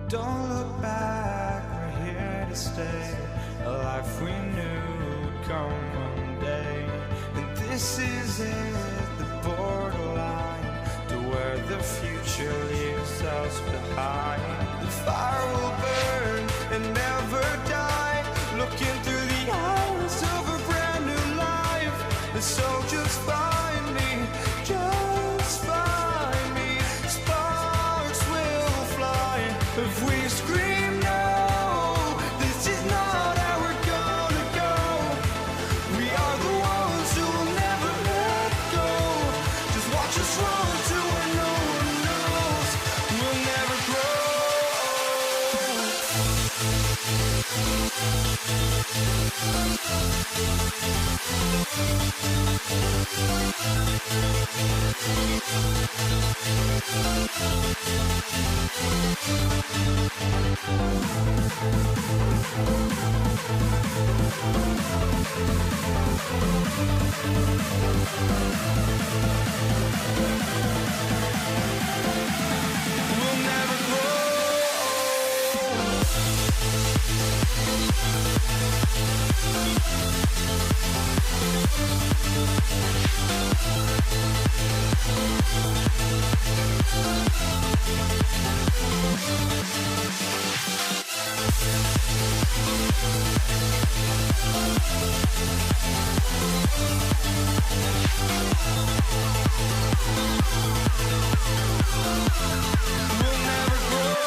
Don't look back, we're here to stay. A life we knew would come one day. And this is it, the borderline to where the future leaves us behind. The fire will burn and never die, looking through the eyes of a brand new life. And so just find me, just find me. Sparks will fly if we scream no. This is not how we're gonna go. We are the ones who will never let go. Just watch us run to where no one knows. We'll never grow. We'll never grow. We'll never grow.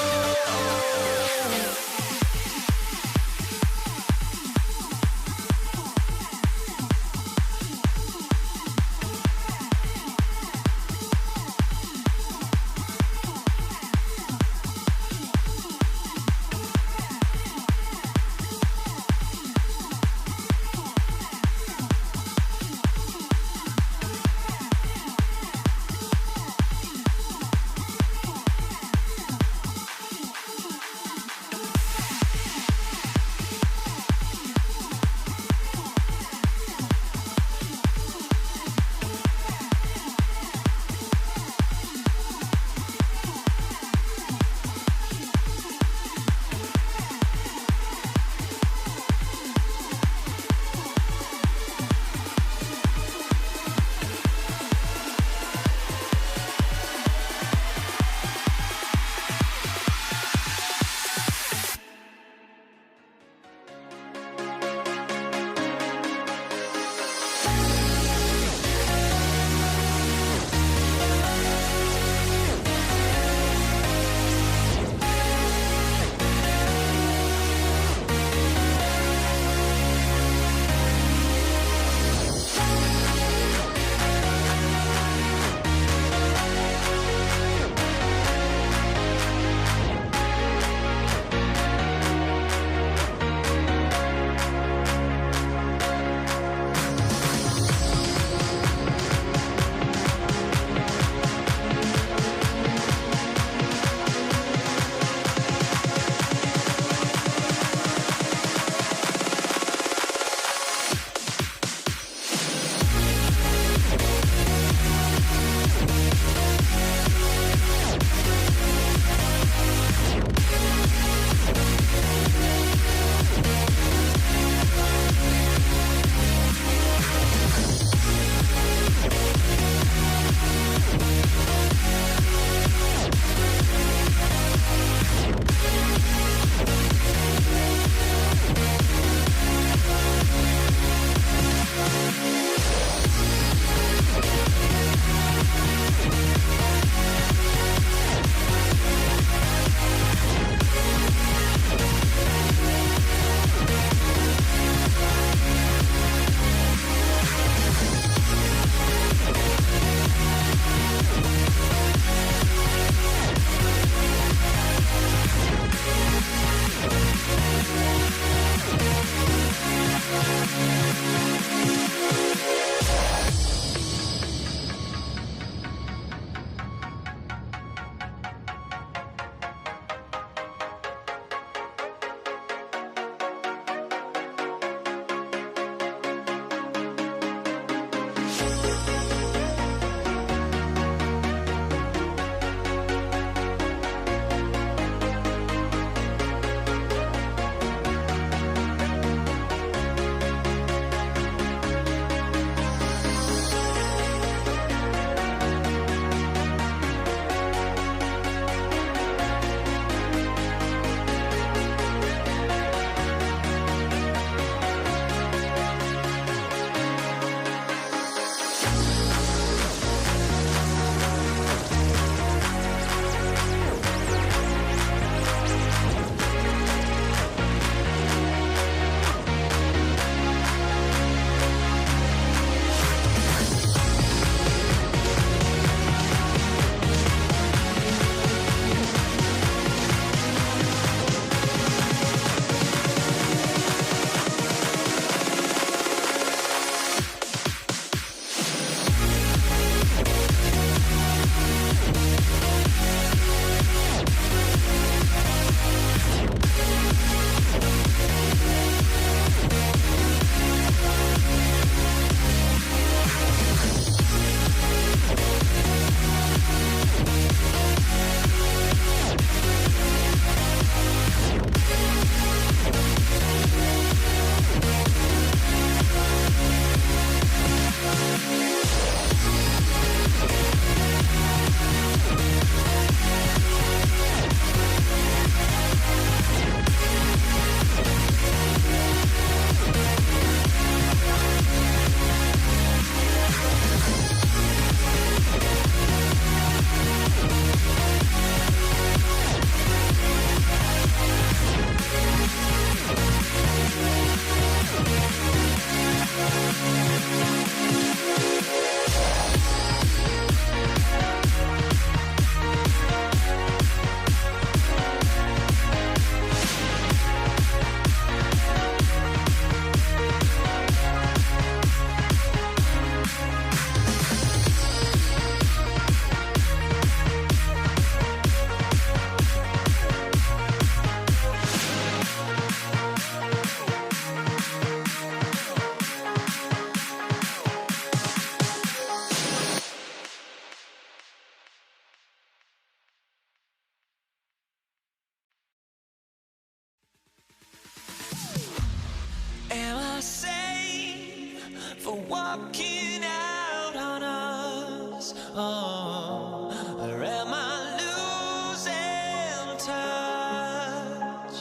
for walking out on us? Oh, or am I losing touch?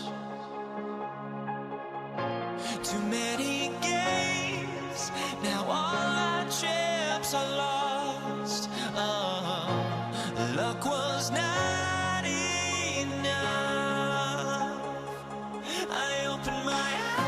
Too many games, now all our chips are lost. Oh, luck was not enough. I opened my eyes.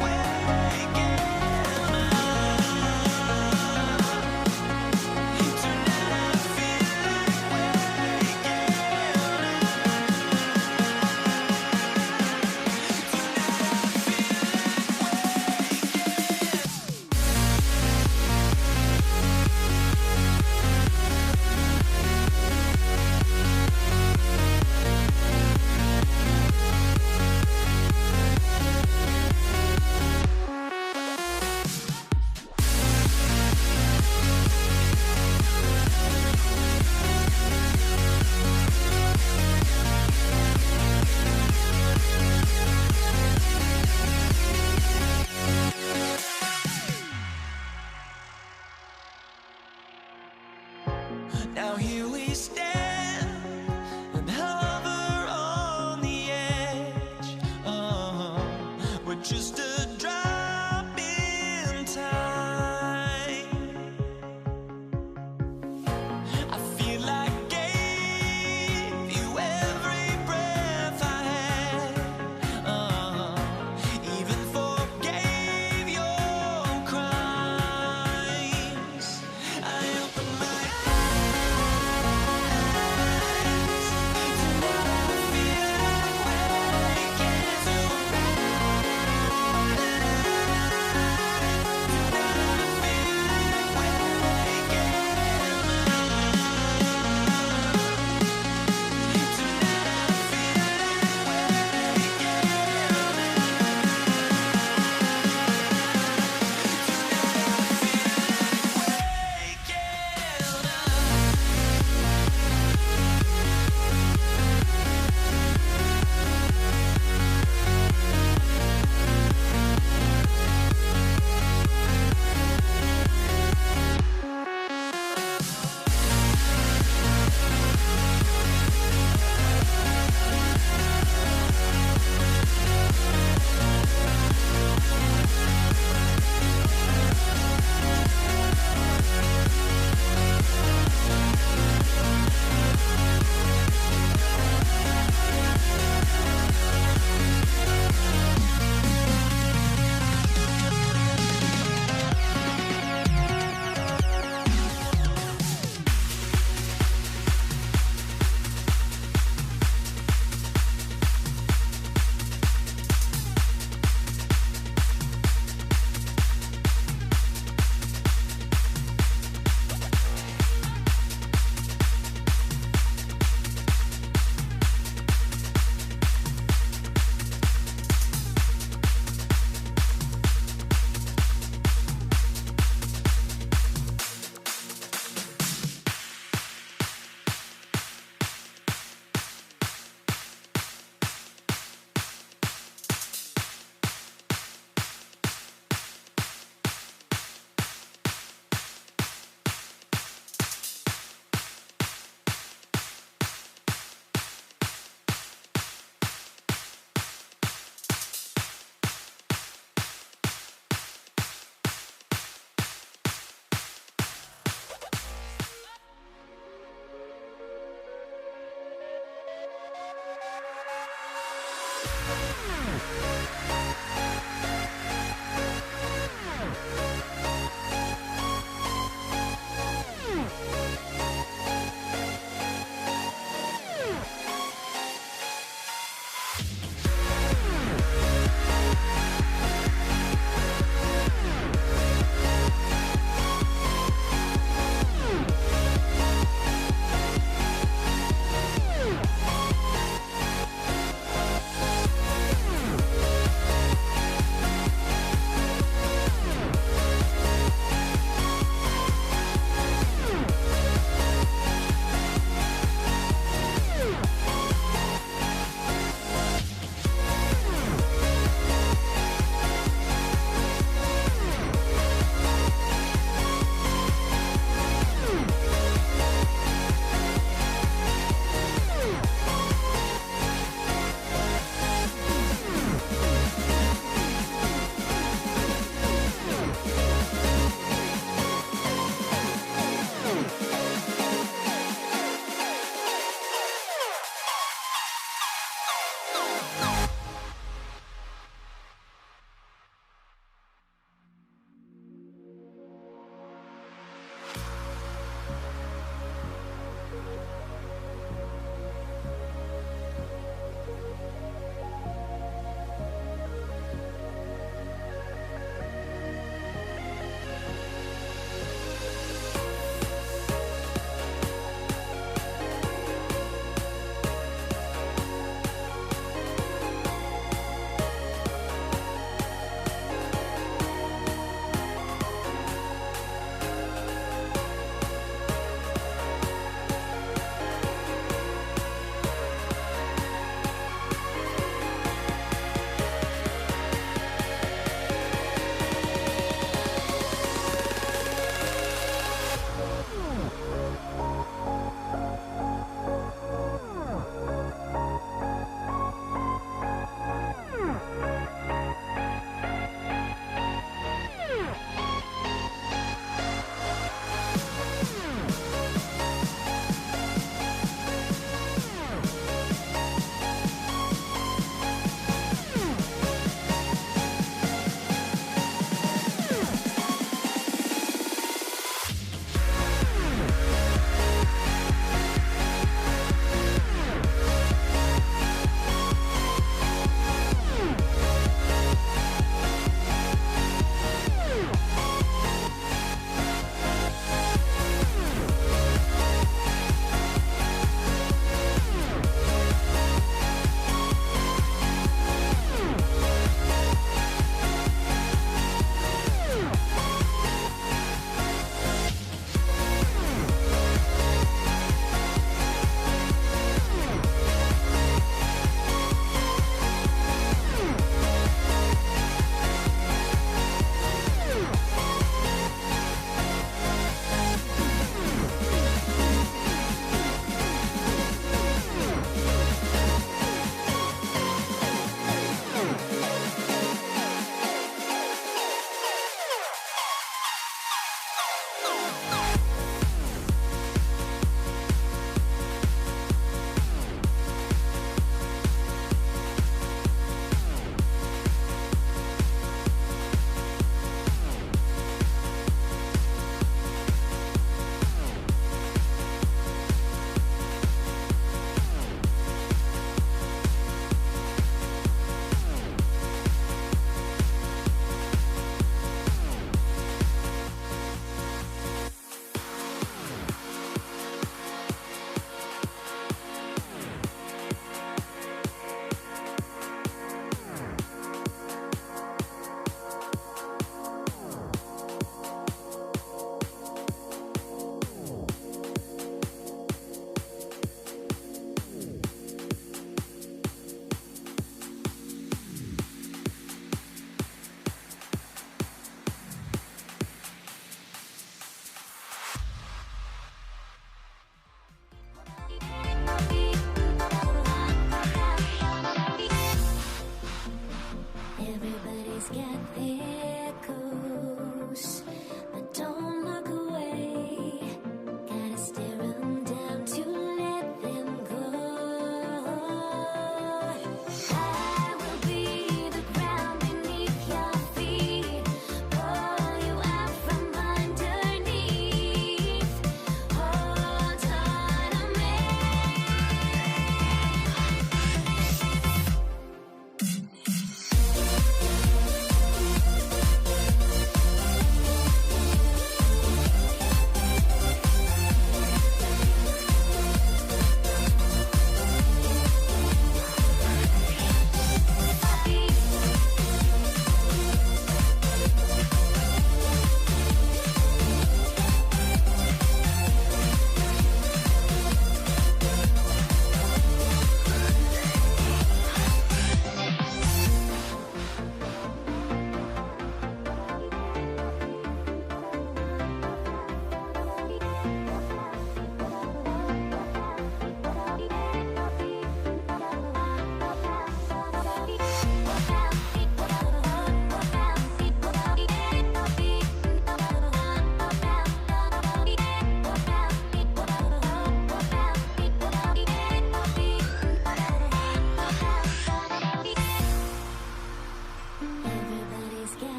Where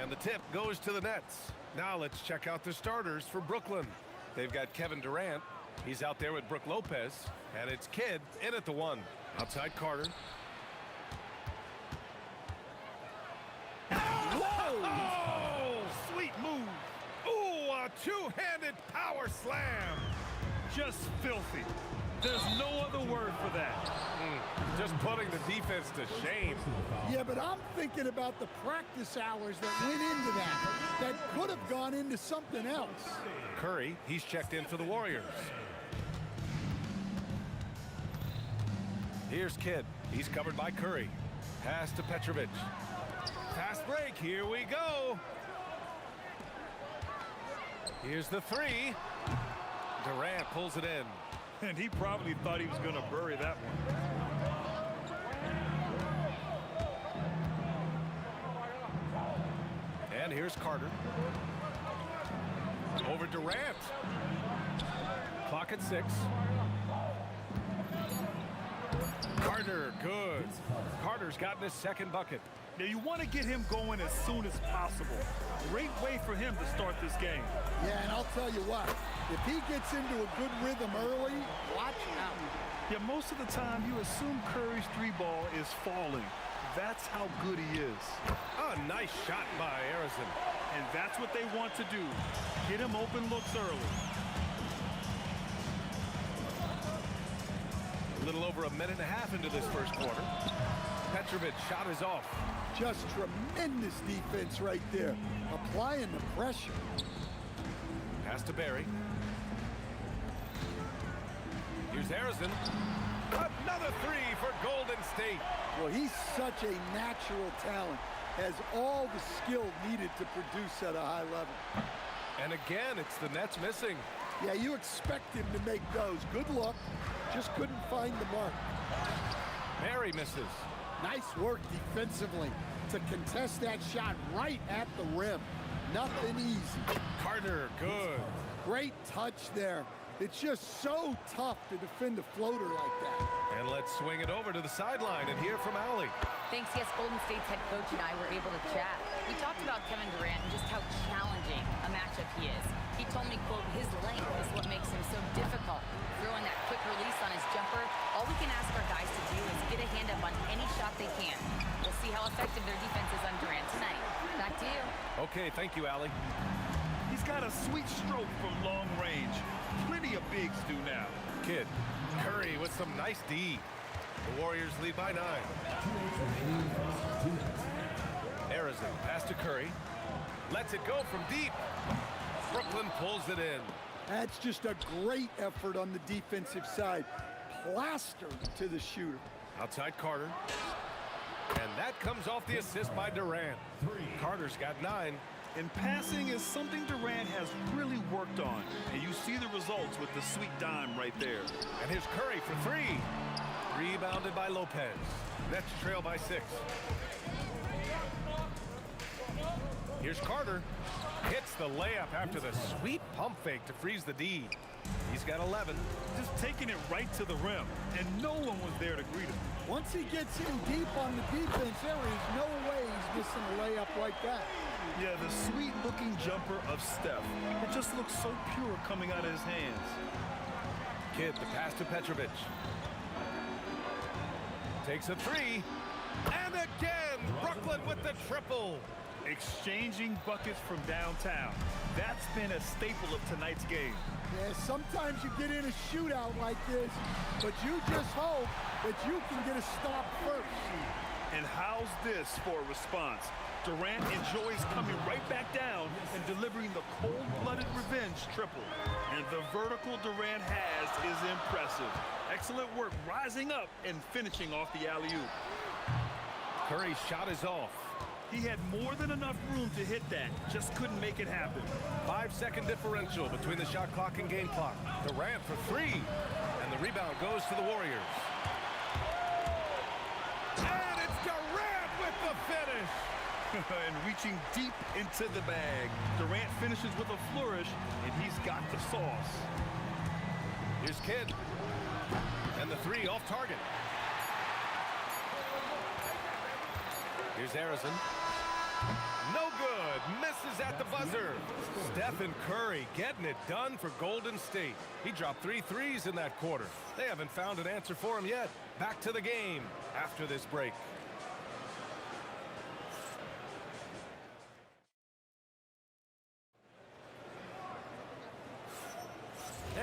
And the tip goes to the Nets. Now let's check out the starters for Brooklyn. They've got Kevin Durant. He's out there with Brook Lopez. And it's Kidd in at the 1. Outside Carter. Whoa! Oh, sweet move. Ooh, a two-handed power slam. Just filthy. There's no other word for that. Just putting the defense to shame. Yeah, but I'm thinking about the practice hours that went into that could have gone into something else. Curry, he's checked in for the Warriors. Here's Kidd. He's covered by Curry. Pass to Petrovic. Fast break. Here we go. Here's the 3. Durant pulls it in. And he probably thought he was going to bury that one. And here's Carter. Over Durant. Clock at 6. Carter, good. Carter's gotten his second bucket. Now you want to get him going as soon as possible. Great way for him to start this game. Yeah, and I'll tell you what, if he gets into a good rhythm early, watch out. Yeah, most of the time you assume Curry's 3-ball is falling. That's how good he is. A nice shot by Harrison. And that's what they want to do. Get him open looks early. A little over a minute and a half into this first quarter. Petrovic shot is off. Just tremendous defense right there. Applying the pressure. Pass to Barry. Here's Harrison. Another 3 for Golden State. Well, he's such a natural talent. Has all the skill needed to produce at a high level. And again, it's the Nets missing. Yeah, you expect him to make those. Good luck. Just couldn't find the mark. Barry misses. Nice work defensively to contest that shot right at the rim. Nothing easy. Carter, good. Great touch there. It's just so tough to defend a floater like that. And let's swing it over to the sideline and hear from Allie. Thanks. Yes, Golden State's head coach and I were able to chat. We talked about Kevin Durant and just how challenging a matchup he is. He told me, quote, his length is what makes him so difficult. Throwing that quick release on his jumper, all we can ask our guys to do is get a hand up on any shot they can. We'll see how effective their defense is on Durant tonight. Back to you. Okay, thank you, Allie. He's got a sweet stroke from long range. Plenty of bigs do now. Kidd. Curry with some nice D. The Warriors lead by 9. Harrison, pass to Curry. Lets it go from deep. Brooklyn pulls it in. That's just a great effort on the defensive side. Plastered to the shooter. Outside Carter. And that comes off the assist by Durant. Carter's got 9. And passing is something Durant has really worked on. And you see the results with the sweet dime right there. And here's Curry for 3. Rebounded by Lopez. Nets trail by 6. Here's Carter. Hits the layup after the sweet pump fake to freeze the D. He's got 11. Just taking it right to the rim. And no one was there to greet him. Once he gets in deep on the defense, there is no way he's missing a layup like that. Yeah, the sweet-looking jumper of Steph. It just looks so pure coming out of his hands. Kidd, the pass to Petrovic. Takes a 3. And again, Brooklyn with the triple. Exchanging buckets from downtown. That's been a staple of tonight's game. Yeah, sometimes you get in a shootout like this, but you just hope that you can get a stop first. And how's this for a response? Durant enjoys coming right back down and delivering the cold-blooded revenge triple. And the vertical Durant has is impressive. Excellent work rising up and finishing off the alley-oop. Curry's shot is off. He had more than enough room to hit that, just couldn't make it happen. 5-second differential between the shot clock and game clock. Durant for 3. And the rebound goes to the Warriors. And it's Durant with the finish. And reaching deep into the bag. Durant finishes with a flourish, and he's got the sauce. Here's Kidd. And the 3 off target. Here's Harrison. No good. Misses at the buzzer. Stephen Curry getting it done for Golden State. He dropped 3 threes in that quarter. They haven't found an answer for him yet. Back to the game after this break.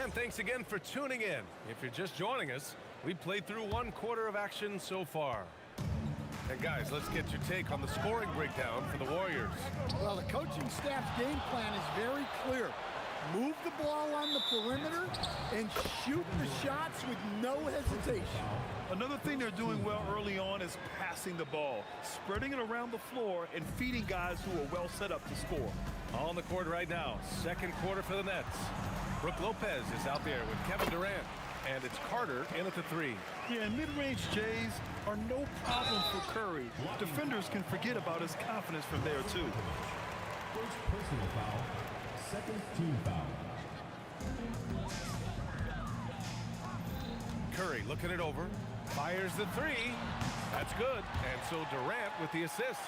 And thanks again for tuning in. If you're just joining us, we played through 1 quarter of action so far. And guys, let's get your take on the scoring breakdown for the Warriors. Well, the coaching staff's game plan is very clear. Move the ball on the perimeter and shoot the shots with no hesitation. Another thing they're doing well early on is passing the ball, spreading it around the floor and feeding guys who are well set up to score. On the court right now, 2nd quarter for the Nets. Brook Lopez is out there with Kevin Durant. And it's Carter in at the 3. Yeah, and mid-range Jays are no problem for Curry. Defenders can forget about his confidence from there, too. First personal foul, second team foul. Curry looking it over, fires the 3. That's good. And so Durant with the assist.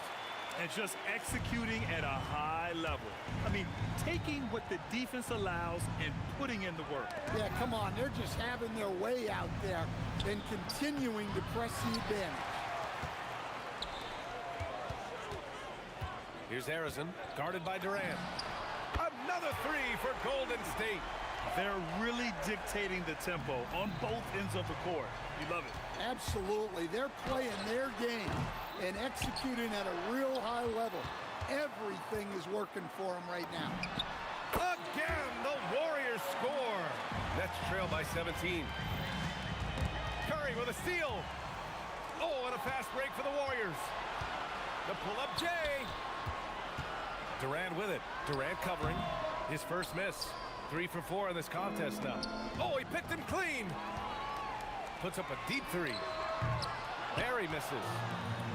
And just executing at a high level. I mean, taking what the defense allows and putting in the work. Yeah, come on. They're just having their way out there and continuing to press the advantage. Here's Harrison, guarded by Durant. Another 3 for Golden State. They're really dictating the tempo on both ends of the court. You love it. Absolutely. They're playing their game and executing at a real high level. Everything is working for them right now. Again, the Warriors score. Nets trail by 17. Curry with a steal. Oh, and a fast break for the Warriors. The pull-up J. Durant with it. Durant covering. His first miss. 3 for 4 in this contest now. Oh, he picked him clean. Puts up a deep 3. There he misses.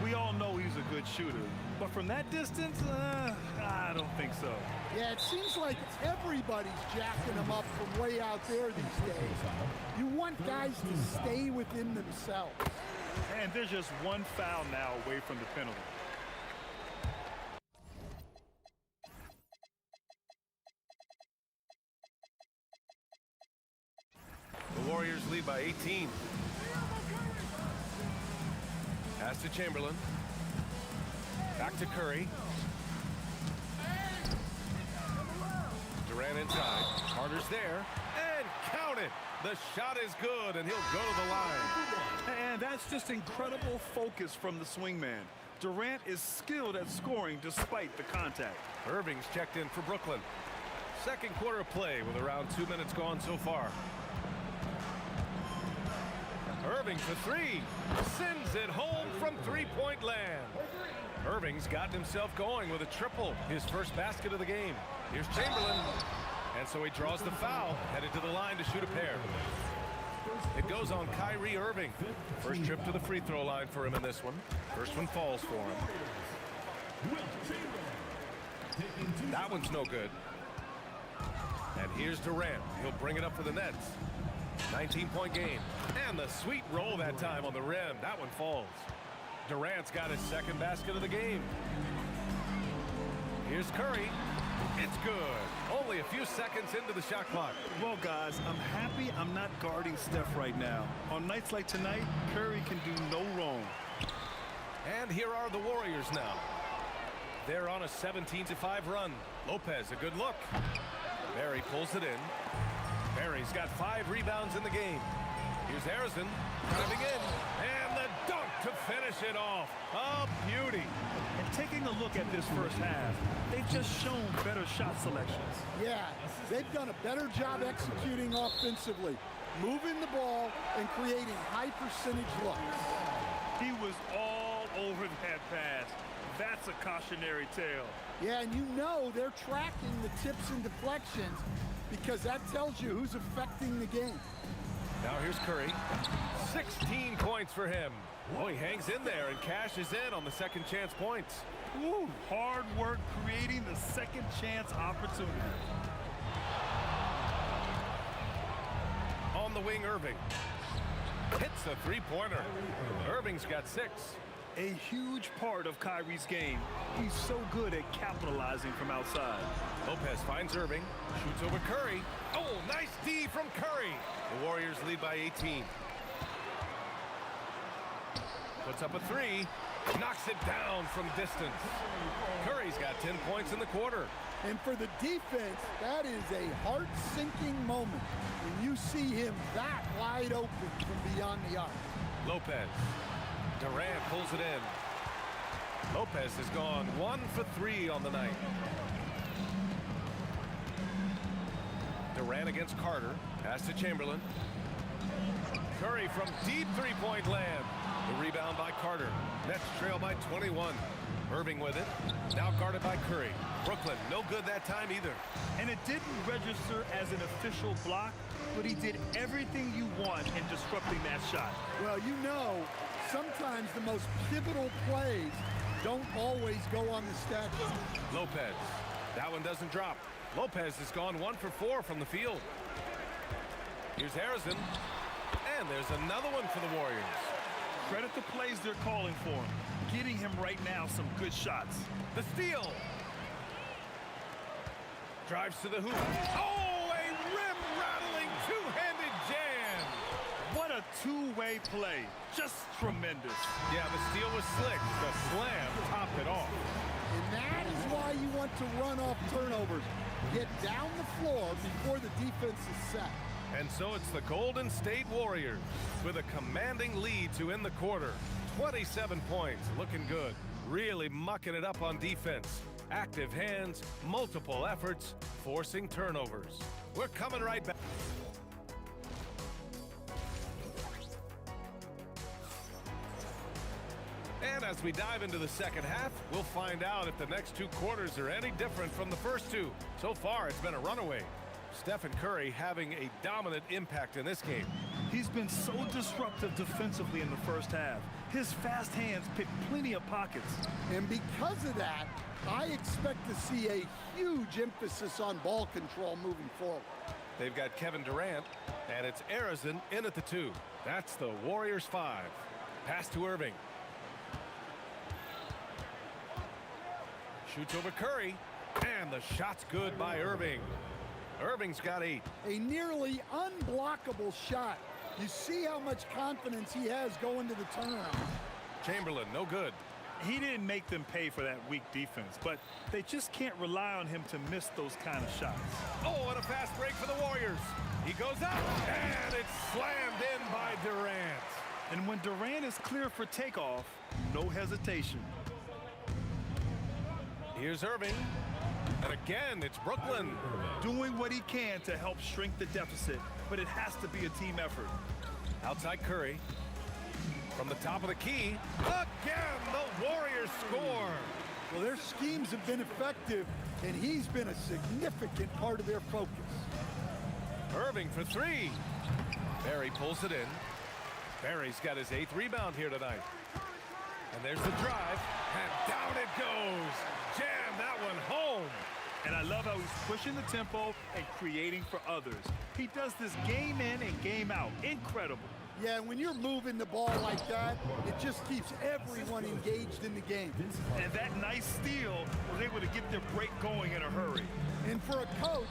We all know he's a good shooter, but from that distance, I don't think so. Yeah, it seems like everybody's jacking him up from way out there these days. You want guys to stay within themselves. And there's just 1 foul now away from the penalty. The Warriors lead by 18. Pass to Chamberlain. Back to Curry. Durant inside. Carter's there. And count it. The shot is good, and he'll go to the line. And that's just incredible focus from the swingman. Durant is skilled at scoring despite the contact. Irving's checked in for Brooklyn. Second quarter of play with around 2 minutes gone so far. Irving for three. Sends it home from three-point land. Irving's gotten himself going with a triple, his first basket of the game. Here's Chamberlain. And so he draws the foul, headed to the line to shoot a pair. It goes on Kyrie Irving. First trip to the free throw line for him in this one. First one falls for him. That one's no good. And here's Durant. He'll bring it up for the Nets. 19-point game. And the sweet roll that time on the rim. That one falls. Durant's got his second basket of the game. Here's Curry. It's good. Only a few seconds into the shot clock. Well, guys, I'm happy I'm not guarding Steph right now. On nights like tonight, Curry can do no wrong. And here are the Warriors now. They're on a 17-5 run. Lopez, a good look. Barry pulls it in. Barry's got 5 rebounds in the game. Here's Harrison driving in. And the dunk to finish it off. A beauty. And taking a look at this first half, they've just shown better shot selections. Yeah, they've done a better job executing offensively, moving the ball and creating high percentage looks. He was all over that pass. That's a cautionary tale. Yeah, and you know they're tracking the tips and deflections because that tells you who's affecting the game. Now here's Curry. 16 points for him. Oh, he hangs in there and cashes in on the second chance points. Woo, hard work creating the second chance opportunity. On the wing, Irving. Hits a three-pointer. Irving's got 6. A huge part of Kyrie's game. He's so good at capitalizing from outside. Lopez finds Irving. Shoots over Curry. Oh, nice D from Curry. The Warriors lead by 18. Puts up a 3. Knocks it down from distance. Curry's got 10 points in the quarter. And for the defense, that is a heart-sinking moment when you see him that wide open from beyond the arc. Lopez. Durant pulls it in. Lopez has gone 1 for 3 on the night. Durant against Carter. Pass to Chamberlain. Curry from deep three-point land. The rebound by Carter. Nets trail by 21. Irving with it. Now guarded by Curry. Brooklyn, no good that time either. And it didn't register as an official block, but he did everything you want in disrupting that shot. Well, you know, sometimes the most pivotal plays don't always go on the stat sheet. Lopez. That one doesn't drop. Lopez has gone 1 for 4 from the field. Here's Harrison. And there's another one for the Warriors. Credit the plays they're calling for him. Getting him right now some good shots. The steal. Drives to the hoop. Oh, a rim-rattling two-handed jam. What a two-way play. Just tremendous. Yeah, the steal was slick. The slam topped it off. And that is why you want to run off turnovers. Get down the floor before the defense is set. And so it's the Golden State Warriors with a commanding lead to end the quarter. 27 points, looking good. Really mucking it up on defense. Active hands, multiple efforts, forcing turnovers. We're coming right back. And as we dive into the second half, we'll find out if the next 2 quarters are any different from the first 2. So far, it's been a runaway. Stephen Curry having a dominant impact in this game. He's been so disruptive defensively in the first half. His fast hands pick plenty of pockets. And because of that, I expect to see a huge emphasis on ball control moving forward. They've got Kevin Durant, and it's Harrison in at the 2. That's the Warriors 5. Pass to Irving. Shoots over Curry, and the shot's good by Irving. Irving's got 8. A nearly unblockable shot. You see how much confidence he has going to the turnaround. Chamberlain, no good. He didn't make them pay for that weak defense, but they just can't rely on him to miss those kind of shots. Oh, and a fast break for the Warriors. He goes up, and it's slammed in by Durant. And when Durant is clear for takeoff, no hesitation. Here's Irving. And again, it's Brooklyn. Doing what he can to help shrink the deficit, but it has to be a team effort. Outside Curry. From the top of the key. Again, the Warriors score. Well, their schemes have been effective, and he's been a significant part of their focus. Irving for three. Barry pulls it in. Barry's got his 8th rebound here tonight. And there's the drive, and down it goes. Jam that one home. And I love how he's pushing the tempo and creating for others. He does this game in and game out. Incredible. Yeah, when you're moving the ball like that, it just keeps everyone engaged in the game. And that nice steal was able to get their break going in a hurry. And for a coach,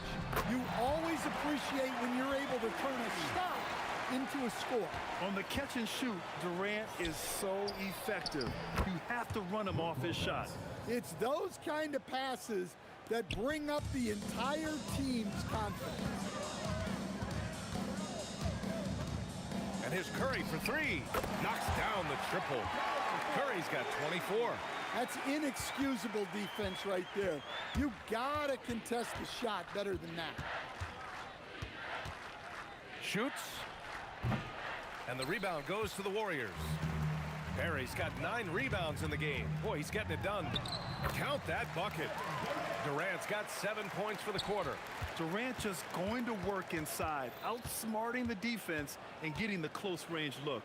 you always appreciate when you're able to turn a stop into a score. On the catch and shoot, Durant is so effective. You have to run him off his shot. It's those kind of passes that bring up the entire team's confidence. And here's Curry for three. Knocks down the triple. Curry's got 24. That's inexcusable defense right there. You gotta contest the shot better than that. Shoots. And the rebound goes to the Warriors. Barry's got 9 rebounds in the game. Boy, he's getting it done. Count that bucket. Durant's got 7 points for the quarter. Durant just going to work inside, outsmarting the defense and getting the close range look.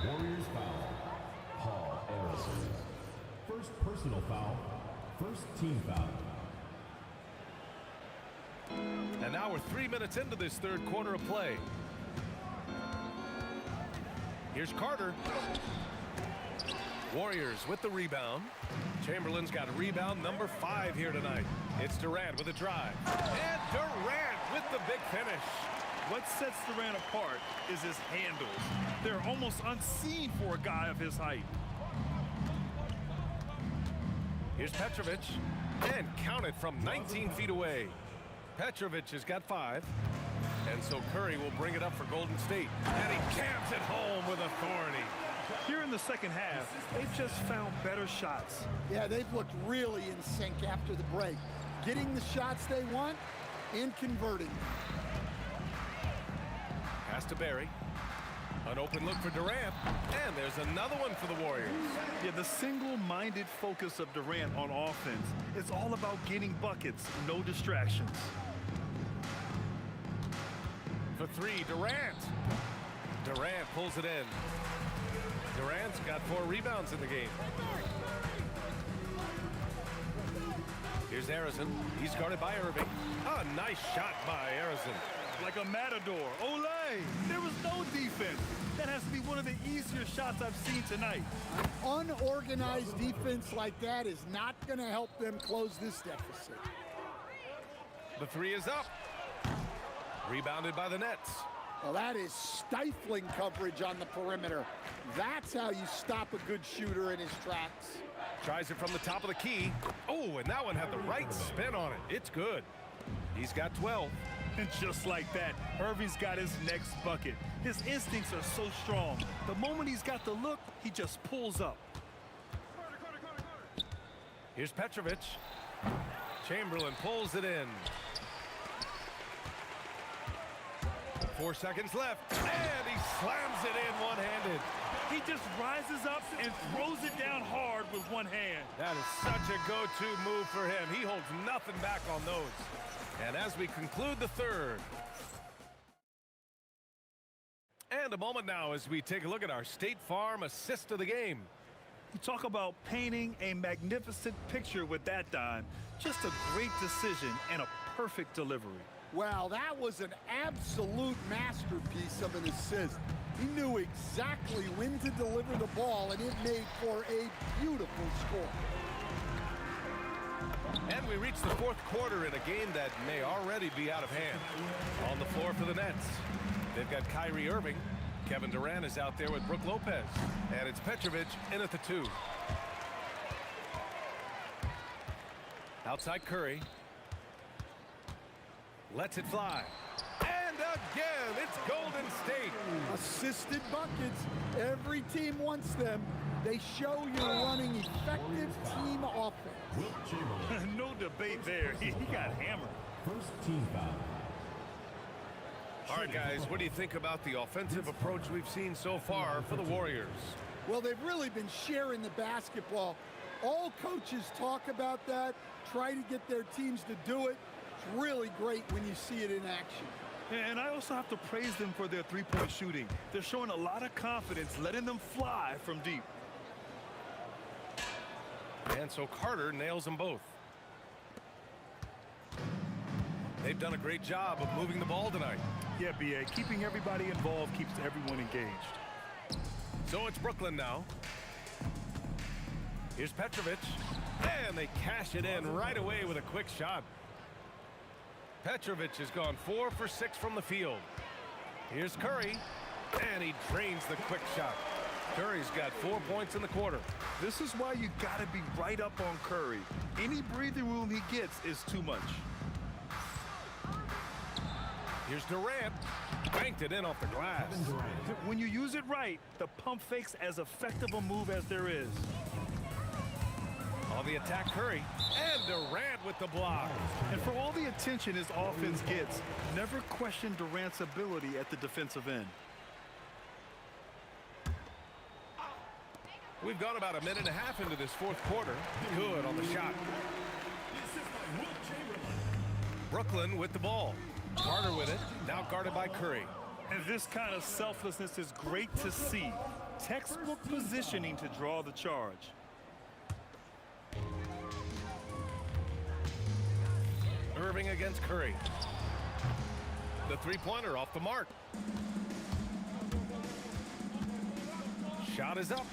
Warriors foul. Paul Harrison. First personal foul. First team foul. And now we're 3 minutes into this third quarter of play. Here's Carter. Warriors with the rebound. Chamberlain's got rebound number 5 here tonight. It's Durant with a drive. And Durant with the big finish. What sets Durant apart is his handles. They're almost unseen for a guy of his height. Here's Petrovic. And count it from 19 feet away. Petrovic has got 5. And so Curry will bring it up for Golden State. And he cams it home with authority. Here in the second half, they've just found better shots. Yeah, they've looked really in sync after the break. Getting the shots they want and converting. Pass to Barry. An open look for Durant. And there's another one for the Warriors. Yeah, the single-minded focus of Durant on offense is all about getting buckets, no distractions. For 3, Durant. Durant pulls it in. Durant's got 4 rebounds in the game. Here's Harrison. He's guarded by Irving. A nice shot by Harrison. Like a matador. Olay! There was no defense. That has to be one of the easier shots I've seen tonight. Unorganized defense like that is not going to help them close this deficit. The 3 is up. Rebounded by the Nets. Well, that is stifling coverage on the perimeter. That's how you stop a good shooter in his tracks. Tries it from the top of the key. Oh, and that one had the right spin on it. It's good. He's got 12. And just like that, Irving's got his next bucket. His instincts are so strong. The moment he's got the look, he just pulls up. Here's Petrovic. Chamberlain pulls it in. 4 seconds left. And he slams it in one-handed. He just rises up and throws it down hard with one hand. That is such a go-to move for him. He holds nothing back on those. And as we conclude the third. And a moment now as we take a look at our State Farm assist of the game. You talk about painting a magnificent picture with that dime. Just a great decision and a perfect delivery. Well, that was an absolute masterpiece of an assist. He knew exactly when to deliver the ball, and it made for a beautiful score. And we reach the fourth quarter in a game that may already be out of hand. On the floor for the Nets, they've got Kyrie Irving. Kevin Durant is out there with Brook Lopez. And it's Petrovic in at the 2. Outside Curry. Lets it fly. And again, it's Golden State. Assisted buckets. Every team wants them. They show you're running effective team offense. No debate there. He got hammered. First team foul. All right, guys, what do you think about the offensive approach we've seen so far for the Warriors? Well, they've really been sharing the basketball. All coaches talk about that, try to get their teams to do it. It's really great when you see it in action. And I also have to praise them for their three-point shooting. They're showing a lot of confidence, letting them fly from deep. And so Carter nails them both. They've done a great job of moving the ball tonight. Yeah, B.A., keeping everybody involved keeps everyone engaged. So it's Brooklyn now. Here's Petrovic. And they cash it in right away with a quick shot. Petrovic has gone 4 for 6 from the field. Here's Curry. And he drains the quick shot. Curry's got 4 points in the quarter. This is why you got to be right up on Curry. Any breathing room he gets is too much. Here's Durant. Banked it in off the glass. When you use it right, the pump fake's as effective a move as there is. On the attack, Curry. And Durant with the block. And for all the attention his offense gets, never question Durant's ability at the defensive end. We've gone about a minute and a half into this fourth quarter. Good on the shot. Brooklyn with the ball. Carter with it. Now guarded by Curry. And this kind of selflessness is great to see. Textbook positioning to draw the charge. Irving against Curry. The three-pointer off the mark. Shot is up.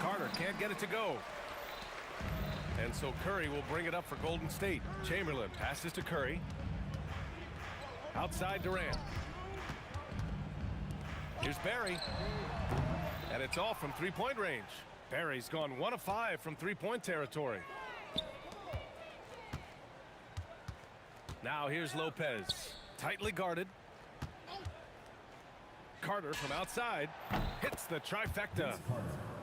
Carter can't get it to go. And so Curry will bring it up for Golden State. Chamberlain passes to Curry. Outside Durant. Here's Barry. And it's off from three-point range. Barry's gone 1 of 5 from three-point territory. Now here's Lopez. Tightly guarded. Carter from outside. Hits the trifecta.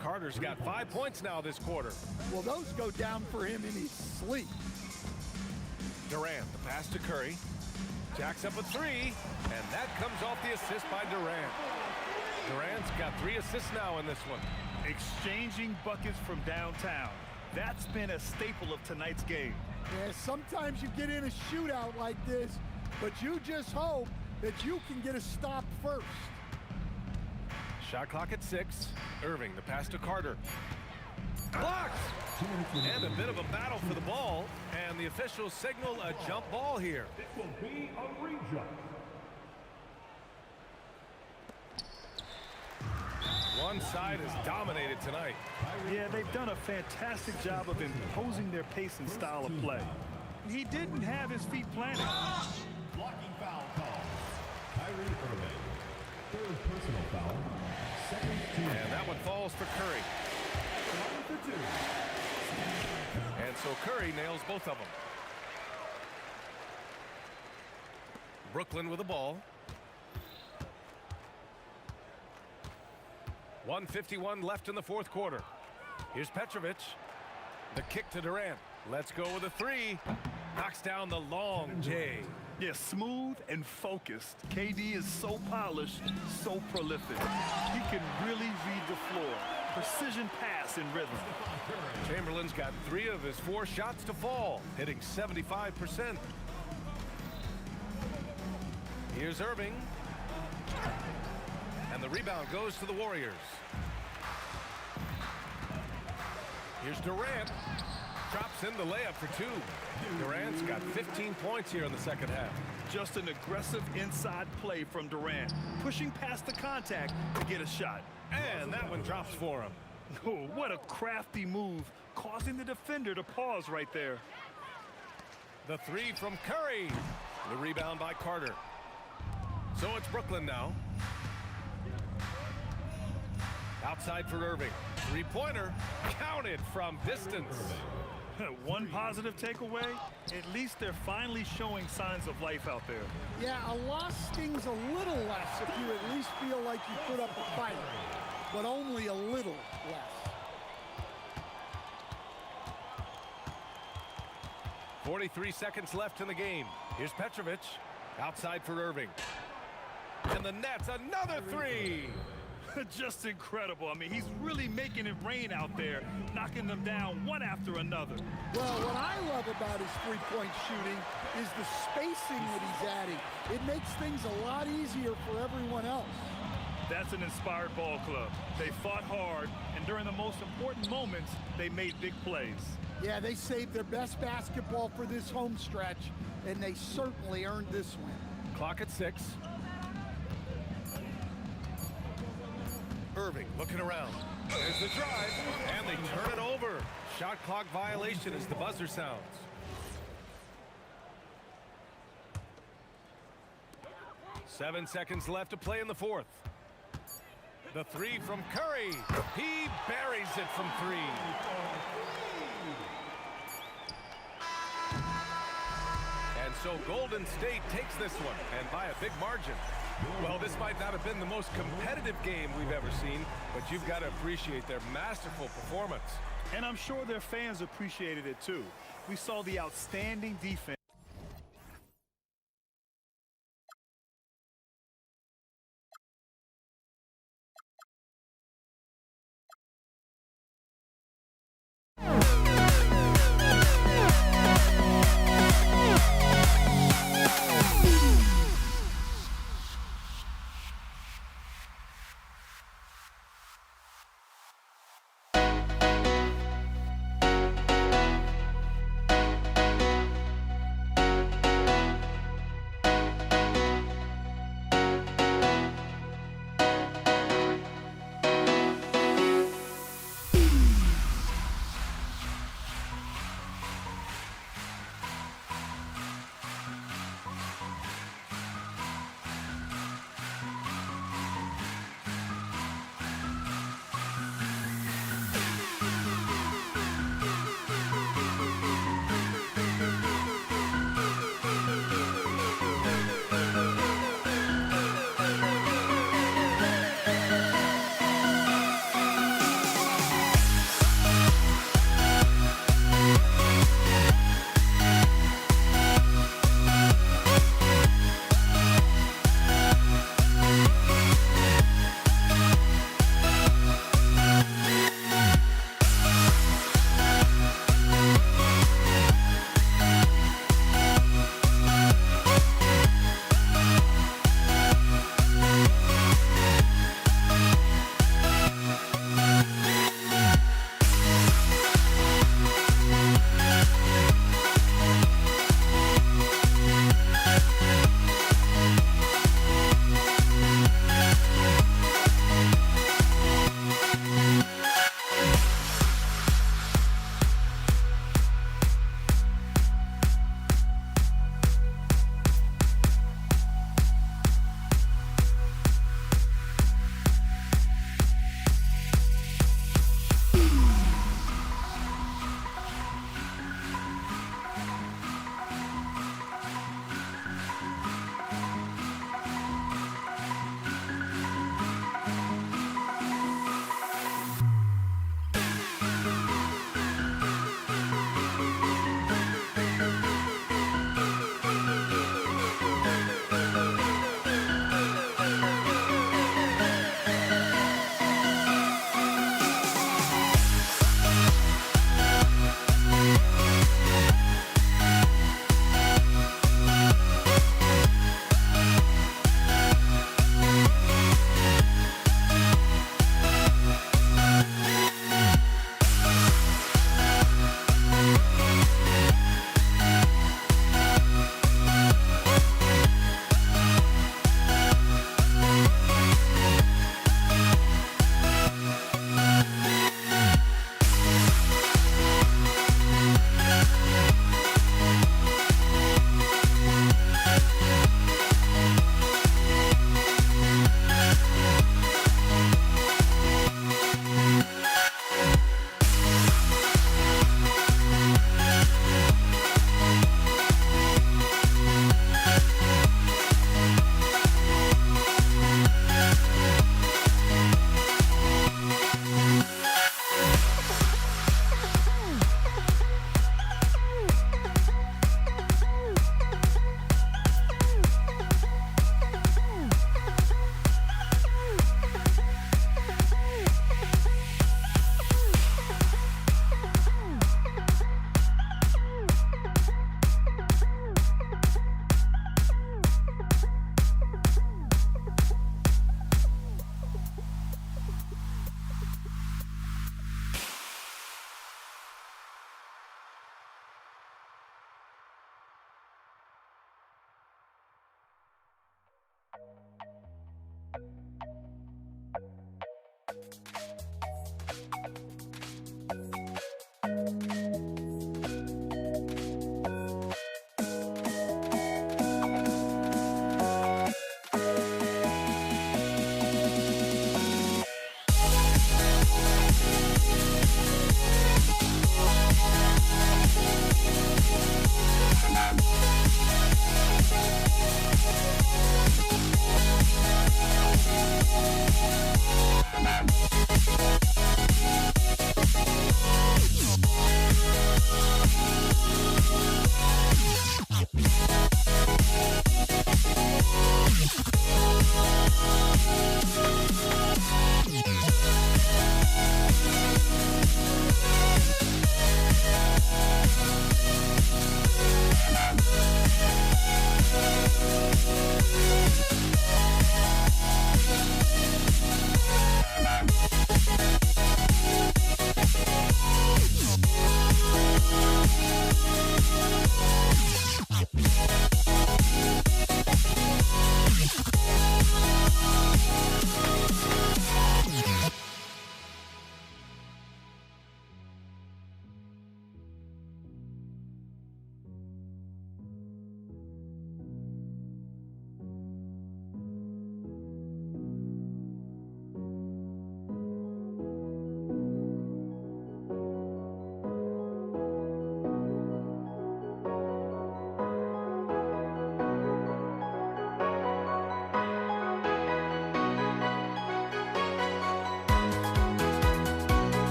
Carter's got 5 points now this quarter. Well, those go down for him in his sleep. Durant, the pass to Curry. Jacks up a three, and that comes off the assist by Durant. Durant's got 3 assists now in this one. Exchanging buckets from downtown. That's been a staple of tonight's game. Yeah, sometimes you get in a shootout like this, but you just hope that you can get a stop first. Shot clock at 6. Irving, the pass to Carter. Blocked! And a bit of a battle for the ball, and the officials signal a jump ball here. It will be a re-jump. One side is dominated tonight. Yeah, they've done a fantastic job of imposing their pace and style of play. He didn't have his feet planted. Blocking foul call. Kyrie Irving. Third personal foul. Second team. And that one falls for Curry. For 2. And so Curry nails both of them. Brooklyn with the ball. 1:51 left in the fourth quarter. Here's Petrovic. The kick to Durant. Let's go with a 3. Knocks down the long J. Yeah, smooth and focused. KD is so polished, so prolific. He can really read the floor. Precision pass in rhythm. Chamberlain's got 3 of his 4 shots to fall, hitting 75%. Here's Irving. And the rebound goes to the Warriors. Here's Durant. Drops in the layup for 2. Durant's got 15 points here in the second half. Just an aggressive inside play from Durant, pushing past the contact to get a shot. And that one drops for him. Oh, what a crafty move, causing the defender to pause right there. The 3 from Curry. The rebound by Carter. So it's Brooklyn now. Outside for Irving. 3-pointer. Counted from distance. One positive takeaway, at least they're finally showing signs of life out there. Yeah, a loss stings a little less if you at least feel like you put up a fight. but only a little less. 43 seconds left in the game. Here's Petrovic. Outside for Irving. And the net's another three. Just incredible. I mean, he's really making it rain out there, knocking them down one after another. Well, what I love about his three-point shooting is the spacing that he's adding. It makes things a lot easier for everyone else. That's an inspired ball club. They fought hard, and during the most important moments, they made big plays. Yeah, they saved their best basketball for this home stretch, and they certainly earned this win. Clock at 6. Irving looking around. There's the drive, and they turn it over. Shot clock violation as the buzzer sounds. Seven seconds left to play in the fourth. The three from Curry. He buries it from 3. And so Golden State takes this one, and by a big margin. Well, this might not have been the most competitive game we've ever seen, but you've got to appreciate their masterful performance. And I'm sure their fans appreciated it too. We saw the outstanding defense.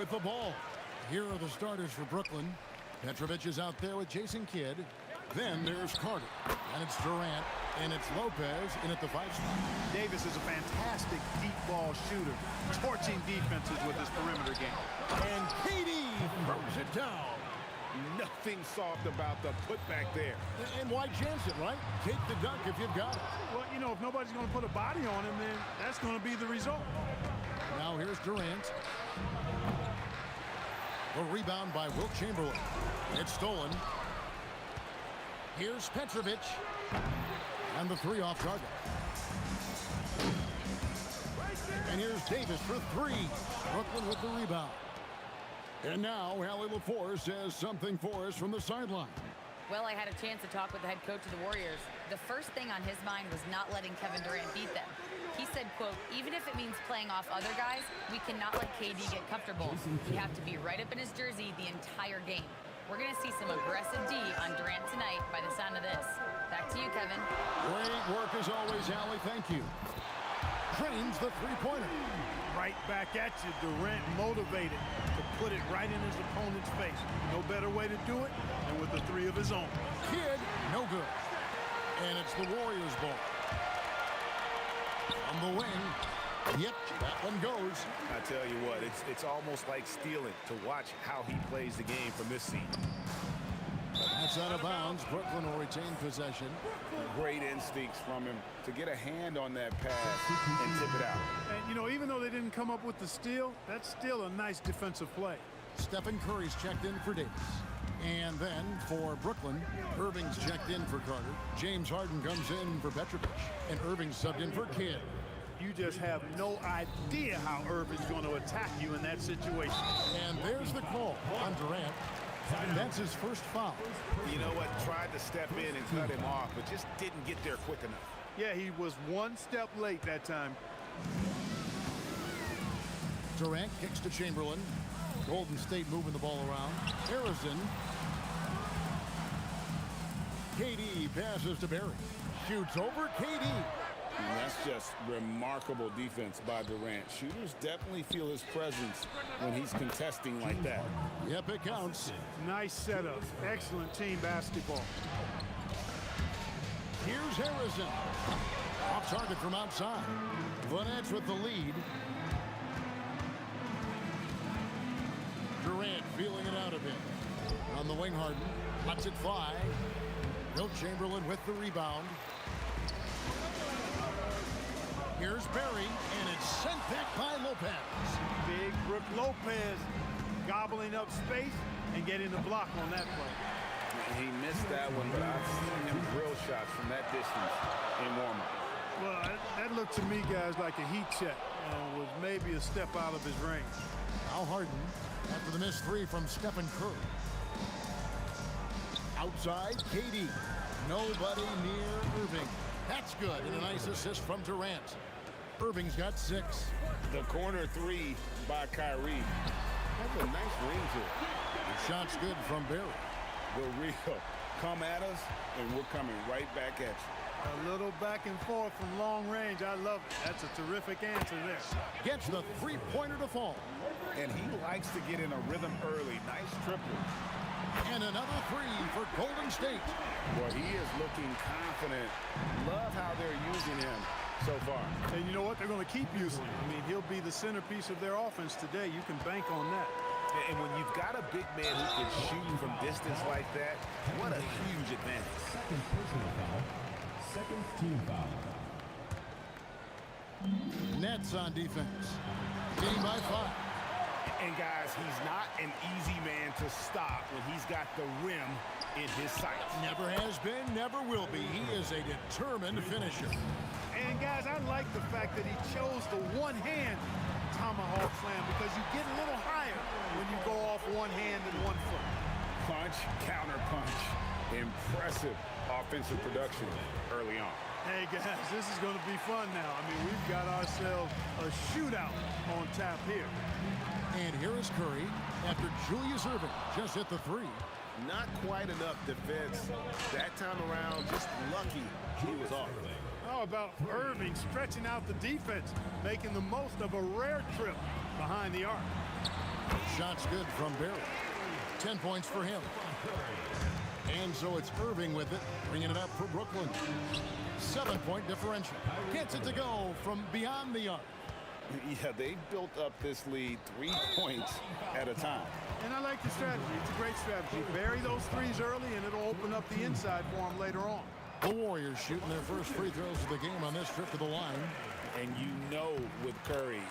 with the ball. Here are the starters for Brooklyn. Petrovic is out there with Jason Kidd. Then there's Carter. And it's Durant. And it's Lopez in at the 5 spot. Davis is a fantastic deep ball shooter, torching defenses with his perimeter game. And KD throws it down. Nothing soft about the putback there. And why chance it, right? Take the dunk if you've got it. Well, you know, if nobody's going to put a body on him, then that's going to be the result. Now here's Durant. The rebound by Wilt Chamberlain. It's stolen. Here's Petrovic. And the 3 off target. And here's Davis for 3. Brooklyn with the rebound. And now Allie LaForce has something for us from the sideline. Well, I had a chance to talk with the head coach of the Warriors. The first thing on his mind was not letting Kevin Durant beat them. He said, quote, even if it means playing off other guys, we cannot let KD get comfortable. We have to be right up in his jersey the entire game. We're going to see some aggressive D on Durant tonight by the sound of this. Back to you, Kevin. Great work as always, Allie. Thank you. Drains the 3-pointer. Right back at you, Durant motivated to put it right in his opponent's face. No better way to do it than with the 3 of his own. Kidd, no good. And it's the Warriors' ball. On the wing. Yep, that one goes. I tell you what, it's almost like stealing to watch how he plays the game from this seat. That's out of bounds. Brooklyn will retain possession. Great instincts from him to get a hand on that pass and tip it out. And, you know, even though they didn't come up with the steal, that's still a nice defensive play. Stephen Curry's checked in for Davis. And then for Brooklyn, Irving's checked in for Carter. James Harden comes in for Petrovic. And Irving's subbed in for Kidd. You just have no idea how Irving's going to attack you in that situation. And there's the call on Durant. And that's his first foul. You know what? Tried to step in and cut him off, but just didn't get there quick enough. Yeah, he was one step late that time. Durant kicks to Chamberlain. Golden State moving the ball around. Harrison. KD passes to Barry. Shoots over KD. And that's just remarkable defense by Durant. Shooters definitely feel his presence when he's contesting like that. Yep, it counts. Nice setup. Excellent team basketball. Here's Harrison. Off target from outside. The Nets with the lead. Durant feeling it out a bit. On the wing, Harden. Lets it fly. Wilt Chamberlain with the rebound. Here's Barry, and it's sent back by Lopez. Big Brook Lopez gobbling up space and getting the block on that play. He missed that one, but I've seen him drill shots from that distance in warm-up. Well, that looked to me, guys, like a heat check and was maybe a step out of his range. Now Harden after the missed 3 from Stephen Curry. Outside, KD. Nobody near Irving. That's good, and a nice assist from Durant. Irving's got 6. The corner 3 by Kyrie has a nice ring to it. The shot's good from Barry. The real come at us, and we're coming right back at you. A little back and forth from long range. I love it. That's a terrific answer there. Gets the 3-pointer to fall. And he likes to get in a rhythm early. Nice triple. And another 3 for Golden State. Boy, he is looking confident. Love how they're using him so far. And you know what? They're going to keep using him. I mean, he'll be the centerpiece of their offense today. You can bank on that. And when you've got a big man who can shoot from distance like that, what a huge advantage. Second personal foul. Second team foul. Nets on defense. Leading by 5. And guys, he's not an easy man to stop when he's got the rim in his sights. Never has been, never will be. He is a determined finisher. And guys, I like the fact that he chose the one-hand tomahawk slam because you get a little higher when you go off one hand and 1 foot. Punch, counter punch. Impressive offensive production early on. Hey guys, this is going to be fun now. I mean, we've got ourselves a shootout on tap here. And here is Curry after Julius Irving just hit the 3. Not quite enough defense that time around. Just lucky he was off. How about Irving stretching out the defense, making the most of a rare trip behind the arc? Shot's good from Barry. 10 points for him. And so it's Irving with it, bringing it up for Brooklyn. 7-point differential. Gets it to go from beyond the arc. Yeah, they built up this lead 3 points at a time. And I like the strategy. It's a great strategy. Bury those threes early, and it'll open up the inside for them later on. The Warriors shooting their first free throws of the game on this trip to the line. And you know with Curry,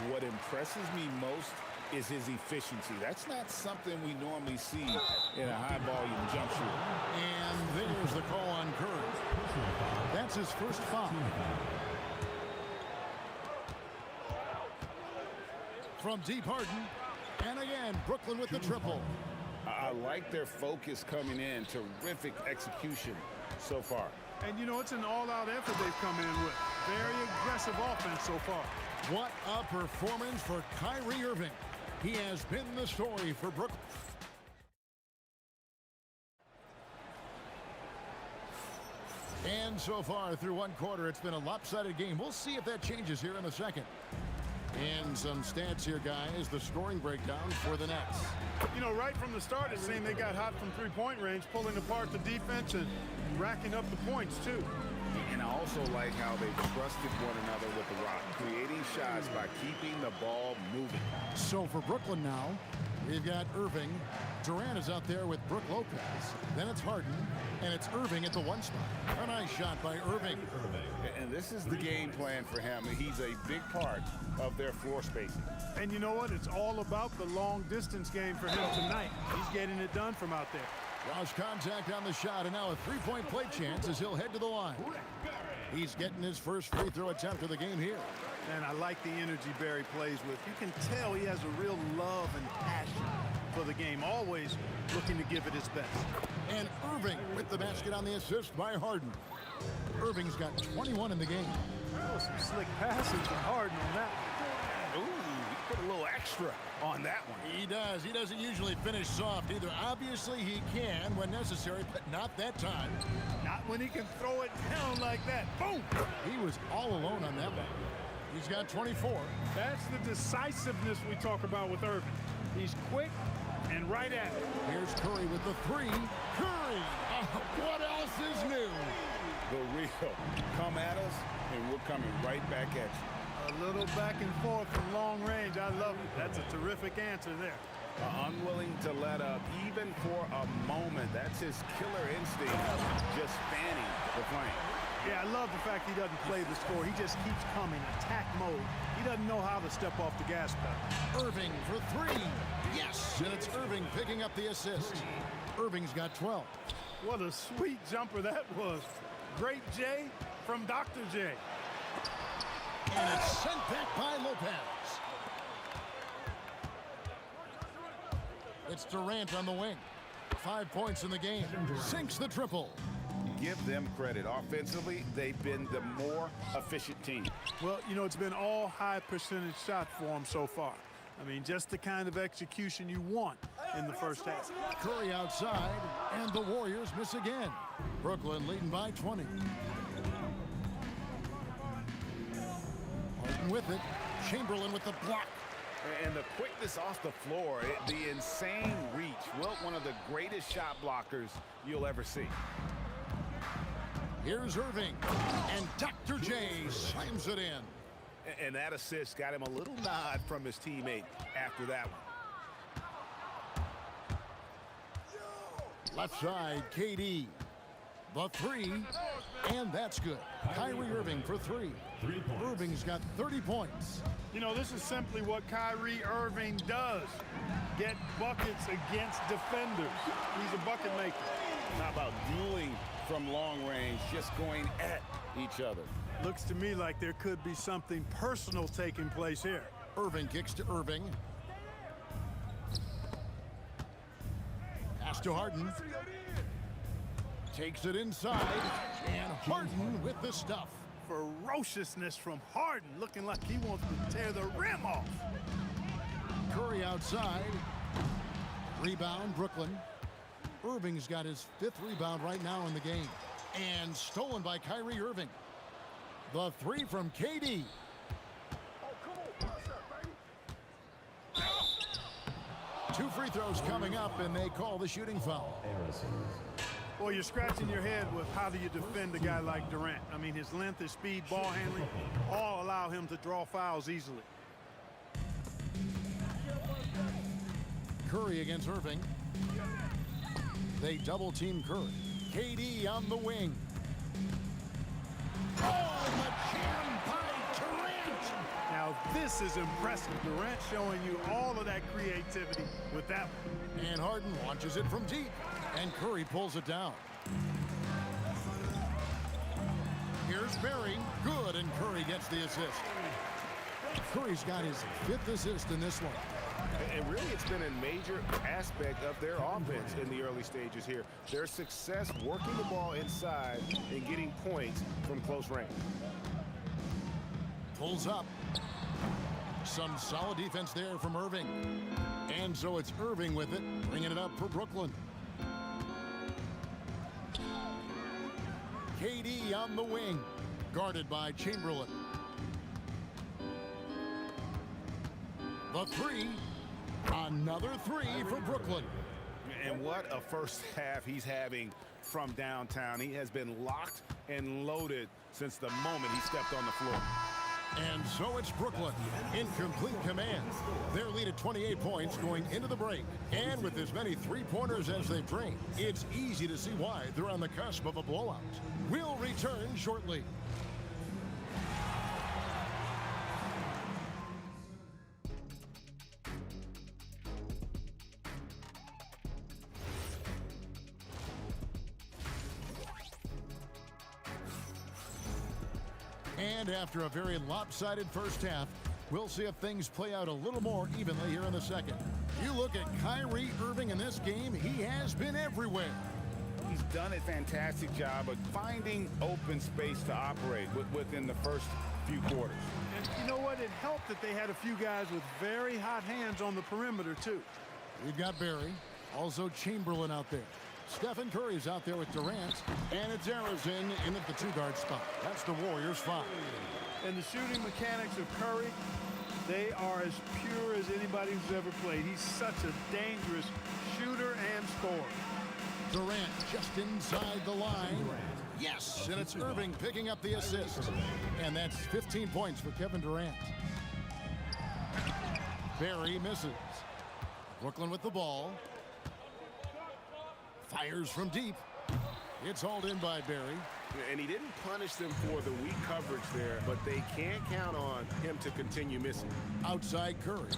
what impresses me most is his efficiency. That's not something we normally see in a high-volume jump shooter. And there's the call on Curry. That's his first foul. From deep, Harden. And again, Brooklyn with the triple. I like their focus coming in. Terrific execution so far. And, you know, it's an all-out effort they've come in with. Very aggressive offense so far. What a performance for Kyrie Irving. He has been the story for Brooklyn. And so far through one quarter, it's been a lopsided game. We'll see if that changes here in a second. And some stats here, guys. The scoring breakdown for the Nets. You know, right from the start, it seemed they got hot from three-point range, pulling apart the defense and racking up the points, too. And I also like how they trusted one another with the rock, creating shots by keeping the ball moving. So for Brooklyn now, we've got Irving. Durant is out there with Brook Lopez. Then it's Harden, and it's Irving at the one spot. A nice shot by Irving. And this is the game plan for him. He's a big part of their floor spacing. And you know what? It's all about the long-distance game for him tonight. He's getting it done from out there. Lost contact on the shot, and now a three-point play chance as he'll head to the line. He's getting his first free throw attempt of the game here. And I like the energy Barry plays with. You can tell he has a real love and passion for the game, always looking to give it his best. And Irving with the basket on the assist by Harden. Irving's got 21 in the game. Oh, some slick passing from Harden on that. Ooh, he put a little extra on that one. He does. He doesn't usually finish soft either. Obviously, he can when necessary, but not that time. Not when he can throw it down like that. Boom! He was all alone on that one. He's got 24. That's the decisiveness we talk about with Irving. He's quick and right at it. Here's Curry with the three. Curry! What else is new? The real. Come at us, and we're coming right back at you. A little back and forth from long range. I love it. That's a terrific answer there. Unwilling to let up even for a moment. That's his killer instinct, just fanning the flame. Yeah, I love the fact he doesn't play the score. He just keeps coming, attack mode. He doesn't know how to step off the gas pedal. Irving for three. Yes, and it's Irving picking up the assist. Irving's got 12. What a sweet jumper that was. Great J from Dr. J. And it's sent back by Lopez. It's Durant on the wing. 5 points in the game. Sinks the triple. Give them credit. Offensively, they've been the more efficient team. Well, you know, it's been all high percentage shots for them so far. I mean, just the kind of execution you want in the first half. Curry outside, and the Warriors miss again. Brooklyn leading by 20. Harden with it. Chamberlain with the block. And the quickness off the floor, the insane reach. Wilt, one of the greatest shot blockers you'll ever see. Here's Irving, and Dr. J slams it in. And that assist got him a little nod from his teammate after that one. Left side, KD. The three, and that's good. Kyrie Irving for three. Irving's got 30 points. You know, this is simply what Kyrie Irving does. Get buckets against defenders. He's a bucket maker. How about dueling from long range, just going at each other? Looks to me like there could be something personal taking place here. Irving kicks to Irving. Pass to Harden. Takes it inside, and Harden with the stuff. Ferociousness from Harden, looking like he wants to tear the rim off. Curry outside. Rebound, Brooklyn. Irving's got his 5th rebound right now in the game. And stolen by Kyrie Irving. The three from KD. 2 free throws coming up, and they call the shooting foul. Well, you're scratching your head with how do you defend a guy like Durant. I mean, his length, his speed, ball handling, all allow him to draw fouls easily. Curry against Irving. They double-team Curry. KD on the wing. Oh, the jam by Durant! Now, this is impressive. Durant showing you all of that creativity with that one. And Harden launches it from deep. And Curry pulls it down. Here's Barry. Good, and Curry gets the assist. Curry's got his 5th assist in this one. And really, it's been a major aspect of their offense in the early stages here. Their success working the ball inside and getting points from close range. Pulls up. Some solid defense there from Irving. And so it's Irving with it, bringing it up for Brooklyn. KD on the wing, guarded by Chamberlain. The 3. Another 3 for Brooklyn. And what a first half he's having from downtown. He has been locked and loaded since the moment he stepped on the floor. And so it's Brooklyn in complete command. Their lead at 28 points going into the break. And with as many three-pointers as they've drained, it's easy to see why they're on the cusp of a blowout. We'll return shortly. And after a very lopsided first half, we'll see if things play out a little more evenly here in the second. You look at Kyrie Irving in this game, he has been everywhere. He's done a fantastic job of finding open space to operate within the first few quarters. And you know what? It helped that they had a few guys with very hot hands on the perimeter, too. We've got Barry, also Chamberlain out there. Stephen Curry's out there with Durant, and it's Arizona in at the 2-guard spot. That's the Warriors' 5. And the shooting mechanics of Curry, they are as pure as anybody who's ever played. He's such a dangerous shooter and scorer. Durant just inside the line. Yes, and it's Irving picking up the assist. And that's 15 points for Kevin Durant. Barry misses. Brooklyn with the ball. Fires from deep. It's hauled in by Barry. And he didn't punish them for the weak coverage there, but they can't count on him to continue missing. Outside Curry.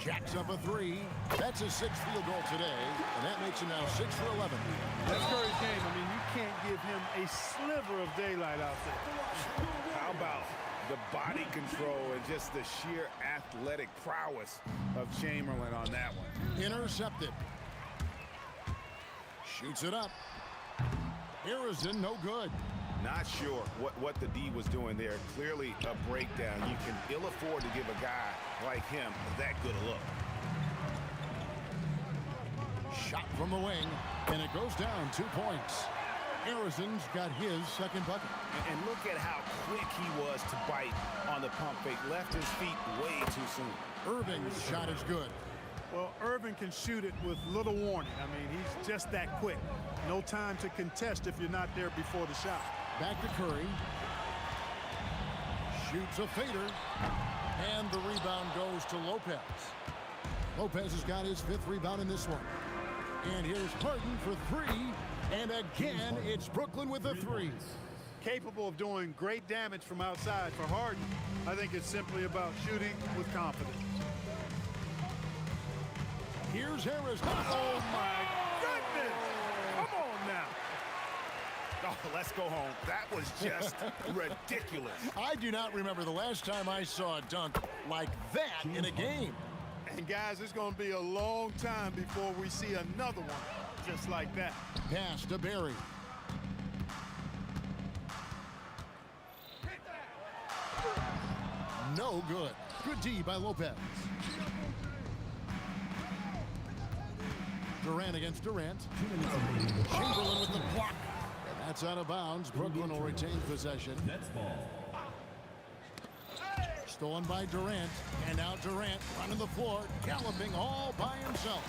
Jacks up a 3. That's his 6th field goal today, and that makes him now 6 for 11. That's Curry's game. I mean, you can't give him a sliver of daylight out there. How about the body control and just the sheer athletic prowess of Chamberlain on that one? Intercepted. Shoots it up. Harrison, no good. Not sure what the D was doing there. Clearly a breakdown. You can ill afford to give a guy like him that good a look. Shot from the wing, and it goes down 2 points. Harrison's got his 2nd bucket. And look at how quick he was to bite on the pump fake. Left his feet way too soon. Irving's shot is good. Well, Irving can shoot it with little warning. I mean, he's just that quick. No time to contest if you're not there before the shot. Back to Curry. Shoots a fader. And the rebound goes to Lopez. Lopez has got his 5th rebound in this one. And here's Harden for 3. And again, it's Brooklyn with a 3. Capable of doing great damage from outside for Harden. I think it's simply about shooting with confidence. Here's Harris. Oh, my goodness! Come on now. Oh, let's go home. That was just ridiculous. I do not remember the last time I saw a dunk like that in a game. And, guys, it's going to be a long time before we see another one just like that. Pass to Barry. No good. Good D by Lopez. Durant against Durant. Chamberlain with the block. And that's out of bounds. Brooklyn will retain possession. Stolen by Durant. And now Durant running the floor, galloping all by himself.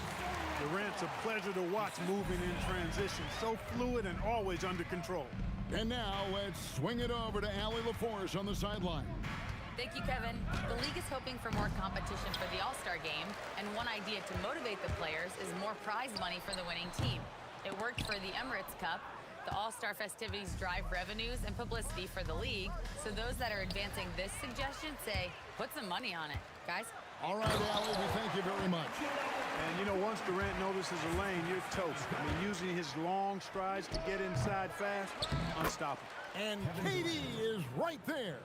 Durant's a pleasure to watch moving in transition. So fluid and always under control. And now let's swing it over to Allie LaForce on the sideline. Thank you, Kevin. The league is hoping for more competition for the All-Star game, and one idea to motivate the players is more prize money for the winning team. It worked for the Emirates Cup. The All-Star festivities drive revenues and publicity for the league, so those that are advancing this suggestion say, put some money on it. Guys? All right, Allie, we thank you very much. And, you know, once Durant notices a lane, you're toast. I mean, using his long strides to get inside fast, unstoppable. And KD is right there.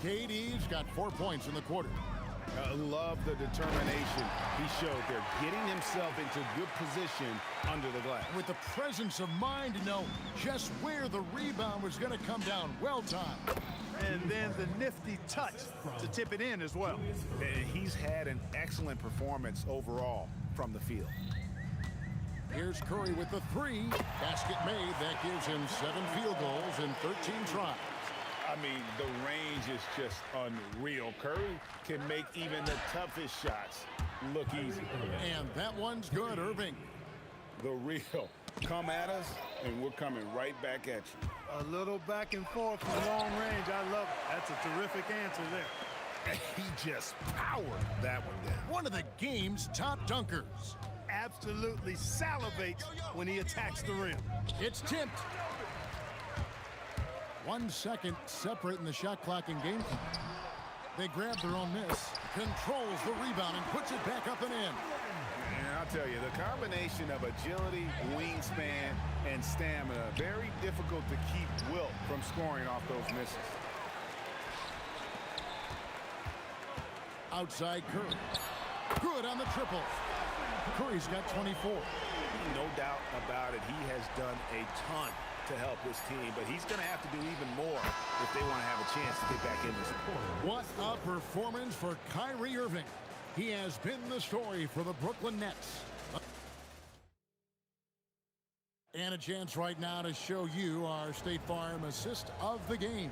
KD's got 4 points in the quarter. Love the determination he showed there, getting himself into good position under the glass. With the presence of mind to know just where the rebound was going to come down. Well timed. And then the nifty touch to tip it in as well. And he's had an excellent performance overall from the field. Here's Curry with the three. Basket made. That gives him 7 field goals in 13 tries. I mean, the range is just unreal. Curry can make even the toughest shots look easy. And that one's good, Irving. The real. Come at us, and we're coming right back at you. A little back and forth from long range. I love it. That's a terrific answer there. And he just powered that one down. One of the game's top dunkers. Absolutely salivates when he attacks the rim. It's tipped. 1 second separating the shot clock and game clock. They grab their own miss, controls the rebound, and puts it back up and in. And I'll tell you, the combination of agility, wingspan, and stamina, very difficult to keep Wilt from scoring off those misses. Outside Curry. Good on the triple. Curry's got 24. No doubt about it, he has done a ton to help this team, but he's going to have to do even more if they want to have a chance to get back in this quarter. What a performance for Kyrie Irving. He has been the story for the Brooklyn Nets. And a chance right now to show you our State Farm assist of the game.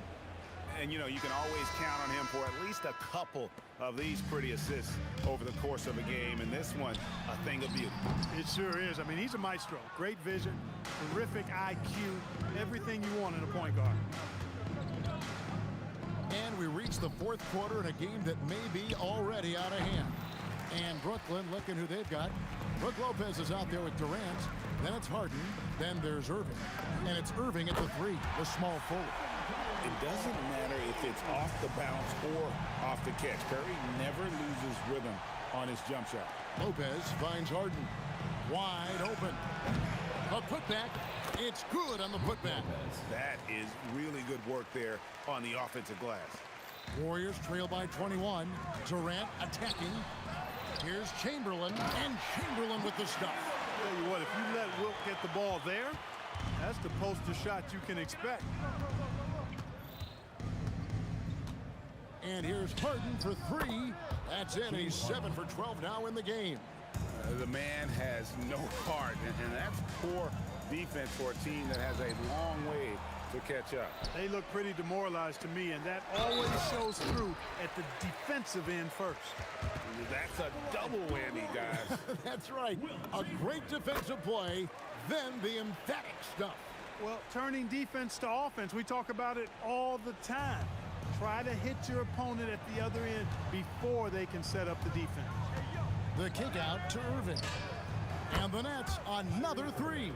And, you know, you can always count on him for at least a couple of these pretty assists over the course of a game. And this one, a thing of beauty. It sure is. I mean, he's a maestro. Great vision, terrific IQ, everything you want in a point guard. And we reach the fourth quarter in a game that may be already out of hand. And Brooklyn, looking who they've got. Brook Lopez is out there with Durant. Then it's Harden. Then there's Irving. And it's Irving at the three, the small forward. It doesn't matter if it's off the bounce or off the catch. Curry never loses rhythm on his jump shot. Lopez finds Harden. Wide open. A putback. It's good on the putback. That is really good work there on the offensive glass. Warriors trail by 21. Durant attacking. Here's Chamberlain, and Chamberlain with the stuff. Tell you what, if you let Wilt get the ball there, that's the poster shot you can expect. And here's Harden for three. That's in. He's 7 for 12 now in the game. The man has no heart, and that's poor defense for a team that has a long way to catch up. They look pretty demoralized to me, and that always shows through at the defensive end first. That's a double whammy, guys. That's right. A great defensive play, then the emphatic stuff. Well, turning defense to offense, we talk about it all the time. Try to hit your opponent at the other end before they can set up the defense. The kick out to Irving. And the Nets, another three.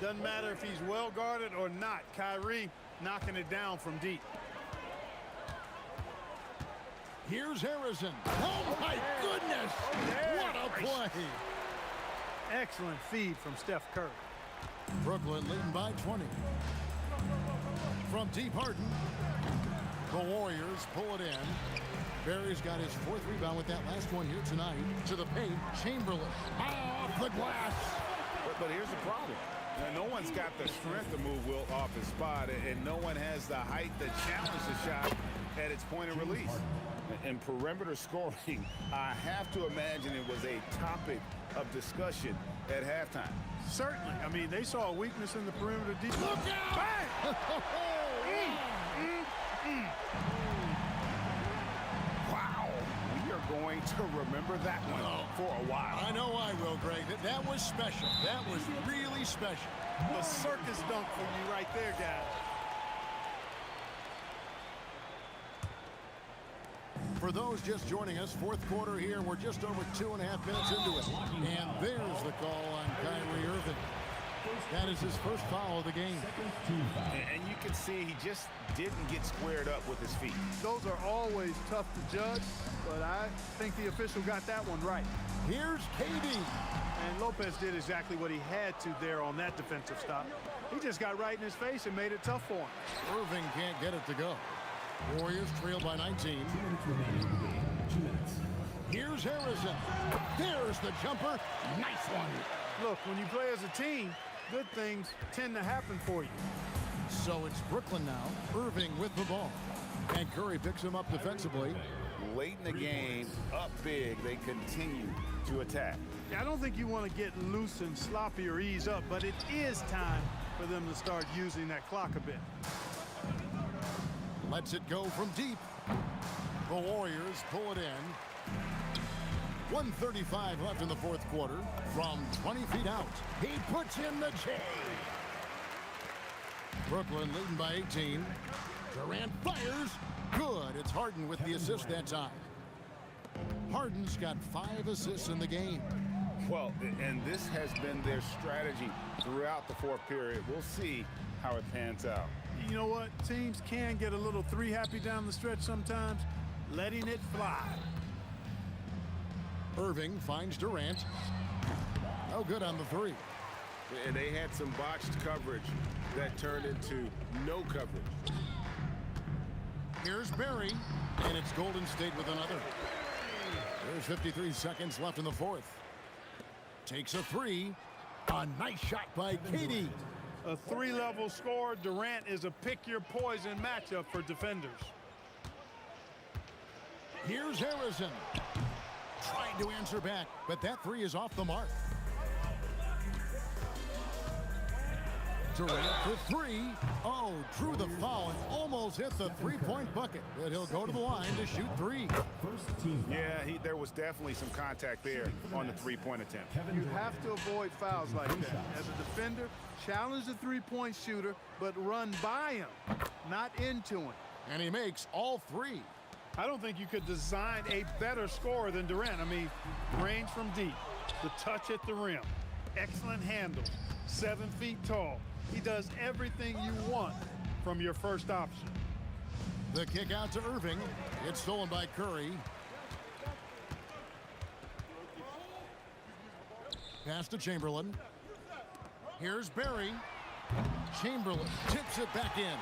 Doesn't matter if he's well guarded or not. Kyrie knocking it down from deep. Here's Harrison. Oh, my goodness. What a play. Excellent feed from Steph Curry. Brooklyn leading by 20. From deep, Harden. The Warriors pull it in. Barry's got his 4th rebound with that last one here tonight. To the paint, Chamberlain. Off the glass. But here's the problem. Now, no one's got the strength to move Wilt off his spot, and no one has the height to challenge the shot at its point of release. And perimeter scoring, I have to imagine it was a topic of discussion at halftime. Certainly. I mean, they saw a weakness in the perimeter defense. Look out! Bang! going to remember that one for a while. I know I will, Greg. That was special. That was really special. The circus dunk for you right there, guys. For those just joining us, fourth quarter here. We're just over 2.5 minutes into it. And there's the call on Kyrie Irving. That is his first foul of the game. And you can see he just didn't get squared up with his feet. Those are always tough to judge, but I think the official got that one right. Here's KD. And Lopez did exactly what he had to there on that defensive stop. He just got right in his face and made it tough for him. Irving can't get it to go. Warriors trail by 19. 2 minutes remaining in the game. 2 minutes. Here's Harrison. There's the jumper. Nice one. Look, when you play as a team, good things tend to happen for you. So it's Brooklyn now. Irving with the ball. And Curry picks him up defensively. Late in the game, up big, they continue to attack. Yeah, I don't think you want to get loose and sloppy or ease up, but it is time for them to start using that clock a bit. Lets it go from deep. The Warriors pull it in. 1:35 left in the fourth quarter. From 20 feet out, he puts in the J. Brooklyn leading by 18. Durant fires. Good. It's Harden with the assist that time. Harden's got 5 assists in the game. Well, and this has been their strategy throughout the fourth period. We'll see how it pans out. You know what? Teams can get a little three happy down the stretch sometimes, letting it fly. Irving finds Durant. No good on the three. And they had some botched coverage that turned into no coverage. Here's Barry, and it's Golden State with another. There's 53 seconds left in the fourth. Takes a three. A nice shot by KD. A three-level score. Durant is a pick-your-poison matchup for defenders. Here's Harrison. Trying to answer back, but that three is off the mark. Durant for three. Oh, drew the foul and almost hit the three-point bucket. But he'll go to the line to shoot three. First team. Yeah, there was definitely some contact there on the three-point attempt. You have to avoid fouls like that. As a defender, challenge the three-point shooter, but run by him, not into him. And he makes all three. I don't think you could design a better scorer than Durant. I mean, range from deep, the touch at the rim, excellent handle, 7 feet tall. He does everything you want from your first option. The kick out to Irving. It's stolen by Curry. Pass to Chamberlain. Here's Barry. Chamberlain tips it back in.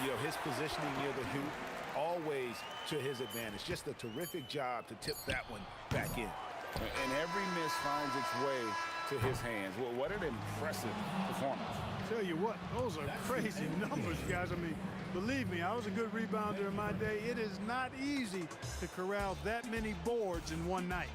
You know, his positioning near the hoop, always to his advantage. Just a terrific job to tip that one back in. And every miss finds its way to his hands. Well, what an impressive performance. Tell you what, those are crazy numbers, guys. I mean, believe me, I was a good rebounder in my day. It is not easy to corral that many boards in one night.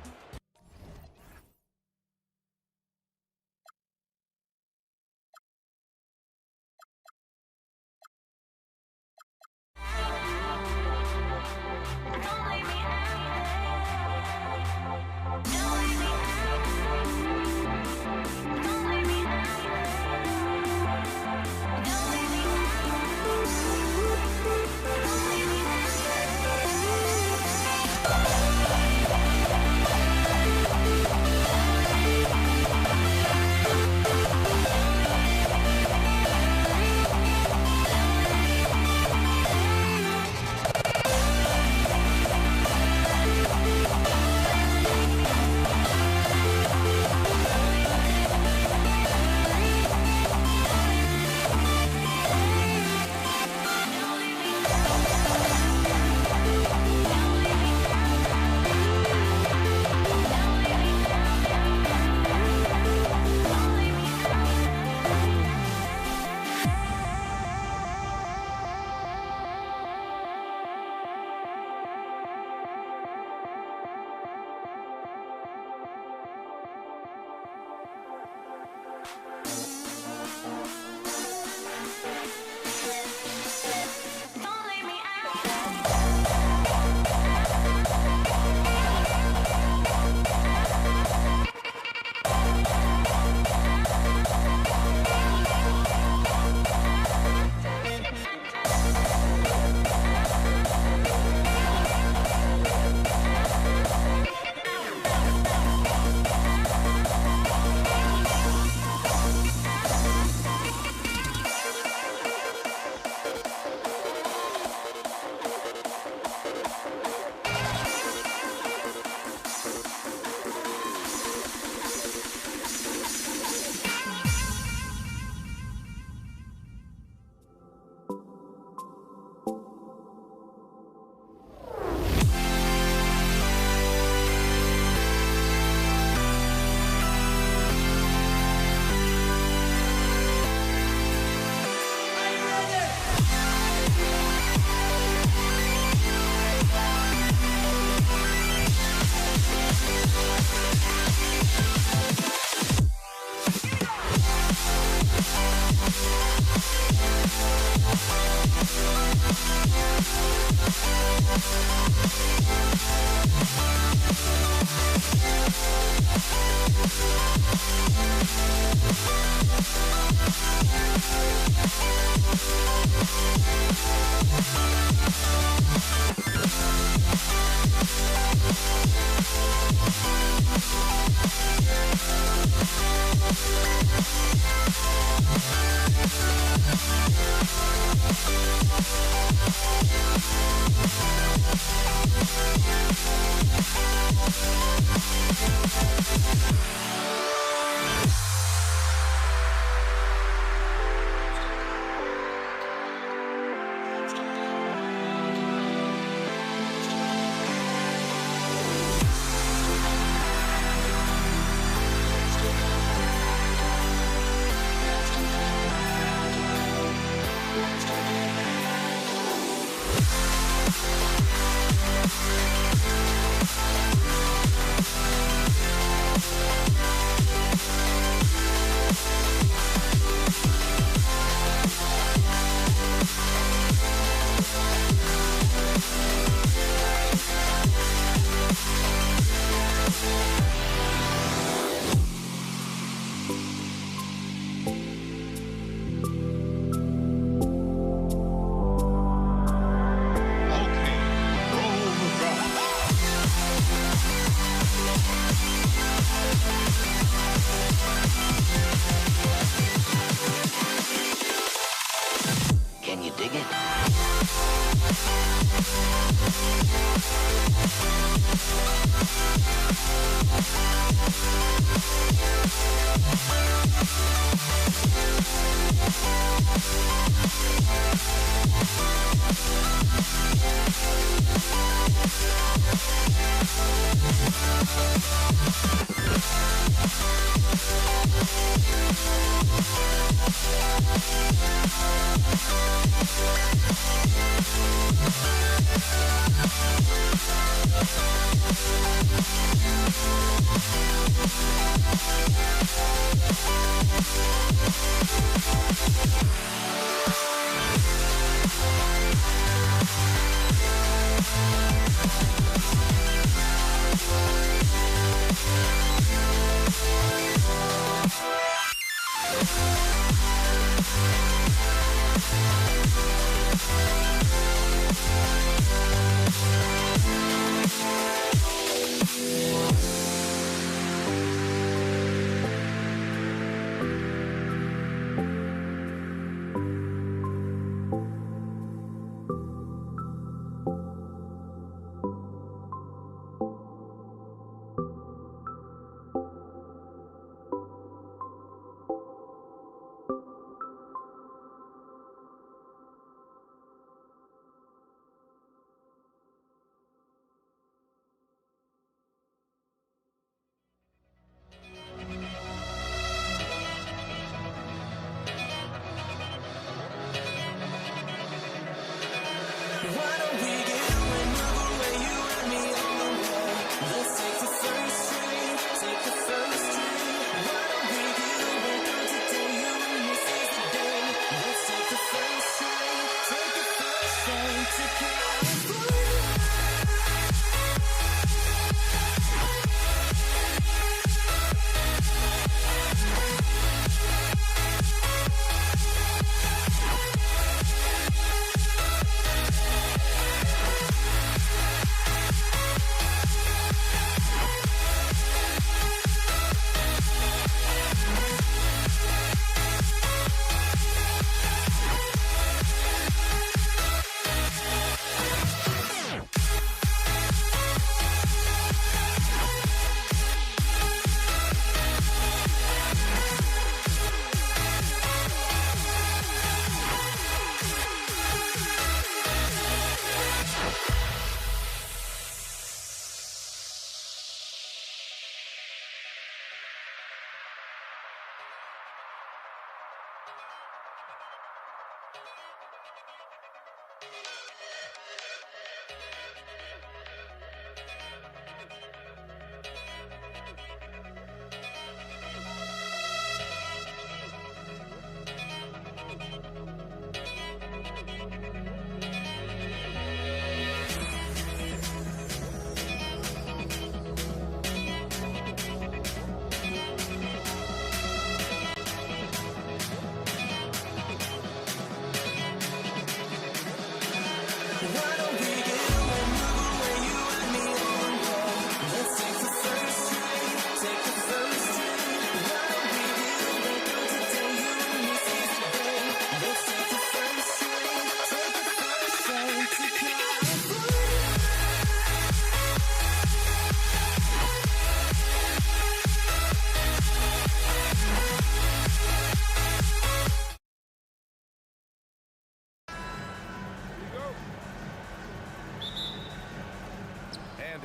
Can you dig it?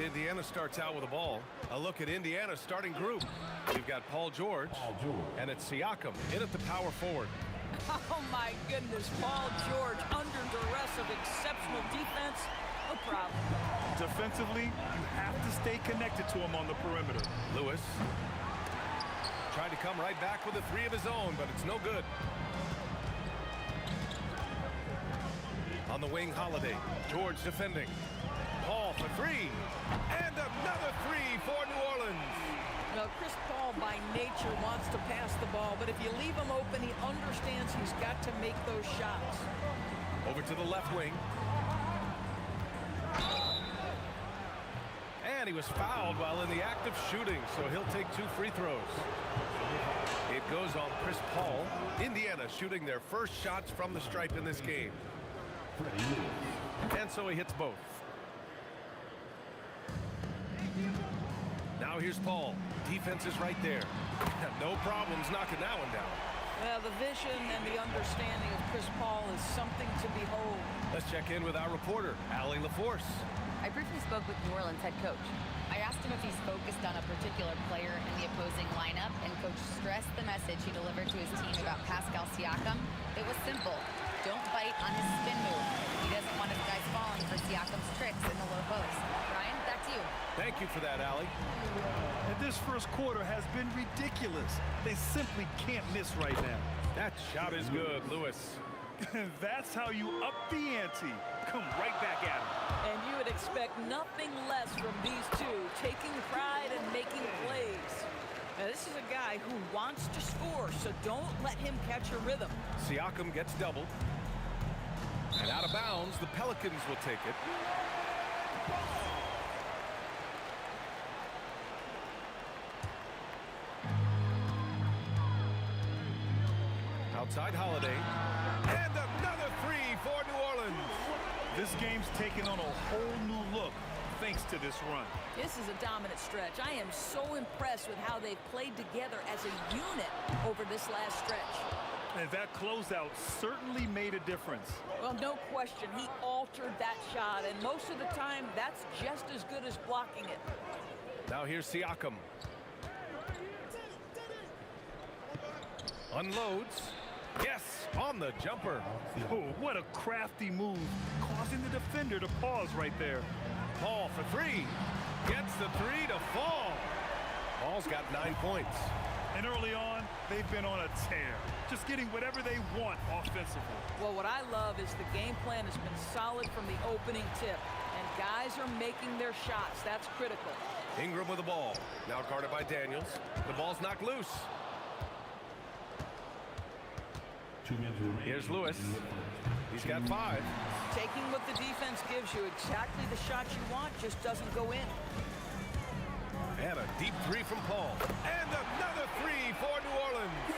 Indiana starts out with the ball. A look at Indiana's starting group. We've got Paul George, and it's Siakam in at the power forward. Oh, my goodness. Paul George under duress of exceptional defense. No problem. Defensively, you have to stay connected to him on the perimeter. Lewis tried to come right back with a three of his own, but it's no good. On the wing, Holiday. George defending. Paul for three. And another three for New Orleans. Now, Chris Paul, by nature, wants to pass the ball, but if you leave him open, he understands he's got to make those shots. Over to the left wing. And he was fouled while in the act of shooting, so he'll take 2 free throws. It goes on Chris Paul. Indiana shooting their first shots from the stripe in this game. And so he hits both. Now here's Paul. Defense is right there. No problems knocking that one down. Well, the vision and the understanding of Chris Paul is something to behold. Let's check in with our reporter, Allie LaForce. I briefly spoke with New Orleans head coach. I asked him if he's focused on a particular player in the opposing lineup, and coach stressed the message he delivered to his team about Pascal Siakam. It was simple. Don't bite on his spin move. He doesn't want his guys falling for Siakam's tricks in the low post. Ryan, back to you. Thank you for that, Allie. And this first quarter has been ridiculous. They simply can't miss right now. That shot is good, Lewis. That's how you up the ante. Come right back at him. And you would expect nothing less from these two, taking pride and making plays. Now, this is a guy who wants to score, so don't let him catch a rhythm. Siakam gets doubled. And out of bounds, the Pelicans will take it. Outside Holiday. And another 3 for New Orleans. This game's taken on a whole new look thanks to this run. This is a dominant stretch. I am so impressed with how they've played together as a unit over this last stretch. And that closeout certainly made a difference. Well, no question. He altered that shot, and most of the time, that's just as good as blocking it. Now here's Siakam. Unloads. Yes, on the jumper. Oh, what a crafty move, causing the defender to pause right there. Paul for 3. Gets the 3 to fall. Paul's got 9 points. And early on, they've been on a tear, just getting whatever they want offensively. Well, what I love is the game plan has been solid from the opening tip, and guys are making their shots. That's critical. Ingram with the ball. Now guarded by Daniels. The ball's knocked loose. Here's Lewis. He's got 5. Taking what the defense gives you, exactly the shot you want, just doesn't go in. And a deep 3 from Paul. And another 3 for New Orleans.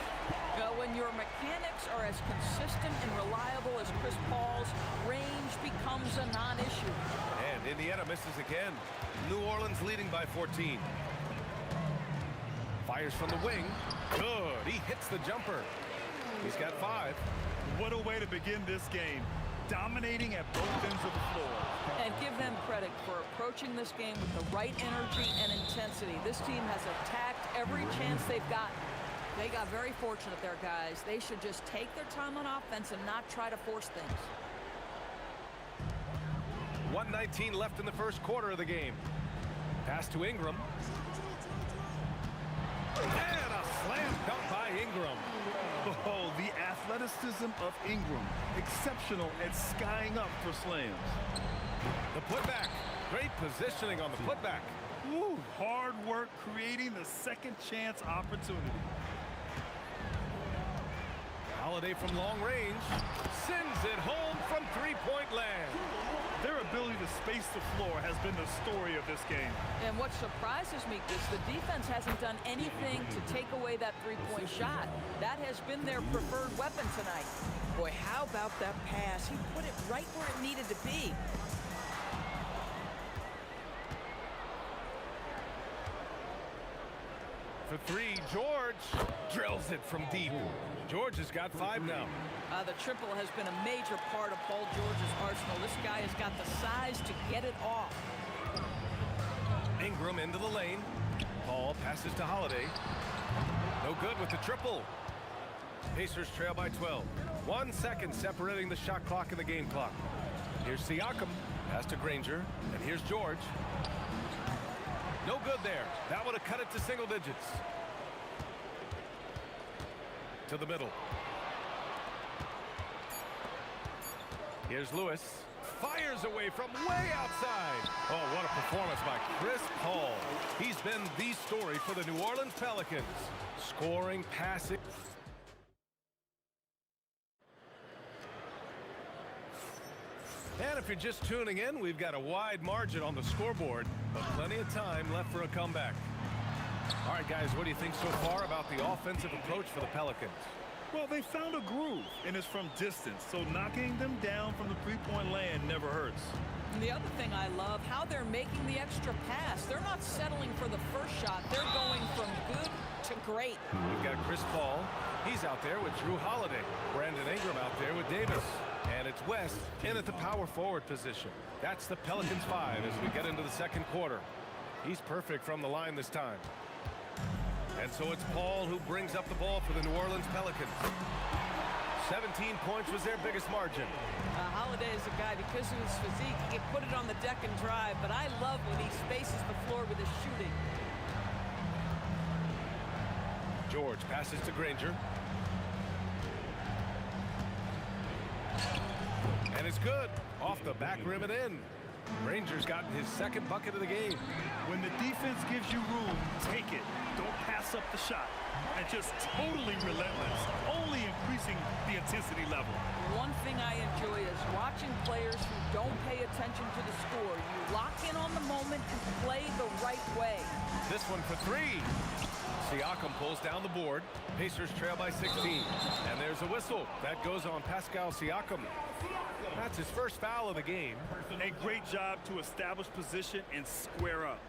Well, when your mechanics are as consistent and reliable as Chris Paul's, range becomes a non-issue. And Indiana misses again. New Orleans leading by 14. Fires from the wing. Good. He hits the jumper. He's got 5. What a way to begin this game. Dominating at both ends of the floor. And give them credit for approaching this game with the right energy and intensity. This team has attacked every chance they've gotten. They got very fortunate there, guys. They should just take their time on offense and not try to force things. 1:19 left in the first quarter of the game. Pass to Ingram. And a slam dunk by Ingram. Oh, the athleticism of Ingram. Exceptional at skying up for slams. The putback. Great positioning on the putback. Woo, hard work creating the second chance opportunity. Holiday from long range. Sends it home from three-point land. Their ability to space the floor has been the story of this game. And what surprises me is the defense hasn't done anything to take away that three-point shot. That has been their preferred weapon tonight. Boy, how about that pass? He put it right where it needed to be. For 3, George drills it from deep. George has got 5 now. The triple has been a major part of Paul George's arsenal. This guy has got the size to get it off. Ingram into the lane. Paul passes to Holiday. No good with the triple. Pacers trail by 12. 1 second separating the shot clock and the game clock. Here's Siakam. Pass to Granger. And here's George. No good there. That would have cut it to single digits. To the middle. Here's Lewis. Fires away from way outside. Oh, what a performance by Chris Paul. He's been the story for the New Orleans Pelicans. Scoring, passing. And if you're just tuning in, we've got a wide margin on the scoreboard, but plenty of time left for a comeback. All right, guys, what do you think so far about the offensive approach for the Pelicans? Well, they found a groove, and it's from distance, so knocking them down from the three-point land never hurts. And the other thing I love, how they're making the extra pass. They're not settling for the first shot. They're going from good to great. We've got Chris Paul. He's out there with Drew Holiday. Brandon Ingram out there with Davis. And it's West in at the power forward position. That's the Pelicans 5 as we get into the second quarter. He's perfect from the line this time. And so it's Paul who brings up the ball for the New Orleans Pelicans. 17 points was their biggest margin. Holiday is a guy, because of his physique, he can put it on the deck and drive, but I love when he spaces the floor with his shooting. George passes to Granger. And it's good. Off the back rim and in. Granger's gotten his second bucket of the game. When the defense gives you room, take it. Don't pass up the shot. And just totally relentless, only increasing the intensity level. One thing I enjoy is watching players who don't pay attention to the score. You lock in on the moment and play the right way. This one for three. Siakam pulls down the board. Pacers trail by 16. And there's a whistle. That goes on Pascal Siakam. That's his first foul of the game. A great job to establish position and square up.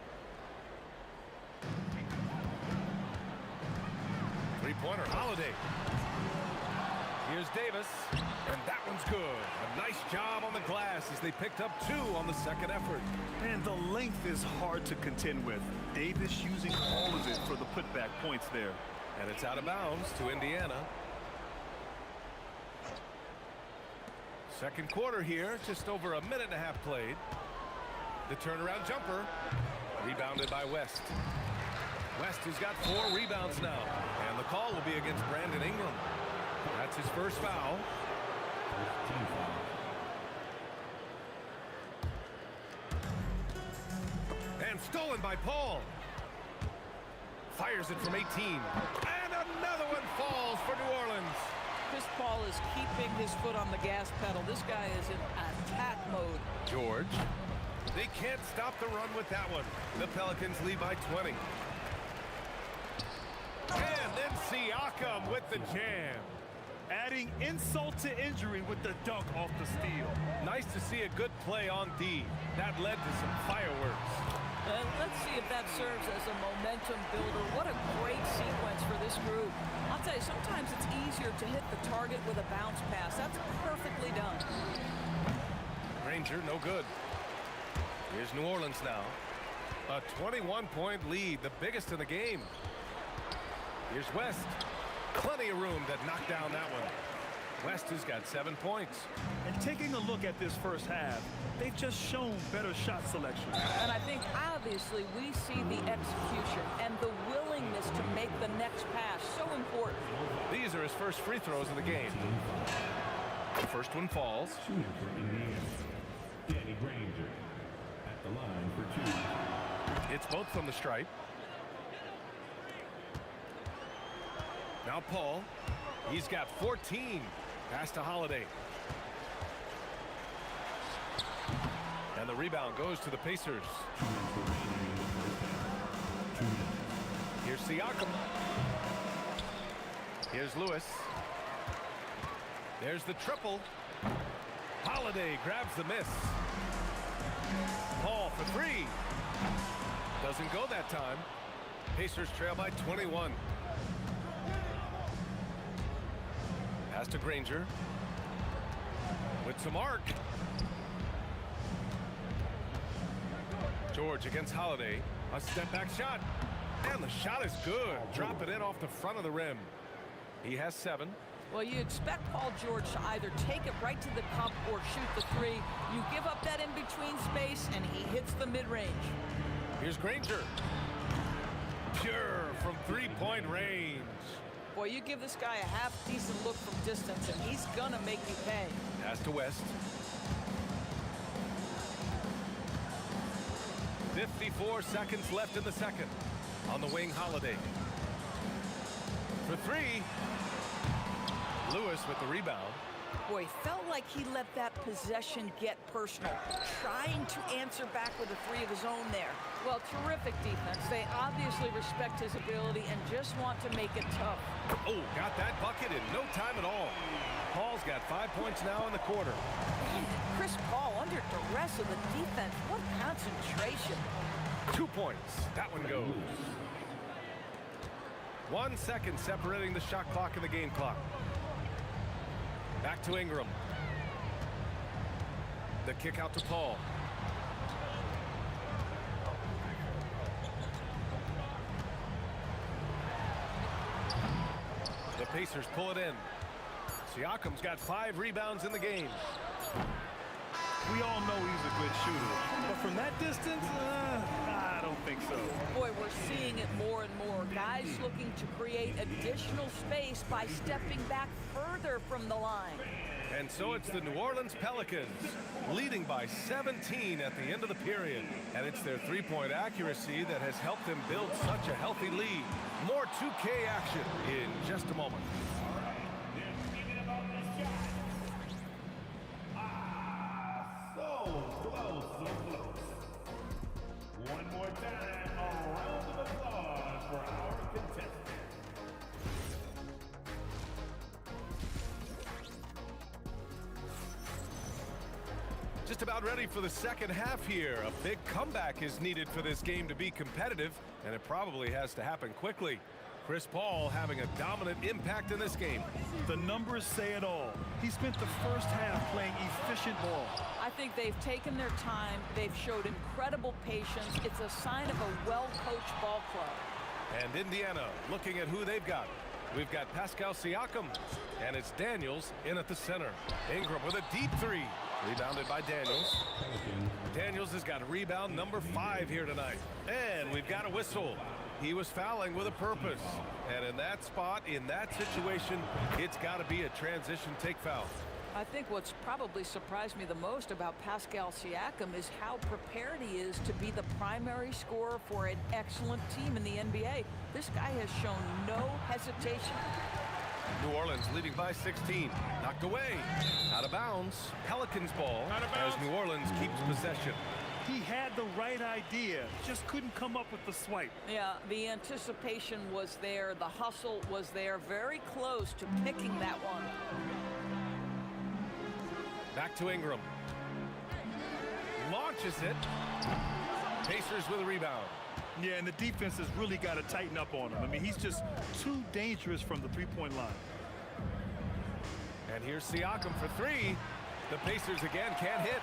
Three-pointer, Holiday. Here's Davis, and that one's good. A nice job on the glass as they picked up 2 on the second effort. And the length is hard to contend with. Davis using all of it for the putback points there. And it's out of bounds to Indiana. Second quarter here, just over a minute and a half played. The turnaround jumper, rebounded by West. West has got 4 rebounds now, and the call will be against Brandon Ingram. That's his first foul. And stolen by Paul. Fires it from 18. And another one falls for New Orleans. Chris Paul is keeping his foot on the gas pedal. This guy is in attack mode. George. They can't stop the run with that one. The Pelicans lead by 20. And then Siakam with the jam. Adding insult to injury with the dunk off the steal. Nice to see a good play on D. That led to some fireworks. Let's see if that serves as a momentum builder. What a great sequence for this group. I'll tell you, sometimes it's easier to hit the target with a bounce pass. That's perfectly done. Granger, no good. Here's New Orleans now. A 21-point lead, the biggest in the game. Here's West. Plenty of room to knock down that one. West has got 7 points. And taking a look at this first half, they've just shown better shot selection. And I think obviously we see the execution and the willingness to make the next pass so important. These are his first free throws of the game. The first one falls. Shooting for Indiana, Danny Granger at the line for 2. It's both from the stripe. Now Paul. He's got 14. Pass to Holiday. And the rebound goes to the Pacers. Here's Siakam. Here's Lewis. There's the triple. Holiday grabs the miss. Paul for 3. Doesn't go that time. Pacers trail by 21. Pass to Granger. With some arc. George against Holiday. A step back shot. And the shot is good. Drop it in off the front of the rim. He has 7. Well, you expect Paul George to either take it right to the cup or shoot the 3. You give up that in-between space, and he hits the mid-range. Here's Granger. Pure from 3-point range. Boy, you give this guy a half-decent look from distance, and he's gonna make you pay. Pass to West. 54 seconds left in the second. On the wing, Holiday. For 3. Lewis with the rebound. Boy, felt like he let that possession get personal, trying to answer back with a three of his own there. Well, terrific defense. They obviously respect his ability and just want to make it tough. Oh, got that bucket in no time at all. Paul's got 5 points now in the quarter. Chris Paul under duress of the defense. What concentration. 2 points. That one goes. 1 second separating the shot clock and the game clock. Back to Ingram. The kick out to Paul. The Pacers pull it in. Siakam's got 5 rebounds in the game. We all know he's a good shooter, but from that distance, I don't think so. Boy, we're seeing it more and more. Guys looking to create additional space by stepping back further from the line. And so it's the New Orleans Pelicans leading by 17 at the end of the period. And it's their three-point accuracy that has helped them build such a healthy lead. More 2K action in just a moment. So close, so close. One more time, a round of applause for our contestants. Just about ready for the second half here. A big comeback is needed for this game to be competitive, and it probably has to happen quickly. Chris Paul having a dominant impact in this game. The numbers say it all. He spent the first half playing efficient ball. I think they've taken their time. They've showed incredible patience. It's a sign of a well-coached ball club. And Indiana looking at who they've got. We've got Pascal Siakam, and it's Daniels in at the center. Ingram with a deep three. Rebounded by Daniels. Daniels has got rebound number 5 here tonight. And we've got a whistle. He was fouling with a purpose. And in that spot, in that situation, it's got to be a transition take foul. I think what's probably surprised me the most about Pascal Siakam is how prepared he is to be the primary scorer for an excellent team in the NBA. This guy has shown no hesitation. New Orleans leading by 16. Knocked away. Out of bounds. Pelicans ball as New Orleans keeps possession. He had the right idea, just couldn't come up with the swipe. Yeah, the anticipation was there. The hustle was there. Very close to picking that one. Back to Ingram. Launches it. Pacers with a rebound. Yeah, and the defense has really got to tighten up on him. I mean, he's just too dangerous from the three-point line. And here's Siakam for 3. The Pacers again can't hit.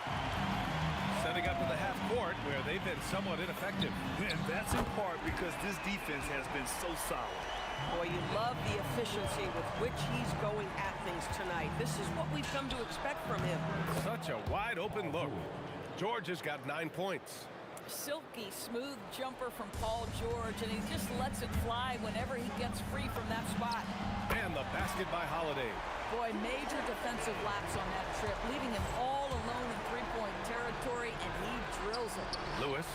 Setting up in the half court where they've been somewhat ineffective. And that's in part because this defense has been so solid. Boy, you love the efficiency with which he's going at things tonight. This is what we've come to expect from him. Such a wide open look. George has got 9 points. Silky smooth jumper from Paul George, and he just lets it fly whenever he gets free from that spot. And the basket by Holiday. Boy, major defensive lapse on that trip, leaving him all alone in three-point territory, and he drills it. Lewis,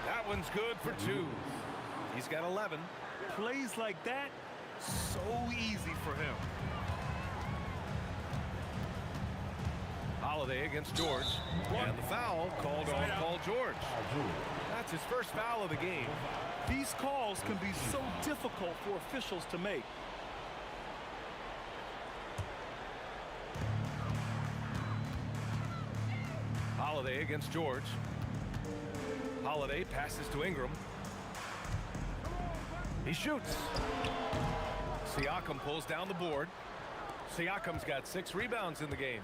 that one's good for 2. He's got 11. Plays like that, so easy for him. Holiday against George. And the foul called on Paul George. That's his first foul of the game. These calls can be so difficult for officials to make. Holiday against George. Holiday passes to Ingram. He shoots. Siakam pulls down the board. Siakam's got 6 rebounds in the game.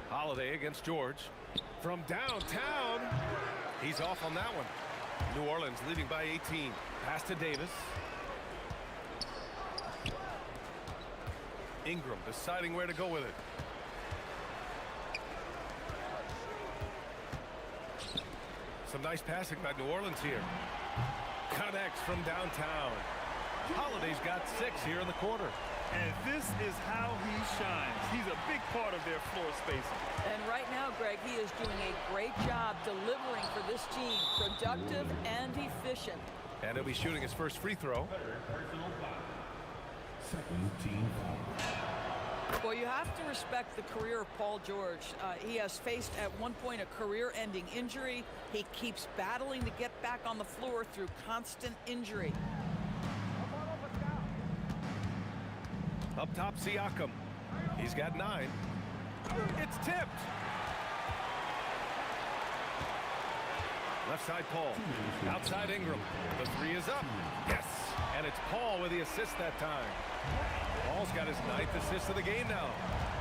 Holiday against George. From downtown. He's off on that one. New Orleans leading by 18. Pass to Davis. Ingram deciding where to go with it. Some nice passing by New Orleans here. Connects from downtown. Holiday's got 6 here in the quarter. And this is how he shines. He's a big part of their floor spacing. And right now, Greg, he is doing a great job delivering for this team. Productive and efficient. And he'll be shooting his first free throw. Second team foul. Well, you have to respect the career of Paul George. He has faced at one point a career-ending injury. He keeps battling to get back on the floor through constant injury. Up top, Siakam. He's got 9. It's tipped. Left side, Paul. Outside, Ingram. The 3 is up. Yes. And it's Paul with the assist that time. Paul's got his 9th assist of the game now.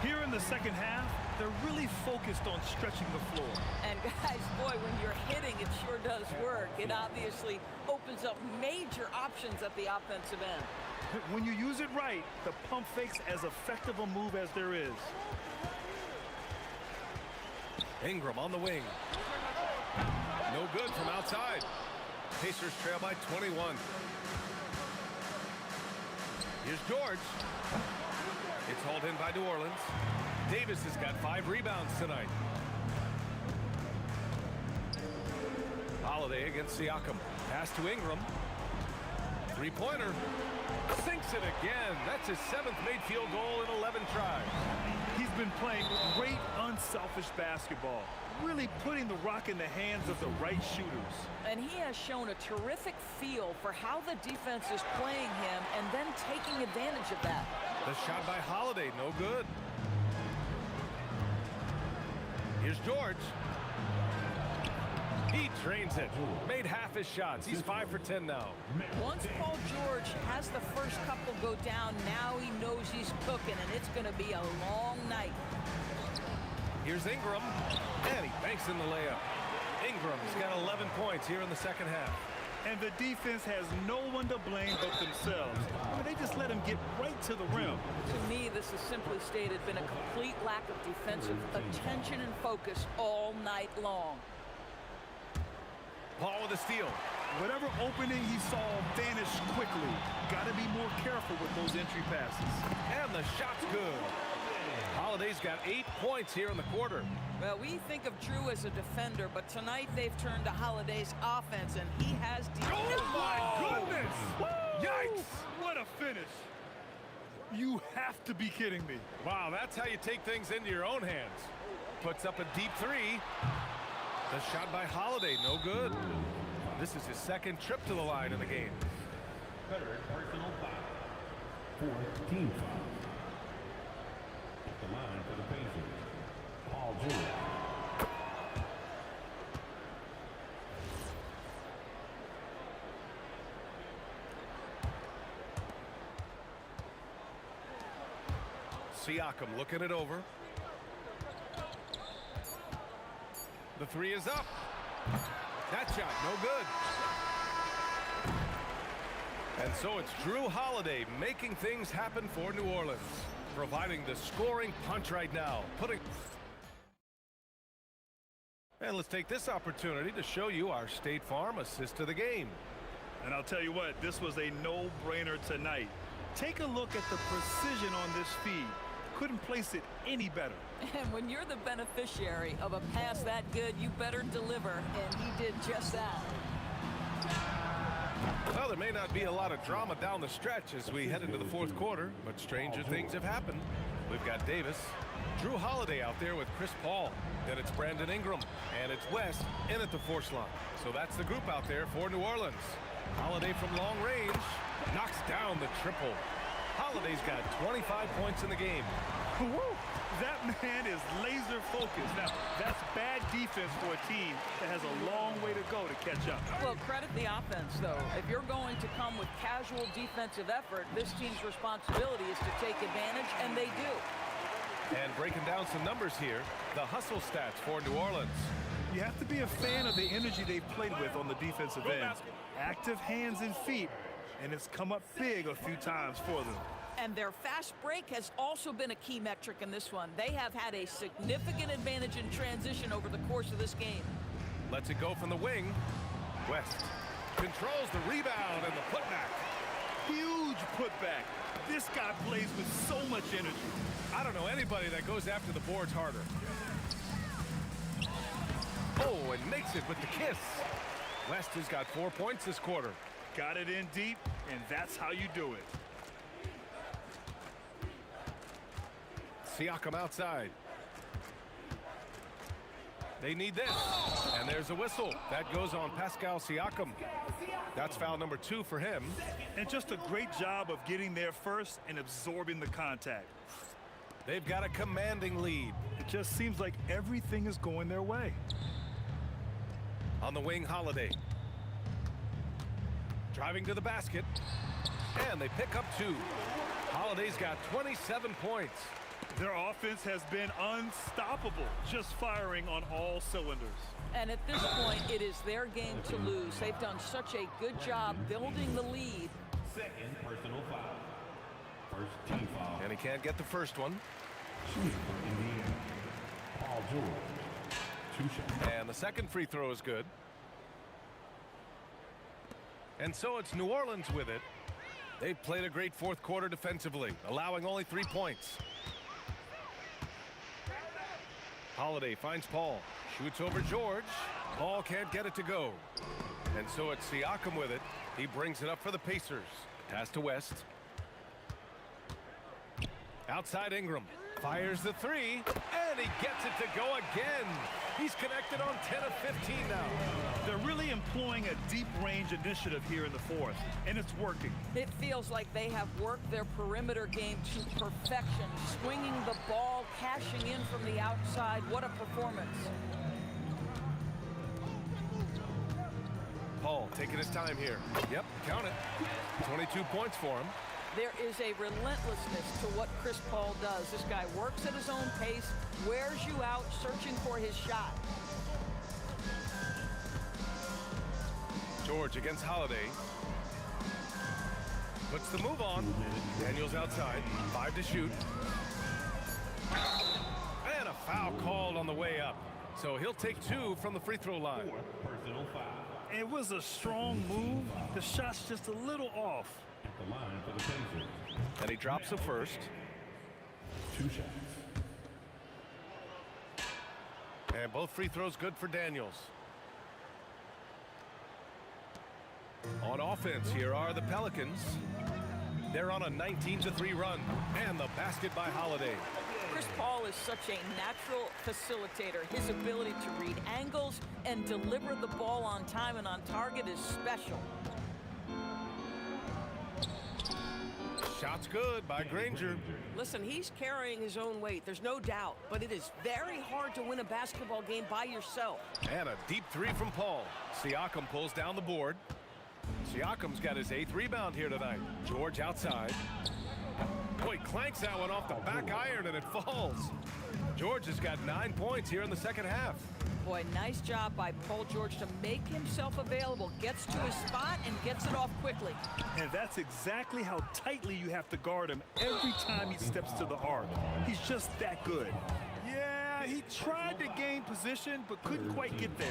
Here in the second half, they're really focused on stretching the floor. And guys, boy, when you're hitting, it sure does work. It obviously opens up major options at the offensive end. When you use it right, the pump fake's as effective a move as there is. Ingram on the wing. No good from outside. Pacers trail by 21. Here's George. It's hauled in by New Orleans. Davis has got 5 rebounds tonight. Holiday against Siakam. Pass to Ingram. 3-pointer. Sinks it again. That's his 7th made field goal in 11 tries. He's been playing great, unselfish basketball, really putting the rock in the hands of the right shooters. And he has shown a terrific feel for how the defense is playing him and then taking advantage of that. The shot by Holiday, no good. Here's George. He drains it. Made half his shots. He's 5 for 10 now. Once Paul George has the first couple go down, now he knows he's cooking, and it's going to be a long night. Here's Ingram, and he banks in the layup. Ingram's got 11 points here in the second half. And the defense has no one to blame but themselves. I mean, they just let him get right to the rim. To me, this is simply stated been a complete lack of defensive attention and focus all night long. Paul with a steal. Whatever opening he saw vanished quickly. Got to be more careful with those entry passes. And the shot's good. Holiday's got 8 points here in the quarter. Well, we think of Drew as a defender, but tonight they've turned to Holiday's offense, and he has defended. Oh, my goodness! Woo! Yikes! What a finish. You have to be kidding me. Wow, that's how you take things into your own hands. Puts up a deep 3. The shot by Holiday, no good. This is his 2nd trip to the line in the game. Third personal foul. 4th team foul. At the line for the Pacers, Paul George. Siakam looking it over. The 3 is up. That shot, no good. And so it's Drew Holiday making things happen for New Orleans, providing the scoring punch right now. And let's take this opportunity to show you our State Farm assist of the game. And I'll tell you what, this was a no-brainer tonight. Take a look at the precision on this feed. Couldn't place it any better. And when you're the beneficiary of a pass that good, you better deliver, and he did just that. Well, there may not be a lot of drama down the stretch as we head into the 4th quarter, but stranger things have happened. We've got Davis, Drew Holiday out there with Chris Paul. Then it's Brandon Ingram, and it's West in at the force line. So that's the group out there for New Orleans. Holiday from long range knocks down the triple. Holiday's got 25 points in the game. Woo! That man is laser focused. Now, that's bad defense for a team that has a long way to go to catch up. Well, credit the offense, though. If you're going to come with casual defensive effort, this team's responsibility is to take advantage, and they do. And breaking down some numbers here, the hustle stats for New Orleans. You have to be a fan of the energy they've played with on the defensive end. Active hands and feet, and it's come up big a few times for them. And their fast break has also been a key metric in this one. They have had a significant advantage in transition over the course of this game. Lets it go from the wing. West controls the rebound and the putback. Huge putback. This guy plays with so much energy. I don't know anybody that goes after the boards harder. Oh, and makes it with the kiss. West has got 4 points this quarter. Got it in deep, and that's how you do it. Siakam outside. They need this. And there's a whistle. That goes on Pascal Siakam. That's foul number 2 for him. And just a great job of getting there first and absorbing the contact. They've got a commanding lead. It just seems like everything is going their way. On the wing, Holiday. Driving to the basket. And they pick up 2. Holiday's got 27 points. Their offense has been unstoppable, just firing on all cylinders. And at this point, it is their game to lose. They've done such a good job building the lead. Second personal foul. First team foul. And he can't get the first one. Shooting for Indiana. Paul George. 2 shots. And the second free throw is good. And so it's New Orleans with it. They've played a great fourth quarter defensively, allowing only 3 points. Holiday finds Paul. Shoots over George. Paul can't get it to go. And so it's Siakam with it. He brings it up for the Pacers. Pass to West. Outside Ingram. Fires the 3. And he gets it to go again. He's connected on 10 of 15 now. They're really employing a deep range initiative here in the fourth, and it's working. It feels like they have worked their perimeter game to perfection, swinging the ball, cashing in from the outside. What a performance. Paul taking his time here. Yep, count it. 22 points for him. There is a relentlessness to what Chris Paul does. This guy works at his own pace, wears you out, searching for his shot. George against Holiday. Puts the move on. Daniels outside. 5 to shoot. And a foul called on the way up. So he'll take 2 from the free throw line. Personal foul. It was a strong move. The shot's just a little off. At the line for the Pacers. And he drops the first. 2 shots. And both free throws good for Daniels. On offense, here are the Pelicans. They're on a 19-3 run. And the basket by Holiday. Chris Paul is such a natural facilitator. His ability to read angles and deliver the ball on time and on target is special. Shot's good by Granger. Listen, he's carrying his own weight. There's no doubt. But it is very hard to win a basketball game by yourself. And a deep 3 from Paul. Siakam pulls down the board. Siakam's got his 8th rebound here tonight. George outside. Boy, clanks that one off the back iron and it falls. George has got 9 points here in the second half. Boy, nice job by Paul George to make himself available. Gets to his spot and gets it off quickly. And that's exactly how tightly you have to guard him every time he steps to the arc. He's just that good. Yeah, he tried to gain position, but couldn't quite get there.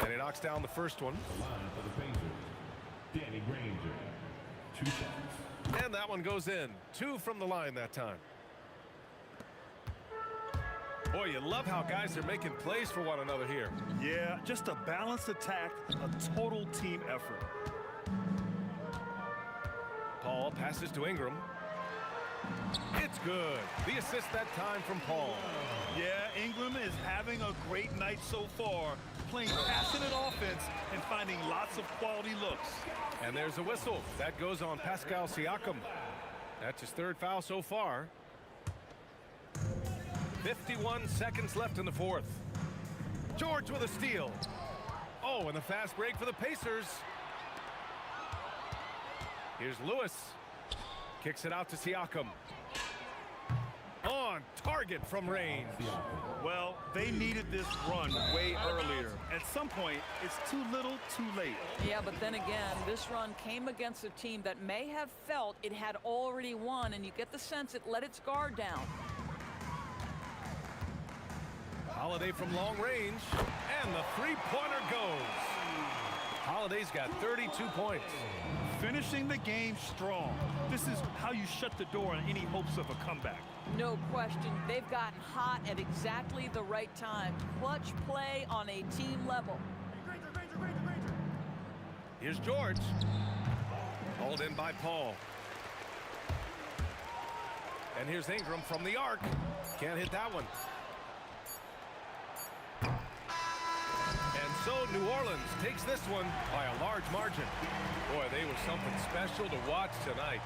And he knocks down the first one. The line for the Pacers. Danny Granger. 2 shots. And that one goes in. 2 from the line that time. Boy, you love how guys are making plays for one another here. Yeah, just a balanced attack, a total team effort. Paul passes to Ingram. It's good. The assist that time from Paul. Yeah, Ingram is having a great night so far, playing passionate offense and finding lots of quality looks. And there's a whistle. That goes on Pascal Siakam. That's his 3rd foul so far. 51 seconds left in the fourth. George with a steal. Oh, and a fast break for the Pacers. Here's Lewis. Kicks it out to Siakam. On target from range. Well, they needed this run way earlier. At some point, it's too little, too late. Yeah, but then again, this run came against a team that may have felt it had already won, and you get the sense it let its guard down. Holiday from long range, and the 3-pointer goes. Holiday's got 32 points. Finishing the game strong. This is how you shut the door on any hopes of a comeback. No question. They've gotten hot at exactly the right time. Clutch play on a team level. Here's George. Hauled in by Paul. And here's Ingram from the arc. Can't hit that one. And so New Orleans takes this one by a large margin. Boy, they were something special to watch tonight.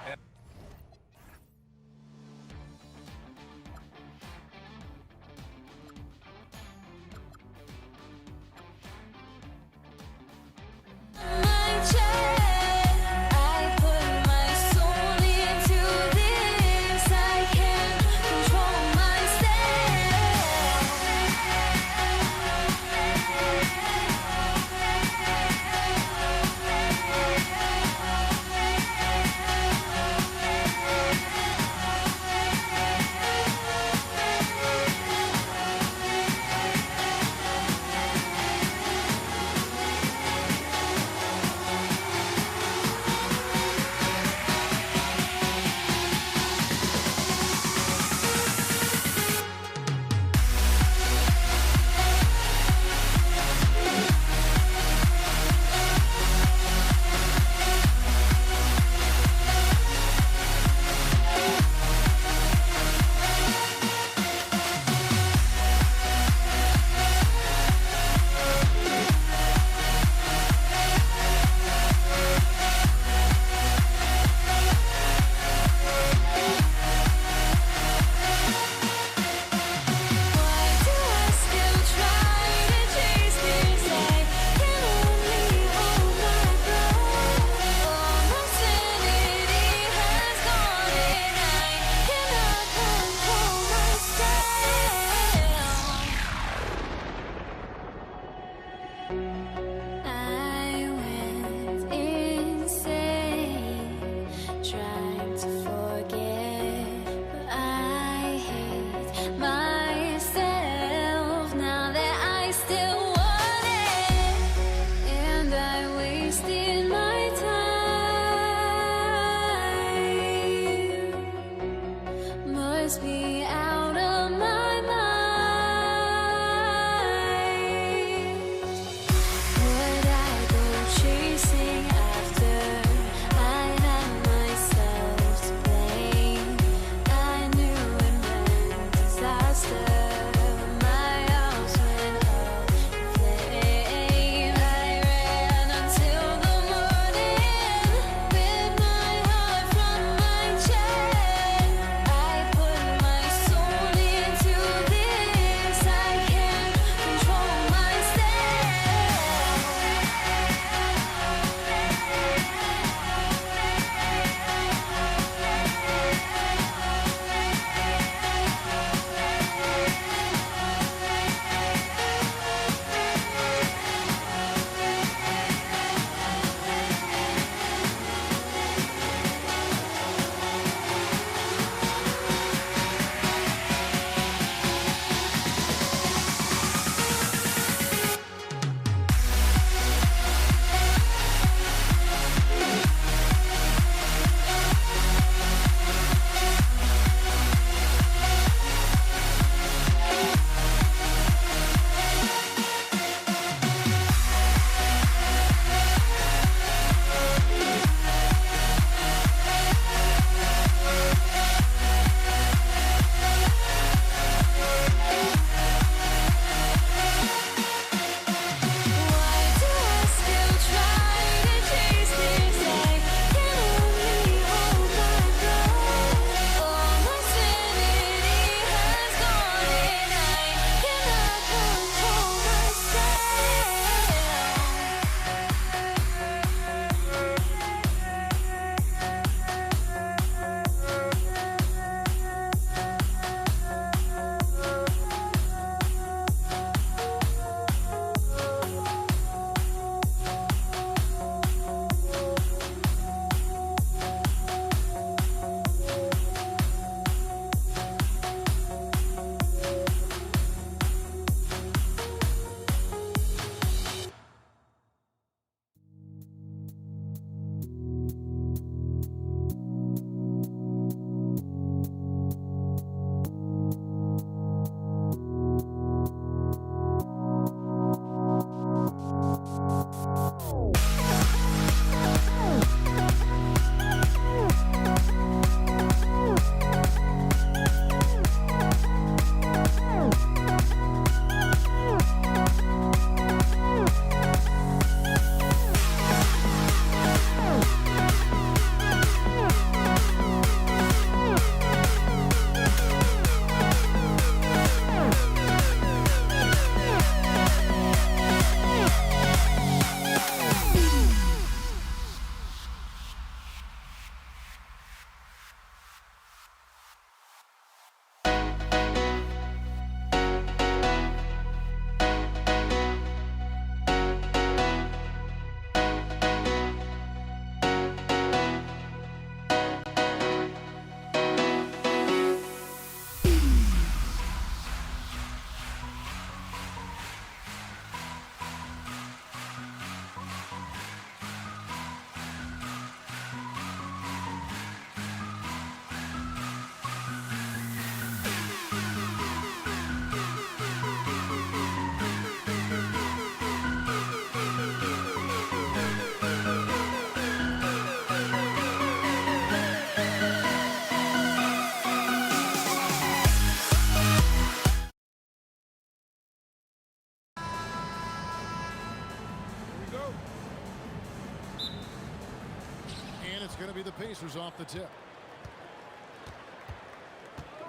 going to be the Pacers off the tip.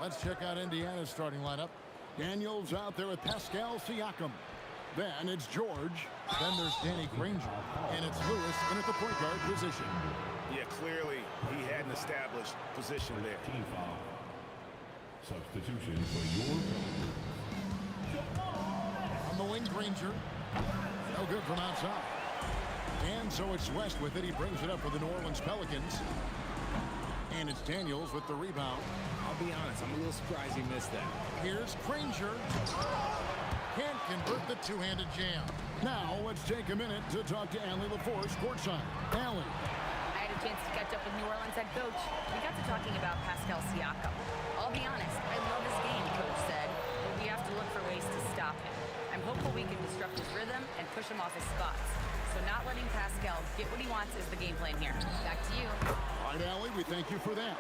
Let's check out Indiana's starting lineup. Daniels out there with Pascal Siakam. Then it's George. Then there's Danny Granger. And it's Lewis in at the point guard position. Yeah, clearly he had an established position there. Team foul. Substitution for your On the wing, Granger. No good from outside. And so it's West with it. He brings it up for the New Orleans Pelicans. And it's Daniels with the rebound. I'll be honest, I'm a little surprised he missed that. Here's Granger. Can't convert the two-handed jam. Now let's take a minute to talk to Allie LaForce courtside. Allie. I had a chance to catch up with New Orleans head coach. We got to talking about Pascal Siakam. I'll be honest, I love his game, coach said, but we have to look for ways to stop him. I'm hopeful we can disrupt his rhythm and push him off his spots. So not letting Pascal get what he wants is the game plan here. Back to you. All right, Allie, we thank you for that.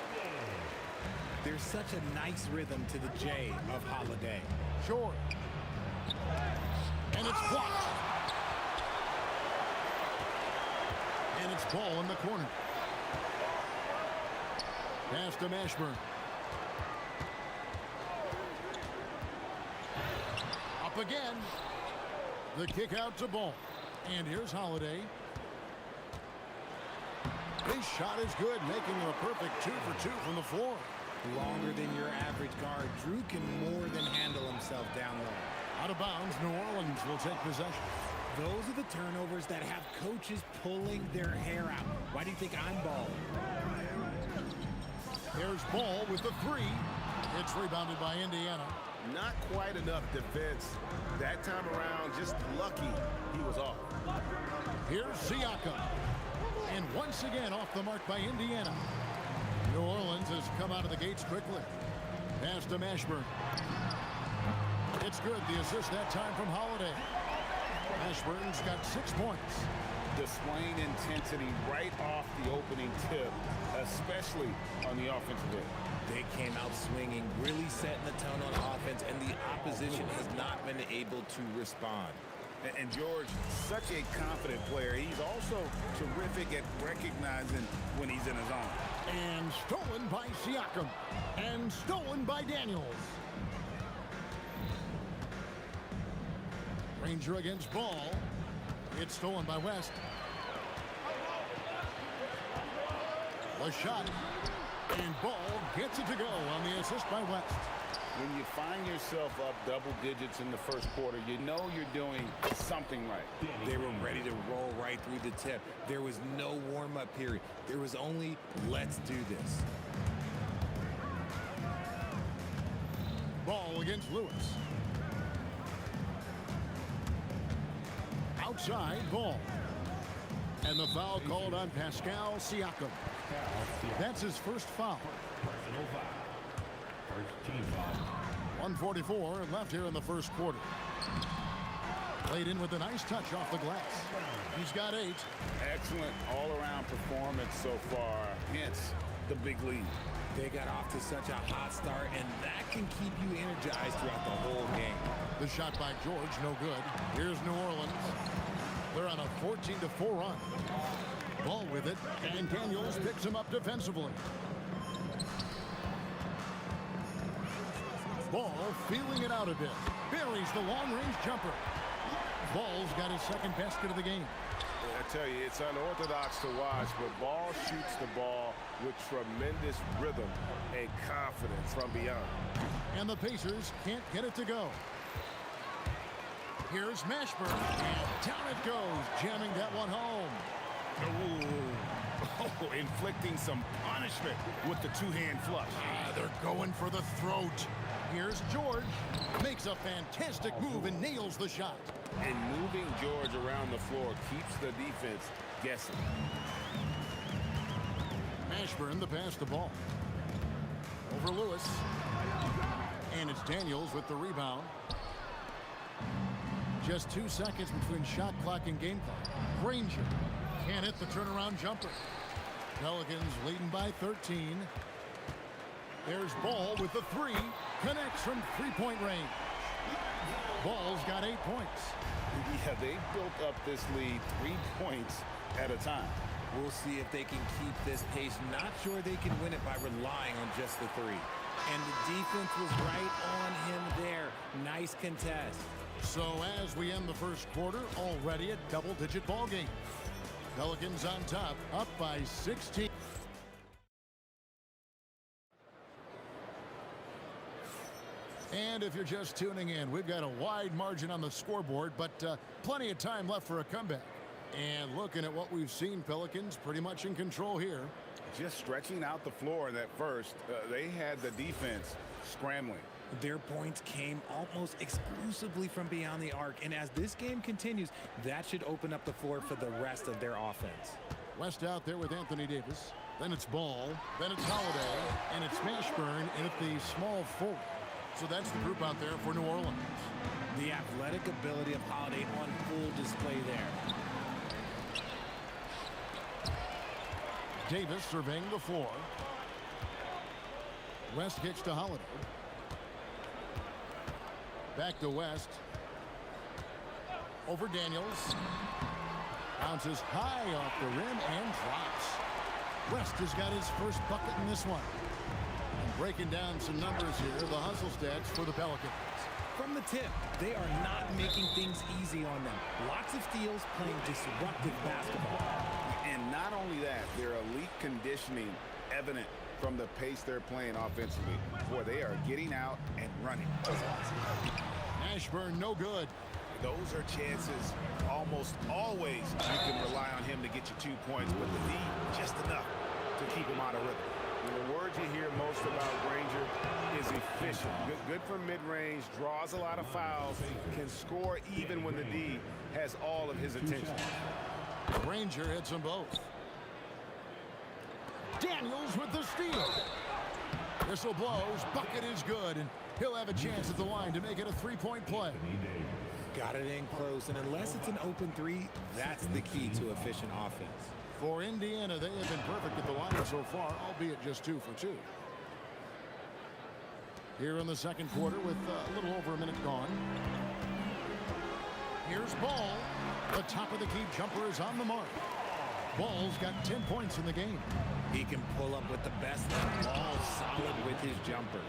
There's such a nice rhythm to the J of Holiday. Sure. And it's blocked. And it's ball in the corner. Pass to Mashburn. Up again. The kick out to Ball. And here's Holiday. His shot is good, making him a perfect 2 for 2 from the floor. Longer than your average guard. Drew can more than handle himself down low. Out of bounds, New Orleans will take possession. Those are the turnovers that have coaches pulling their hair out. Why do you think I'm balling? There's Ball with the three. It's rebounded by Indiana. Not quite enough defense. That time around, just lucky he was off. Here's Siakam. And once again off the mark by Indiana. New Orleans has come out of the gates quickly. Pass to Mashburn. It's good. The assist that time from Holiday. Mashburn's got 6 points. Displaying intensity right off the opening tip, especially on the offensive end. They came out swinging, really setting the tone on offense, and the opposition has not been able to respond. And George, such a confident player. He's also terrific at recognizing when he's in his zone. And stolen by Siakam. And stolen by Daniels. Granger against Ball. It's stolen by West. The shot. And Ball gets it to go on the assist by West. When you find yourself up double digits in the first quarter, you know you're doing something right. They were ready to roll right through the tip. There was no warm-up period. There was only, let's do this. Ball against Lewis. Outside, Ball. And the foul called on Pascal Siakam. That's his first foul. personal foul. First team foul. 1:44 left here in the first quarter. Played in with a nice touch off the glass. He's got 8. Excellent all-around performance so far, hence the big lead. They got off to such a hot start, and that can keep you energized throughout the whole game. The shot by George, no good. Here's New Orleans. They're on a 14-4 run. Ball with it, and Daniels picks him up defensively. Ball feeling it out a bit. Buries the long-range jumper. Ball's got his second basket of the game. I tell you, it's unorthodox to watch, but Ball shoots the ball with tremendous rhythm and confidence from beyond. And the Pacers can't get it to go. Here's Mashburn, and down it goes, jamming that one home. Oh, inflicting some punishment with the two-hand flush. They're going for the throat. Here's George, makes a fantastic move and nails the shot. And moving George around the floor keeps the defense guessing. Mashburn, the pass to Ball. Over Lewis. And it's Daniels with the rebound. Just 2 seconds between shot clock and game clock. Granger can't hit the turnaround jumper. Pelicans leading by 13. There's Ball with the 3. Connects from three-point range. Ball's got 8 points. Yeah, they built up this lead 3 points at a time. We'll see if they can keep this pace. Not sure they can win it by relying on just the three. And the defense was right on him there. Nice contest. So as we end the first quarter, already a double-digit ball game. Pelicans on top, up by 16. And if you're just tuning in, we've got a wide margin on the scoreboard, but plenty of time left for a comeback. And looking at what we've seen, Pelicans pretty much in control here. Just stretching out the floor in that first. They had the defense scrambling. Their points came almost exclusively from beyond the arc. And as this game continues, that should open up the floor for the rest of their offense. West out there with Anthony Davis. Then it's Ball. Then it's Holiday. And it's Mashburn in at the small forward. So that's the group out there for New Orleans. The athletic ability of Holiday on full display there. Davis surveying the floor. West kicks to Holiday. Back to West. Over Daniels. Bounces high off the rim and drops. West has got his first bucket in this one. And breaking down some numbers here, the hustle stats for the Pelicans. From the tip, they are not making things easy on them. Lots of steals, playing disruptive basketball. And not only that, their elite conditioning evident from the pace they're playing offensively. Boy, they are getting out and running. Mashburn, no good. Those are chances almost always you can rely on him to get you 2 points, but the D, just enough to keep him out of rhythm. And the word you hear most about Granger is efficient. Good from mid-range, draws a lot of fouls, can score even when the D has all of his attention. Granger hits them both. Daniels with the steal. Whistle blows, bucket is good, and he'll have a chance at the line to make it a three-point play. Got it in close, and unless it's an open three, that's the key to efficient offense. For Indiana, they have been perfect at the line so far, albeit just 2 for 2. Here in the second quarter with a little over a minute gone. Here's Ball. The top of the key jumper is on the mark. Ball's got 10 points in the game. He can pull up with the best and Ball solid with his jumper.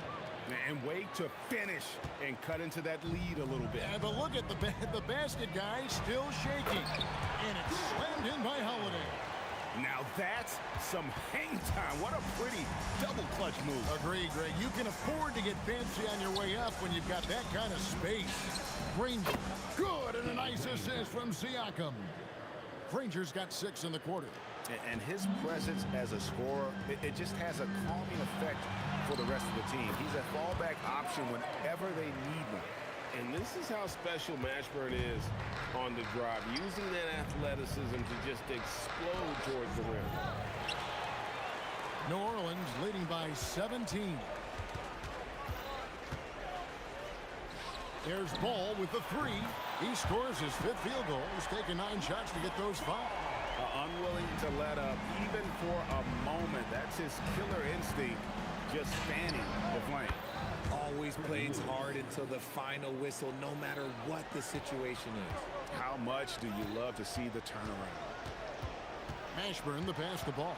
And wait to finish and cut into that lead a little bit. Yeah, but look at the basket, guys, still shaking. And it's slammed in by Holiday. Now that's some hang time. What a pretty double clutch move. Agreed, Greg. You can afford to get fancy on your way up when you've got that kind of space. Granger, good, and a nice assist from Siakam. Granger's got 6 in the quarter. And his presence as a scorer, it just has a calming effect for the rest of the team. He's a fallback option whenever they need one. And this is how special Mashburn is on the drive, using that athleticism to just explode towards the rim. New Orleans leading by 17. There's Ball with the 3. He scores his 5th field goal. He's taken 9 shots to get those 5. Unwilling to let up even for a moment. That's his killer instinct, just fanning the flame. Always plays hard until the final whistle, no matter what the situation is. How much do you love to see the turnaround? Mashburn the pass the ball.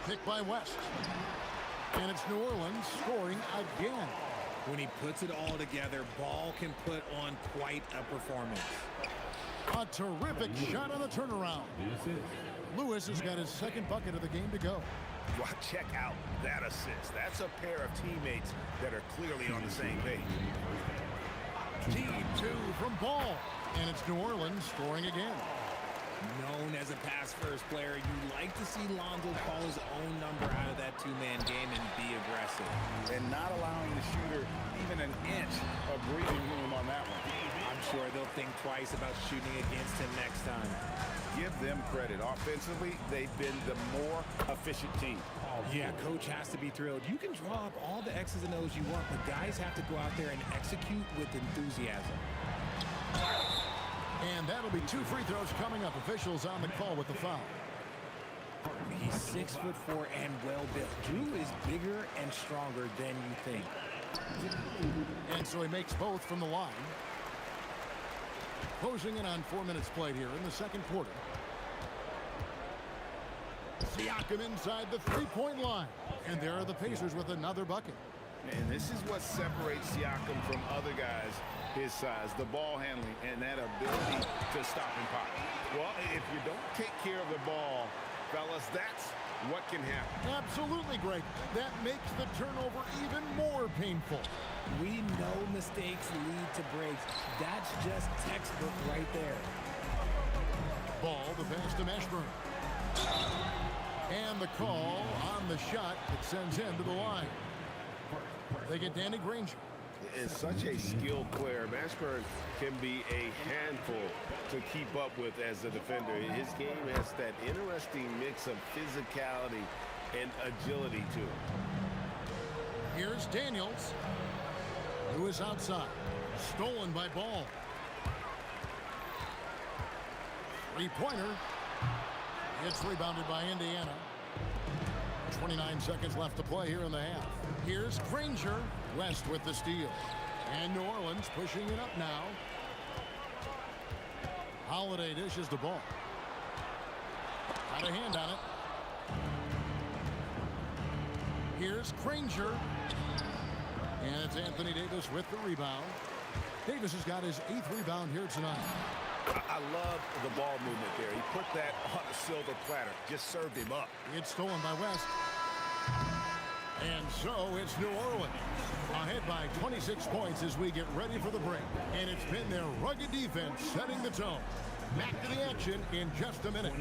Picked by West. And it's New Orleans scoring again. When he puts it all together, Ball can put on quite a performance. A terrific shot on the turnaround. Lewis has got his 2nd bucket of the game to go. Well, check out that assist. That's a pair of teammates that are clearly on the same page. Team 2 from Ball. And it's New Orleans scoring again. Known as a pass-first player, you like to see Lonzo call his own number out of that 2-man game and be aggressive. And not allowing the shooter even an inch of breathing room on that one. I'm sure they'll think twice about shooting against him next time. Give them credit. Offensively, they've been the more efficient team. Yeah, coach has to be thrilled. You can draw up all the X's and O's you want, but guys have to go out there and execute with enthusiasm. And that'll be 2 free throws coming up. Officials on the call with the foul. He's 6'4" and well-built. Drew is bigger and stronger than you think. And so he makes both from the line. Closing in on 4 minutes played here in the second quarter. Siakam inside the three-point line. And there are the Pacers with another bucket. And this is what separates Siakam from other guys his size, the ball handling and that ability to stop and pop. Well, if you don't take care of the ball, fellas, that's what can happen. Absolutely, Greg. That makes the turnover even more painful. We know mistakes lead to breaks. That's just textbook right there. Ball, the pass to Mashburn. And the call on the shot that sends him to the line. They get Danny Granger. Is such a skilled player. Mashburn can be a handful to keep up with as a defender. His game has that interesting mix of physicality and agility to it. Here's Daniels. Lewis outside. Stolen by Ball. Three-pointer. It's rebounded by Indiana. 29 seconds left to play here in the half. Here's Granger. West with the steal. And New Orleans pushing it up now. Holiday dishes the ball. Got a hand on it. Here's Granger. And it's Anthony Davis with the rebound. Davis has got his 8th rebound here tonight. I love the ball movement there. He put that on a silver platter. Just served him up. It's stolen by West. And so it's New Orleans ahead by 26 points as we get ready for the break. And it's been their rugged defense setting the tone. Back to the action in just a minute.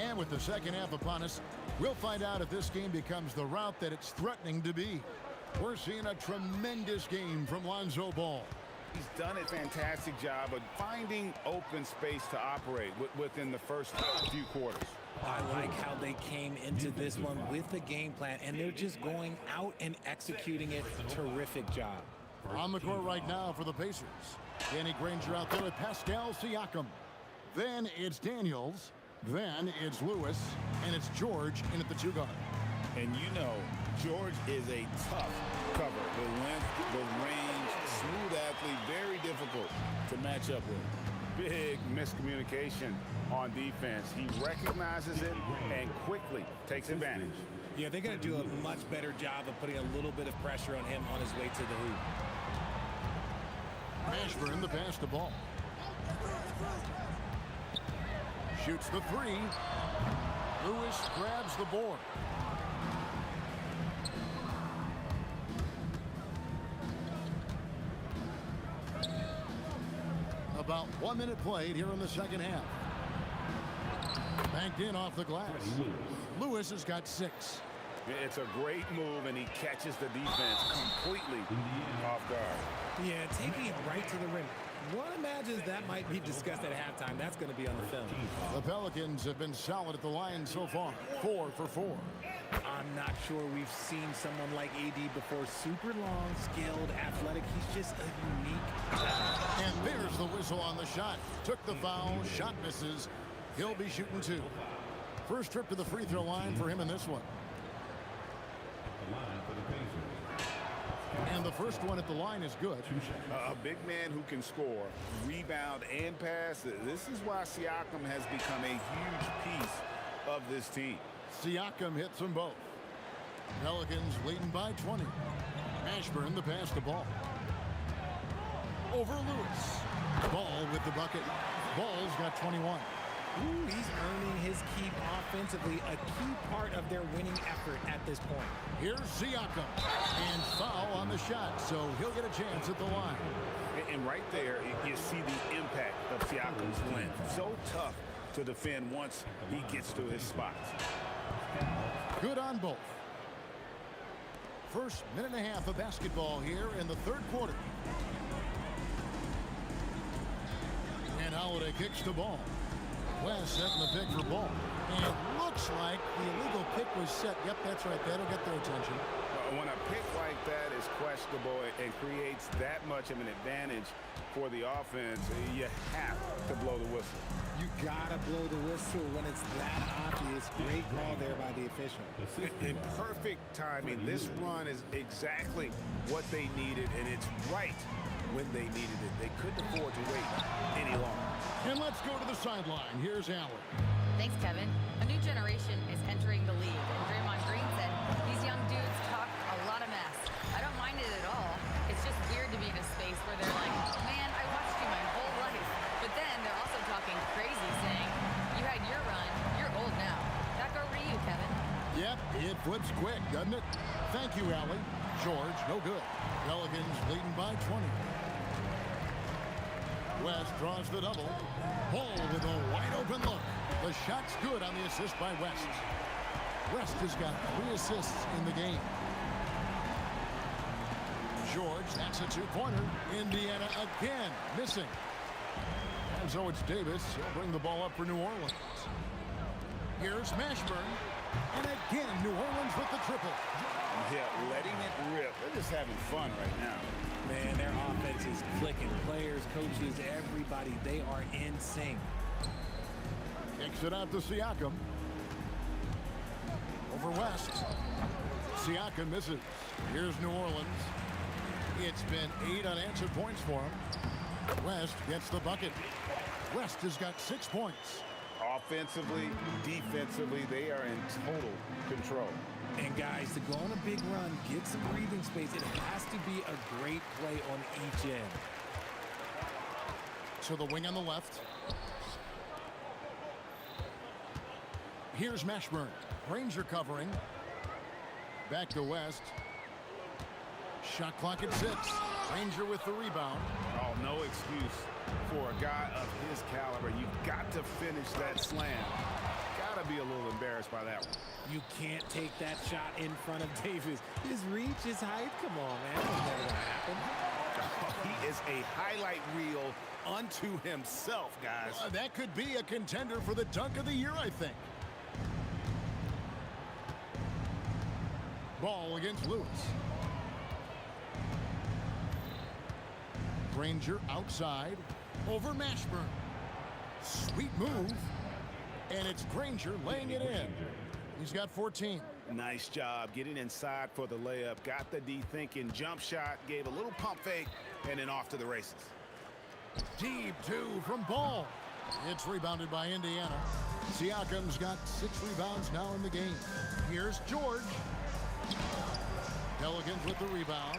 And with the second half upon us, we'll find out if this game becomes the route that it's threatening to be. We're seeing a tremendous game from Lonzo Ball. He's done a fantastic job of finding open space to operate within the first few quarters. I like how they came into this one with the game plan, and they're just going out and executing it. Terrific job. On the court right now for the Pacers. Danny Granger out there with Pascal Siakam. Then it's Daniels. Then it's Lewis. And it's George in at the 2 guard. And you know, George is a tough cover. The length, the range, smooth athlete, very difficult to match up with. Big miscommunication on defense. He recognizes it and quickly takes advantage. Yeah, they're going to do a much better job of putting a little bit of pressure on him on his way to the hoop. Mashburn the pass to Ball. Shoots the 3. Lewis grabs the board. About 1 minute played here in the second half. Banked in off the glass. Lewis has got 6. It's a great move, and he catches the defense completely off guard. Yeah, taking it right to the rim. One imagines that might be discussed at halftime. That's going to be on the film. The Pelicans have been solid at the line so far. 4 for 4. I'm not sure we've seen someone like AD before. Super long, skilled, athletic. He's just a unique talent. And there's the whistle on the shot. Took the foul. Shot misses. He'll be shooting 2. First trip to the free throw line for him in this one. And the first one at the line is good. A big man who can score, rebound, and pass. This is why Siakam has become a huge piece of this team. Siakam hits them both. Pelicans leading by 20. Mashburn the pass to Ball. Over Lewis. Ball with the bucket. Ball's got 21. Ooh, he's earning his keep offensively, a key part of their winning effort at this point. Here's Siakam. And foul on the shot, so he'll get a chance at the line. And right there, you see the impact of Siakam's length. So tough to defend once he gets to his spots. Good on both. First minute and a half of basketball here in the third quarter. And Holiday kicks the ball. West setting the pick for Ball. And looks like the illegal pick was set. Yep, that's right. That'll get their attention. When a pick like that is questionable and creates that much of an advantage for the offense, you have to blow the whistle. You gotta blow the whistle when it's that obvious. Great call there by the official. In perfect timing, this run is exactly what they needed, and it's right when they needed it. They couldn't afford to wait any longer. And let's go to the sideline. Here's Allen. Thanks, Kevin. A new generation is entering the league, and Draymond Green said these young dudes talk a lot of mess. I don't mind it at all. It's just weird to be in a space where they're like, man, I watched you my whole life. But then they're also talking crazy, saying, you had your run, you're old now. Back over to you, Kevin. Yep, it flips quick, doesn't it? Thank you, Allie. George, no good. Pelicans leading by 20. West draws the double. Ball with a wide open look. The shot's good on the assist by West. West has got 3 assists in the game. George, that's a 2-pointer. Indiana again missing. And so it's Davis. He'll bring the ball up for New Orleans. Here's Mashburn. And again, New Orleans with the triple. Yeah, letting it rip. They're just having fun right now. Man, their offense is clicking. Players, coaches, everybody, they are in sync. Kicks it out to Siakam. Over West. Siakam misses. Here's New Orleans. It's been 8 unanswered points for him. West gets the bucket. West has got 6 points. Offensively, defensively, they are in total control. And guys, to go on a big run, get some breathing space, it has to be a great play on each end. To the wing on the left. Here's Mashburn. Ranger covering. Back to West. Shot clock at 6. Ranger with the rebound. Oh, no excuse for a guy of his caliber. You've got to finish that slam. Got to be a little embarrassed by that one. You can't take that shot in front of Davis. His reach, his height, come on, man. That's never gonna happen. He is a highlight reel unto himself, guys. That could be a contender for the dunk of the year, I think. Ball against Lewis. Granger outside. Over Mashburn. Sweet move. And it's Granger laying it in. He's got 14. Nice job getting inside for the layup. Got the D thinking. Jump shot. Gave a little pump fake. And then off to the races. Deep 2 from Ball. It's rebounded by Indiana. Siakam's got 6 rebounds now in the game. Here's George. Pelicans with the rebound.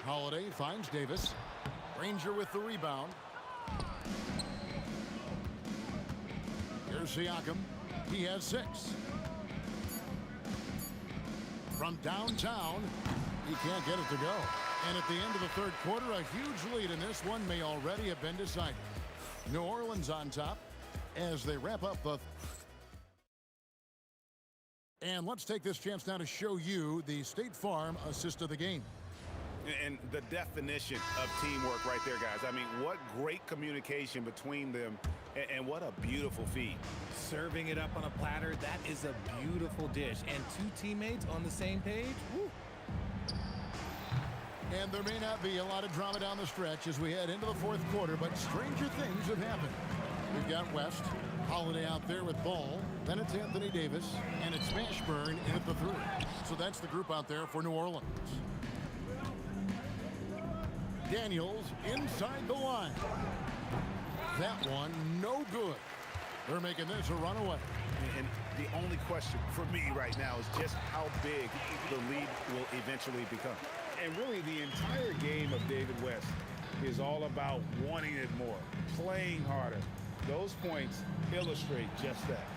Holiday finds Davis. Ranger with the rebound. Here's Siakam. He has 6. From downtown, he can't get it to go. And at the end of the third quarter, a huge lead in this one may already have been decided. New Orleans on top as they wrap up the... And let's take this chance now to show you the State Farm assist of the game. And the definition of teamwork right there, guys. I mean, what great communication between them, and what a beautiful feed. Serving it up on a platter, that is a beautiful dish. And 2 teammates on the same page, woo. And there may not be a lot of drama down the stretch as we head into the fourth quarter, but stranger things have happened. We've got West, Holiday out there with Ball, then it's Anthony Davis, and it's Mashburn in at the 3. So that's the group out there for New Orleans. Daniels inside the line. That one, no good. They're making this a runaway. And the only question for me right now is just how big the lead will eventually become. And really, the entire game of David West is all about wanting it more, playing harder. Those points illustrate just that.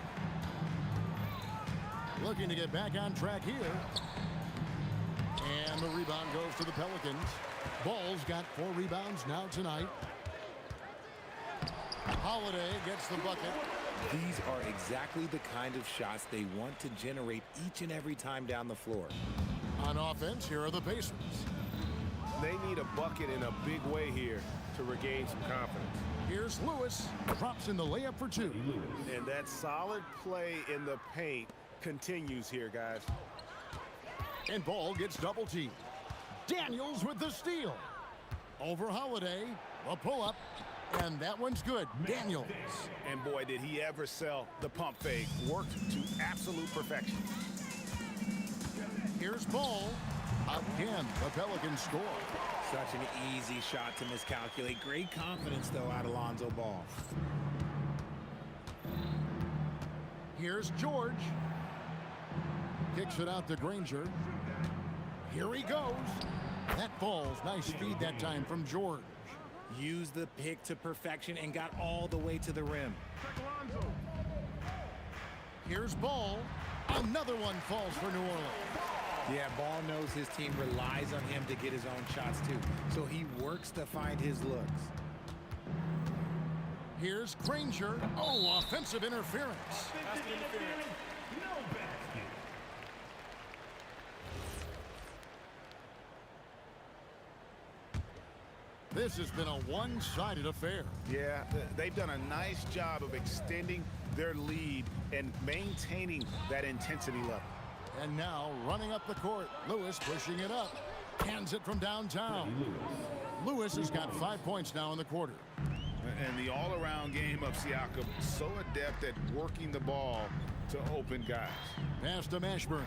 Looking to get back on track here. And the rebound goes to the Pelicans. Ball's got 4 rebounds now tonight. Holiday gets the bucket. These are exactly the kind of shots they want to generate each and every time down the floor. On offense, here are the Pacers. They need a bucket in a big way here to regain some confidence. Here's Lewis. Drops in the layup for two. And that solid play in the paint continues here, guys. And Ball gets double teamed. Daniels with the steal. Over Holiday. A pull-up. And that one's good. Daniels. And boy, did he ever sell the pump fake. Worked to absolute perfection. Here's Ball. Again, the Pelicans score. Such an easy shot to miscalculate. Great confidence, though, out of Lonzo Ball. Here's George. Kicks it out to Granger. Here he goes. That falls. Nice feed that time from George. Used the pick to perfection and got all the way to the rim. Here's Ball. Another one falls for New Orleans. Yeah, Ball knows his team relies on him to get his own shots, too. So he works to find his looks. Here's Granger. Oh, offensive interference. This has been a one-sided affair. Yeah, they've done a nice job of extending their lead and maintaining that intensity level. And now, running up the court, Lewis pushing it up. Hands it from downtown. Lewis has got 5 points now in the quarter. And the all-around game of Siakam, so adept at working the ball to open guys. Pass to Mashburn.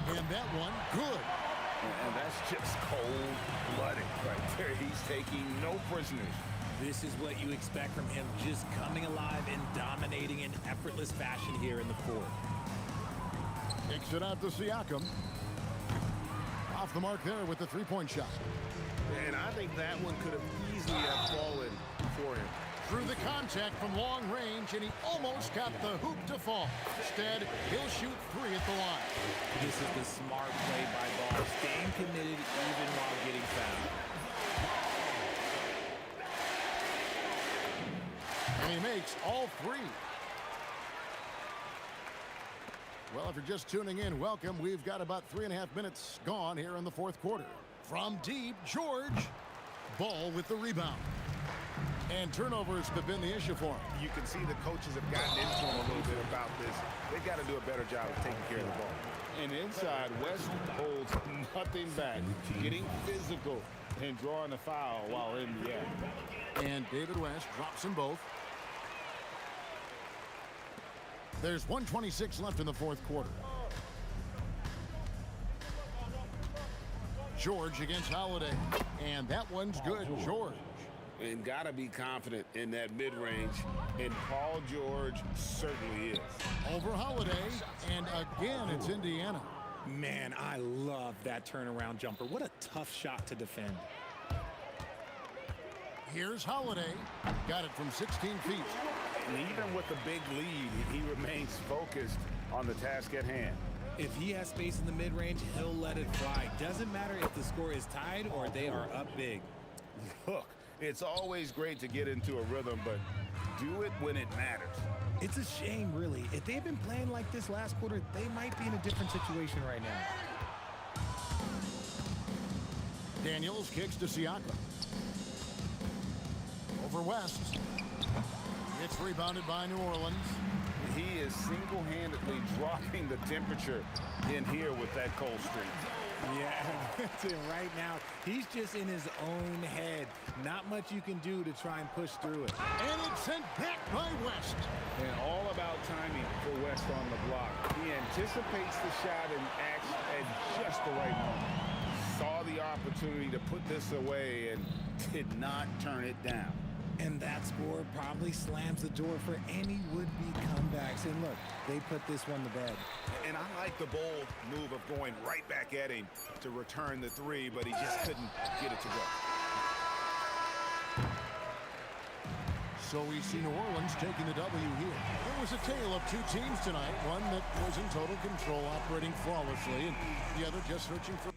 And that one, good. And that's just cold-blooded right there. He's taking no prisoners. This is what you expect from him, just coming alive and dominating in effortless fashion here in the fourth. Kicks it out to Siakam. Off the mark there with the three-point shot. And I think that one could have easily have fallen for him. Through the contact from long range, and he almost got the hoop to fall. Instead, he'll shoot three at the line. This is the smart play by Ball, staying committed even while getting fouled. And he makes all three. Well, if you're just tuning in, welcome. We've got about 3.5 minutes gone here in the fourth quarter. From deep, George. Ball with the rebound. And turnovers have been the issue for him. You can see the coaches have gotten into him a little bit about this. They've got to do a better job of taking care of the ball. And inside, West holds nothing back, getting physical and drawing a foul while in the act. And David West drops them both. There's 1:26 left in the fourth quarter. George against Holiday. And that one's good, George. And got to be confident in that mid-range. And Paul George certainly is. Over Holiday. And again, it's Indiana. Man, I love that turnaround jumper. What a tough shot to defend. Here's Holiday. Got it from 16 feet. And even with the big lead, he remains focused on the task at hand. If he has space in the mid-range, he'll let it fly. Doesn't matter if the score is tied or they are up big. Look, it's always great to get into a rhythm, but do it when it matters. It's a shame, really. If they've been playing like this last quarter, they might be in a different situation right now. Daniels kicks to Siakam. Over West. It's rebounded by New Orleans. He is single-handedly dropping the temperature in here with that cold streak. Yeah, right now, he's just in his own head. Not much you can do to try and push through it. And it's sent back by West. And all about timing for West on the block. He anticipates the shot and acts at just the right moment. Saw the opportunity to put this away and did not turn it down. And that score probably slams the door for any would-be comebacks. And look, they put this one to bed. And I like the bold move of going right back at him to return the three, but he just couldn't get it to go. So we see New Orleans taking the W here. It was a tale of two teams tonight. One that was in total control, operating flawlessly, and the other just searching for...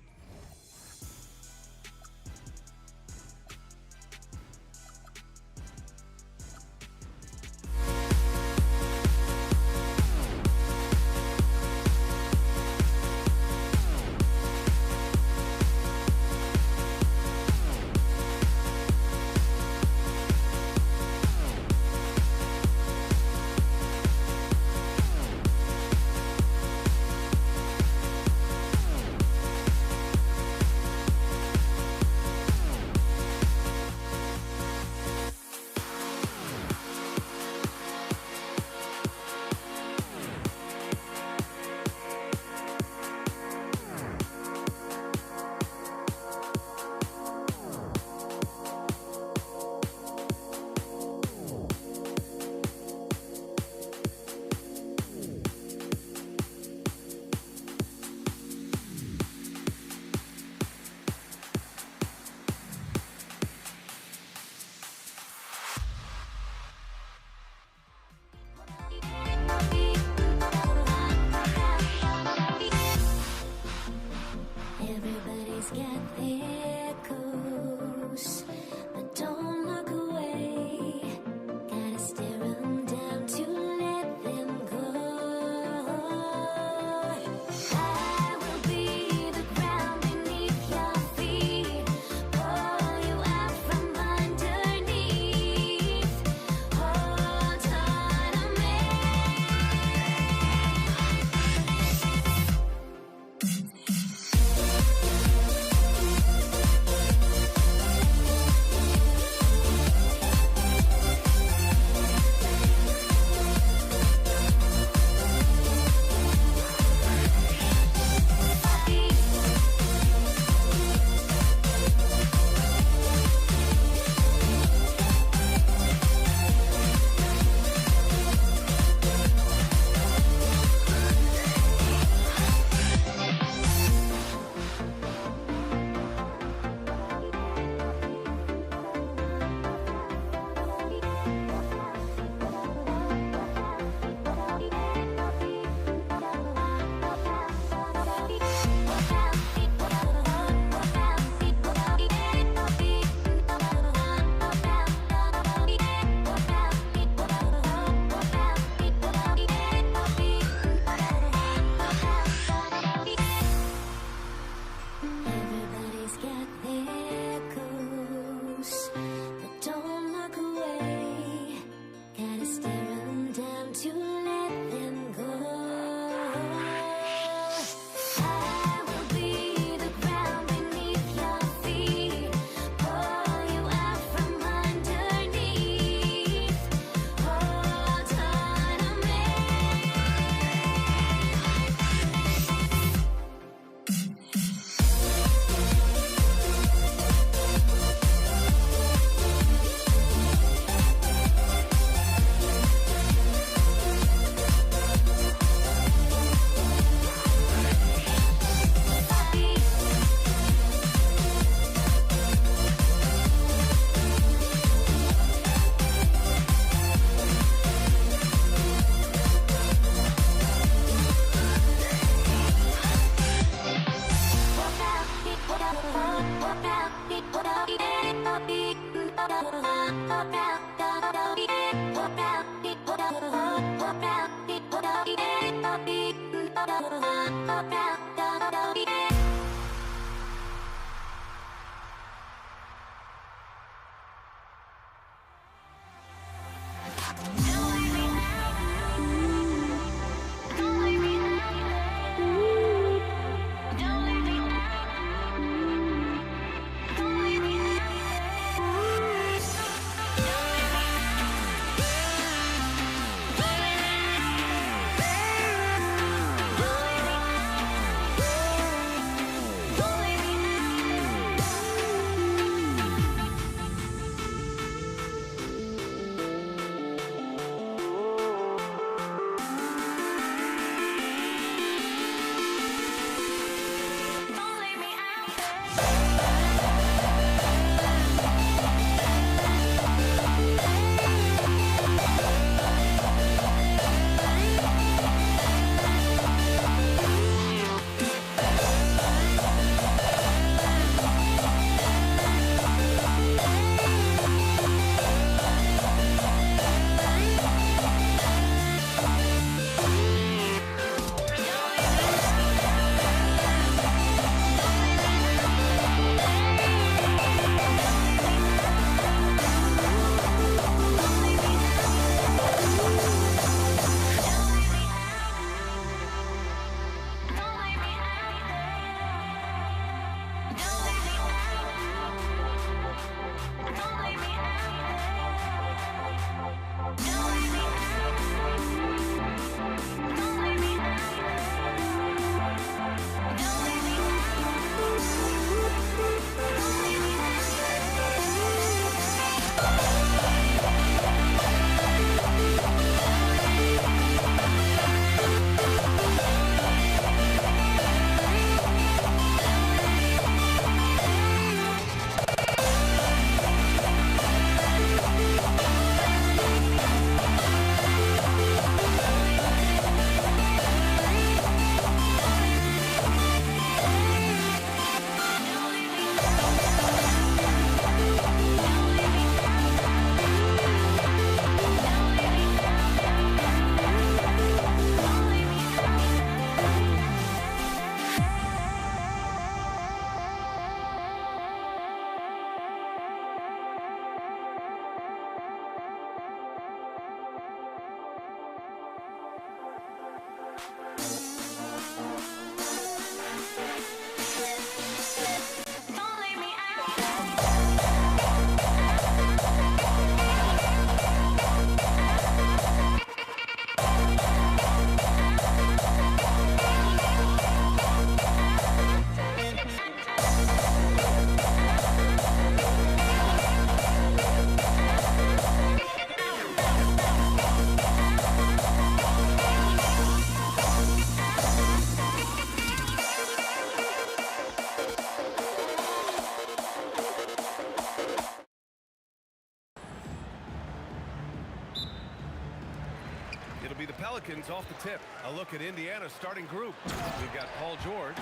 It'll be the Pelicans off the tip. A look at Indiana's starting group. We've got Paul George,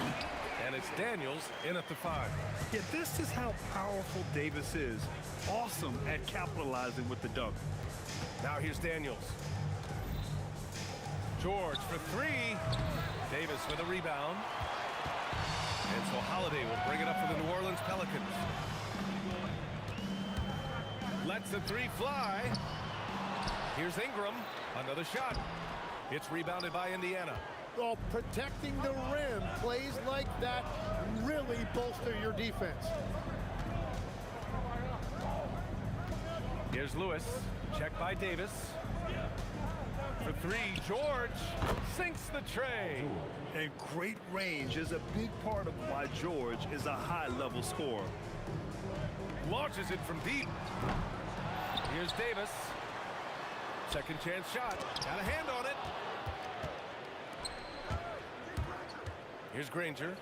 and it's Daniels in at the 5. Yeah, this is how powerful Davis is. Awesome at capitalizing with the dunk. Now here's Daniels. George for 3. Davis with a rebound. And so Holiday will bring it up for the New Orleans Pelicans. Lets the 3 fly. Here's Ingram. Another shot. It's rebounded by Indiana. Well, protecting the rim, plays like that really bolster your defense. Here's Lewis. Check by Davis. For 3, George sinks the tray. And great range is a big part of why George is a high-level scorer. Launches it from deep. Here's Davis. Second chance shot. Got a hand on it. Here's Granger.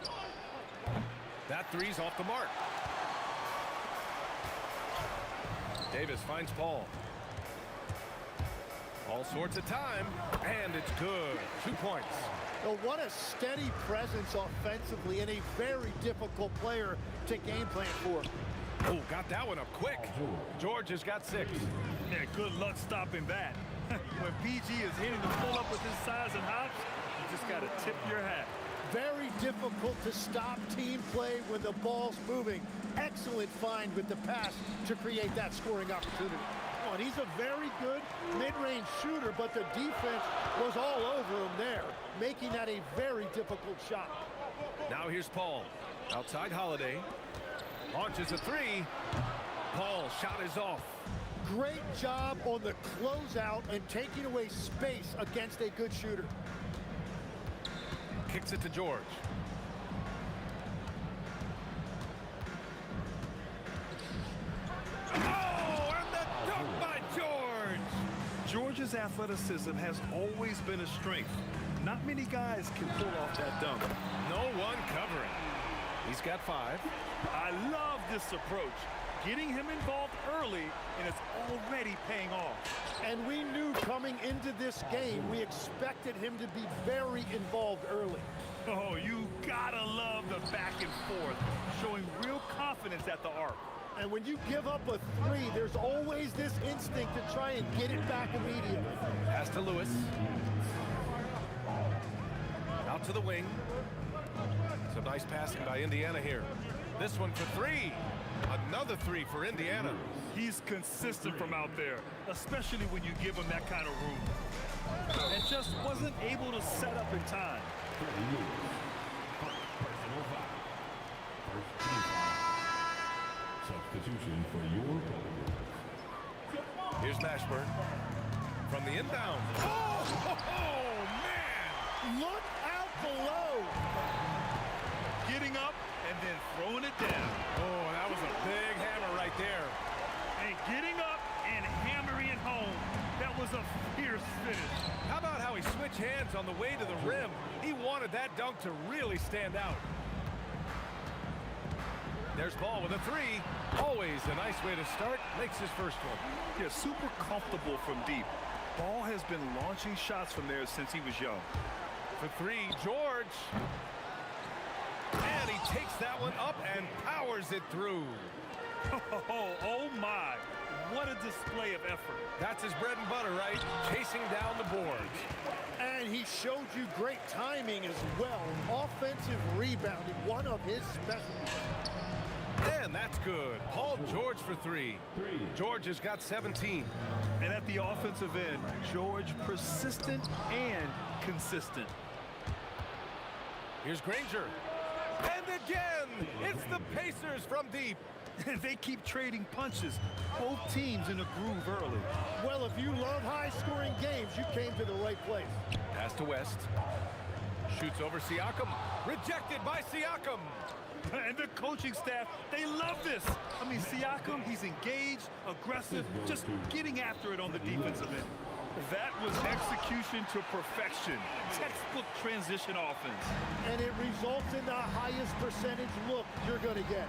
That 3's off the mark. Davis finds Paul. All sorts of time, and it's good. 2 points. Well, what a steady presence offensively and a very difficult player to game plan for. Oh, got that one up quick. George has got 6. Yeah, good luck stopping that. When PG is hitting the pull-up with his size and hops, you just got to tip your hat. Very difficult to stop team play when the ball's moving. Excellent find with the pass to create that scoring opportunity. Oh, and he's a very good mid-range shooter, but the defense was all over him there, making that a very difficult shot. Now here's Paul. Outside Holiday. Launches a three. Paul's shot is off. Great job on the closeout and taking away space against a good shooter. Kicks it to George. Oh, and the dunk by George! George's athleticism has always been a strength. Not many guys can pull off that dunk. No one covering. He's got 5. I love this approach. Getting him involved early, and it's already paying off. And we knew coming into this game, we expected him to be very involved early. Oh, you gotta love the back and forth, showing real confidence at the arc. And when you give up a 3, there's always this instinct to try and get it back immediately. Pass to Lewis. Out to the wing. Some nice passing by Indiana here. This one for 3. Another 3 for Indiana. He's consistent from out there, especially when you give him that kind of room. And just wasn't able to set up in time. Personal foul. First team foul. Substitution for your goal. Here's Mashburn. From the inbound. Oh, man! Look out below! Getting up and then throwing it down. Oh, that was a big hammer right there. And getting up and hammering it home. That was a fierce finish. How about how he switched hands on the way to the rim? He wanted that dunk to really stand out. There's Ball with a 3. Always a nice way to start. Makes his first one. Yeah, super comfortable from deep. Ball has been launching shots from there since he was young. For 3, George. And he takes that one up and powers it through. Oh my. What a display of effort. That's his bread and butter, right? Chasing down the boards. And he showed you great timing as well. Offensive rebounding, one of his specialties. And that's good. Paul George for 3. George has got 17. And at the offensive end, George persistent and consistent. Here's Granger. And again, it's the Pacers from deep. They keep trading punches. Both teams in a groove early. Well, if you love high-scoring games, you came to the right place. Pass to West. Shoots over Siakam. Rejected by Siakam. And the coaching staff, they love this. I mean, Siakam, he's engaged, aggressive, just getting after it on the defensive end. That was execution to perfection. Textbook transition offense. And it results in the highest percentage look you're going to get.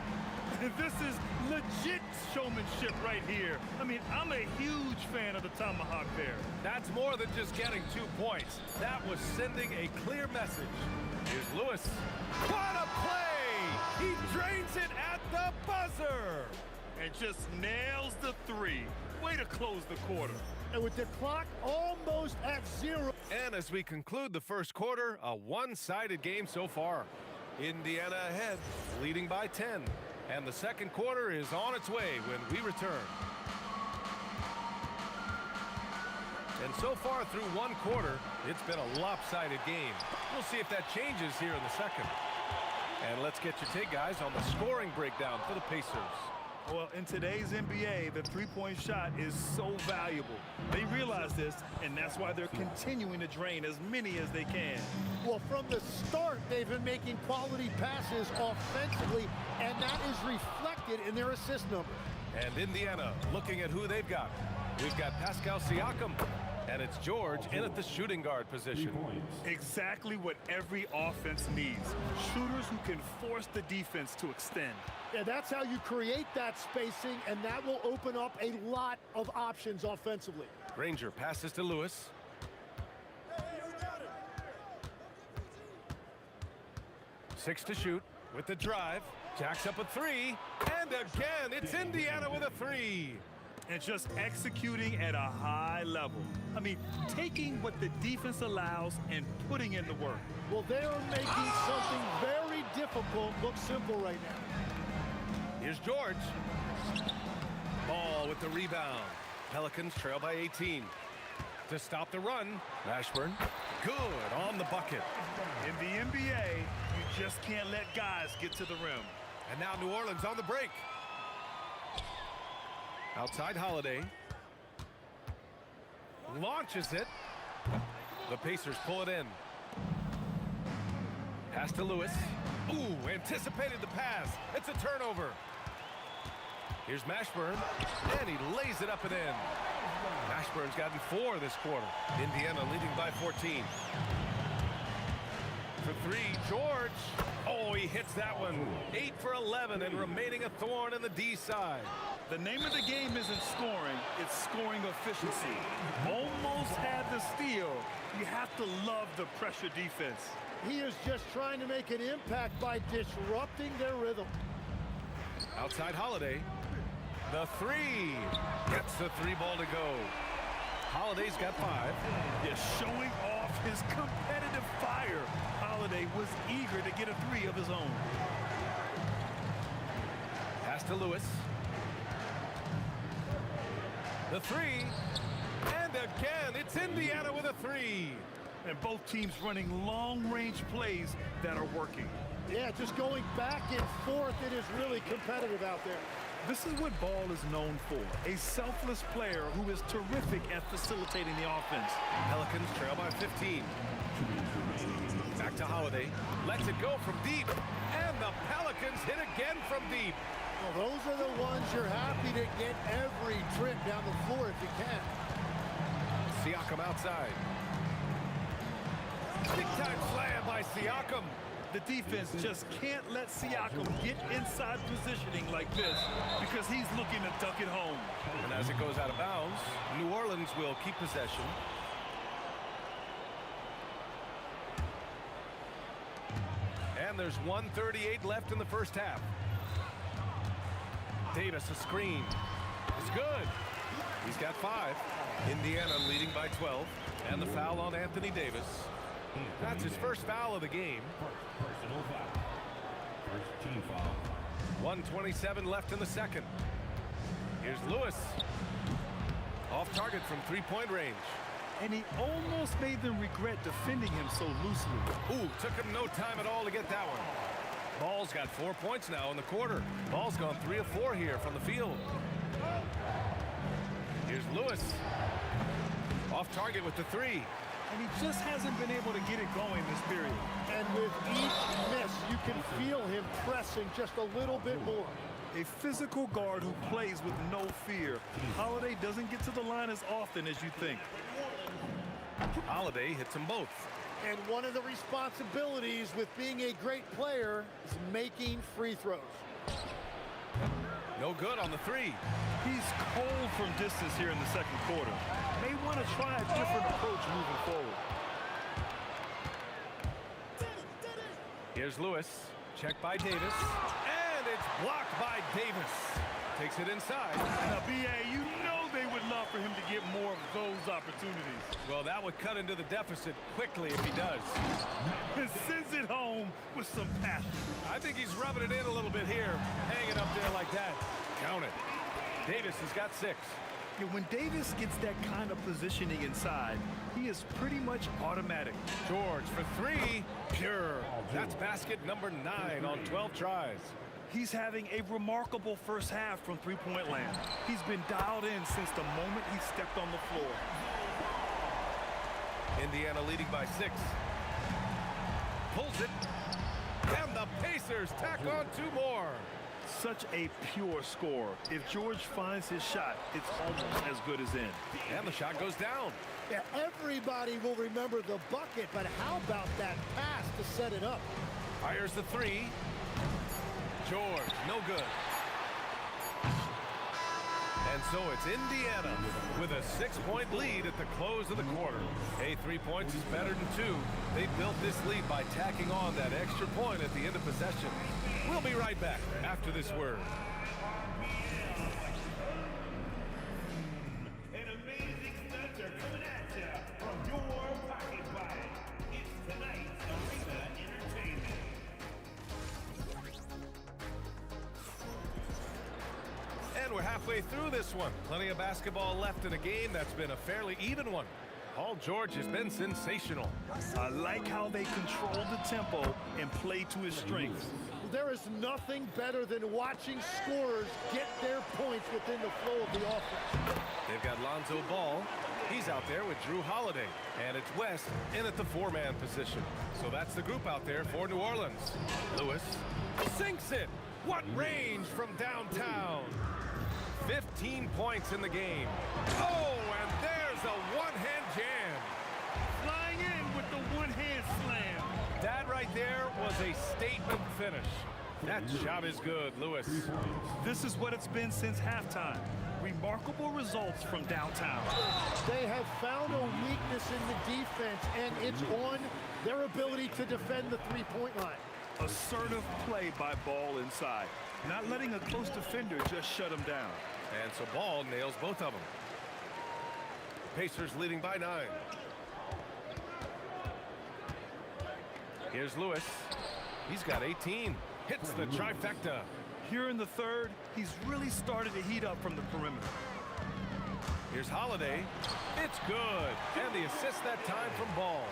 This is legit showmanship right here. I mean, I'm a huge fan of the tomahawk there. That's more than just getting 2 points. That was sending a clear message. Here's Lewis. What a play! He drains it at the buzzer! And just nails the 3. Way to close the quarter. And with the clock almost at 0. And as we conclude the first quarter, a one-sided game so far. Indiana ahead, leading by 10. And the second quarter is on its way when we return. And so far through one quarter, it's been a lopsided game. We'll see if that changes here in the second. And let's get your take, guys, on the scoring breakdown for the Pacers. Well, in today's NBA, the three-point shot is so valuable. They realize this, and that's why they're continuing to drain as many as they can. Well, from the start, they've been making quality passes offensively, and that is reflected in their assist number. And Indiana, looking at who they've got. We've got Pascal Siakam, and it's George in at the shooting guard position. Exactly what every offense needs. Shooters who can force the defense to extend. Yeah, that's how you create that spacing, and that will open up a lot of options offensively. Granger passes to Lewis. Six to shoot with the drive. Jacks up a 3. And again, it's Indiana with a 3. and just executing at a high level. I mean, taking what the defense allows and putting in the work. Well, they are making something very difficult look simple right now. Here's George. Ball with the rebound. Pelicans trail by 18. To stop the run, Mashburn. Good on the bucket. In the NBA, you just can't let guys get to the rim. And now New Orleans on the break. Outside Holiday. Launches it. The Pacers pull it in. Pass to Lewis. Ooh, anticipated the pass. It's a turnover. Here's Mashburn, and he lays it up and in. Mashburn's gotten 4 this quarter. Indiana leading by 14. For 3, George. Oh, he hits that one. 8 for 11 and remaining a thorn in the D side. The name of the game isn't scoring, it's scoring efficiency. Almost had the steal. You have to love the pressure defense. He is just trying to make an impact by disrupting their rhythm. Outside Holiday. The 3. Gets the 3 ball to go. Holiday's got 5. Just showing off his competitive fire. Holiday was eager to get a 3 of his own. Pass to Lewis. The 3. And again, it's Indiana with a 3. And both teams running long-range plays that are working. Yeah, just going back and forth. It is really competitive out there. This is what Ball is known for, a selfless player who is terrific at facilitating the offense. Pelicans trail by 15. Back to Holiday. Lets it go from deep. And the Pelicans hit again from deep. Well, those are the ones you're happy to get every trip down the floor if you can. Siakam outside. Big-time slam by Siakam. The defense just can't let Siakam get inside positioning like this because he's looking to duck it home. And as it goes out of bounds, New Orleans will keep possession. And there's 1:38 left in the first half. Davis, a screen. It's good. He's got 5. Indiana leading by 12. And the foul on Anthony Davis. That's his first foul of the game. Personal foul. First team foul. 1:27 left in the second. Here's Lewis. Off target from 3-point range. And he almost made them regret defending him so loosely. Ooh, took him no time at all to get that one. Ball's got 4 points now in the quarter. Ball's gone 3 of 4 here from the field. Here's Lewis. Off target with the 3. And he just hasn't been able to get it going this period. And with each miss, you can feel him pressing just a little bit more. A physical guard who plays with no fear. Holiday doesn't get to the line as often as you think. Holiday hits them both. And one of the responsibilities with being a great player is making free throws. No good on the 3. He's cold from distance here in the second quarter. May want to try a different approach moving forward. Here's Lewis. Checked by Davis. And it's blocked by Davis. Takes it inside. Now, B.A., you know they would love for him to get more of those opportunities. Well, that would cut into the deficit quickly if he does. And sends it home with some passion. I think he's rubbing it in a little bit here. Hanging up there like that. Count it. Davis has got 6. Yeah, when Davis gets that kind of positioning inside, he is pretty much automatic. George for 3. Pure. That's basket number 9 on 12 tries. He's having a remarkable first half from three-point land. He's been dialed in since the moment he stepped on the floor. Indiana leading by 6. Pulls it. And the Pacers tack on 2 more. Such a pure score. If George finds his shot, it's almost as good as in. And the shot goes down. Yeah, everybody will remember the bucket, but how about that pass to set it up? Fires the 3. George, no good. And so it's Indiana with a 6-point lead at the close of the quarter. Hey, 3 points is better than 2. They built this lead by tacking on that extra point at the end of possession. We'll be right back after this word. And we're halfway through this one. Plenty of basketball left in a game that's been a fairly even one. Paul George has been sensational. I like how they control the tempo and play to his strengths. There is nothing better than watching scorers get their points within the flow of the offense. They've got Lonzo Ball. He's out there with Drew Holiday. And it's West in at the four-man position. So that's the group out there for New Orleans. Lewis sinks it. What range from downtown. 15 points in the game. Oh, and there's a one-hand jam. Flying in with the one-hand slam. That right there was a statement finish. That shot is good, Lewis. This is what it's been since halftime. Remarkable results from downtown. They have found a weakness in the defense, and it's on their ability to defend the three-point line. Assertive play by Ball inside. Not letting a close defender just shut him down. And so Ball nails both of them. Pacers leading by 9. Here's Lewis. He's got 18. Hits the trifecta. Here in the third, he's really started to heat up from the perimeter. Here's Holiday. It's good. And the assist that time from Ball.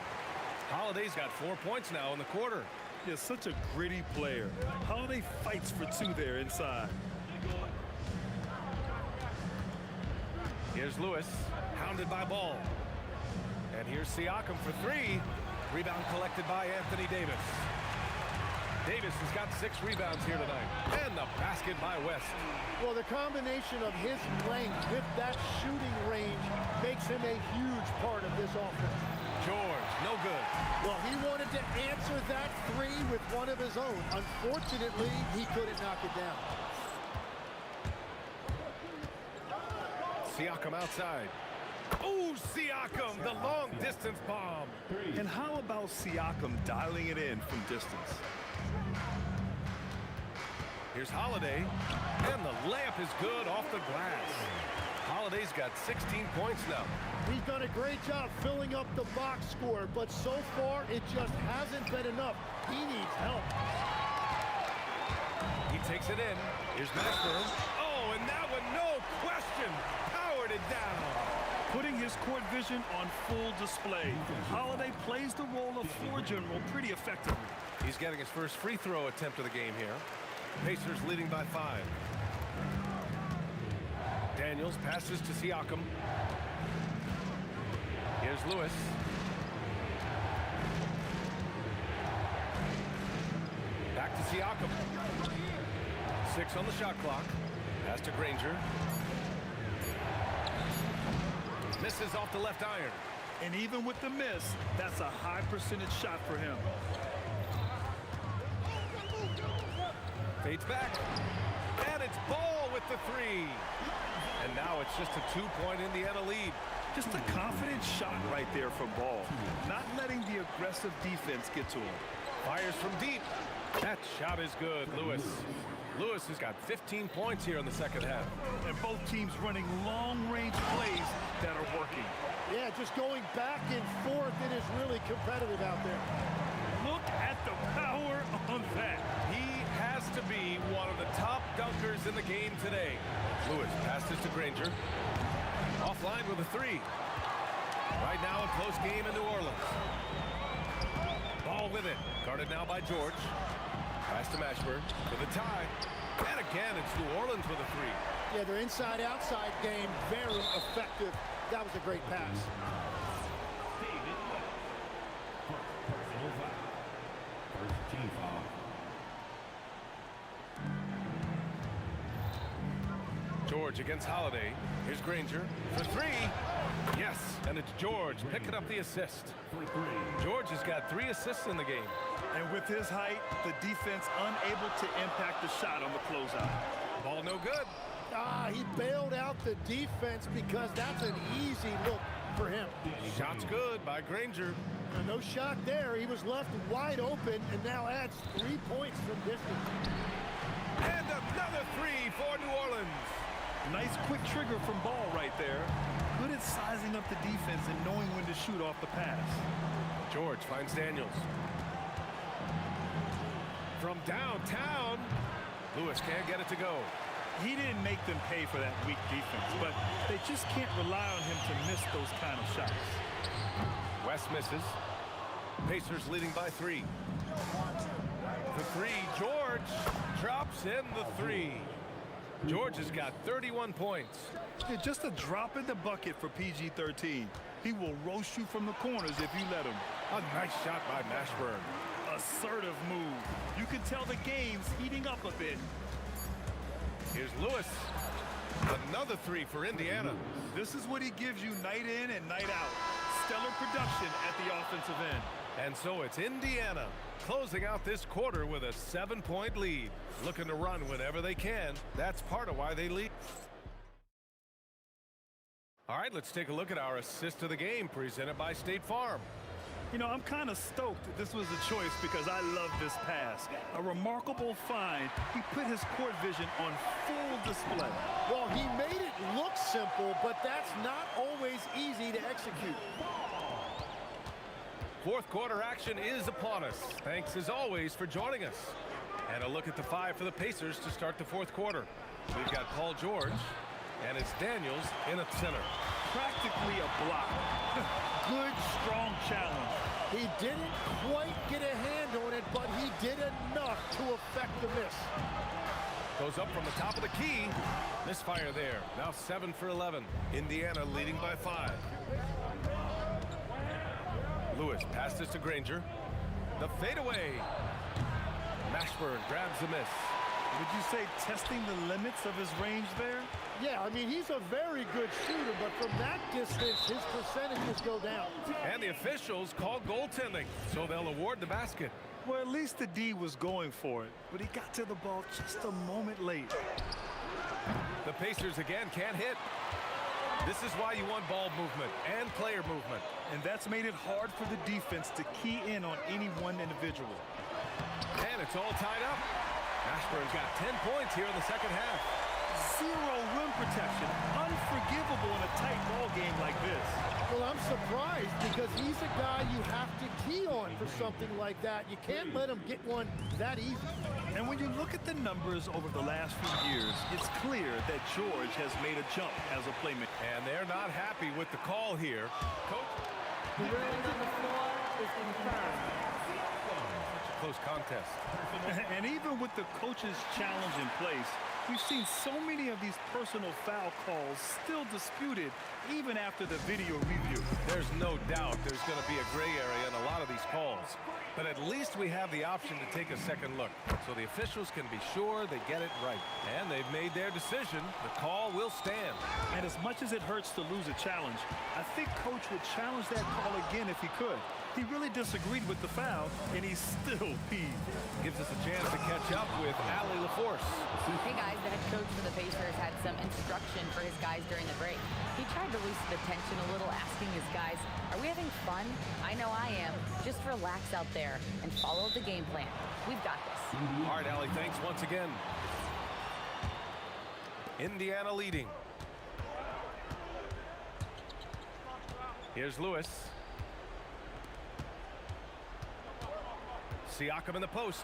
Holiday's got 4 points now in the quarter. He's such a gritty player. Holiday fights for 2 there inside. Here's Lewis, hounded by Ball. And here's Siakam for 3. Rebound collected by Anthony Davis. Davis has got 6 rebounds here tonight. And the basket by West. Well, the combination of his length with that shooting range makes him a huge part of this offense. George, no good. Well, he wanted to answer that 3 with one of his own. Unfortunately, he couldn't knock it down. Siakam outside. Oh, Siakam, the long-distance bomb. And how about Siakam dialing it in from distance? Here's Holiday, and the layup is good off the glass. Holiday's got 16 points now. He's done a great job filling up the box score, but so far it just hasn't been enough. He needs help. He takes it in. Here's Mashburn. Oh, and that one, no question, powered it down. Putting his court vision on full display. Holiday plays the role of floor general pretty effectively. He's getting his first free throw attempt of the game here. Pacers leading by 5. Daniels passes to Siakam. Here's Lewis. Back to Siakam. 6 on the shot clock. Pass to Granger. Misses off the left iron. And even with the miss, that's a high percentage shot for him. Fades back. And it's Ball with the 3. And now it's just a 2-point Indiana lead. Just a confident shot right there from Ball. Not letting the aggressive defense get to him. Fires from deep. That shot is good, Lewis. Lewis has got 15 points here in the second half. And both teams running long-range plays that are working. Yeah, just going back and forth. It is really competitive out there. Look at the power on that. He has to be one of the top dunkers in the game today. Lewis passes to Granger. Offline with a 3. Right now a close game in New Orleans. Ball with it. Guarded now by George. Pass to Mashburn for the tie. And again, it's New Orleans with a 3. Yeah, their inside-outside game, very effective. That was a great pass. Personal foul. First team foul. George against Holiday. Here's Granger for 3. Yes, and it's George picking up the assist. George has got 3 assists in the game. And with his height, the defense unable to impact the shot on the closeout. Ball no good. He bailed out the defense because that's an easy look for him. Shot's good by Granger. No shot there. He was left wide open and now adds 3 points from distance. And another 3 for New Orleans. Nice quick trigger from Ball right there. Good at sizing up the defense and knowing when to shoot off the pass. George finds Daniels. From downtown, Lewis can't get it to go. He didn't make them pay for that weak defense, but they just can't rely on him to miss those kind of shots. West misses. Pacers leading by 3. The 3, George drops in the 3. George has got 31 points. Yeah, just a drop in the bucket for PG-13. He will roast you from the corners if you let him. A nice shot by Mashburn. Assertive move. You can tell the game's heating up a bit. Here's Lewis. Another 3 for Indiana. This is what he gives you night in and night out. Stellar production at the offensive end. And so it's Indiana closing out this quarter with a 7-point lead. Looking to run whenever they can. That's part of why they lead. All right, let's take a look at our assist of the game presented by State Farm. You know, I'm kind of stoked this was a choice because I love this pass. A remarkable find. He put his court vision on full display. Well, he made it look simple, but that's not always easy to execute. Fourth quarter action is upon us. Thanks as always for joining us. And a look at the 5 for the Pacers to start the fourth quarter. We've got Paul George, and it's Daniels in at center. Practically a block. Good, strong challenge. He didn't quite get a hand on it, but he did enough to affect the miss. Goes up from the top of the key. Misfire there. Now 7 for 11. Indiana leading by 5. Lewis passed this to Granger. The fadeaway. Mashburn grabs the miss. Would you say testing the limits of his range there? Yeah, I mean, he's a very good shooter, but from that distance, his percentages go down. And the officials call goaltending, so they'll award the basket. Well, at least the D was going for it, but he got to the ball just a moment late. The Pacers again can't hit. This is why you want ball movement and player movement. And that's made it hard for the defense to key in on any one individual. And it's all tied up. Mashburn's got 10 points here in the second half. Zero rim protection. Unforgivable in a tight ball game like this. Well, I'm surprised because he's a guy you have to key on for something like that. You can't let him get one that easy. And when you look at the numbers over the last few years, it's clear that George has made a jump as a playmaker. And they're not happy with the call here. Coach. Durant on the floor is confirmed. Close contest. And even with the coach's challenge in place, we've seen so many of these personal foul calls still disputed even after the video review. There's no doubt there's going to be a gray area in a lot of these calls. But at least we have the option to take a second look so the officials can be sure they get it right. And they've made their decision. The call will stand. And as much as it hurts to lose a challenge, I think Coach would challenge that call again if he could. He really disagreed with the foul, and he's still peeved. Gives us a chance to catch up with Allie LaForce. Hey guys, the head coach for the Pacers had some instruction for his guys during the break. He tried to loosen the tension a little, asking his guys, are we having fun? I know I am. Just relax out there and follow the game plan. We've got this. All right, Allie, thanks once again. Indiana leading. Here's Lewis. Siakam in the post.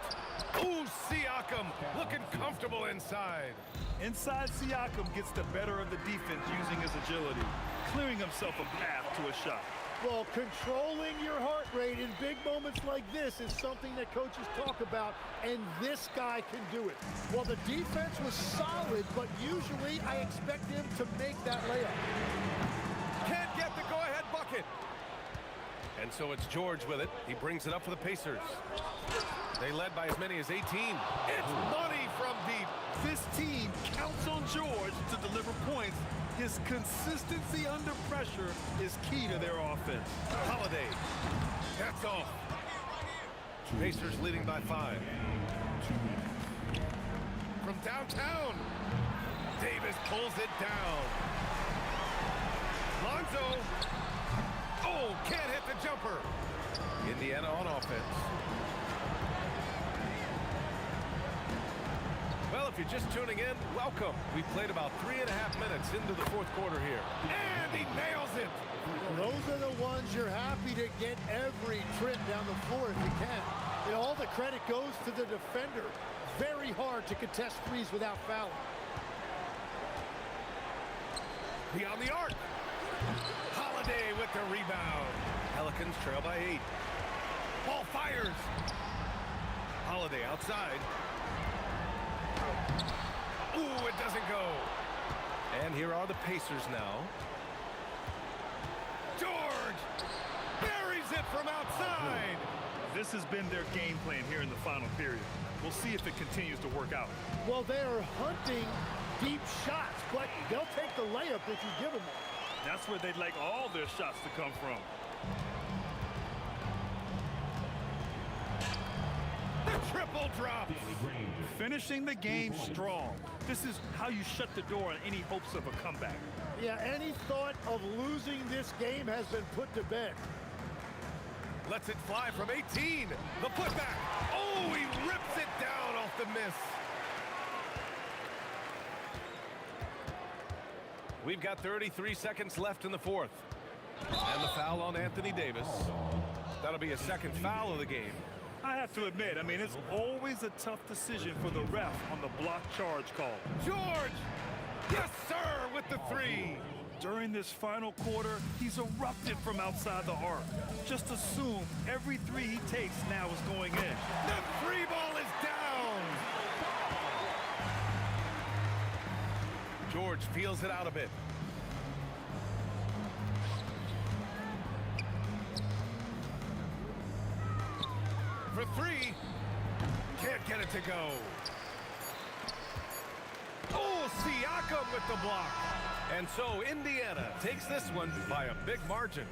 Ooh, Siakam looking comfortable inside. Inside Siakam gets the better of the defense using his agility, clearing himself a path to a shot. Well, controlling your heart rate in big moments like this is something that coaches talk about, and this guy can do it. Well, the defense was solid, but usually I expect him to make that layup. Can't get the go-ahead bucket. And so it's George with it. He brings it up for the Pacers. They led by as many as 18. It's money from deep. This team counts on George to deliver points. His consistency under pressure is key to their offense. Holiday. That's off. Pacers leading by 5. From downtown. Davis pulls it down. Lonzo. Oh, can't hit the jumper. Indiana on offense. Well, if you're just tuning in, welcome. We've played about 3.5 minutes into the fourth quarter here. And he nails it. Well, those are the ones you're happy to get every trip down the floor if you can. And all the credit goes to the defender. Very hard to contest threes without fouling. Beyond the arc. Holiday with the rebound. Pelicans trail by 8. Ball fires. Holiday outside. Ooh, it doesn't go. And here are the Pacers now. George buries it from outside. This has been their game plan here in the final period. We'll see if it continues to work out. Well, they are hunting deep shots, but they'll take the layup if you give them one. That's where they'd like all their shots to come from. The triple drop. Finishing the game strong. This is how you shut the door on any hopes of a comeback. Yeah, any thought of losing this game has been put to bed. Lets it fly from 18. The putback. Oh, he rips it down off the miss. We've got 33 seconds left in the fourth. And the foul on Anthony Davis. That'll be a second foul of the game. I have to admit, I mean, it's always a tough decision for the ref on the block charge call. George! Yes, sir, with the 3. During this final quarter, he's erupted from outside the arc. Just assume every 3 he takes now is going in. The 3 ball is down! George feels it out a bit. For 3. Can't get it to go. Oh, Siakam with the block. And so Indiana takes this one by a big margin.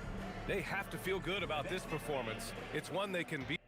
They have to feel good about this performance. It's one they can beat.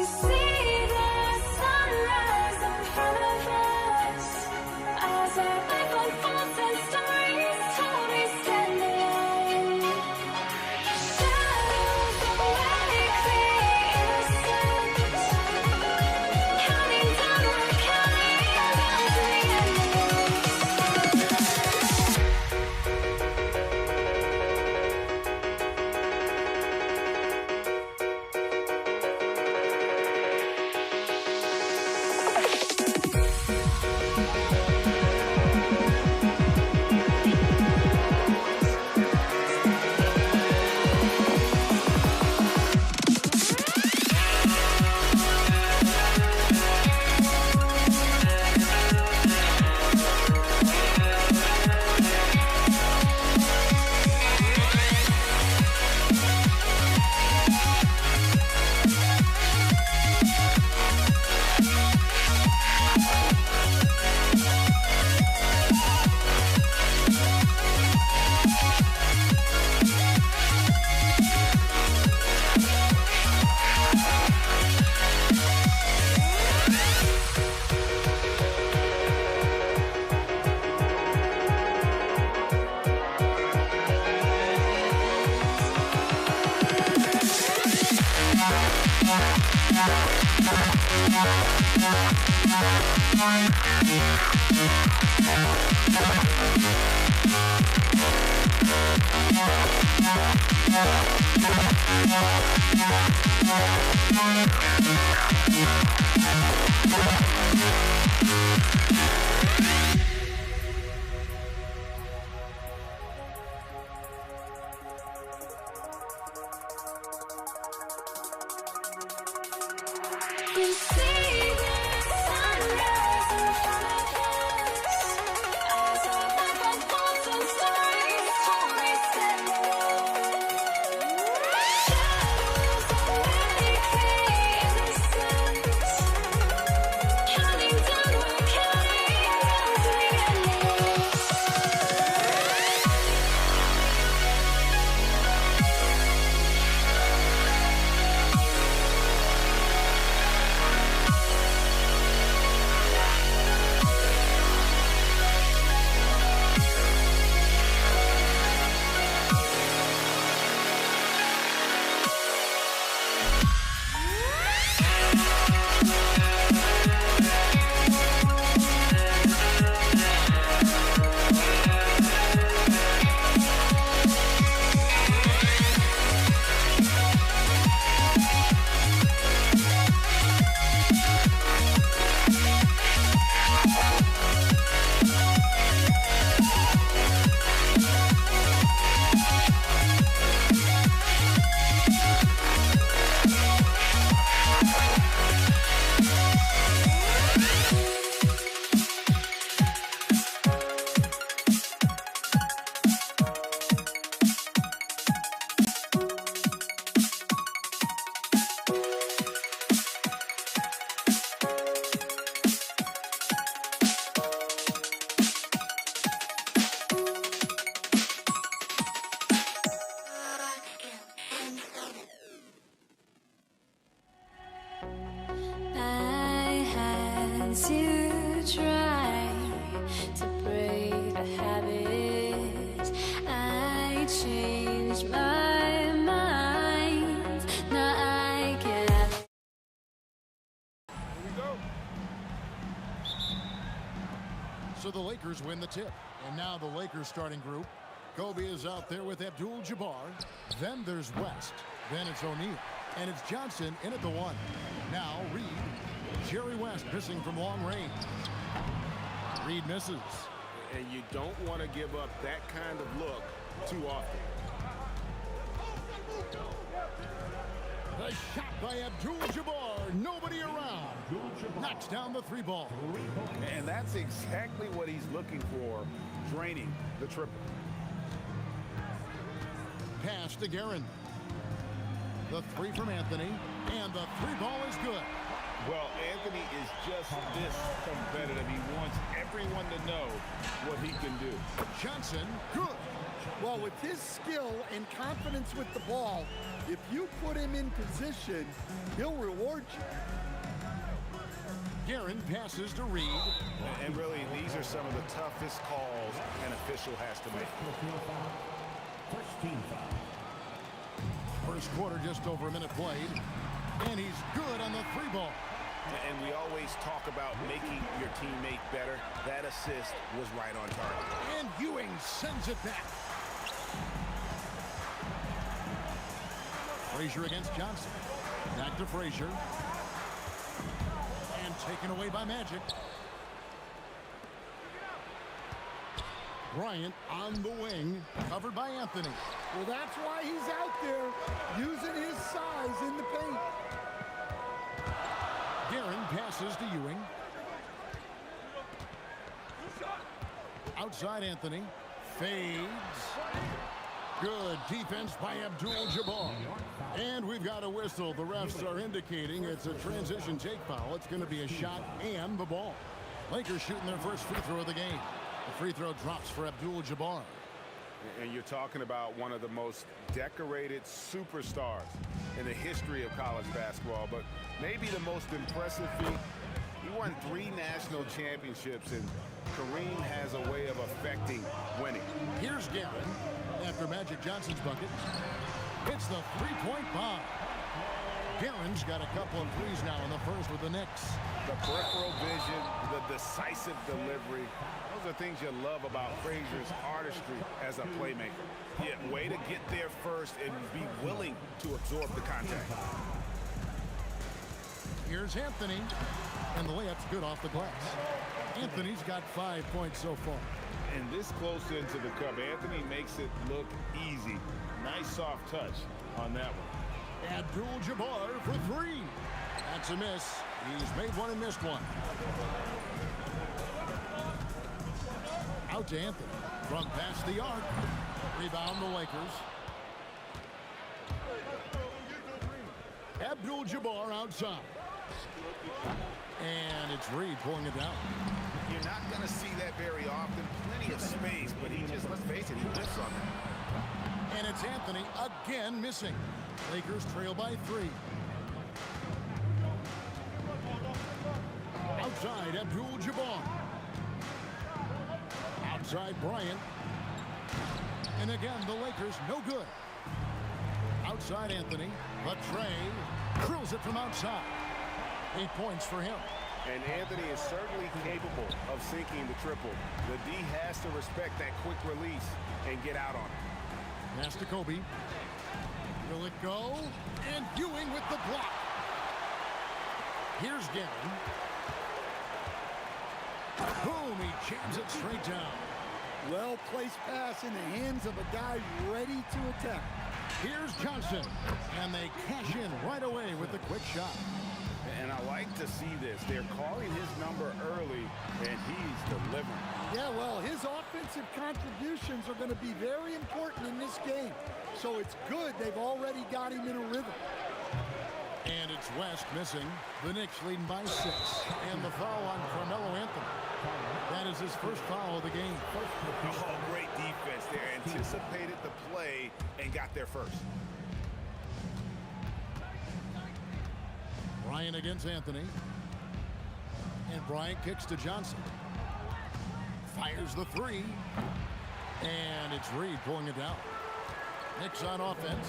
see the sunrise in front of us as our life unfolds and stories told we stand alone. Shadows awake the innocent, counting down, we're counting down to the end. We see the sunrise in front of us as our life unfolds and stories told we stand alone. Shadows awake the innocent, counting down, we're counting down to the endless. I had to try to break a habit. I changed my mind. Now I can have. So the Lakers win the tip. And now the Lakers starting group. Kobe is out there with Abdul-Jabbar. Then there's West. Then it's O'Neal. And it's Johnson in at the one. Now Reed. Jerry West missing from long range. Reed misses. And you don't want to give up that kind of look too often. The shot by Abdul-Jabbar. Nobody around. Knocks down the three ball. And that's exactly what he's looking for, draining the triple. Pass to Guerin. The three from Anthony. And the three ball is good. Well, Anthony is just this competitive. He wants everyone to know what he can do. Johnson, good. Well, with his skill and confidence with the ball, if you put him in position, he'll reward you. Guerin passes to Reed. And really, these are some of the toughest calls an official has to make. First quarter, just over a minute played. And he's good on the 3-ball. And we always talk about making your teammate better. That assist was right on target. And Ewing sends it back. Frazier against Johnson. Back to Frazier. And taken away by Magic. Bryant on the wing, covered by Anthony. Well, that's why he's out there using his size in the paint. Guerin passes to Ewing. Outside Anthony. Fades. Good defense by Abdul-Jabbar. And we've got a whistle. The refs are indicating it's a transition take foul. It's going to be a shot and the ball. Lakers shooting their first free throw of the game. The free throw drops for Abdul-Jabbar. And you're talking about one of the most decorated superstars in the history of college basketball, but maybe the most impressive feat. He won 3 national championships, and Kareem has a way of affecting winning. Here's Guerin after Magic Johnson's bucket. It's the 3-point bomb. Guerin's got a couple of threes now in the first with the Knicks. The peripheral vision, the decisive delivery. Those are things you love about Frazier's artistry as a playmaker. Yeah, way to get there first and be willing to absorb the contact. Here's Anthony. And the layup's good off the glass. Anthony's got 5 points so far. And this close into the cup, Anthony makes it look easy. Nice soft touch on that one. Abdul-Jabbar for 3. That's a miss. He's made one and missed one. Out to Anthony. From past the arc. Rebound the Lakers. Abdul-Jabbar outside. And it's Reed pulling it down. You're not going to see that very often. Plenty of space, but he just, let's face it, he missed on that. And it's Anthony again missing. Lakers trail by 3. Outside, Abdul-Jabbar. Outside, Bryant. And again, the Lakers no good. Outside, Anthony. The tray. Drills it from outside. 8 points for him. And Anthony is certainly capable of sinking the triple. The D has to respect that quick release and get out on it. Pass to Kobe. Will it go? And Ewing with the block. Here's Guerin. Boom, he jams it straight down. Well-placed pass in the hands of a guy ready to attack. Here's Johnson. And they cash in right away with the quick shot. And I like to see this. They're calling his number early, and he's delivering. Yeah, well, his offensive contributions are going to be very important in this game. So it's good they've already got him in a rhythm. And it's West missing. The Knicks leading by 6. And the foul on Carmelo Anthony. That is his first foul of the game. Oh, great defense there. Anticipated the play and got there first. Bryant against Anthony. And Bryant kicks to Johnson. Fires the 3. And it's Reed pulling it down. Knicks on offense.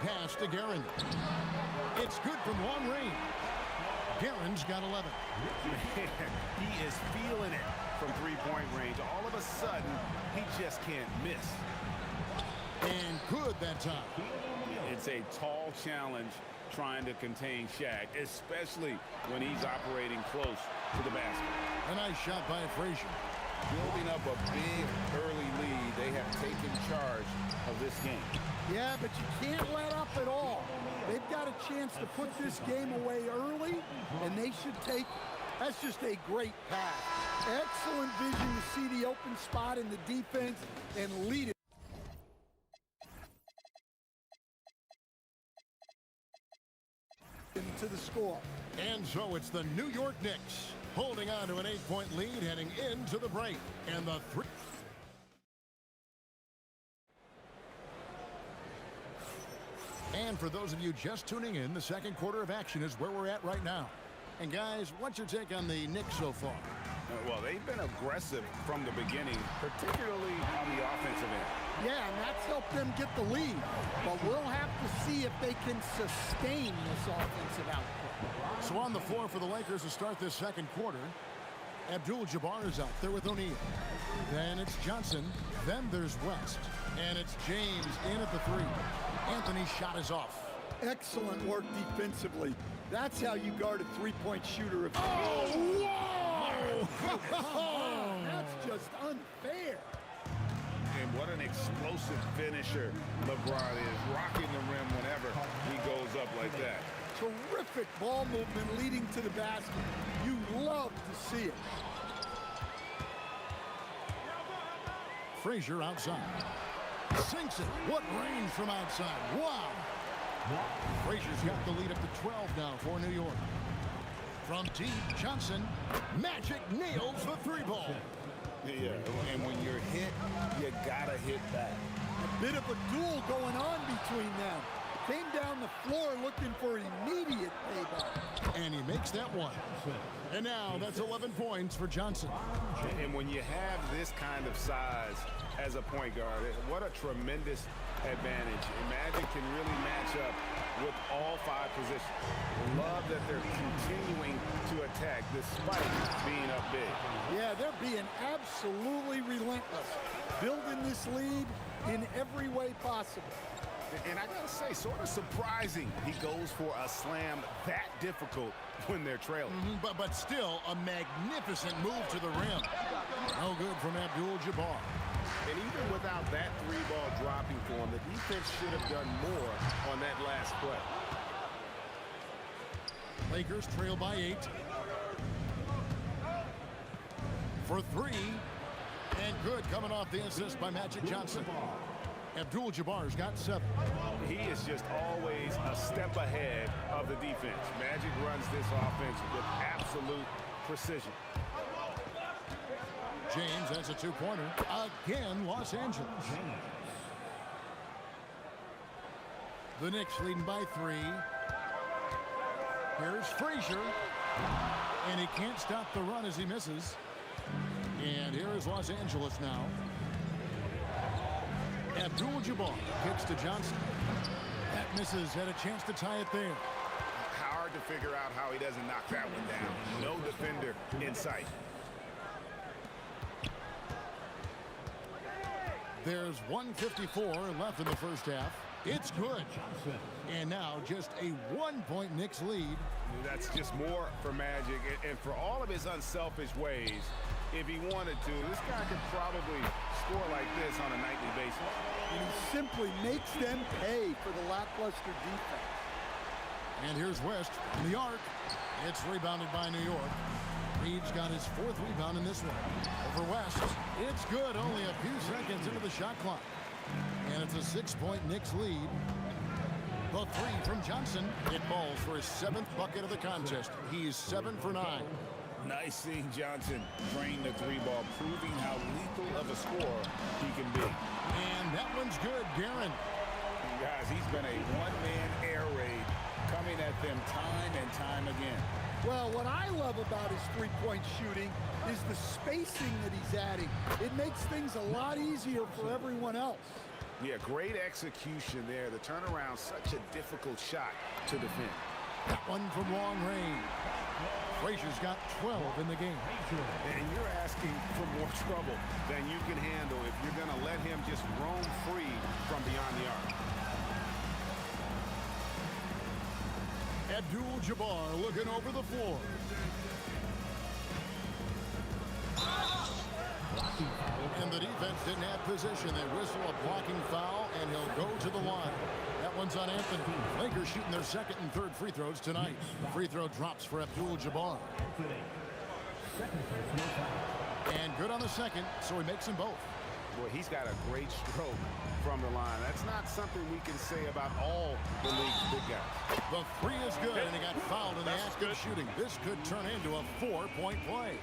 Pass to Guerin. It's good from long range. Guerin's got 11. He is feeling it from three-point range. All of a sudden, he just can't miss. And good that time. It's a tall challenge trying to contain Shaq, especially when he's operating close to the basket. A nice shot by Frazier. Building up a big early lead, they have taken charge of this game. Yeah, but you can't let up at all. They've got a chance to put this game away early, and they should take it. That's just a great pass. Excellent vision to see the open spot in the defense and lead it to the score. And so it's the New York Knicks holding on to an 8-point lead heading into the break. And the 3. And for those of you just tuning in, the second quarter of action is where we're at right now. And guys, what's your take on the Knicks so far? Well, they've been aggressive from the beginning, particularly on the offensive end. Yeah, and that's helped them get the lead. But we'll have to see if they can sustain this offensive output. So on the floor for the Lakers to start this second quarter, Abdul-Jabbar is out there with O'Neal. Then it's Johnson. Then there's West. And it's James in at the three. Anthony's shot is off. Excellent work defensively. That's how you guard a three-point shooter. Oh, whoa! That's just unfair. And what an explosive finisher LeBron is, rocking the rim whenever he goes up like that. Terrific ball movement leading to the basket. You love to see it. Frazier outside. Sinks it. What range from outside. Wow. Frazier's got the lead up to 12 now for New York. From deep, Johnson. Magic nails the three ball. Yeah, and when you're hit, you gotta hit back. A bit of a duel going on between them. Came down the floor looking for immediate payback. And he makes that one. And now that's 11 points for Johnson. And when you have this kind of size as a point guard, what a tremendous advantage. And Magic can really match up with all five positions. Love that they're continuing to attack despite being up big. Yeah, they're being absolutely relentless. Building this lead in every way possible. And I gotta say, sort of surprising he goes for a slam that difficult when they're trailing. But still a magnificent move to the rim. No good from Abdul-Jabbar. And even without that three ball dropping for him, the defense should have done more on that last play. Lakers trail by 8. For 3. And good coming off the assist by Magic Johnson. Abdul-Jabbar's got 7. He is just always a step ahead of the defense. Magic runs this offense with absolute precision. James has a two-pointer. Again, Los Angeles. The Knicks leading by 3. Here's Frazier. And he can't stop the run as he misses. And here is Los Angeles now. Abdul-Jabbar kicks to Johnson. That misses. Had a chance to tie it there. Hard to figure out how he doesn't knock that one down. No defender in sight. There's 1:54 left in the first half. It's good. And now just a 1-point Knicks lead. That's just more for Magic. And for all of his unselfish ways, if he wanted to, this guy could probably score like this on a nightly basis. And he simply makes them pay for the lackluster defense. And here's West from the arc. It's rebounded by New York. Reed's got his 4th rebound in this one. Over West. It's good. Only a few seconds into the shot clock. And it's a 6-point Knicks lead. The 3 from Johnson. It falls for his 7th bucket of the contest. He's 7 for 9. Nice seeing Johnson drain the three ball, proving how lethal of a scorer he can be. And that one's good, Guerin. Guys, he's been a one-man air raid coming at them time and time again. Well, what I love about his three-point shooting is the spacing that he's adding. It makes things a lot easier for everyone else. Yeah, great execution there. The turnaround, such a difficult shot to defend. That one from long range. Frazier's got 12 in the game. And you're asking for more trouble than you can handle if you're going to let him just roam free from beyond the arc. Abdul-Jabbar looking over the floor. And the defense didn't have position. They whistle a blocking foul, and he'll go to the line. That one's on Anthony. Lakers shooting their 2nd and 3rd free throws tonight. The free throw drops for Abdul-Jabbar. And good on the 2nd, so he makes them both. Boy, he's got a great stroke from the line. That's not something we can say about all the league's big guys. The 3 is good, and he got fouled in the act of shooting. This could turn into a 4-point play.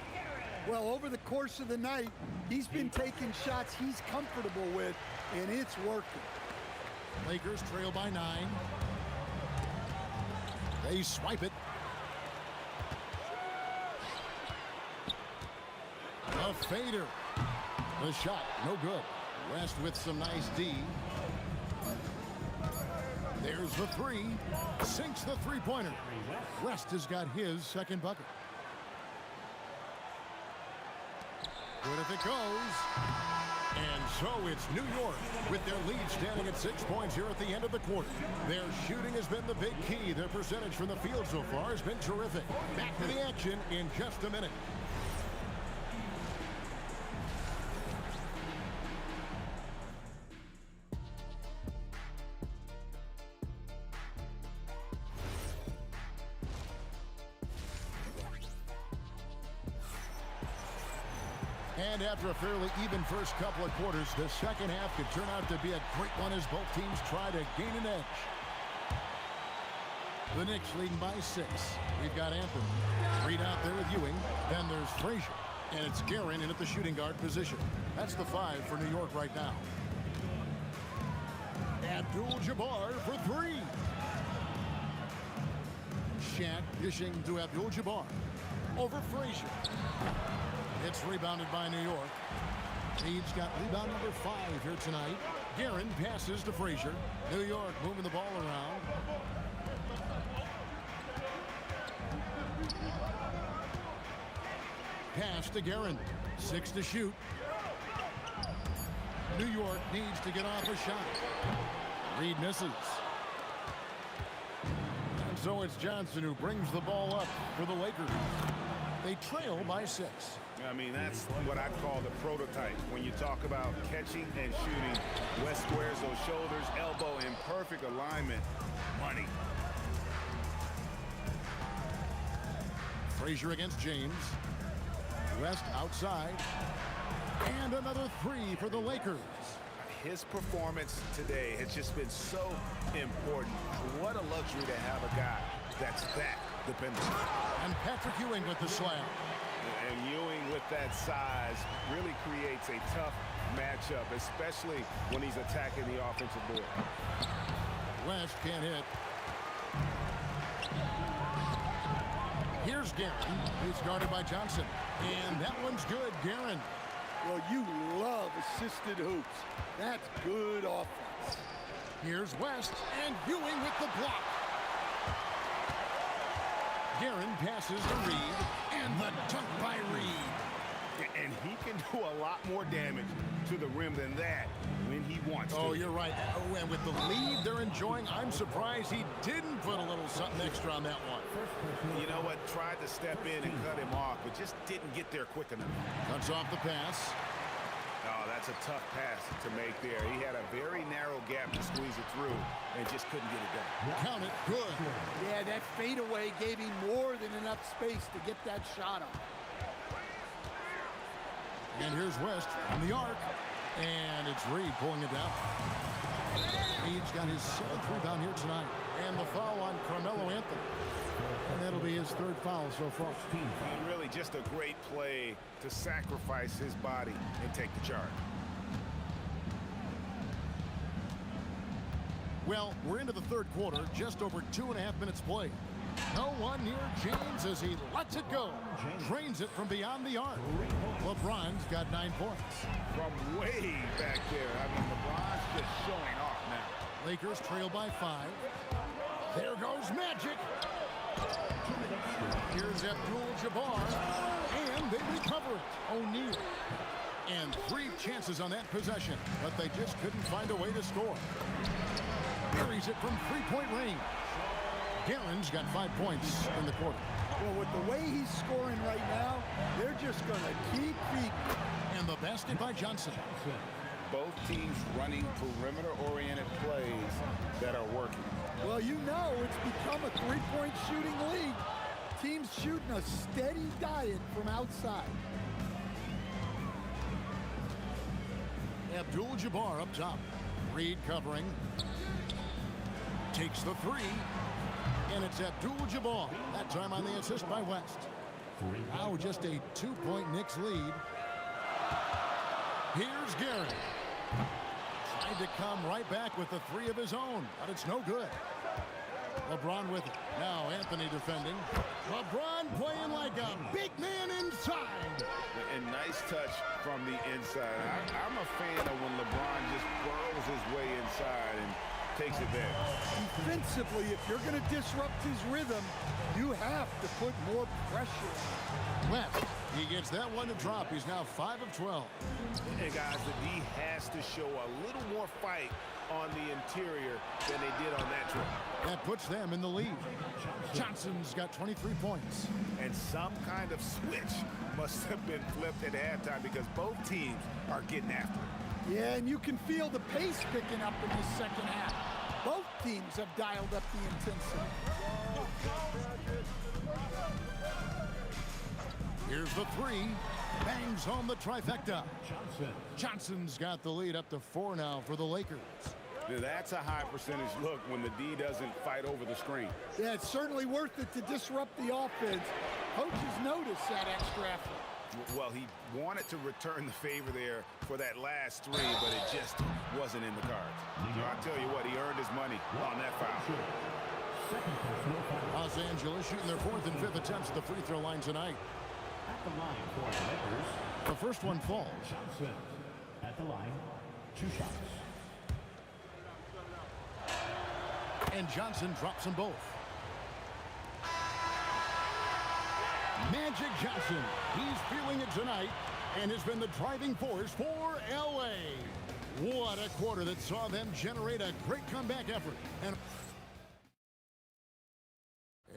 Well, over the course of the night, he's been taking shots he's comfortable with, and it's working. Lakers trail by 9. They swipe it. A fader. The shot, no good. West with some nice D. There's the three. Sinks the three-pointer. West has got his second bucket. Good if it goes. And so it's New York with their lead standing at 6 points here at the end of the quarter. Their shooting has been the big key. Their percentage from the field so far has been terrific. Back to the action in just a minute. And after a fairly even first couple of quarters, the second half could turn out to be a great one as both teams try to gain an edge. The Knicks leading by 6. We've got Anthony. Reed out there with Ewing. Then there's Frazier. And it's Guerin in at the shooting guard position. That's the 5 for New York right now. Abdul-Jabbar for 3. Shaq dishing to Abdul-Jabbar. Over Frazier. It's rebounded by New York. Reed's got rebound number 5 here tonight. Guerin passes to Frazier. New York moving the ball around. Pass to Guerin. 6 to shoot. New York needs to get off a shot. Reed misses. And so it's Johnson who brings the ball up for the Lakers. They trail by 6. I mean, that's what I call the prototype. When you talk about catching and shooting, West squares those shoulders, elbow in perfect alignment. Money. Frazier against James. West outside. And another 3 for the Lakers. His performance today has just been so important. What a luxury to have a guy that's that dependable. And Patrick Ewing with the slam. And Ewing with that size really creates a tough matchup, especially when he's attacking the offensive board. West can't hit. Here's Guerin. He's guarded by Johnson. And that one's good, Guerin. Well, you love assisted hoops. That's good offense. Here's West, and Ewing with the block. Guerin passes to Reed, and the dunk by Reed. And he can do a lot more damage to the rim than that when he wants to. Oh, you're right. Oh, and with the lead they're enjoying, I'm surprised he didn't put a little something extra on that one. You know what? Tried to step in and cut him off, but just didn't get there quick enough. Cuts off the pass. Oh, that's a tough pass to make there. He had a very narrow gap to squeeze it through and just couldn't get it done. Count it. Good. Yeah, that fadeaway gave him more than enough space to get that shot up. And here's West on the arc. And it's Reed pulling it down. Reed's got his 7th rebound here tonight. And the foul on Carmelo Anthony. And that'll be his 3rd foul so far. And really just a great play to sacrifice his body and take the charge. Well, we're into the 3rd quarter, just over 2.5 minutes played. No one near James as he lets it go. Drains it from beyond the arc. LeBron's got 9 points. From way back there. I mean, LeBron's just showing off now. Lakers trail by 5. There goes Magic. Here's Abdul-Jabbar. And they recover it. O'Neal. And 3 chances on that possession, but they just couldn't find a way to score. Buries it from 3-point range. Guerin's got 5 points in the quarter. Well, with the way he's scoring right now, they're just going to keep feeding. And the basket by Johnson. Both teams running perimeter-oriented plays that are working. Well, you know it's become a 3-point shooting league. Teams shooting a steady diet from outside. Abdul-Jabbar up top. Reed covering. Takes the 3. And it's Abdul-Jabbar. That time on the assist by West. Now just a 2-point Knicks lead. Here's Guerin. Tried to come right back with the 3 of his own, but it's no good. LeBron with it. Now Anthony defending. LeBron playing like a big man inside. And nice touch from the inside. I'm a fan of when LeBron just burrows his way inside and takes advantage. Defensively, if you're going to disrupt his rhythm, you have to put more pressure. West, he gets that one to drop. He's now 5 of 12. And guys, the D has to show a little more fight on the interior than they did on that trip. That puts them in the lead. Johnson's got 23 points. And some kind of switch must have been flipped at halftime because both teams are getting after it. Yeah, and you can feel the pace picking up in the second half. Both teams have dialed up the intensity. Here's the three. Bangs home the trifecta. Johnson's got the lead up to 4 now for the Lakers. Now that's a high percentage look when the D doesn't fight over the screen. Yeah, it's certainly worth it to disrupt the offense. Coaches notice that extra effort. Well, he wanted to return the favor there for that last three, but it just wasn't in the cards. I'll tell you what, he earned his money on that foul. Los Angeles shooting their 4th and 5th attempts at the free throw line tonight. At the line for the Lakers. The first one falls. Johnson at the line. 2 shots. And Johnson drops them both. Magic Johnson. He's feeling it tonight and has been the driving force for L.A. What a quarter that saw them generate a great comeback effort.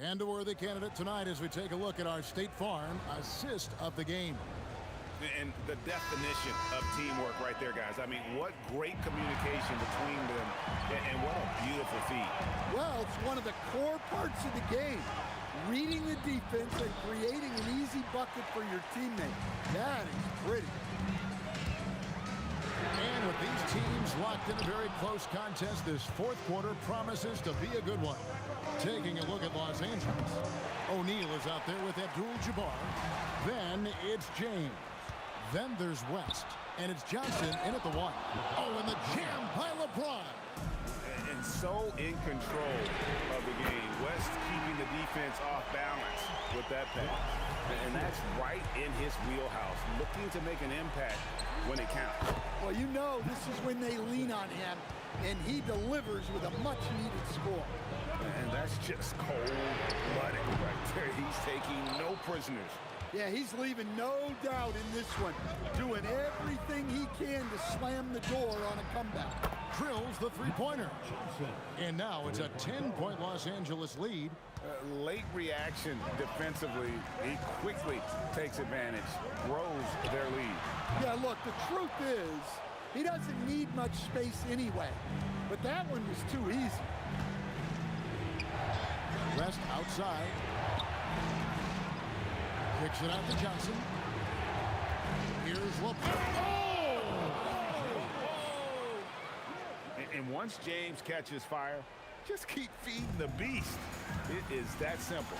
And a worthy candidate tonight as we take a look at our State Farm assist of the game. And the definition of teamwork right there, guys. I mean, what great communication between them, and what a beautiful feat. Well, it's one of the core parts of the game. Reading the defense and creating an easy bucket for your teammate. That is pretty. And with these teams locked in a very close contest, this 4th quarter promises to be a good one. Taking a look at Los Angeles. O'Neal is out there with Abdul-Jabbar. Then it's James. Then there's West. And it's Johnson in at the 1. Oh, and the jam by LeBron. And so in control of the game. West keeping the defense off balance with that pass. And that's right in his wheelhouse. Looking to make an impact when it counts. Well, you know this is when they lean on him, and he delivers with a much-needed score. And that's just cold-blooded right there. He's taking no prisoners. Yeah, he's leaving no doubt in this one. Doing everything he can to slam the door on a comeback. Drills the three-pointer. And now it's a 10-point Los Angeles lead. Late reaction defensively. He quickly takes advantage, grows their lead. Yeah, look, the truth is, he doesn't need much space anyway. But that one was too easy. West outside. Kicks it out to Johnson. Here's LeBron. Oh! And once James catches fire, just keep feeding the beast. It is that simple.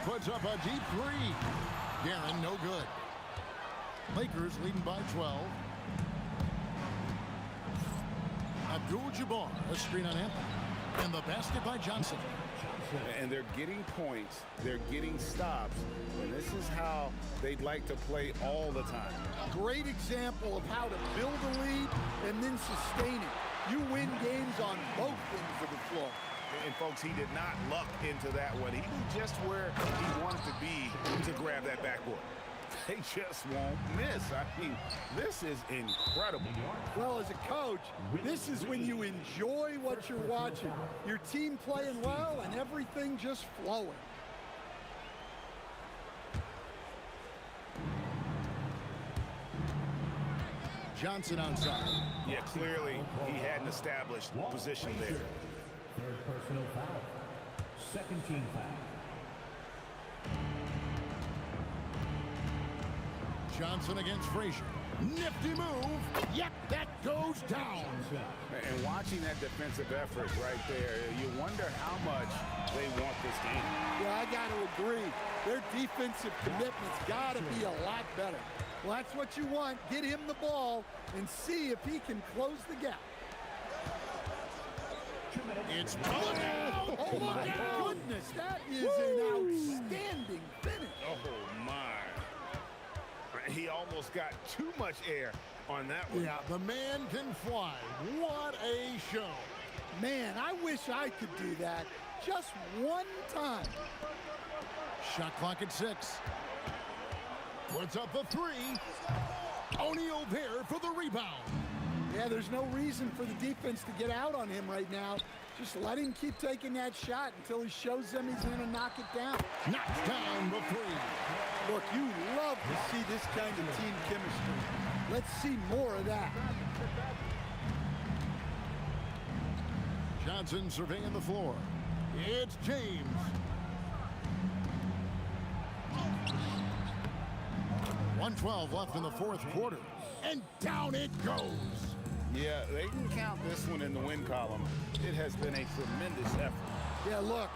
Puts up a deep 3. Guerin, no good. Lakers leading by 12. Abdul-Jabbar, a screen on Anthony. And the basket by Johnson. And they're getting points, they're getting stops, and this is how they'd like to play all the time. Great example of how to build a lead and then sustain it. You win games on both ends of the floor. And folks, he did not luck into that one. He knew just where he wanted to be to grab that backboard. They just won't miss. I mean, this is incredible. Well, as a coach, this is when you enjoy what you're watching. Your team playing well and everything just flowing. Johnson outside. Yeah, clearly he hadn't established position there. Third personal foul. Second team foul. Johnson against Frazier. Nifty move. Yep, that goes down. And watching that defensive effort right there, you wonder how much they want this game. Yeah, I got to agree. Their defensive commitment's got to be a lot better. Well, that's what you want. Get him the ball and see if he can close the gap. It's look out! Oh, my goodness. That is an outstanding finish. Oh, my. He almost got too much air on that one. Yeah, the man can fly. What a show. Man, I wish I could do that just one time. Shot clock at 6. Puts up the 3. O'Neal there for the rebound. Yeah, there's no reason for the defense to get out on him right now. Just let him keep taking that shot until he shows them he's going to knock it down. Knocks down the 3. Look, you love to see this kind of team chemistry. Let's see more of that. Johnson surveying the floor. It's James. .112 left in the fourth quarter. And down it goes. Yeah, they can count this one in the win column. It has been a tremendous effort. Yeah, look,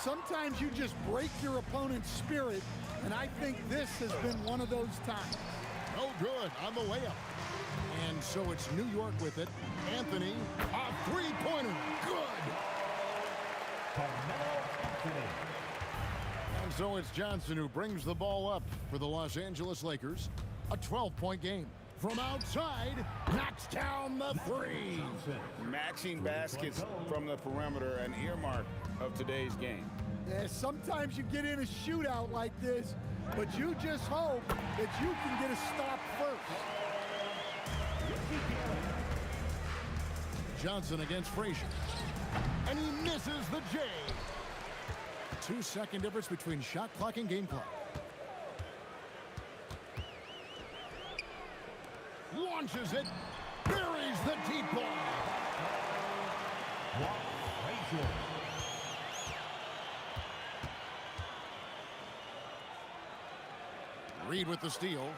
sometimes you just break your opponent's spirit, and I think this has been one of those times. No good on the layup. And so it's New York with it. Anthony, a three-pointer. Good. And so it's Johnson who brings the ball up for the Los Angeles Lakers. A 12-point game. From outside, knocks down the 3. Matching baskets from the perimeter, an earmark of today's game. Yeah, sometimes you get in a shootout like this, but you just hope that you can get a stop first. Johnson against Frazier. And he misses the J. 2-second difference between shot clock and game clock. Launches it. Buries the deep ball. Reed with the steal.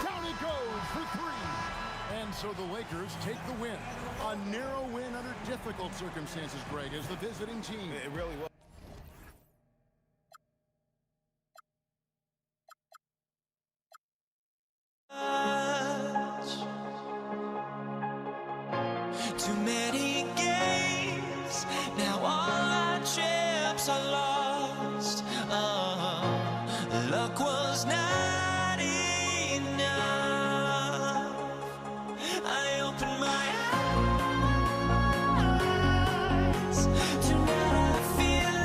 Down it goes for 3. And so the Lakers take the win. A narrow win under difficult circumstances, Greg, as the visiting team. It really was. Too many games, now all our chips are lost. Luck was not enough. I opened my eyes, tonight I feel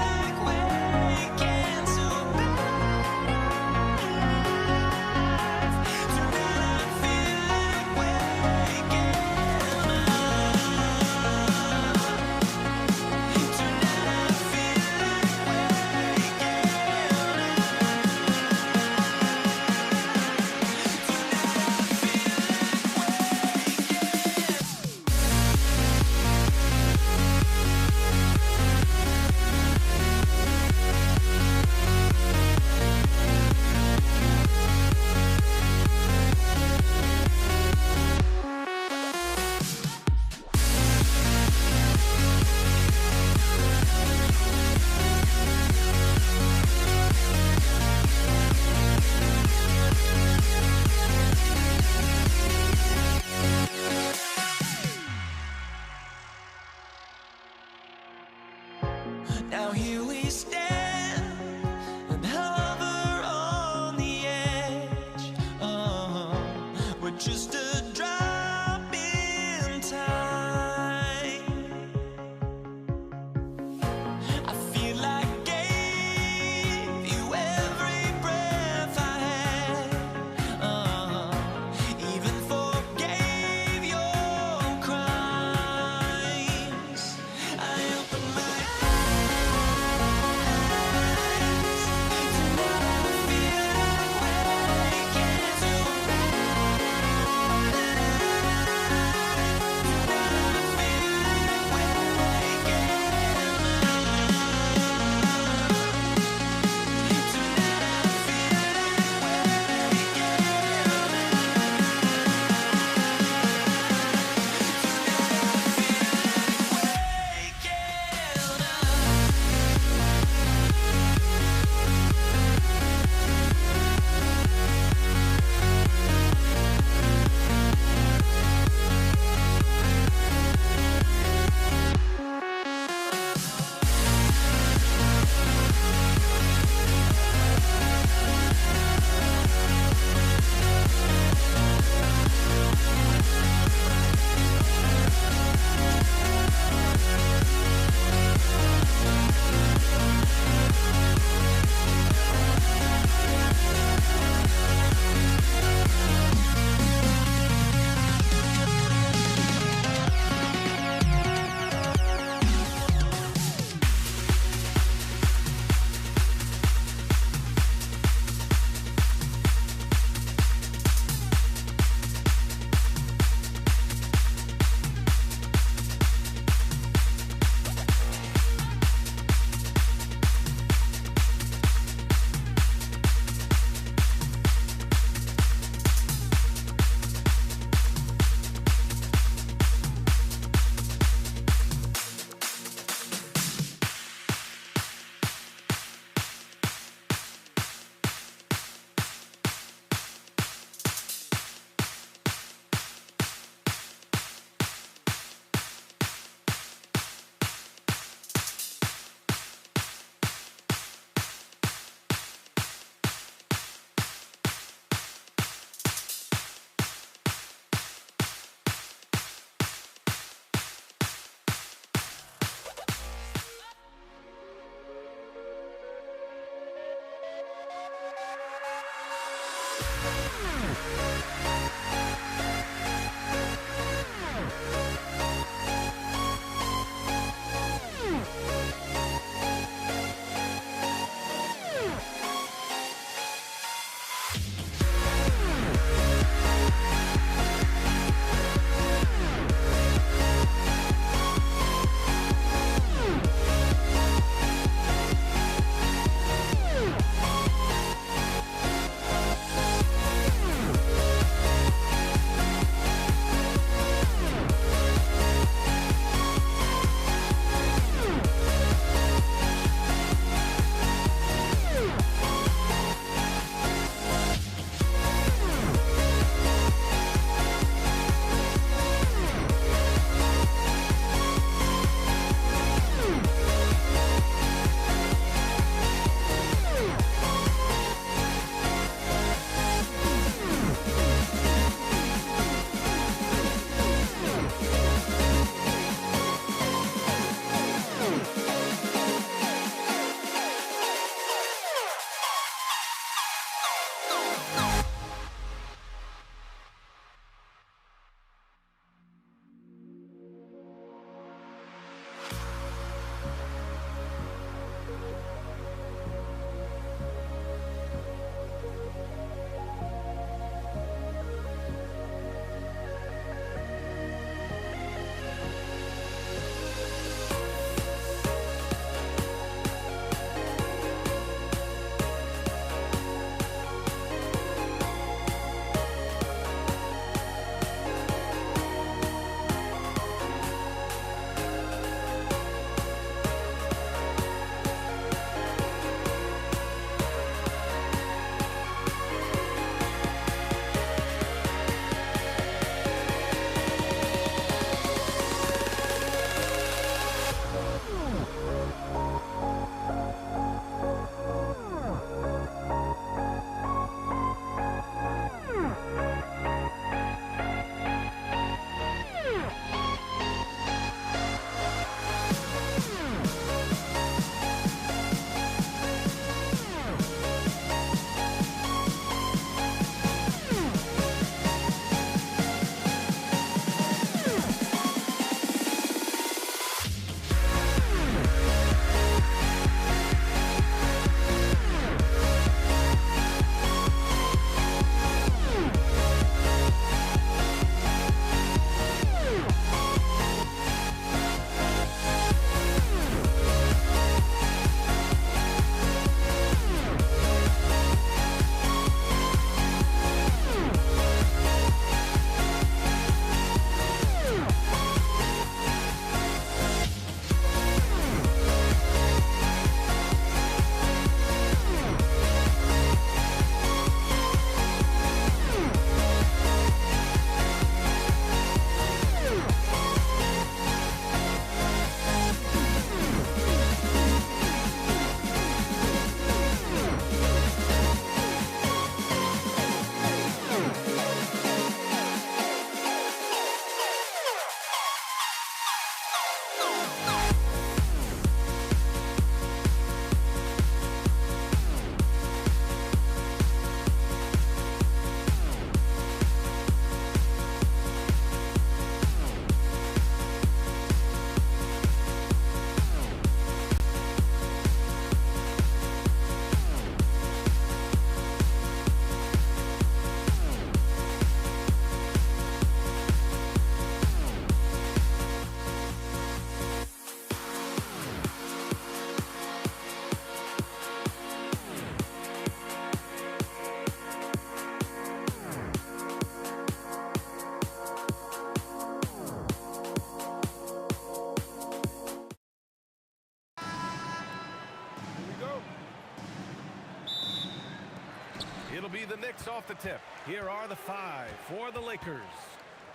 be the Knicks off the tip. Here are the 5 for the Lakers.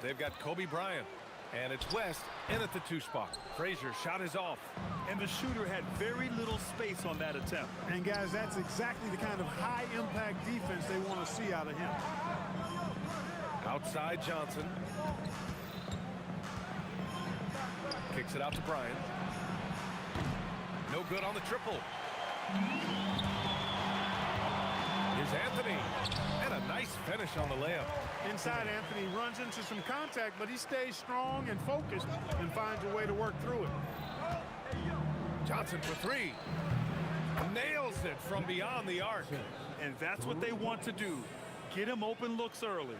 They've got Kobe Bryant. And it's West in at the 2 spot. Frazier shot is off. And the shooter had very little space on that attempt. And guys, that's exactly the kind of high-impact defense they want to see out of him. Outside Johnson. Kicks it out to Bryant. No good on the triple. Here's Anthony. And a nice finish on the layup. Inside, Anthony runs into some contact, but he stays strong and focused and finds a way to work through it. Johnson for 3. Nails it from beyond the arc. And that's what they want to do. Get him open looks early.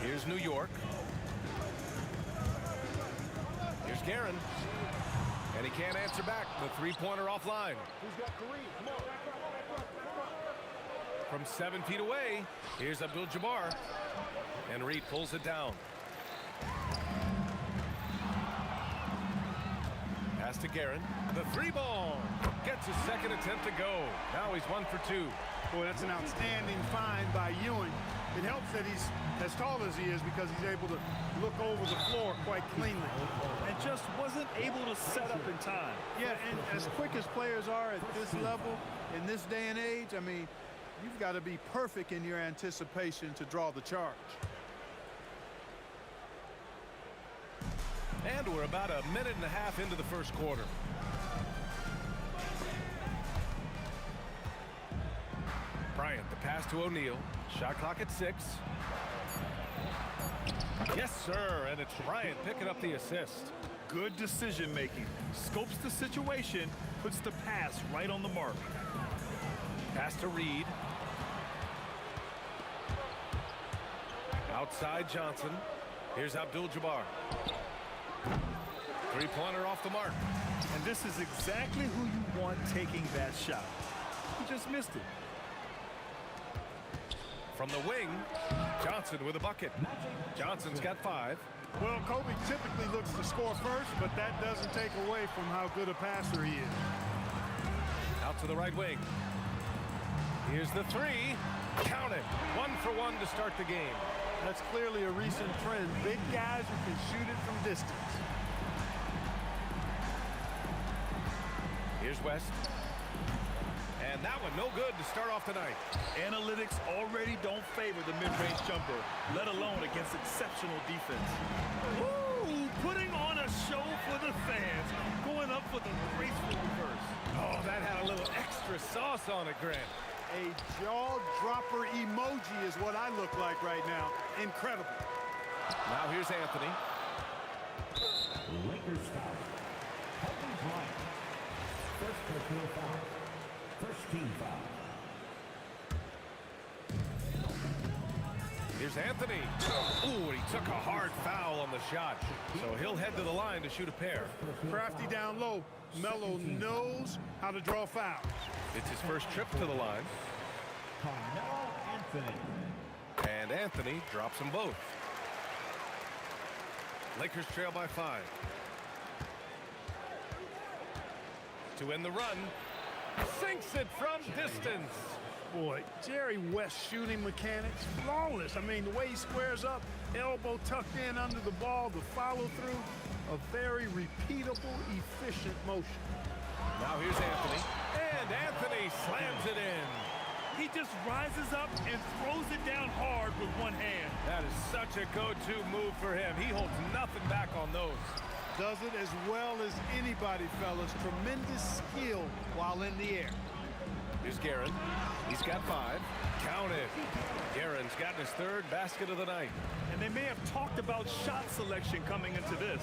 Here's New York. Here's Guerin. And he can't answer back. The 3-pointer offline. He's got Kareem. From 7 feet away, here's Abdul-Jabbar. And Reed pulls it down. Pass to Guerin. The 3-ball. Gets his second attempt to go. Now he's 1 for 2. Boy, that's an outstanding find by Ewing. It helps that he's as tall as he is because he's able to look over the floor quite cleanly. And just wasn't able to set up in time. Yeah, and as quick as players are at this level, in this day and age, I mean, you've got to be perfect in your anticipation to draw the charge. And we're about a minute and a half into the first quarter. Bryant, the pass to O'Neal. Shot clock at 6. Yes, sir, and it's Bryant picking up the assist. Good decision making. Scopes the situation, puts the pass right on the mark. Pass to Reed. Outside Johnson. Here's Abdul-Jabbar. 3-pointer off the mark. And this is exactly who you want taking that shot. He just missed it. From the wing, Johnson with a bucket. Johnson's got 5. Well, Kobe typically looks to score first, but that doesn't take away from how good a passer he is. Out to the right wing. Here's the 3. Count it. 1 for 1 to start the game. That's clearly a recent trend. Big guys who can shoot it from distance. Here's West. And that one no good to start off the night. Analytics already don't favor the mid-range jumper, let alone against exceptional defense. Ooh, putting on a show for the fans, going up for the graceful reverse. Oh, that had a little extra sauce on it, Grant. A jaw-dropper emoji is what I look like right now. Incredible. Now here's Anthony. Lakers foul. Kobe Bryant. First personal foul. First team foul. Here's Anthony. Ooh, he took a hard foul on the shot. So he'll head to the line to shoot a pair. Crafty down low. Melo knows how to draw fouls. It's his first trip to the line. Carmelo Anthony. And Anthony drops them both. Lakers trail by 5. To end the run. Sinks it from distance. Boy, Jerry West shooting mechanics, flawless. I mean, the way he squares up, elbow tucked in under the ball, the follow-through, a very repeatable, efficient motion. Now here's Anthony. And Anthony slams it in. He just rises up and throws it down hard with one hand. That is such a go-to move for him. He holds nothing back on those. Does it as well as anybody, fellas. Tremendous skill while in the air. Here's Guerin. He's got 5. Count it. Guerin's gotten his 3rd basket of the night. And they may have talked about shot selection coming into this.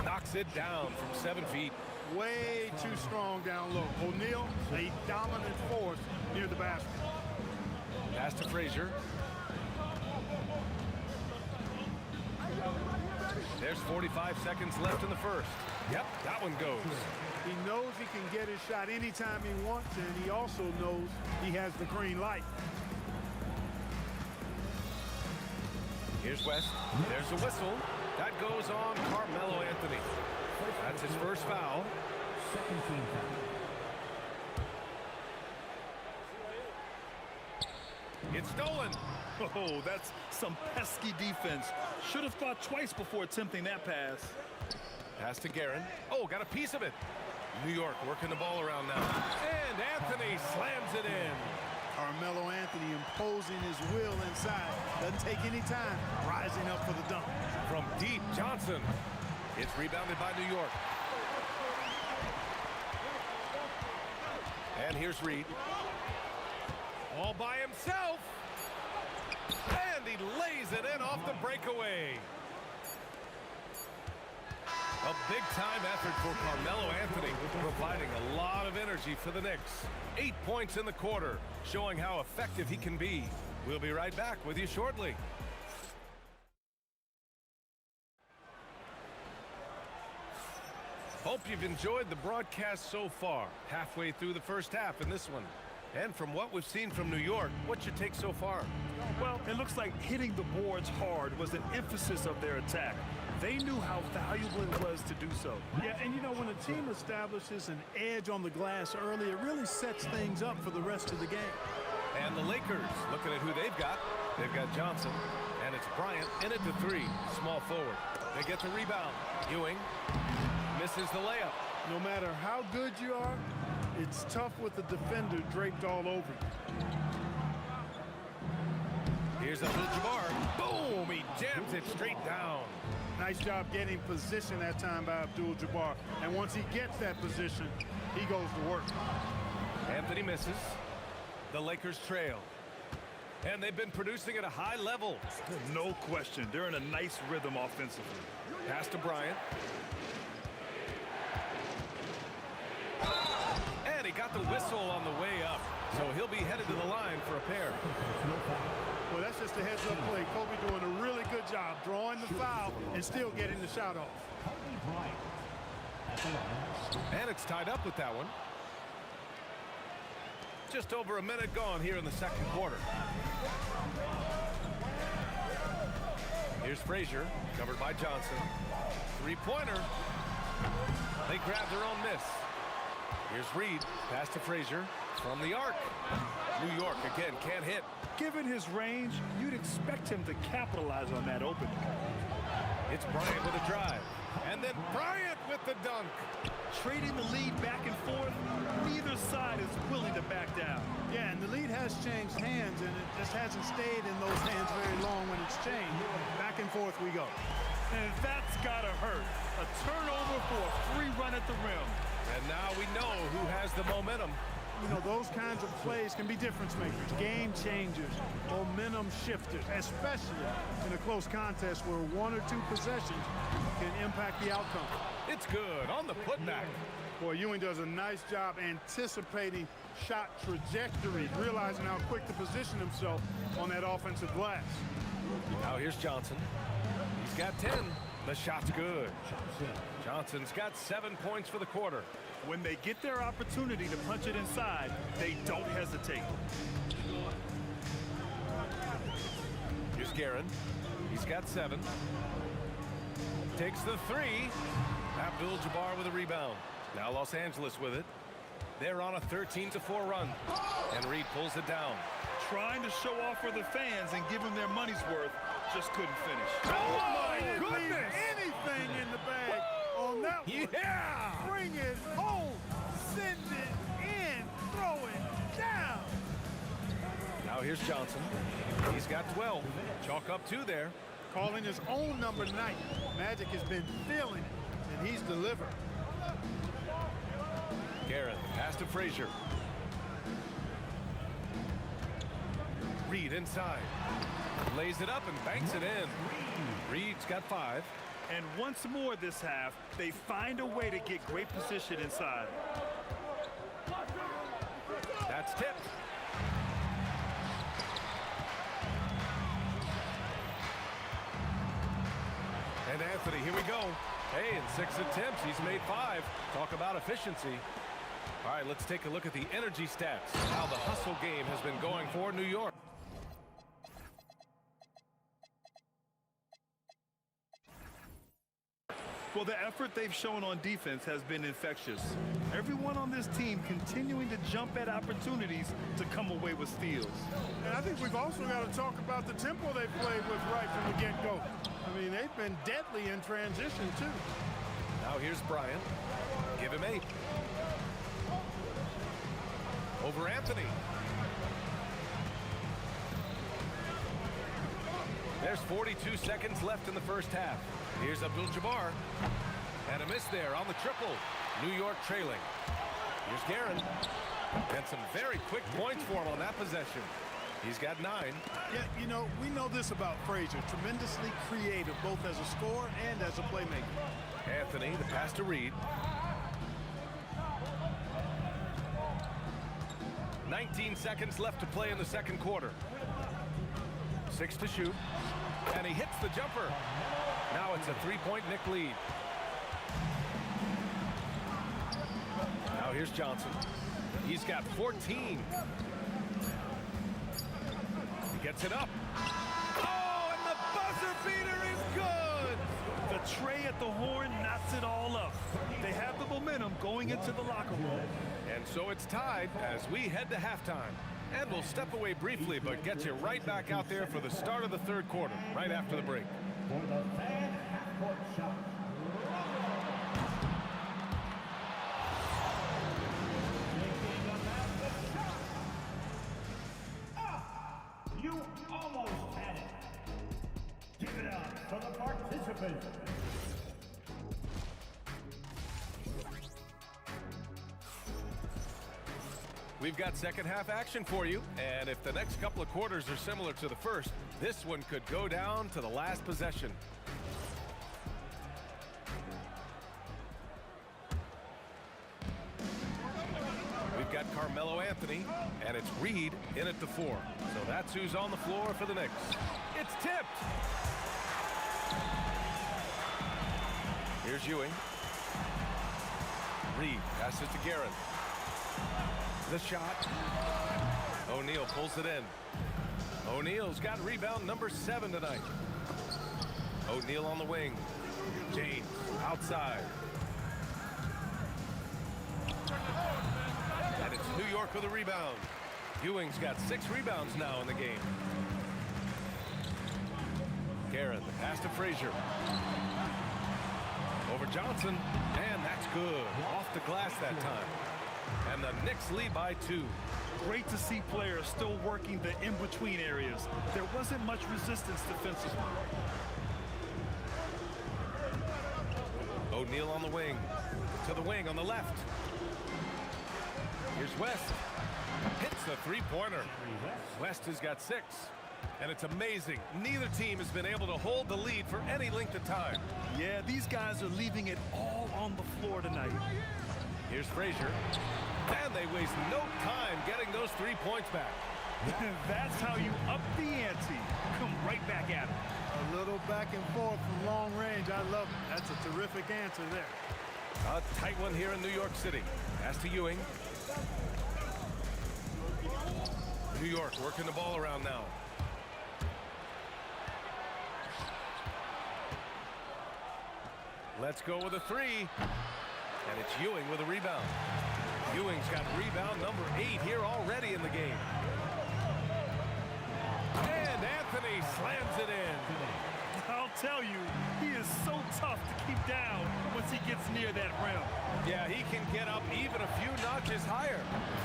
Knocks it down from 7 feet. Way too strong down low. O'Neal, a dominant force near the basket. Pass to Frazier. There's 45 seconds left in the first. Yep, that one goes. He knows he can get his shot anytime he wants, and he also knows he has the green light. Here's West. There's a whistle. That goes on Carmelo Anthony. That's his first foul. Second team foul. It's stolen. Oh, that's some pesky defense. Should have thought twice before attempting that pass. Pass to Guerin. Oh, got a piece of it. New York working the ball around now. And Anthony slams it in. Carmelo Anthony imposing his will inside. Doesn't take any time. Rising up for the dunk. From deep, Johnson. It's rebounded by New York. And here's Reed. All by himself. And he lays it in off the breakaway. A big-time effort for Carmelo Anthony, providing a lot of energy for the Knicks. 8 points in the quarter, showing how effective he can be. We'll be right back with you shortly. Hope you've enjoyed the broadcast so far. Halfway through the first half in this one. And from what we've seen from New York, what's your take so far? Well, it looks like hitting the boards hard was an emphasis of their attack. They knew how valuable it was to do so. Yeah, and you know, when a team establishes an edge on the glass early, it really sets things up for the rest of the game. And the Lakers, looking at who they've got Johnson, and it's Bryant in at the three, small forward. They get the rebound. Ewing misses the layup. No matter how good you are, it's tough with the defender draped all over you. Here's Abdul-Jabbar. Boom! He jams it straight down. Nice job getting position that time by Abdul-Jabbar. And once he gets that position, he goes to work. Anthony misses. The Lakers trail. And they've been producing at a high level. No question. They're in a nice rhythm offensively. Pass to Bryant. And he got the whistle on the way up. So he'll be headed to the line for a pair. Well, that's just a heads-up play. Kobe doing a really good job drawing the foul and still getting the shot off. And it's tied up with that one. Just over a minute gone here in the second quarter. Here's Frazier, covered by Johnson. Three-pointer. They grab their own miss. Here's Reed, pass to Frazier from the arc. New York again can't hit. Given his range, you'd expect him to capitalize on that opening. It's Bryant with a drive. And then Bryant with the dunk. Trading the lead back and forth, neither side is willing to back down. Yeah, and the lead has changed hands, and it just hasn't stayed in those hands very long when it's changed. Back and forth we go. And that's gotta hurt. A turnover for a free run at the rim. And now we know who has the momentum. You know, those kinds of plays can be difference makers, game changers, momentum shifters, especially in a close contest where one or two possessions can impact the outcome. It's good on the putback. Boy, Ewing does a nice job anticipating shot trajectory, realizing how quick to position himself on that offensive glass. Now here's Johnson. He's got 10. The shot's good. Johnson's got 7 points for the quarter. When they get their opportunity to punch it inside, they don't hesitate. Here's Guerin. He's got 7. Takes the three. Abdul-Jabbar with a rebound. Now Los Angeles with it. They're on a 13-4 run. And Reed pulls it down. Trying to show off for the fans and give them their money's worth, just couldn't finish. Oh, my goodness! Anything in the bag on that one. Yeah! Bring it home. Send it in. Throw it down. Now here's Johnson. He's got 12. Chalk up 2 there. Calling his own number 9. Magic has been feeling it, and he's delivered. Guerin, pass to Frazier. Reed inside. Lays it up and banks it in. Reed's got 5. And once more this half, they find a way to get great position inside. That's tipped. And Anthony, here we go. Hey, in 6 attempts, he's made 5. Talk about efficiency. All right, let's take a look at the energy stats. How the hustle game has been going for New York. Well, the effort they've shown on defense has been infectious. Everyone on this team continuing to jump at opportunities to come away with steals. And I think we've also got to talk about the tempo they played with right from the get-go. I mean, they've been deadly in transition, too. Now here's Bryant. Give him 8. Over Anthony. There's 42 seconds left in the first half. Here's Abdul-Jabbar. And a miss there on the triple. New York trailing. Here's Guerin. And some very quick points for him on that possession. He's got 9. Yeah, you know, we know this about Frazier. Tremendously creative, both as a scorer and as a playmaker. Anthony, the pass to Reed. 19 seconds left to play in the second quarter. 6 to shoot. And he hits the jumper. Now it's a 3-point Knick lead. Now here's Johnson. He's got 14. He gets it up. Oh, and the buzzer beater is good. The tray at the horn knocks it all up. They have the momentum going into the locker room. And so it's tied as we head to halftime. And we'll step away briefly, but get you right back out there for the start of the third quarter, right after the break. For the fan half-court shot. Taking a basket shot. Ah! You almost had it. Give it up for the participants. We've got second half action for you, and if the next couple of quarters are similar to the first, this one could go down to the last possession. We've got Carmelo Anthony, and it's Reed in at the 4. So that's who's on the floor for the Knicks. It's tipped! Here's Ewing. Reed passes to Guerin. The shot. O'Neal pulls it in. O'Neal's got rebound number 7 tonight. O'Neal on the wing. James outside. And it's New York with a rebound. Ewing's got 6 rebounds now in the game. Guerin, the pass to Frazier. Over Johnson, and that's good. Off the glass that time. And the Knicks lead by 2. Great to see players still working the in-between areas. There wasn't much resistance defensively. O'Neal on the wing. To the wing on the left. Here's West. Hits the 3-pointer. West has got 6. And it's amazing. Neither team has been able to hold the lead for any length of time. Yeah, these guys are leaving it all on the floor tonight. Here's Frazier. And they waste no time getting those 3 points back. That's how you up the ante. Come right back at it. A little back and forth from long range. I love it. That's a terrific answer there. A tight one here in New York City. Pass to Ewing. New York working the ball around now. Let's go with a 3. And it's Ewing with a rebound. Ewing's got rebound number 8 here already in the game. And Anthony slams it in. I'll tell you, he is so tough to keep down once he gets near that rim. Yeah, he can get up even a few notches higher.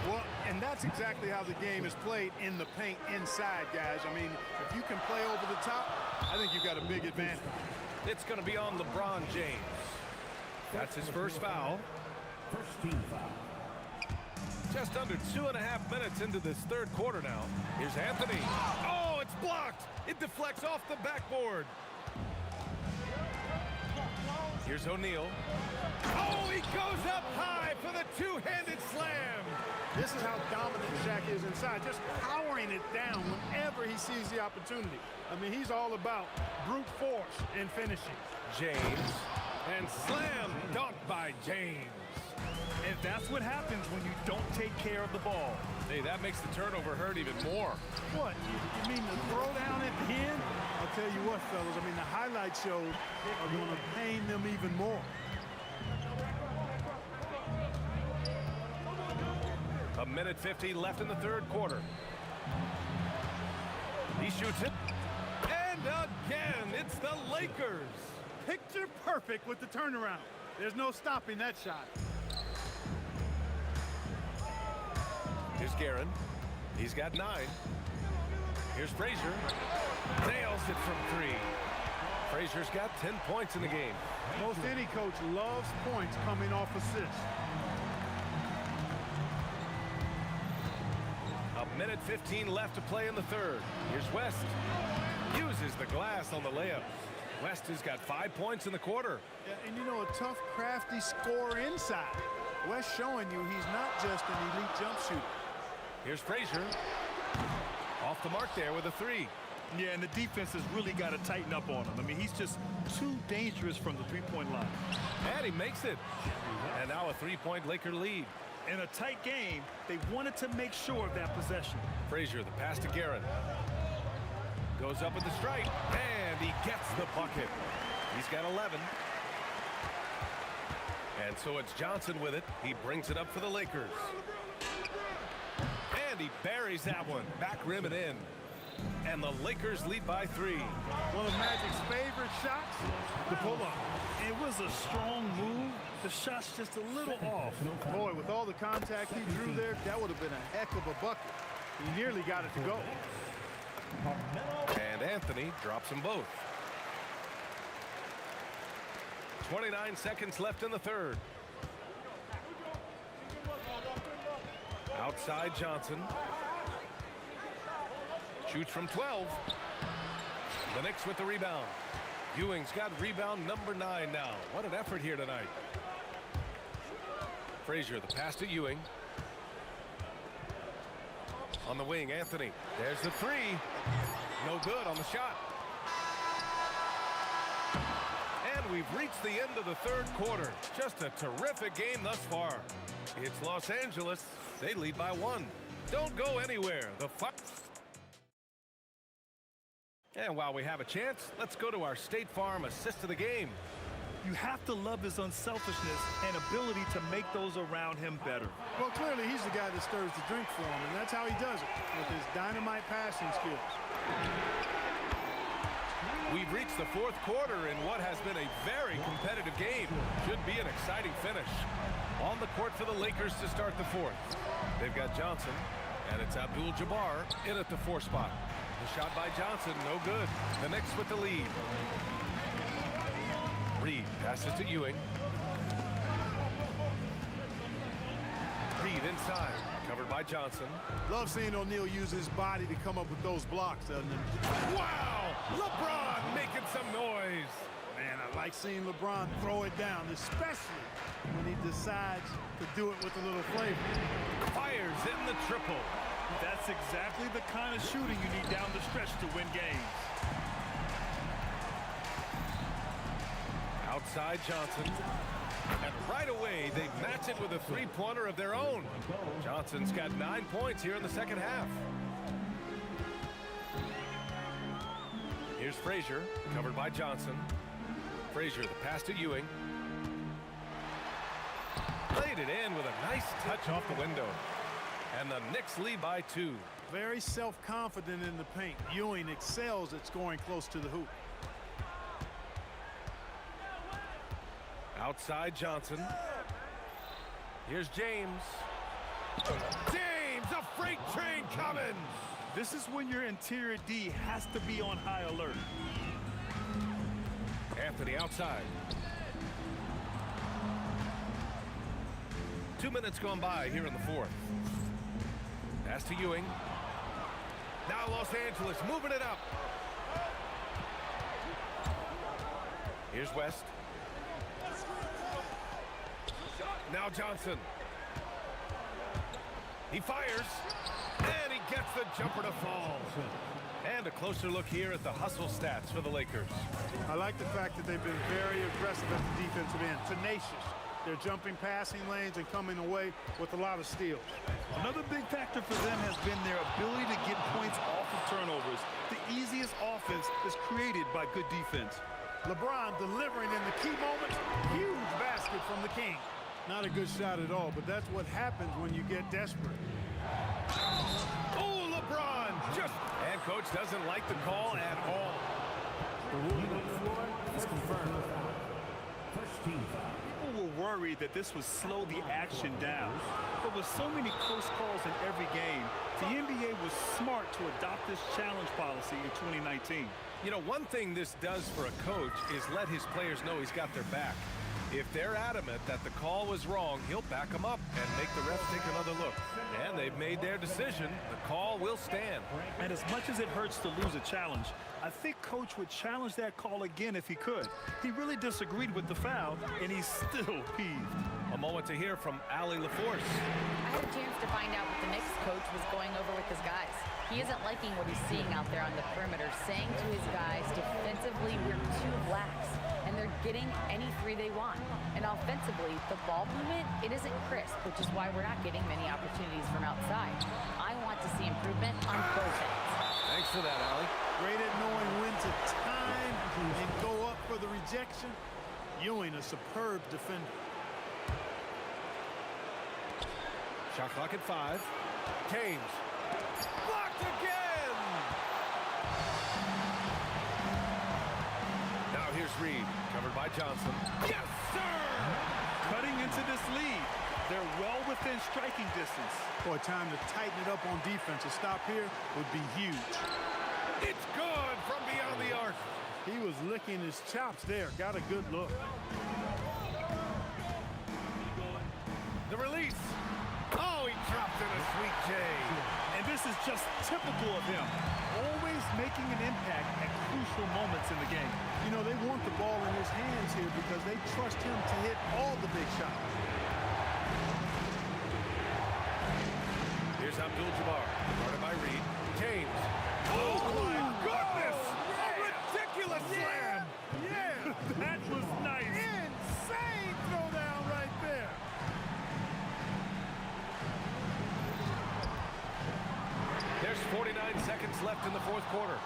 Well, and that's exactly how the game is played in the paint inside, guys. I mean, if you can play over the top, I think you've got a big advantage. It's going to be on LeBron James. That's his first foul. First team foul. Just under 2.5 minutes into this third quarter now. Here's Anthony. Oh, it's blocked. It deflects off the backboard. Here's O'Neal. Oh, he goes up high for the two-handed slam. This is how dominant Shaq is inside, just powering it down whenever he sees the opportunity. I mean, he's all about brute force and finishing. James. And slam dunk by James. And that's what happens when you don't take care of the ball. Hey, that makes the turnover hurt even more. What? You mean the throw down at the end? I'll tell you what, fellas. I mean, the highlight shows are going to pain them even more. A minute 50 left in the third quarter. He shoots it. And again, it's the Lakers. Picture perfect with the turnaround. There's no stopping that shot. Here's Guerin. He's got 9. Here's Frazier. Nails it from 3. Frazier's got 10 points in the game. Most any coach loves points coming off assists. A minute 15 left to play in the third. Here's West. Uses the glass on the layup. West has got 5 points in the quarter. Yeah, and you know, a tough, crafty scorer inside. West showing you he's not just an elite jump shooter. Here's Frazier. Off the mark there with a 3. Yeah, and the defense has really got to tighten up on him. I mean, he's just too dangerous from the three-point line. And he makes it. And now a 3-point Laker lead. In a tight game, they wanted to make sure of that possession. Frazier, the pass to Guerin. Goes up with the strike, and he gets the bucket. He's got 11. And so it's Johnson with it. He brings it up for the Lakers. And he buries that one. Back rim and in. And the Lakers lead by 3. One of Magic's favorite shots, the pull-up. It was a strong move. The shot's just a little off. Boy, with all the contact he drew there, that would have been a heck of a bucket. He nearly got it to go. And Anthony drops them both. 29 seconds left in the third. Outside Johnson. Shoots from 12. The Knicks with the rebound. Ewing's got rebound number 9 now. What an effort here tonight. Frazier, the pass to Ewing. On the wing, Anthony. There's the 3. No good on the shot. And we've reached the end of the third quarter. Just a terrific game thus far. It's Los Angeles. They lead by 1. Don't go anywhere. And while we have a chance, let's go to our State Farm assist of the game. You have to love his unselfishness and ability to make those around him better. Well, clearly he's the guy that stirs the drink for him, and that's how he does it, with his dynamite passing skills. We've reached the fourth quarter in what has been a very competitive game. Should be an exciting finish. On the court for the Lakers to start the fourth. They've got Johnson, and it's Abdul-Jabbar in at the 4 spot. The shot by Johnson, no good. The Knicks with the lead. Reed passes to Ewing. Reed inside, covered by Johnson. Love seeing O'Neal use his body to come up with those blocks, doesn't he? Wow! LeBron making some noise. Man, I like seeing LeBron throw it down, especially when he decides to do it with a little flavor. Fires in the triple. That's exactly the kind of shooting you need down the stretch to win games. Outside Johnson. And right away, they match it with a 3-pointer of their own. Johnson's got 9 points here in the second half. Here's Frazier, covered by Johnson. Frazier, the pass to Ewing. Laid it in with a nice touch off the window. And the Knicks lead by 2. Very self-confident in the paint. Ewing excels at scoring close to the hoop. Outside Johnson. Here's James. James, a freight train coming. This is when your interior D has to be on high alert. Anthony outside. 2 minutes gone by here in the fourth. Pass to Ewing. Now Los Angeles moving it up. Here's West. Now Johnson. He fires. And he gets the jumper to fall. And a closer look here at the hustle stats for the Lakers. I like the fact that they've been very aggressive at the defensive end. Tenacious. They're jumping passing lanes and coming away with a lot of steals. Another big factor for them has been their ability to get points off of turnovers. The easiest offense is created by good defense. LeBron delivering in the key moments. Huge basket from the King. Not a good shot at all, but that's what happens when you get desperate. Oh, LeBron! And coach doesn't like the call at all. The ruling on the floor is confirmed. First team foul. People were worried that this would slow the action down. But with so many close calls in every game, the NBA was smart to adopt this challenge policy in 2019. You know, one thing this does for a coach is let his players know he's got their back. If they're adamant that the call was wrong, he'll back them up and make the refs take another look. And they've made their decision. The call will stand. And as much as it hurts to lose a challenge, I think Coach would challenge that call again if he could. He really disagreed with the foul, and he's still peeved. A moment to hear from Allie LaForce. I had a chance to find out what the Knicks coach was going over with his guys. He isn't liking what he's seeing out there on the perimeter, saying to his guys, defensively, we're too lax, and they're getting any three they want. And offensively, the ball movement, it isn't crisp, which is why we're not getting many opportunities from outside. I want to see improvement on both ends. Thanks for that, Allie. Great at knowing when to time and go up for the rejection. Ewing, a superb defender. Shot clock at 5. James. Blocked again! Now here's Reed, covered by Johnson. Yes, sir! Cutting into this lead. They're well within striking distance. Boy, time to tighten it up on defense. A stop here would be huge. It's good from beyond the arc. He was licking his chops there. Got a good look. The release. Oh, he dropped in a sweet J. And this is just typical of him. Always making an impact at crucial moments in the game. You know, they want the ball in his hands here because they trust him to hit all the big shots. Here's Abdul-Jabbar, guarded by Reed. James. Oh, my goodness! A ridiculous slam! Yeah, that was nice. Insane throwdown right there. There's 49 seconds left in the fourth quarter.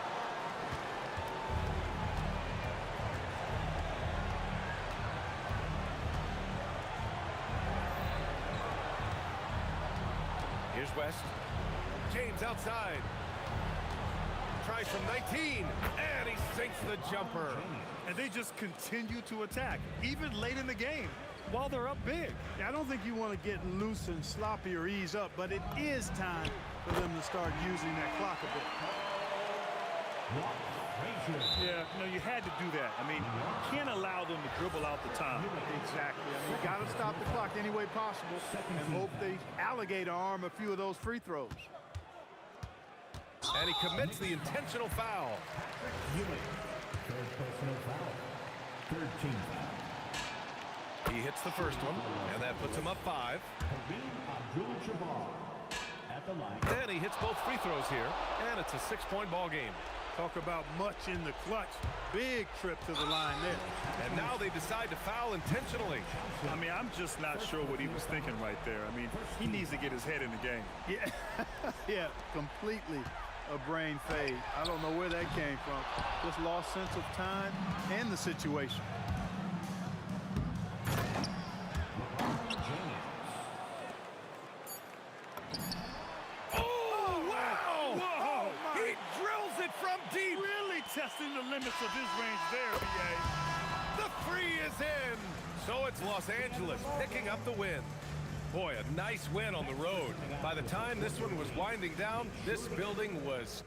Here's West. James outside. Tries from 19, and he sinks the jumper. And they just continue to attack, even late in the game, while they're up big. Yeah, I don't think you want to get loose and sloppy or ease up, but it is time for them to start using that clock a bit. Yeah, you had to do that. I mean, you can't allow them to dribble out the time. Exactly. I mean, you got to stop the clock any way possible and hope they alligator arm a few of those free throws. And he commits the intentional foul. Third personal foul. Third team foul. He hits the first one, and that puts him up 5. Abdul-Jabbar at the line. And he hits both free throws here, and it's a 6-point ball game. Talk about much in the clutch. Big trip to the line there. And now they decide to foul intentionally. I mean, I'm just not sure what he was thinking right there. I mean, he needs to get his head in the game. Yeah, yeah, completely a brain fade. I don't know where that came from. Just lost sense of time and the situation. Oh, wow! Whoa! He drills it from deep. Really testing the limits of his range there, B.A. The 3 is in. So it's Los Angeles picking up the win. Boy, a nice win on the road. By the time this one was winding down, this building was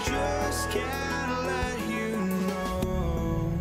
just can't let you know.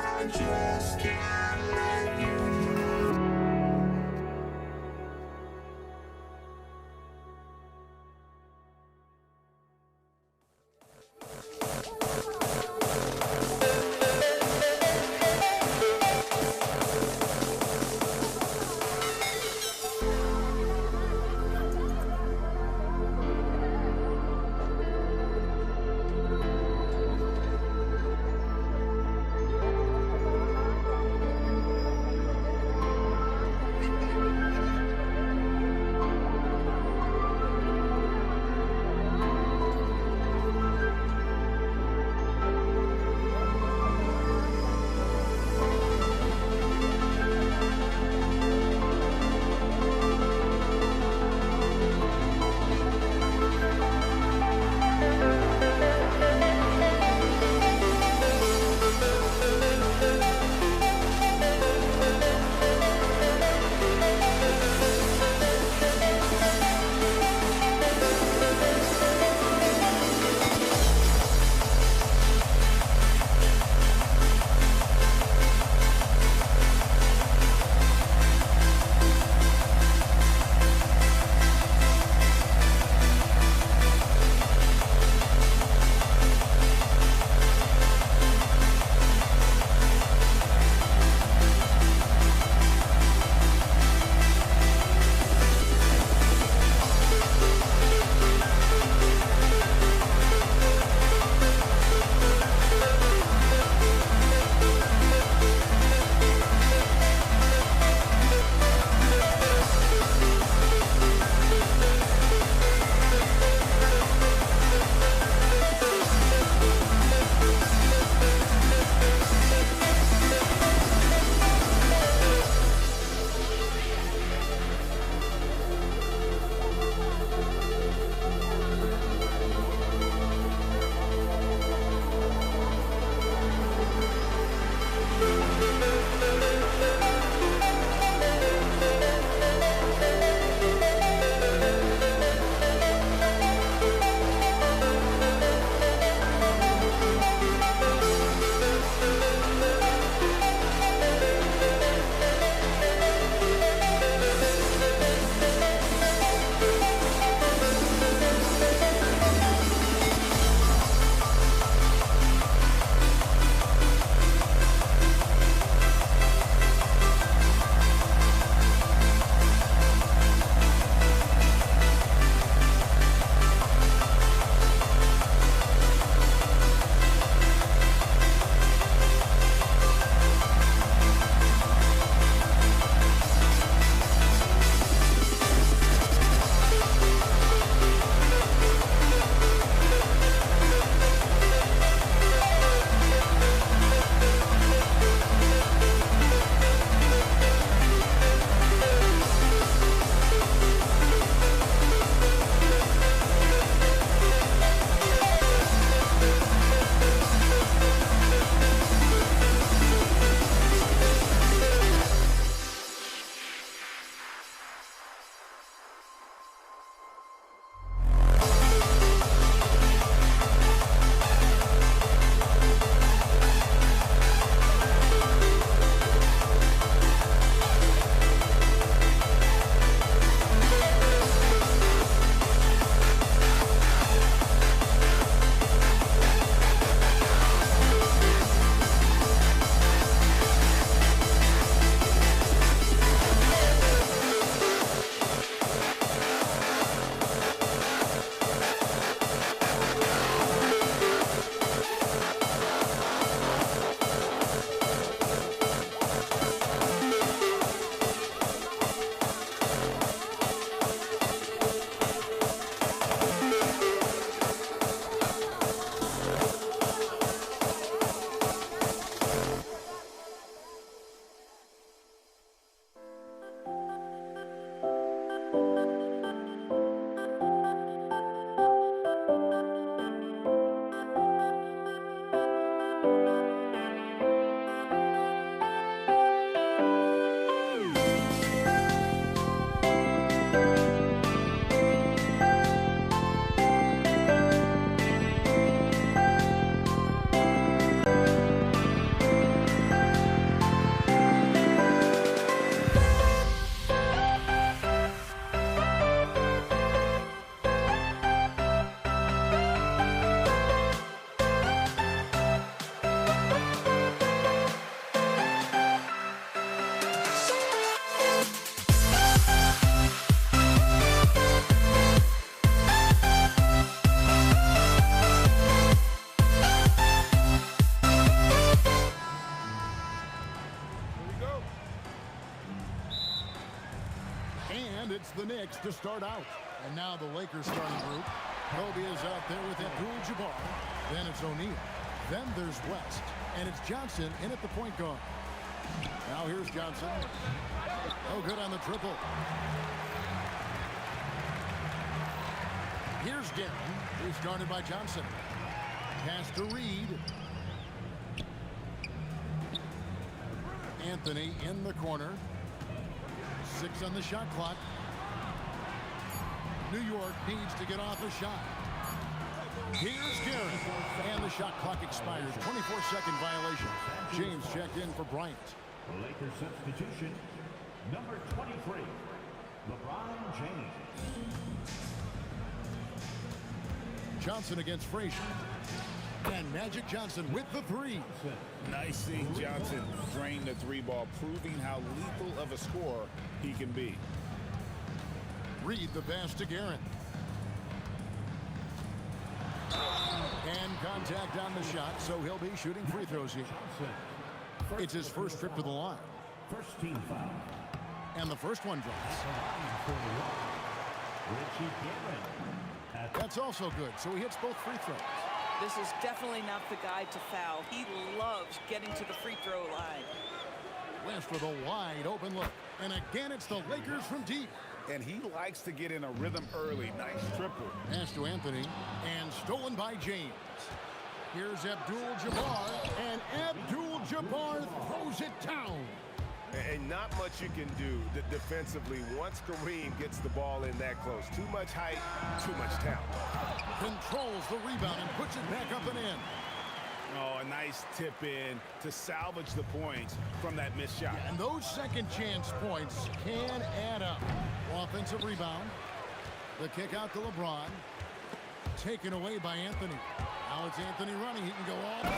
I just can't let you know. to start out. And now the Lakers starting group. Kobe is out there with Abdul-Jabbar. Then it's O'Neal. Then there's West. And it's Johnson in at the point guard. Now here's Johnson. Oh, good on the triple. Here's Guerin. He's guarded by Johnson. Pass to Reed. Anthony in the corner. 6 on the shot clock. New York needs to get off a shot. Here's Guerin. And the shot clock expires. 24-second violation. James checked in for Bryant. Lakers substitution, number 23, LeBron James. Johnson against Frazier. And Magic Johnson with the three. Nice seeing Johnson drain the three ball, proving how lethal of a scorer he can be. Reed the pass to Guerin. And contact on the shot, so he'll be shooting free throws here. It's his first trip to the line. First team foul. And the first one drops. That's also good, so he hits both free throws. This is definitely not the guy to foul. He loves getting to the free throw line. West with a wide open look. And again, it's the Lakers from deep. And he likes to get in a rhythm early. Nice triple. Pass to Anthony. And stolen by James. Here's Abdul-Jabbar. And Abdul-Jabbar throws it down. And not much you can do defensively once Kareem gets the ball in that close. Too much height, too much talent. Controls the rebound and puts it back up and in. Oh, a nice tip in to salvage the points from that missed shot. And those second chance points can add up. Offensive rebound. The kick out to LeBron. Taken away by Anthony. Now it's Anthony running. He can go all the way.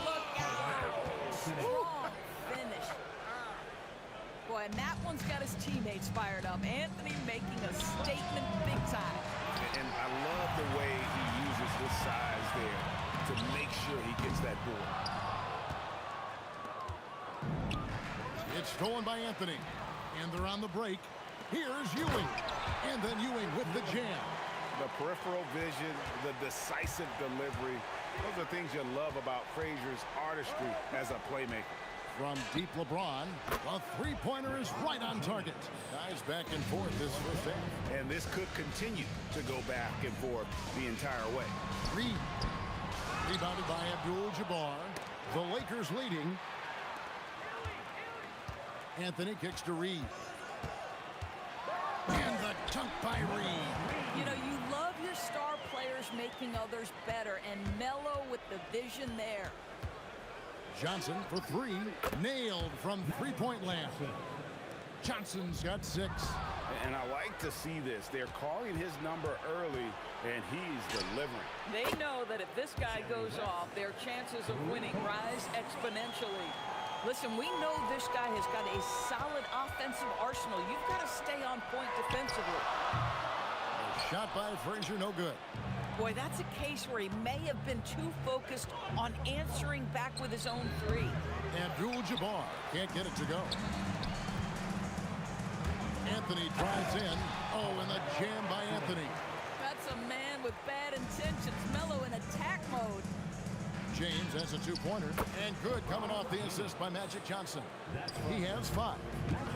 Look out! Strong finish. Boy, and that one's got his teammates fired up. Anthony making a statement big time. And I love the way he uses his size there to make sure he gets that board. It's stolen by Anthony. And they're on the break. Here's Ewing. And then Ewing with the jam. The peripheral vision, the decisive delivery. Those are things you love about Frazier's artistry as a playmaker. From deep LeBron, a three-pointer is right on target. Guys back and forth this first half. And this could continue to go back and forth the entire way. Reed. Rebounded by Abdul-Jabbar. The Lakers leading. Anthony kicks to Reed. And the dunk by Reed. You know, you love your star players making others better, and Melo with the vision there. Johnson for three. Nailed from three-point land. Johnson's got 6. And I like to see this. They're calling his number early, and he's delivering. They know that if this guy goes off, their chances of winning rise exponentially. Listen, we know this guy has got a solid offensive arsenal. You've got to stay on point defensively. Shot by Frazier, no good. Boy, that's a case where he may have been too focused on answering back with his own three. Abdul-Jabbar can't get it to go. Anthony drives in. Oh, and the jam by Anthony. That's a man with bad intentions. Melo in attack mode. James has a two-pointer. And good coming off the assist by Magic Johnson. He has 5.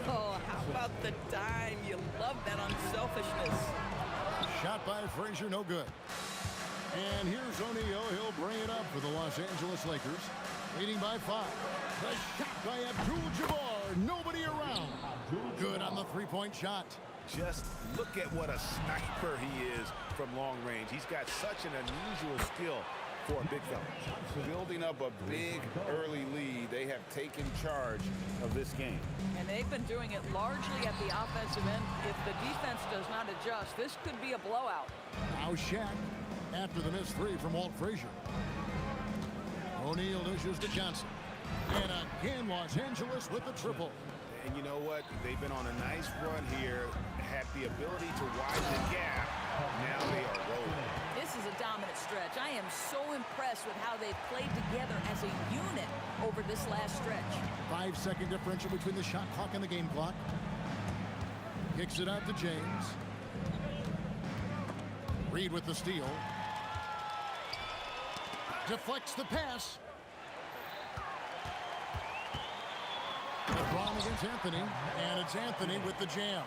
Oh, how about the dime? You love that unselfishness. Shot by Frazier, no good. And here's O'Neal. He'll bring it up for the Los Angeles Lakers. Leading by 5. The shot by Abdul-Jabbar. Nobody around. Good on the three-point shot. Just look at what a sniper he is from long range. He's got such an unusual skill for a big fella. Building up a big early lead, they have taken charge of this game. And they've been doing it largely at the offensive end. If the defense does not adjust, this could be a blowout. Now Shaq after the missed 3 from Walt Frazier. O'Neal dishes to Johnson. And again, Los Angeles with the triple. And you know what? They've been on a nice run here, had the ability to widen the gap. Now they are rolling. This is a dominant stretch. I am so impressed with how they've played together as a unit over this last stretch. 5-second differential between the shot clock and the game clock. Kicks it out to James. Reed with the steal. Deflects the pass. LeBron against Anthony, and it's Anthony with the jam.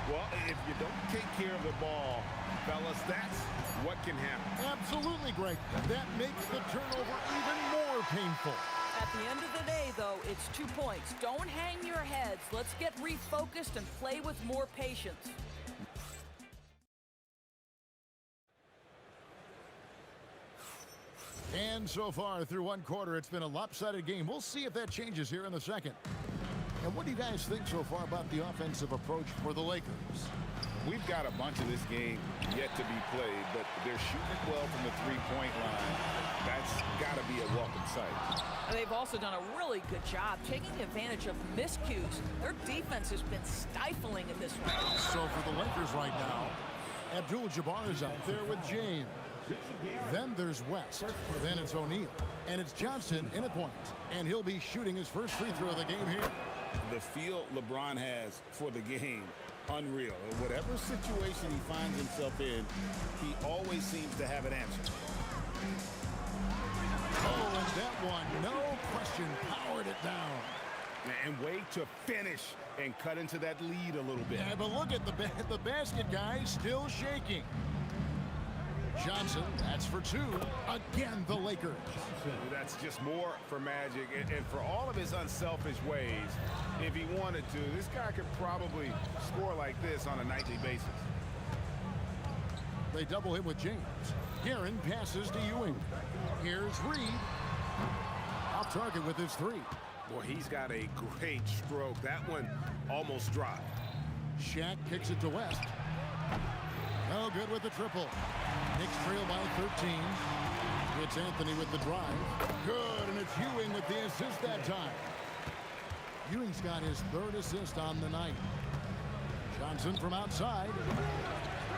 Well, if you don't take care of the ball, fellas, that's what can happen. Absolutely, Greg. That makes the turnover even more painful. At the end of the day, though, it's 2 points. Don't hang your heads. Let's get refocused and play with more patience. And so far through one quarter, it's been a lopsided game. We'll see if that changes here in the second. And what do you guys think so far about the offensive approach for the Lakers? We've got a bunch of this game yet to be played, but they're shooting well from the three-point line. That's got to be a welcome sight. They've also done a really good job taking advantage of miscues. Their defense has been stifling in this round. So for the Lakers right now, Abdul-Jabbar is out there with James. Then there's West. Then it's O'Neal. And it's Johnson in at point. And he'll be shooting his first free throw of the game here. The feel LeBron has for the game, unreal. Whatever situation he finds himself in, he always seems to have an answer. Oh, and that one, no question, powered it down. And way to finish and cut into that lead a little bit. Yeah, but look at the basket, guys, still shaking. Johnson, that's for two. Again, the Lakers. That's just more for Magic. And for all of his unselfish ways, if he wanted to, this guy could probably score like this on a nightly basis. They double him with James. Guerin passes to Ewing. Here's Reed. Off target with his three. Boy, he's got a great stroke. That one almost dropped. Shaq kicks it to West. No good with the triple. Knicks trail by 13. It's Anthony with the drive. Good, and it's Ewing with the assist that time. Ewing's got his third assist on the night. Johnson from outside.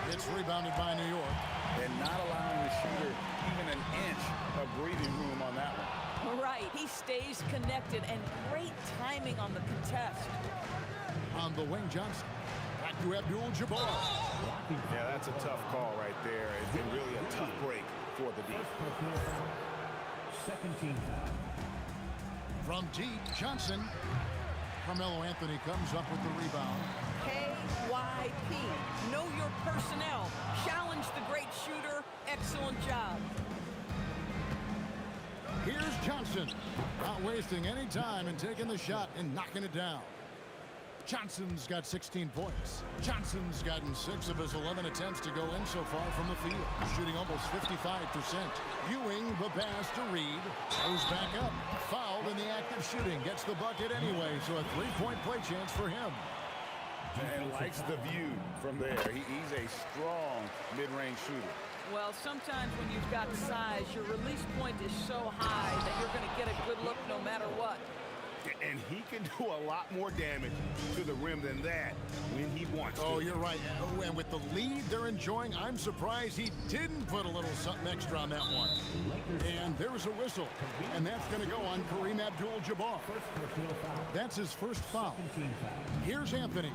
It's rebounded by New York. And not allowing the shooter even an inch of breathing room on that one. Right, he stays connected, and great timing on the contest. On the wing, Johnson. Back to Abdul-Jabbar. Yeah, that's a tough call right there. It's been really a tough break for the defense. Second team foul. From deep, Johnson. Carmelo Anthony comes up with the rebound. KYP. Know your personnel. Challenge the great shooter. Excellent job. Here's Johnson. Not wasting any time and taking the shot and knocking it down. Johnson's got 16 points. Johnson's gotten 6 of his 11 attempts to go in so far from the field, shooting almost 55%. Ewing, the pass to Reed, goes back up, fouled in the act of shooting, gets the bucket anyway, so a three-point play chance for him. And likes the view from there. He's a strong mid-range shooter. Well, sometimes when you've got size, your release point is so high that you're going to get a good look no matter what. And he can do a lot more damage to the rim than that when he wants to. Oh, you're right. Oh, and with the lead they're enjoying, I'm surprised he didn't put a little something extra on that one. And there's a whistle. And that's going to go on Kareem Abdul-Jabbar. That's his first foul. Here's Anthony.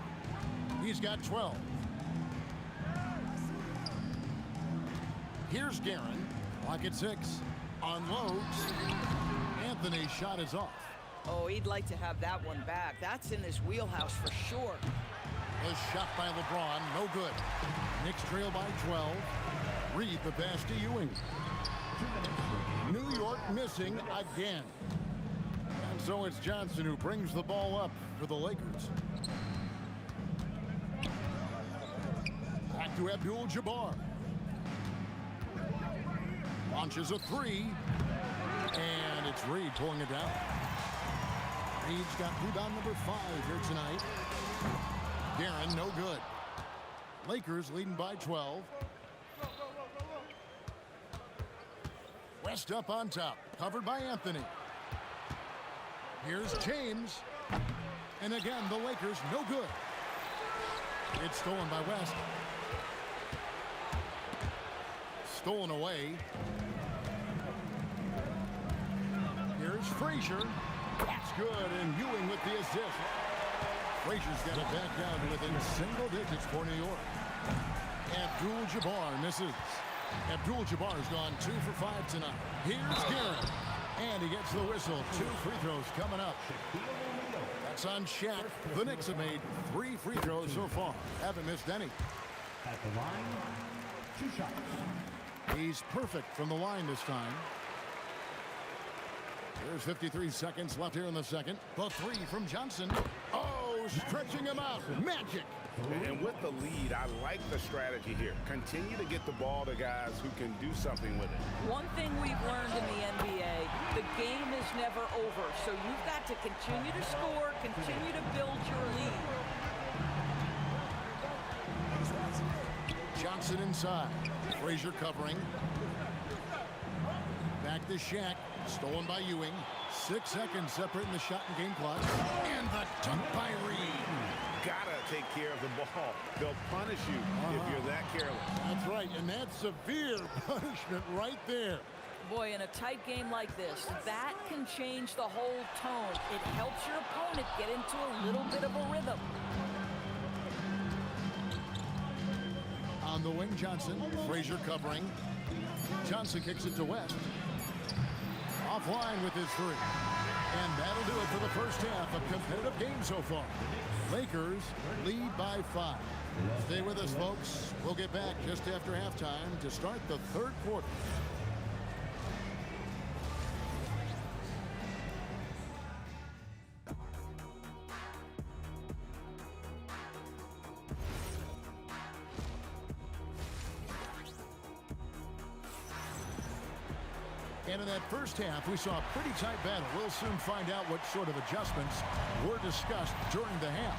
He's got 12. Here's Guerin. Clock at 6. Unloads. Anthony's shot is off. Oh, he'd like to have that one back. That's in his wheelhouse for sure. A shot by LeBron, no good. Knicks trail by 12. Reed the pass to Ewing. New York missing again. And so it's Johnson who brings the ball up for the Lakers. Back to Abdul-Jabbar. Launches a three. And it's Reed pulling it down. Reed's got rebound number 5 here tonight. Guerin, no good. Lakers leading by 12. West up on top, covered by Anthony. Here's James. And again, the Lakers, no good. It's stolen by West. Stolen away. Here's Frazier. That's good, and Ewing with the assist. Frazier's got it back down to within single digits for New York. Abdul-Jabbar misses. Abdul-Jabbar's gone 2 for 5 tonight. Here's Garrett. And he gets the whistle. 2 free throws coming up. That's on Shaq. The Knicks have made 3 free throws so far. Haven't missed any. At the line, 2 shots. He's perfect from the line this time. There's 53 seconds left here in the second. The 3 from Johnson. Oh, stretching him out. Magic. And with the lead, I like the strategy here. Continue to get the ball to guys who can do something with it. One thing we've learned in the NBA, the game is never over. So you've got to continue to score, continue to build your lead. Johnson inside. Frazier covering. Back to Shaq. Stolen by Ewing. 6 seconds separating the shot and game clock. And the dunk by Reed. Gotta take care of the ball. They'll punish you if you're that careless. That's right, and that's severe punishment right there. Boy, in a tight game like this, that can change the whole tone. It helps your opponent get into a little bit of a rhythm. On the wing, Johnson. Frazier covering. Johnson kicks it to West. Offline with his 3. And that'll do it for the first half of competitive game so far. Lakers lead by 5. Stay with us, folks. We'll get back just after halftime to start the third quarter. And in that first half, we saw a pretty tight battle. We'll soon find out what sort of adjustments were discussed during the half.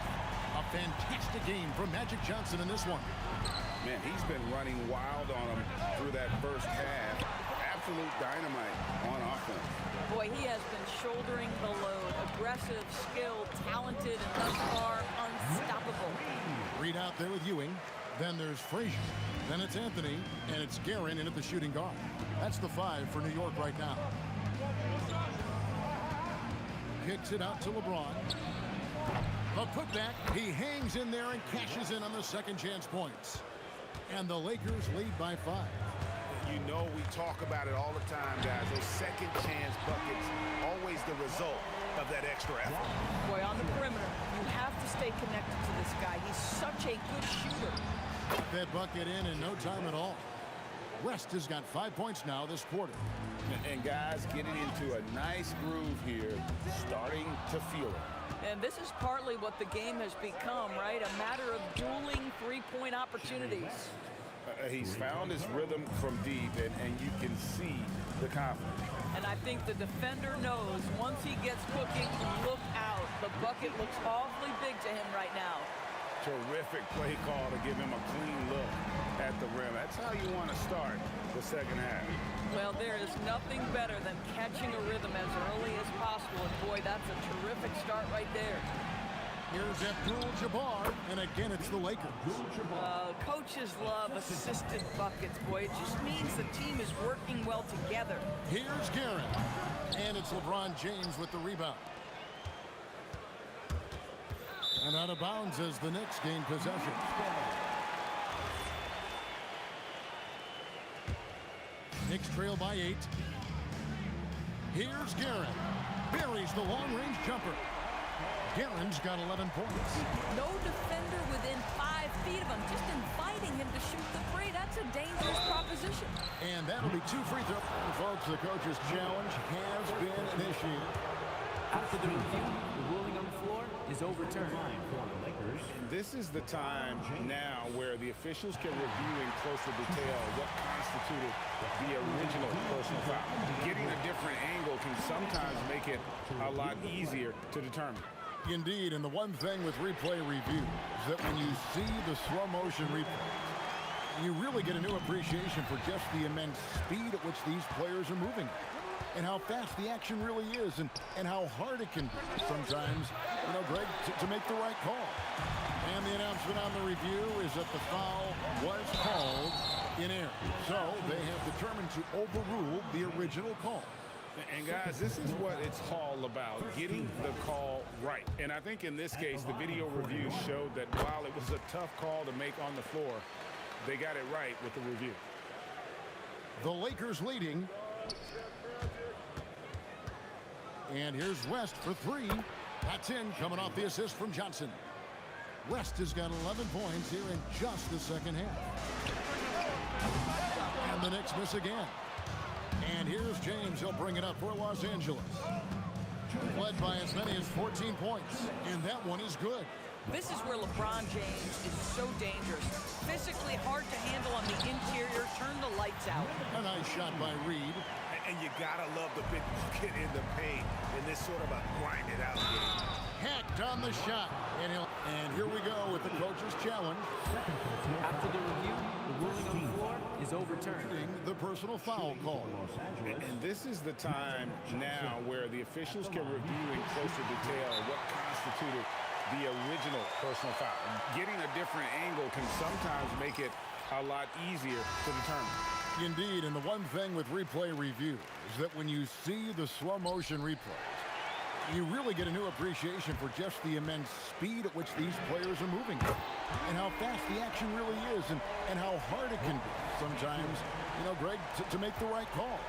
A fantastic game from Magic Johnson in this one. Man, he's been running wild on him through that first half. Absolute dynamite on offense. Boy, he has been shouldering the load. Aggressive, skilled, talented, and thus far unstoppable. Reed out there with Ewing. Then there's Frazier. Then it's Anthony, and it's Guerin in at the shooting guard. That's the 5 for New York right now. Kicks it out to LeBron. The putback, he hangs in there and cashes in on the second chance points. And the Lakers lead by 5. You know we talk about it all the time, guys. Those second chance buckets, always the result of that extra effort. Boy, on the perimeter, you have to stay connected to this guy. He's such a good shooter. Got that bucket in no time at all. West has got 5 points now this quarter. And guys getting into a nice groove here, starting to feel it. And this is partly what the game has become, right? A matter of dueling three-point opportunities. He's found his rhythm from deep, and you can see the confidence. And I think the defender knows once he gets cooking, look out. The bucket looks awfully big to him right now. Terrific play call to give him a clean look at the rim. That's how you want to start the second half. Well, there is nothing better than catching a rhythm as early as possible. And boy, that's a terrific start right there. Here's Abdul-Jabbar, and again it's the Lakers. Coaches love assisted buckets, boy. It just means the team is working well together. Here's Garrett, and it's LeBron James with the rebound. And out of bounds as the Knicks gain possession. Knicks trail by 8. Here's Garrett. Buries the long-range jumper. Guerin's got 11 points. No defender within 5 feet of him, just inviting him to shoot the three. That's a dangerous proposition. And that'll be 2 free throws. Folks, the coach's challenge has been initiated. After the review, the ruling on the floor is overturned. This is the time now where the officials can review in closer detail what constituted the original personal foul. Getting a different angle can sometimes make it a lot easier to determine. Indeed, and the one thing with replay review is that when you see the slow motion replay, you really get a new appreciation for just the immense speed at which these players are moving and how fast the action really is and how hard it can be sometimes, Greg, to make the right call. And the announcement on the review is that the foul was called in error. So they have determined to overrule the original call. And guys, this is what it's all about, getting the call right. And I think in this case, the video review showed that while it was a tough call to make on the floor, They got it right with the review. The Lakers leading. And here's West for three. That's in, coming off the assist from Johnson. West has got 11 points here in just the second half. And the Knicks miss again. And here's James. He'll bring it up for Los Angeles. Led by as many as 14 points. And that one is good. This is where LeBron James is so dangerous. Physically hard to handle on the interior. Turn the lights out. A nice shot by Reed. And you gotta love the big bucket in the paint in this sort of a grinded out game. Hacked on the shot. And here we go with the coach's challenge. After the review, the ruling on the floor is overturned. The personal foul call. And this is the time now where the officials can review in closer detail what constituted the original personal foul. Getting a different angle can sometimes make it a lot easier to determine. Indeed, and the one thing with replay review is that when you see the slow motion replays, you really get a new appreciation for just the immense speed at which these players are moving and how fast the action really is and how hard it can be sometimes, you know, Greg, to make the right call.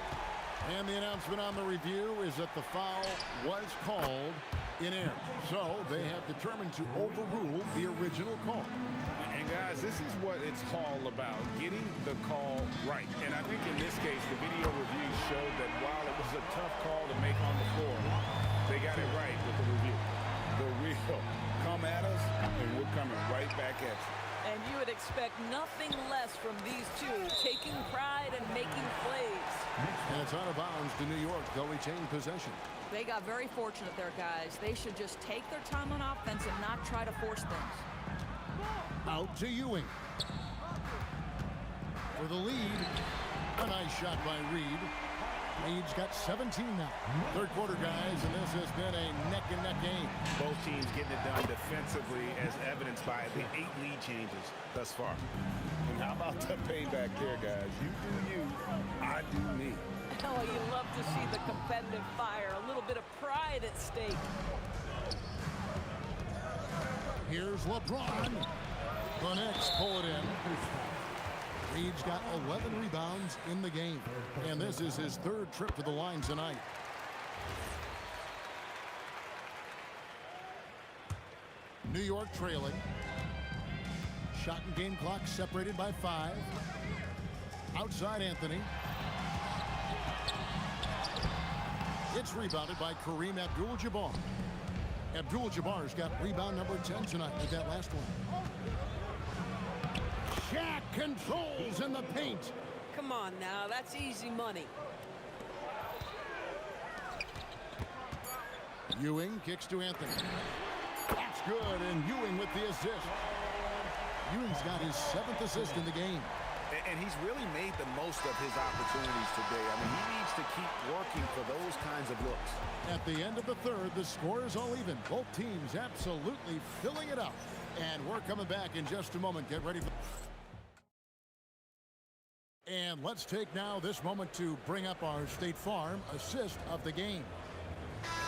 And the announcement on the review is that the foul was called in error. So they have determined to overrule the original call. And guys, this is what it's all about, getting the call right. And I think in this case, the video review showed that while it was a tough call to make on the floor, they got it right with the review. The real come at us, and we're coming right back at you. And you would expect nothing less from these two, taking pride and making plays. And it's out of bounds to New York. They'll retain possession. They got very fortunate there, guys. They should just take their time on offense and not try to force things. Out to Ewing. For the lead. A nice shot by Reed. Reed's got 17 now. Third quarter, guys, and this has been a neck-and-neck game. Both teams getting it done defensively as evidenced by the 8 lead changes thus far. And how about the payback there, guys? You do you, I do me. Oh, you love to see the competitive fire. A little bit of pride at stake. Here's LeBron. The Knicks pull it in. Reed's got 11 rebounds in the game. And this is his third trip to the line tonight. New York trailing. Shot and game clock separated by 5. Outside Anthony. It's rebounded by Kareem Abdul-Jabbar. Abdul-Jabbar's got rebound number 10 tonight with that last one. Shaq controls in the paint. Come on now, that's easy money. Ewing kicks to Anthony. That's good, and Ewing with the assist. Ewing's got his 7th assist in the game. And he's really made the most of his opportunities today. I mean, he needs to keep working for those kinds of looks. At the end of the third, the score is all even. Both teams absolutely filling it up. And we're coming back in just a moment. Get ready for... And let's take now this moment to bring up our State Farm assist of the game.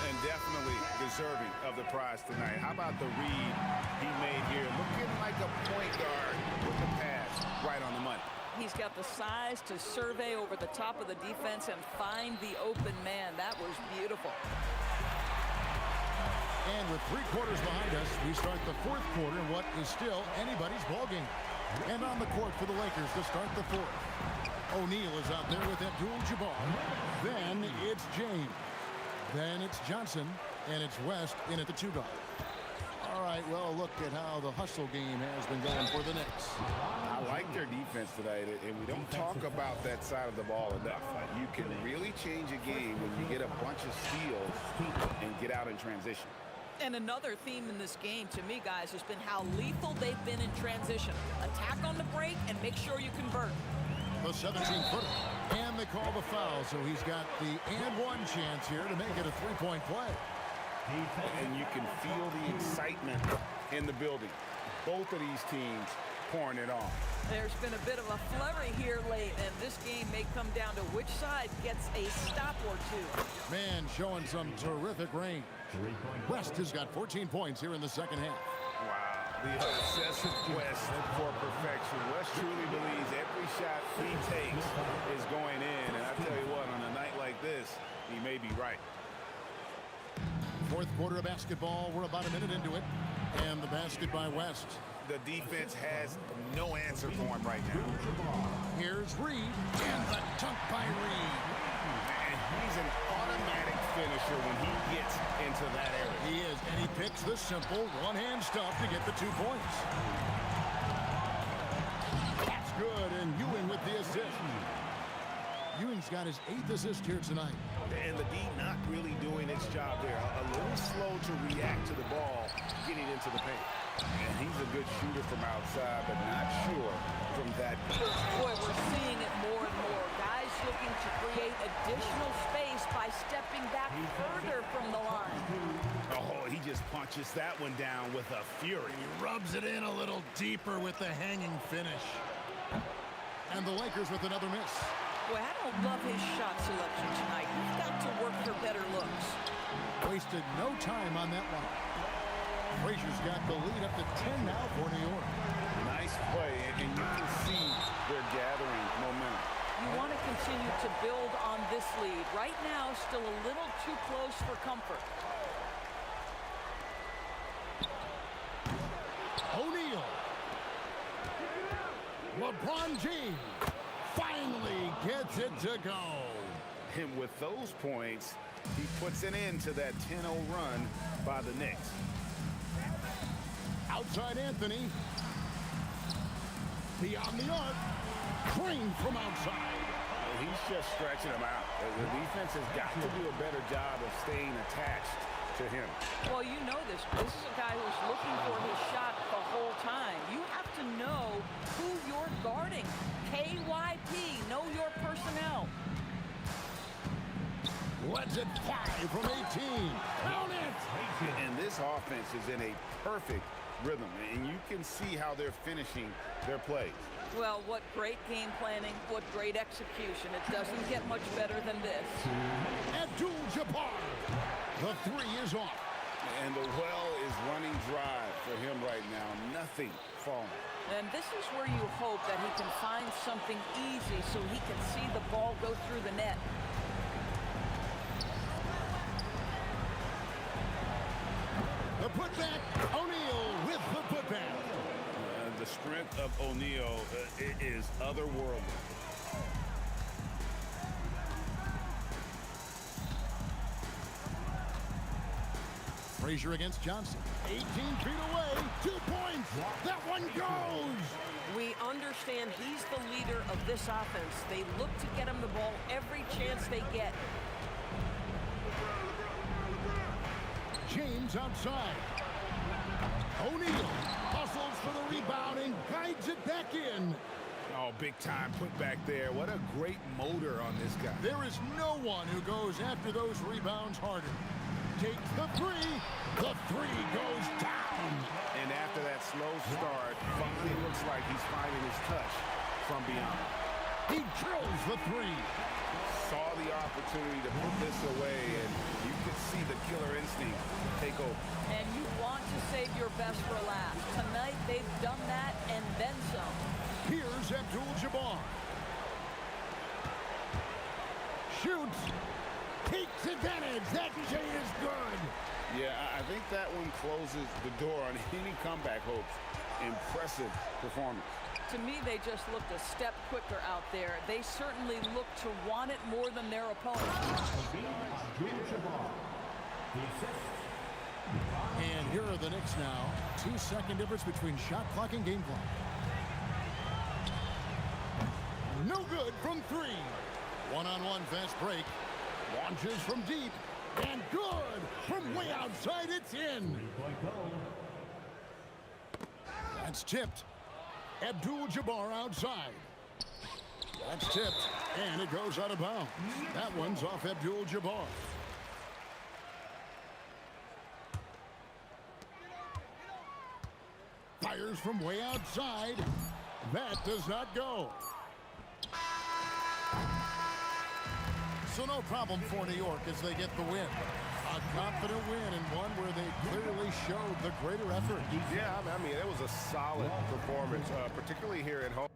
And definitely deserving of the prize tonight. How about the read he made here? Looking like a point guard with the pass right on the money. He's got the size to survey over the top of the defense and find the open man. That was beautiful. And with 3 quarters behind us, we start the 4th quarter in what is still anybody's ballgame. And on the court for the Lakers to start the 4th. O'Neal is out there with Abdul-Jabbar. Then it's James. Then it's Johnson. And it's West in at the 2 guard. All right, well, look at how the hustle game has been going for the Knicks. I like their defense tonight, and we don't talk about that side of the ball enough. You can really change a game when you get a bunch of steals and get out in transition. And another theme in this game, to me, guys, has been how lethal they've been in transition. Attack on the break and make sure you convert. The 17-footer. And they call the foul, so he's got the and-one chance here to make it a 3-point play. And you can feel the excitement in the building. Both of these teams pouring it on. There's been a bit of a flurry here late, and this game may come down to which side gets a stop or 2. Man showing some terrific range. West has got 14 points here in the second half. Wow. The obsessive quest for perfection. West truly believes every shot he takes is going in. And I tell you what, on a night like this, he may be right. Fourth quarter of basketball. We're about a minute into it. And the basket by West. The defense has no answer for him right now. Here's Reed. And the dunk by Reed. And he's an automatic finisher when he gets into that area. He is, and he picks the simple one-hand stuff to get the 2 points. That's good, and Ewing with the assist. Ewing's got his 8th assist here tonight. And the D not really doing its job there. A little slow to react to the ball getting into the paint. And he's a good shooter from outside, but not sure from that. Boy, we're seeing it more and more. Guys looking to create additional space by stepping back further from the line. Oh, he just punches that one down with a fury. He rubs it in a little deeper with the hanging finish. And the Lakers with another miss. Boy, I don't love his shot selection tonight. He's got to work for better looks. Wasted no time on that one. Frazier's got the lead up to 10 now for New York. Nice play, and you can see they're gathering momentum. You want to continue to build on this lead. Right now, still a little too close for comfort. O'Neal. LeBron James finally gets it to go. And with those points, he puts an end to that 10-0 run by the Knicks. Outside Anthony. Beyond the arc. Crane from outside. He's just stretching him out. The defense has got to do a better job of staying attached to him. Well, you know this. This is a guy who's looking for his shot the whole time. You have to know who you're guarding. KYP, know your personnel. Lets it fly from 18. Count it! And this offense is in a perfect rhythm, and you can see how they're finishing their plays. Well, what great game planning, what great execution. It doesn't get much better than this. Abdul-Jabbar. The 3 is off. And the well is running dry for him right now. Nothing falling. And this is where you hope that he can find something easy so he can see the ball go through the net. The putback, O'Neal with the putback. The strength of O'Neal is otherworldly. Frazier against Johnson. 18 feet away. 2 points. That one goes. We understand he's the leader of this offense. They look to get him the ball every chance they get. James outside. O'Neal hustles for the rebound and guides it back in. Oh, big time put back there. What a great motor on this guy. There is no one who goes after those rebounds harder. Takes the 3. The 3 goes down. And after that slow start, finally looks like he's finding his touch from beyond. He drills the 3. Saw the opportunity to put this away, and you could see the killer instinct take over. And you want to save your best for last. Tonight, they've done that and then some. Here's Abdul-Jabbar. Shoots. Takes advantage. That J is good. Yeah, I think that one closes the door on any comeback hopes. Impressive performance. To me, they just looked a step quicker out there. They certainly look to want it more than their opponent. And here are the Knicks now. 2-second difference between shot clock and game clock. No good from 3. One-on-one fast break. Launches from deep. And good from way outside. It's in. That's tipped. Abdul-Jabbar outside. That's tipped. And it goes out of bounds. That one's off Abdul-Jabbar. Fires from way outside. That does not go. So no problem for New York as they get the win. On A confident win and one where they clearly showed the greater effort. Yeah, I mean, it was a solid performance, particularly here at home.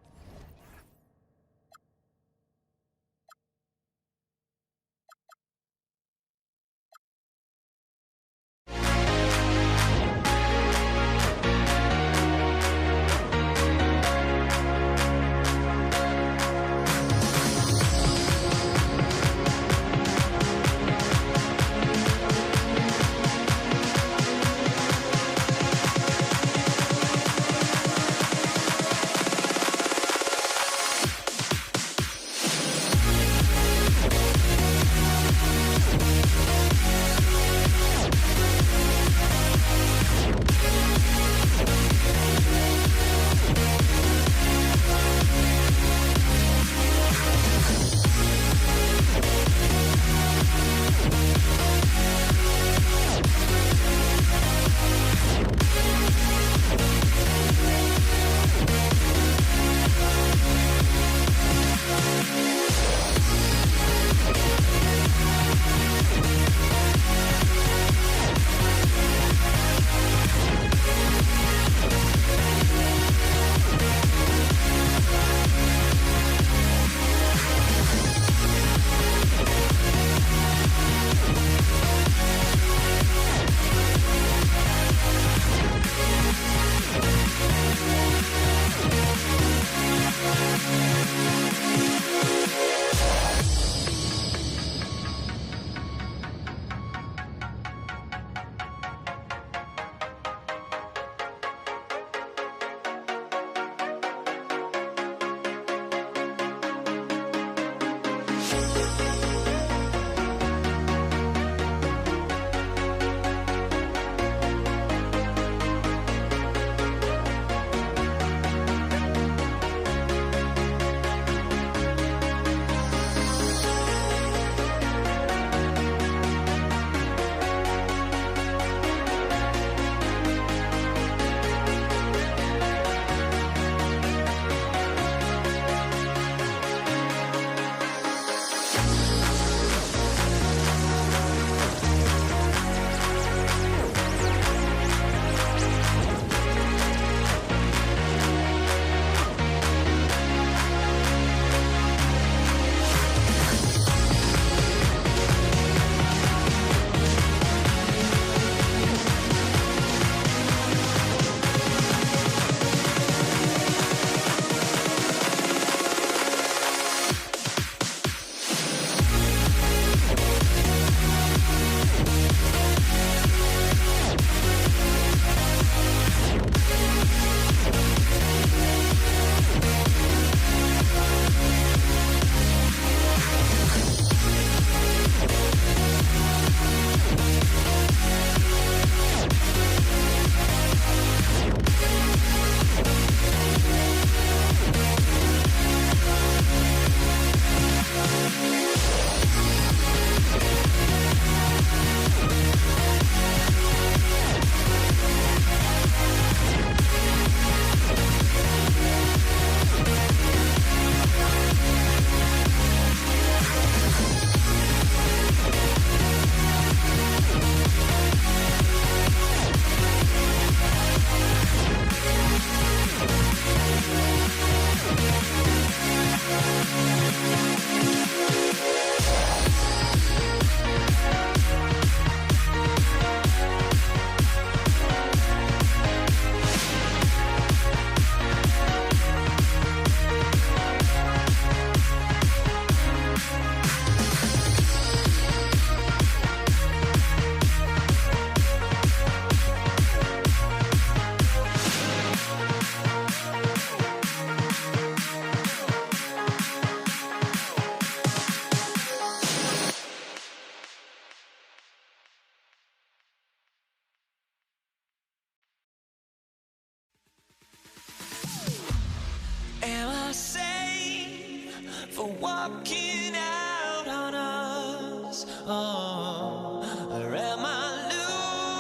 for walking out on us? Oh, or am I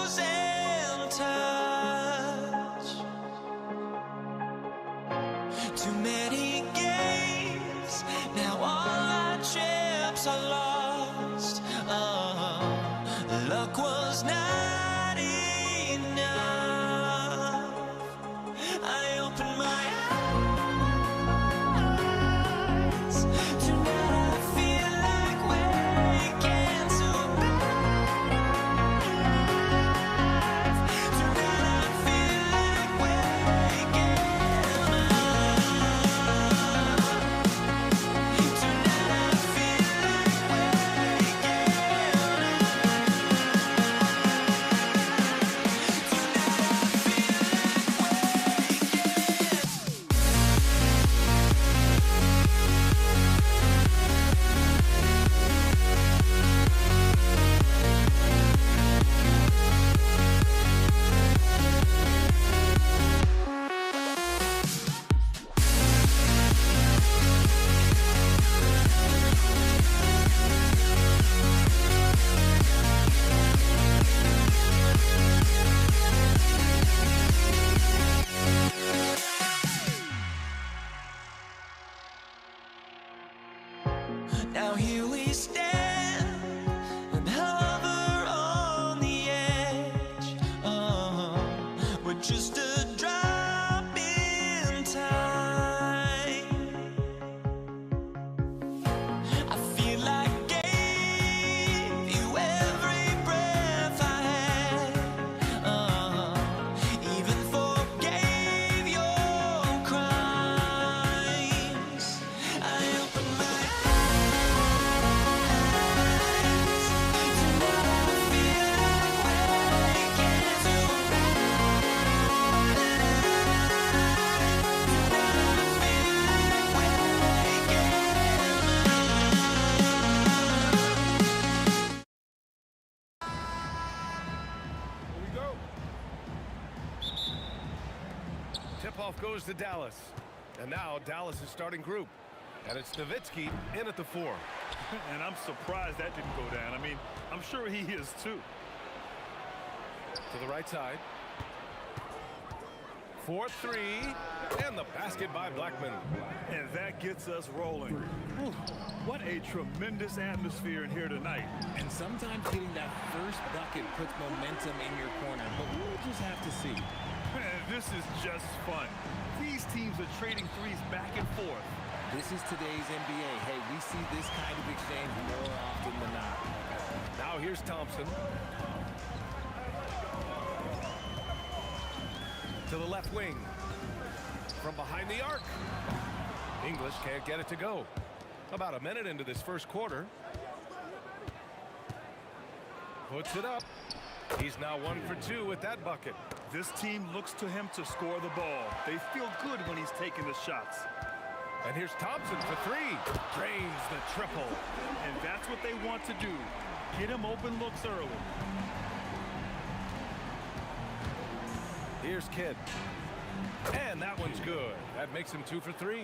losing touch? Too many games, now all our chips are lost. Oh, look goes to Dallas. And now Dallas is starting group. And it's Nowitzki in at the 4. And I'm surprised that didn't go down. I mean, I'm sure he is too. To the right side. 4-3. And the basket by Blackman. And that gets us rolling. Whew, what a tremendous atmosphere in here tonight. And sometimes getting that first bucket puts momentum in your corner. But we'll just have to see. Man, this is just fun. These teams are trading threes back and forth. This is today's NBA. Hey, we see this kind of exchange more often than not. Now here's Thompson. To the left wing. From behind the arc. English can't get it to go. About a minute into this first quarter. Puts it up. He's now 1 for 2 with that bucket. This team looks to him to score the ball. They feel good when he's taking the shots. And here's Thompson for 3. Drains the triple. And that's what they want to do. Get him open looks early. Here's Kidd. And that one's good. That makes him 2 for 3.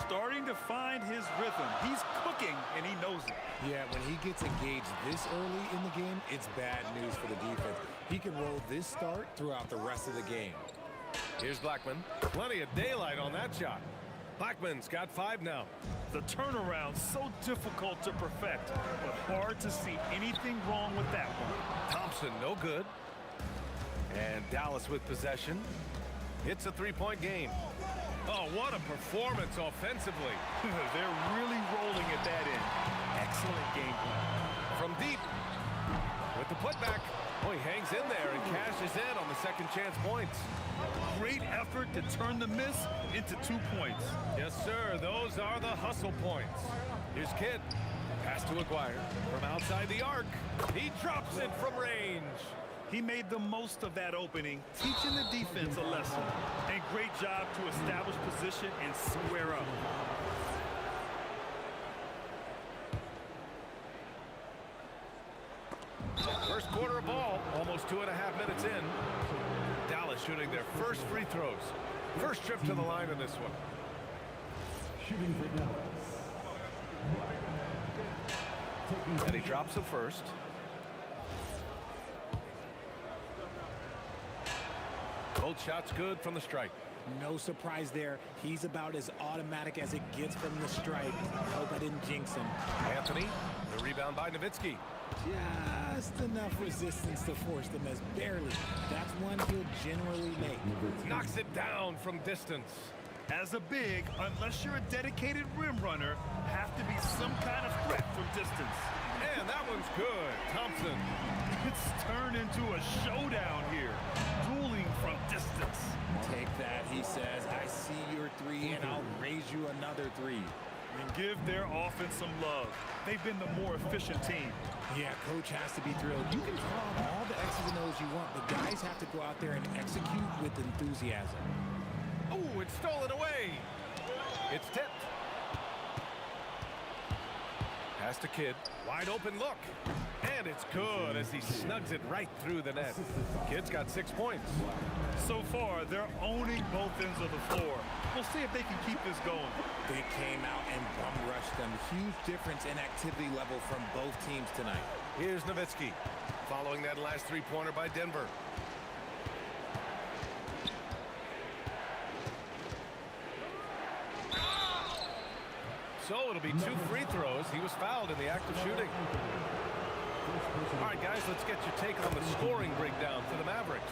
Starting to find his rhythm. He's cooking, and he knows it. Yeah, when he gets engaged this early in the game, it's bad news for the defense. He can roll this start throughout the rest of the game. Here's Blackman. Plenty of daylight on that shot. Blackman's got 5 now. The turnaround so difficult to perfect, but hard to see anything wrong with that one. Thompson, no good. And Dallas with possession. It's a 3-point game. Oh, what a performance offensively. They're really rolling at that end. Excellent game plan. From deep. With the putback. Oh, he hangs in there and cashes in on the second chance points. Great effort to turn the miss into 2 points. Yes, sir. Those are the hustle points. Here's Kidd. Pass to Aguirre. From outside the arc. He drops it from range. He made the most of that opening, teaching the defense a lesson. And great job to establish position and square up. First quarter of ball, almost 2.5 minutes in. Dallas shooting their first free throws. First trip to the line in this one. Shooting for Dallas. And he drops the first. Both shots good from the stripe. No surprise there. He's about as automatic as it gets from the stripe. I hope I didn't jinx him. Anthony, the rebound by Nowitzki. Just enough resistance to force the miss. Barely. That's one he'll generally make. Knocks it down from distance. As a big, unless you're a dedicated rim runner, have to be some kind of threat from distance. And that one's good. Thompson. It's turned into a showdown here. Dueling from distance. Take that, he says. I see your 3, and I'll raise you another 3. And give their offense some love. They've been the more efficient team. Yeah, coach has to be thrilled. You can draw up all the X's and O's you want, but guys have to go out there and execute with enthusiasm. Oh, it's stolen away. It's tipped. Pass to Kidd. Wide open look. And it's good as he snugs it right through the net. Kidd's got 6 points. So far, they're owning both ends of the floor. We'll see if they can keep this going. They came out and bum rushed them. Huge difference in activity level from both teams tonight. Here's Nowitzki. Following that last 3-pointer by Denver. So it'll be 2 free throws. He was fouled in the act of shooting. All right, guys, let's get your take on the scoring breakdown for the Mavericks.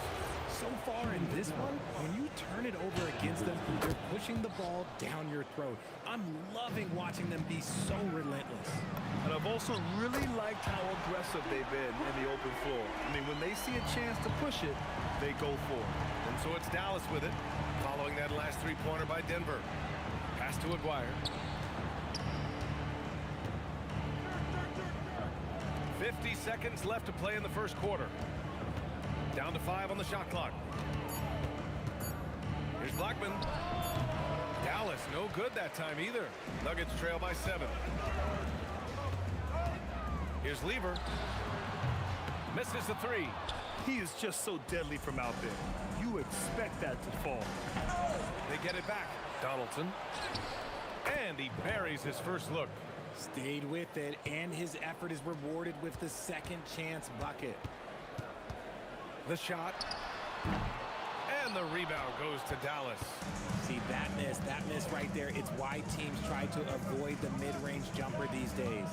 So far in this one, when you turn it over against them, they're pushing the ball down your throat. I'm loving watching them be so relentless. And I've also really liked how aggressive they've been in the open floor. I mean, when they see a chance to push it, they go for it. And so it's Dallas with it, following that last 3-pointer by Denver. Pass to Aguirre. 50 seconds left to play in the first quarter. Down to 5 on the shot clock. Here's Blackman. Dallas, no good that time either. Nuggets trail by 7. Here's Lever. Misses the 3. He is just so deadly from out there. You expect that to fall. They get it back. Donaldson. And he buries his first look. Stayed with it, and his effort is rewarded with the second chance bucket. The shot. And the rebound goes to Dallas. See, that miss right there, it's why teams try to avoid the mid-range jumper these days.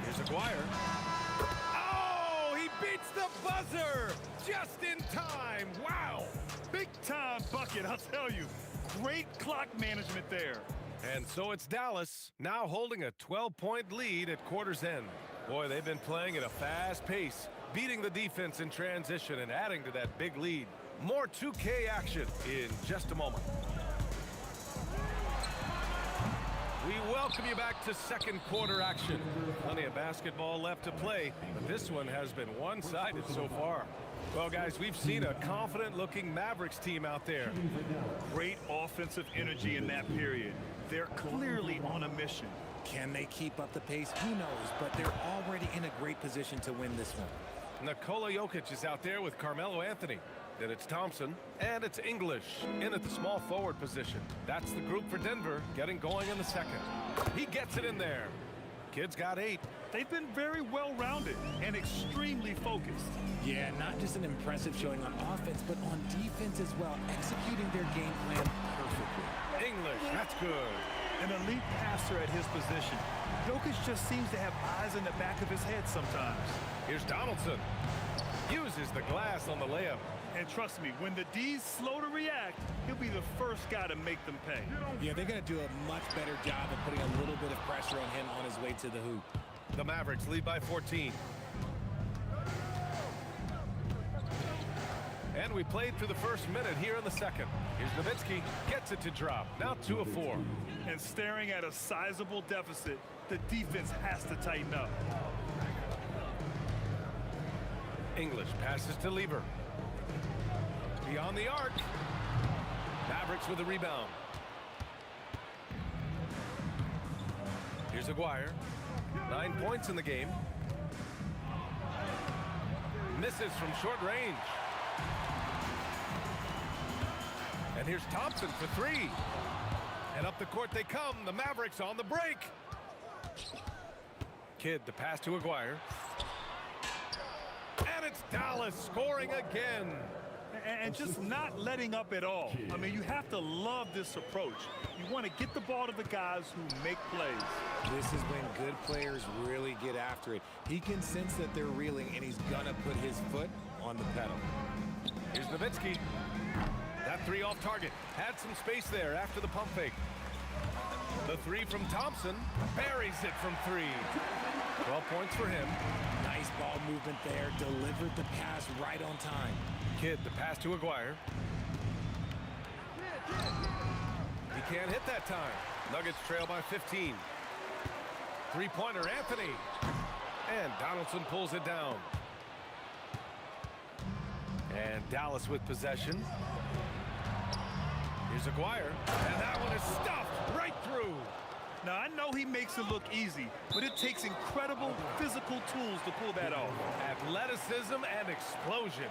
Here's Aguirre. Oh, he beats the buzzer just in time. Wow. Big time bucket, I'll tell you. Great clock management there. And so it's Dallas, now holding a 12-point lead at quarter's end. Boy, they've been playing at a fast pace, beating the defense in transition and adding to that big lead. More 2K action in just a moment. We welcome you back to second quarter action. Plenty of basketball left to play, but this one has been one-sided so far. Well, guys, we've seen a confident-looking Mavericks team out there. Great offensive energy in that period. They're clearly on a mission. Can they keep up the pace? Who knows, but they're already in a great position to win this one. Nikola Jokic is out there with Carmelo Anthony. Then it's Thompson, and it's English in at the small forward position. That's the group for Denver, getting going in the second. He gets it in there. Kid's got 8. They've been very well-rounded and extremely focused. Yeah, not just an impressive showing on offense, but on defense as well, executing their game plan perfectly. English, that's good. An elite passer at his position. Jokic just seems to have eyes in the back of his head sometimes. Here's Donaldson. Uses the glass on the layup. And trust me, when the D's slow to react, he'll be the first guy to make them pay. Yeah, they're going to do a much better job of putting a little bit of pressure on him on his way to the hoop. The Mavericks lead by 14. And we played through the first minute here in the second. Here's Nowitzki, gets it to drop. Now 2 of 4. And staring at a sizable deficit, the defense has to tighten up. English passes to Lieber. Beyond the arc. Mavericks with a rebound. Here's Aguirre. 9 points in the game. Misses from short range. And here's Thompson for 3. And up the court they come. The Mavericks on the break. Kidd, the pass to Aguirre. And it's Dallas scoring again. And just not letting up at all. I mean, you have to love this approach. You want to get the ball to the guys who make plays. This is when good players really get after it. He can sense that they're reeling, and he's going to put his foot on the pedal. Here's Nowitzki. That 3 off target. Had some space there after the pump fake. The 3 from Thompson. Buries it from 3. 12 points for him. Nice ball movement there. Delivered the pass right on time. Kidd, the pass to Aguirre. He can't hit that time. Nuggets trail by 15. 3-pointer, Anthony. And Donaldson pulls it down. And Dallas with possession. Here's Aguirre. And that one is stuffed right through. Now, I know he makes it look easy, but it takes incredible physical tools to pull that off. Athleticism and explosion.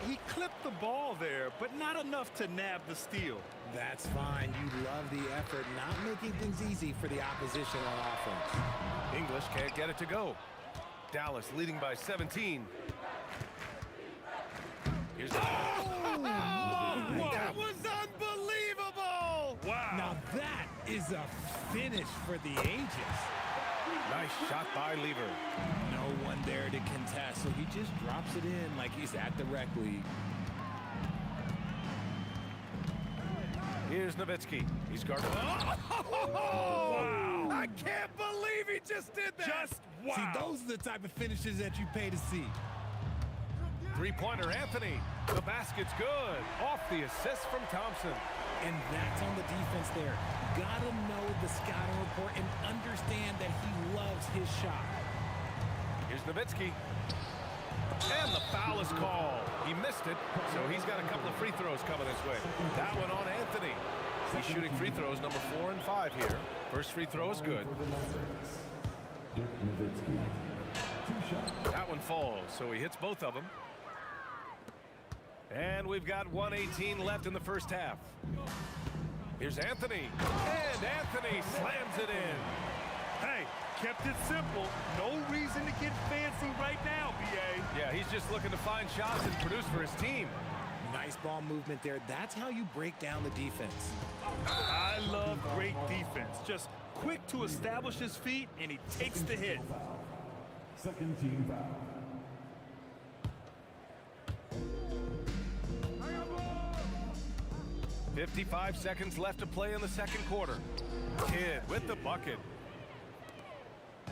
He clipped the ball there, but not enough to nab the steal. That's fine. You love the effort, not making things easy for the opposition on offense. English can't get it to go. Dallas leading by 17. Here's that was unbelievable! Wow. Now that is a finish for the ages. Nice shot by Lieber. No one there to contest, so he just drops it in like he's at the rec league. Here's Nowitzki. He's guarded. Oh, wow. I can't believe he just did that. Just wow. See, those are the type of finishes that you pay to see. 3-pointer, Anthony. The basket's good. Off the assist from Thompson. And that's on the defense there. Gotta know the scouting report and understand that he loves his shot. Here's Nowitzki. And the foul is called. He missed it, so he's got a couple of free throws coming his way. That one on Anthony. He's shooting free throws number 4 and 5 here. First free throw is good. That one falls, so he hits both of them. And we've got 1:18 left in the first half. Here's Anthony. And Anthony slams it in. Hey, kept it simple. No reason to get fancy right now, B.A. Yeah, he's just looking to find shots and produce for his team. Nice ball movement there. That's how you break down the defense. I love great defense. Just quick to establish his feet, and he takes the hit. Second team foul. 55 seconds left to play in the second quarter. Kidd with the bucket.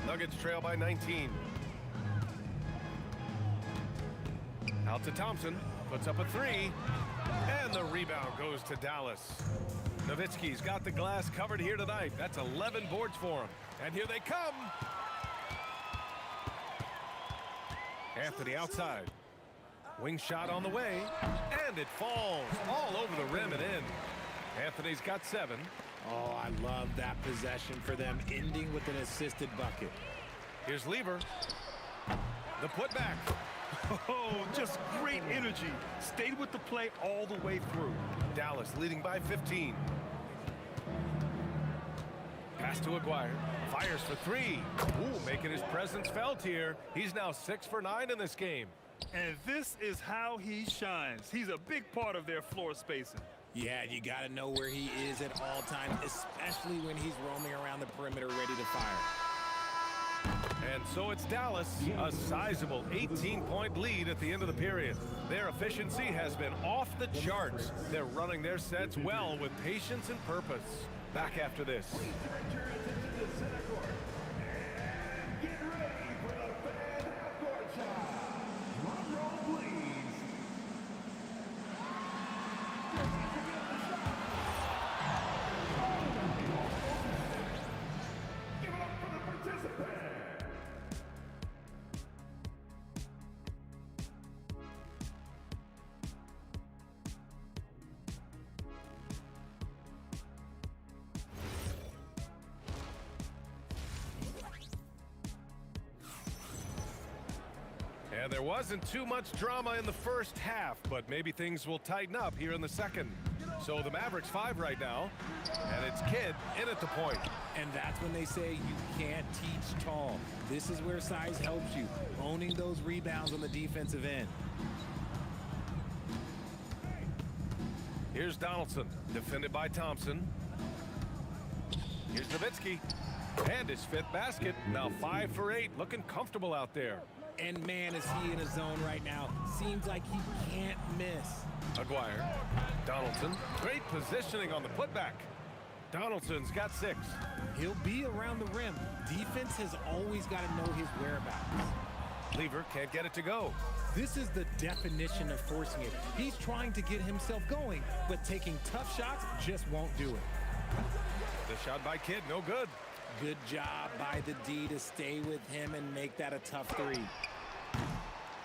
Nuggets trail by 19. Out to Thompson. Puts up a three. And the rebound goes to Dallas. Nowitzki's got the glass covered here tonight. That's 11 boards for him. And here they come. Anthony outside. Wing shot on the way. And it falls all over the rim and in. Anthony's got 7. Oh, I love that possession for them, ending with an assisted bucket. Here's Lever. The putback. Oh, just great energy. Stayed with the play all the way through. Dallas leading by 15. Pass to Aguirre. Fires for 3. Ooh, making his presence felt here. He's now 6 for 9 in this game. And this is how he shines. He's a big part of their floor spacing. Yeah, you got to know where he is at all times, especially when he's roaming around the perimeter ready to fire. And so it's Dallas, a sizable 18-point lead at the end of the period. Their efficiency has been off the charts. They're running their sets well with patience and purpose. Back after this. And there wasn't too much drama in the first half, but maybe things will tighten up here in the second. So the Mavericks 5 right now, and it's Kidd in at the point. And that's when they say you can't teach tall. This is where size helps you, owning those rebounds on the defensive end. Here's Donaldson, defended by Thompson. Here's Nowitzki, and his 5th basket. Now 5 for 8, looking comfortable out there. And man, is he in a zone right now. Seems like he can't miss. Aguirre, Donaldson, great positioning on the putback. Donaldson's got 6. He'll be around the rim. Defense has always got to know his whereabouts. Lever can't get it to go. This is the definition of forcing it. He's trying to get himself going, but taking tough shots just won't do it. The shot by Kidd, no good. Good job by the D to stay with him and make that a tough 3.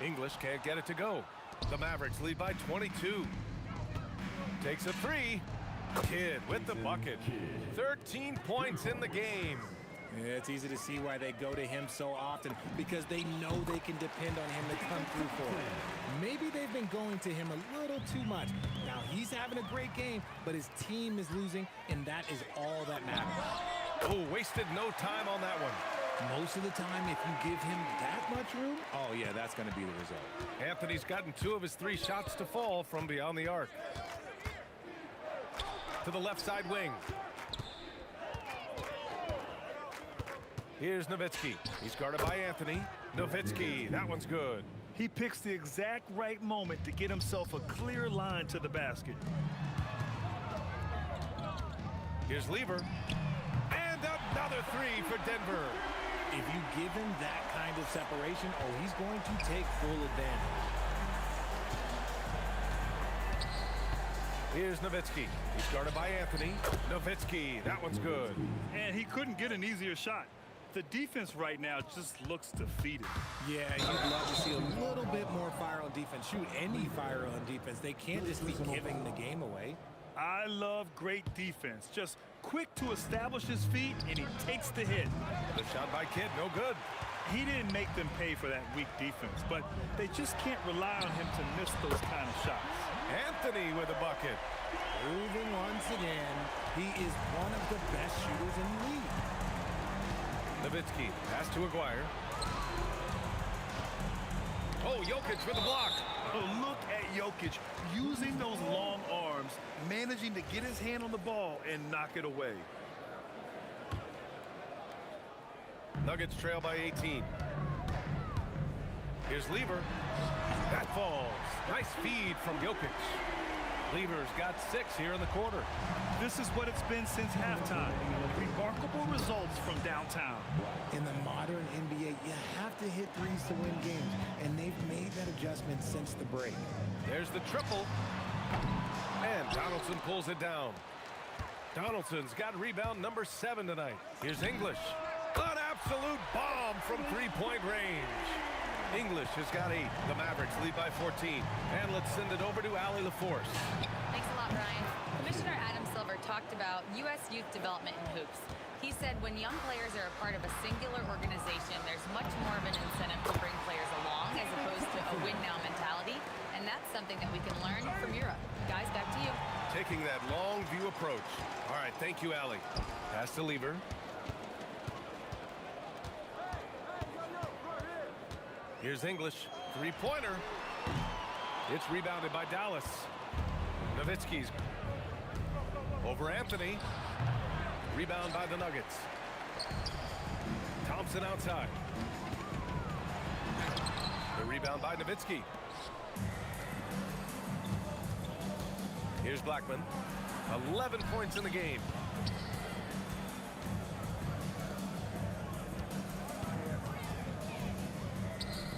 English can't get it to go. The Mavericks lead by 22. Takes a 3. Kidd with the bucket. 13 points in the game. Yeah, it's easy to see why they go to him so often, because they know they can depend on him to come through for them. Maybe they've been going to him a little too much. Now he's having a great game, but his team is losing, and that is all that matters. Oh, wasted no time on that one. Most of the time, if you give him that much room, oh yeah, that's going to be the result. Anthony's gotten 2 of his 3 shots to fall from beyond the arc. To the left side wing. Here's Nowitzki. He's guarded by Anthony. Nowitzki, that one's good. He picks the exact right moment to get himself a clear line to the basket. Here's Lever. And another 3 for Denver. If you give him that kind of separation, oh, he's going to take full advantage. Here's Nowitzki. He's guarded by Anthony. Nowitzki, that one's good. And he couldn't get an easier shot. The defense right now just looks defeated. Yeah, you'd love to see a little bit more fire on defense. Shoot, any fire on defense. They can't just be giving the game away. I love great defense. Just quick to establish his feet, and he takes the hit. The shot by Kidd, no good. He didn't make them pay for that weak defense, but they just can't rely on him to miss those kind of shots. Anthony with a bucket. Proving once again, he is one of the best shooters in the league. Nowitzki, pass to Aguirre. Oh, Jokic with the block. Oh, look at Jokic using those long arms, managing to get his hand on the ball and knock it away. Nuggets trail by 18. Here's Lever. That falls. Nice feed from Jokic. Lever's got 6 here in the quarter. This is what it's been since halftime. Remarkable results from downtown. In the modern NBA, you have to hit threes to win games, and they've made that adjustment since the break. There's the triple. And Donaldson pulls it down. Donaldson's got rebound number 7 tonight. Here's English. An absolute bomb from three-point range. English has got 8. The Mavericks lead by 14. And let's send it over to Allie LaForce. Thanks a lot, Brian. Commissioner Adam Silver talked about U.S. youth development in hoops. He said when young players are a part of a singular organization, there's much more of an incentive to bring players along as opposed to a win-now mentality. And that's something that we can learn from Europe. Guys, back to you. Taking that long view approach. All right, thank you, Allie. Pass to Lever. Here's English. Three-pointer. It's rebounded by Dallas. Nowitzki's over Anthony. Rebound by the Nuggets. Thompson outside. The rebound by Nowitzki. Here's Blackman. 11 points in the game.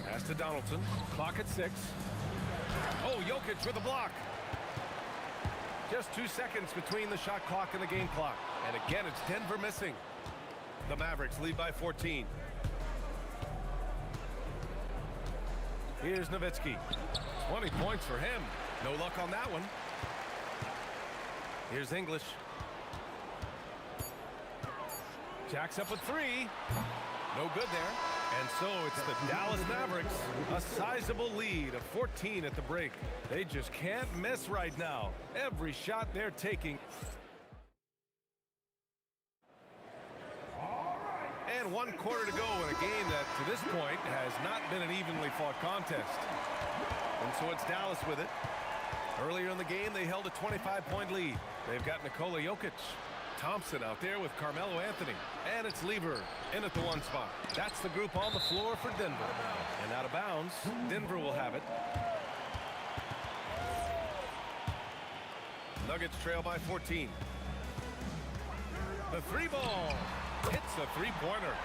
Pass to Donaldson. Clock at 6. Oh, Jokic with a block. Just 2 seconds between the shot clock and the game clock. And again, it's Denver missing. The Mavericks lead by 14. Here's Nowitzki. 20 points for him. No luck on that one. Here's English. Jacks up a 3. No good there. And so it's the Dallas Mavericks, a sizable lead of 14 at the break. They just can't miss right now. Every shot they're taking. And 1 quarter to go in a game that, to this point, has not been an evenly fought contest. And so it's Dallas with it. Earlier in the game, they held a 25-point lead. They've got Nikola Jokic. Thompson out there with Carmelo Anthony. And it's Lever in at the 1 spot. That's the group on the floor for Denver. And out of bounds, Denver will have it. Nuggets trail by 14. The 3-ball hits a 3-pointer.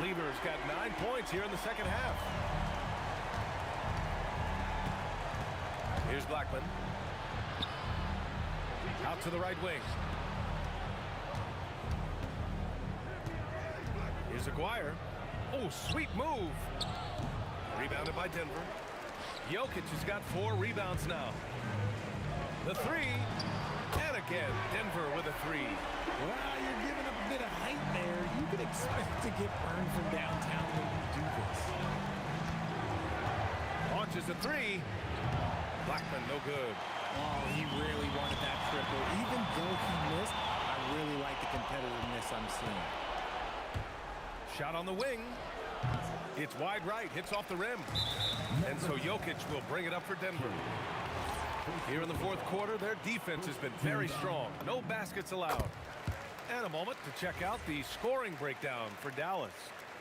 Lever's got 9 points here in the second half. Here's Blackman. Out to the right wing. Here's Aguirre. Oh, sweet move. Rebounded by Denver. Jokic has got 4 rebounds now. The 3. And again, Denver with a 3. Well, you're giving up a bit of height there. You could expect to get burned from downtown when you do this. Launches a 3. Blackman, no good. Oh, he really wanted that triple. Even though he missed, I really like the competitiveness I'm seeing. Shot on the wing. It's wide right, hits off the rim. And so Jokic will bring it up for Denver. Here in the 4th quarter, their defense has been very strong. No baskets allowed. And a moment to check out the scoring breakdown for Dallas.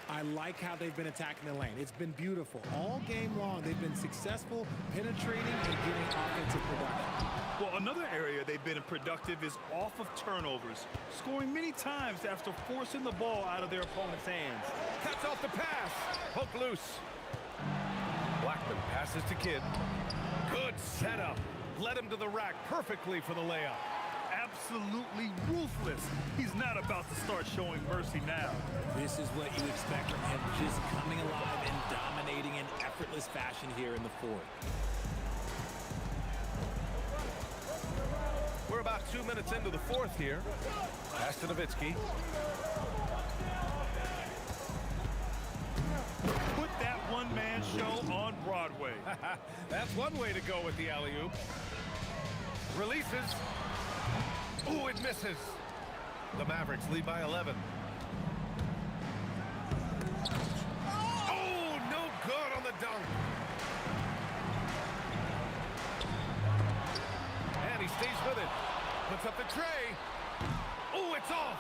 I like how they've been attacking the lane. It's been beautiful. All game long, they've been successful penetrating and getting offensive production. Well, another area they've been productive is off of turnovers, scoring many times after forcing the ball out of their opponent's hands. Cuts off the pass. Poke loose. Blackman passes to Kidd. Good setup. Led him to the rack perfectly for the layup. Absolutely ruthless. He's not about to start showing mercy now. This is what you expect from him, just coming alive and dominating in effortless fashion here in the 4th. We're about 2 minutes into the 4th here. Pass to Nowitzki. show on Broadway. That's one way to go with the alley-oop. Releases. Ooh, it misses. The Mavericks lead by 11. Oh, no good on the dunk. And he stays with it. Puts up the tray. Oh, it's off.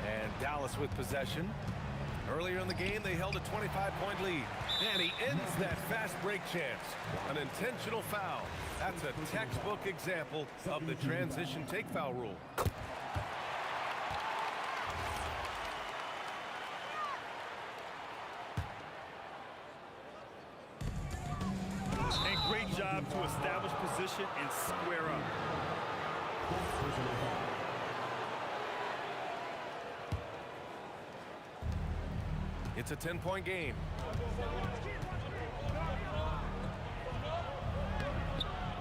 And Dallas with possession. Earlier in the game, they held a 25-point lead. And he ends that fast break chance. An intentional foul. That's a textbook example of the transition take foul rule. And great job to establish position and square up. It's a 10-point game.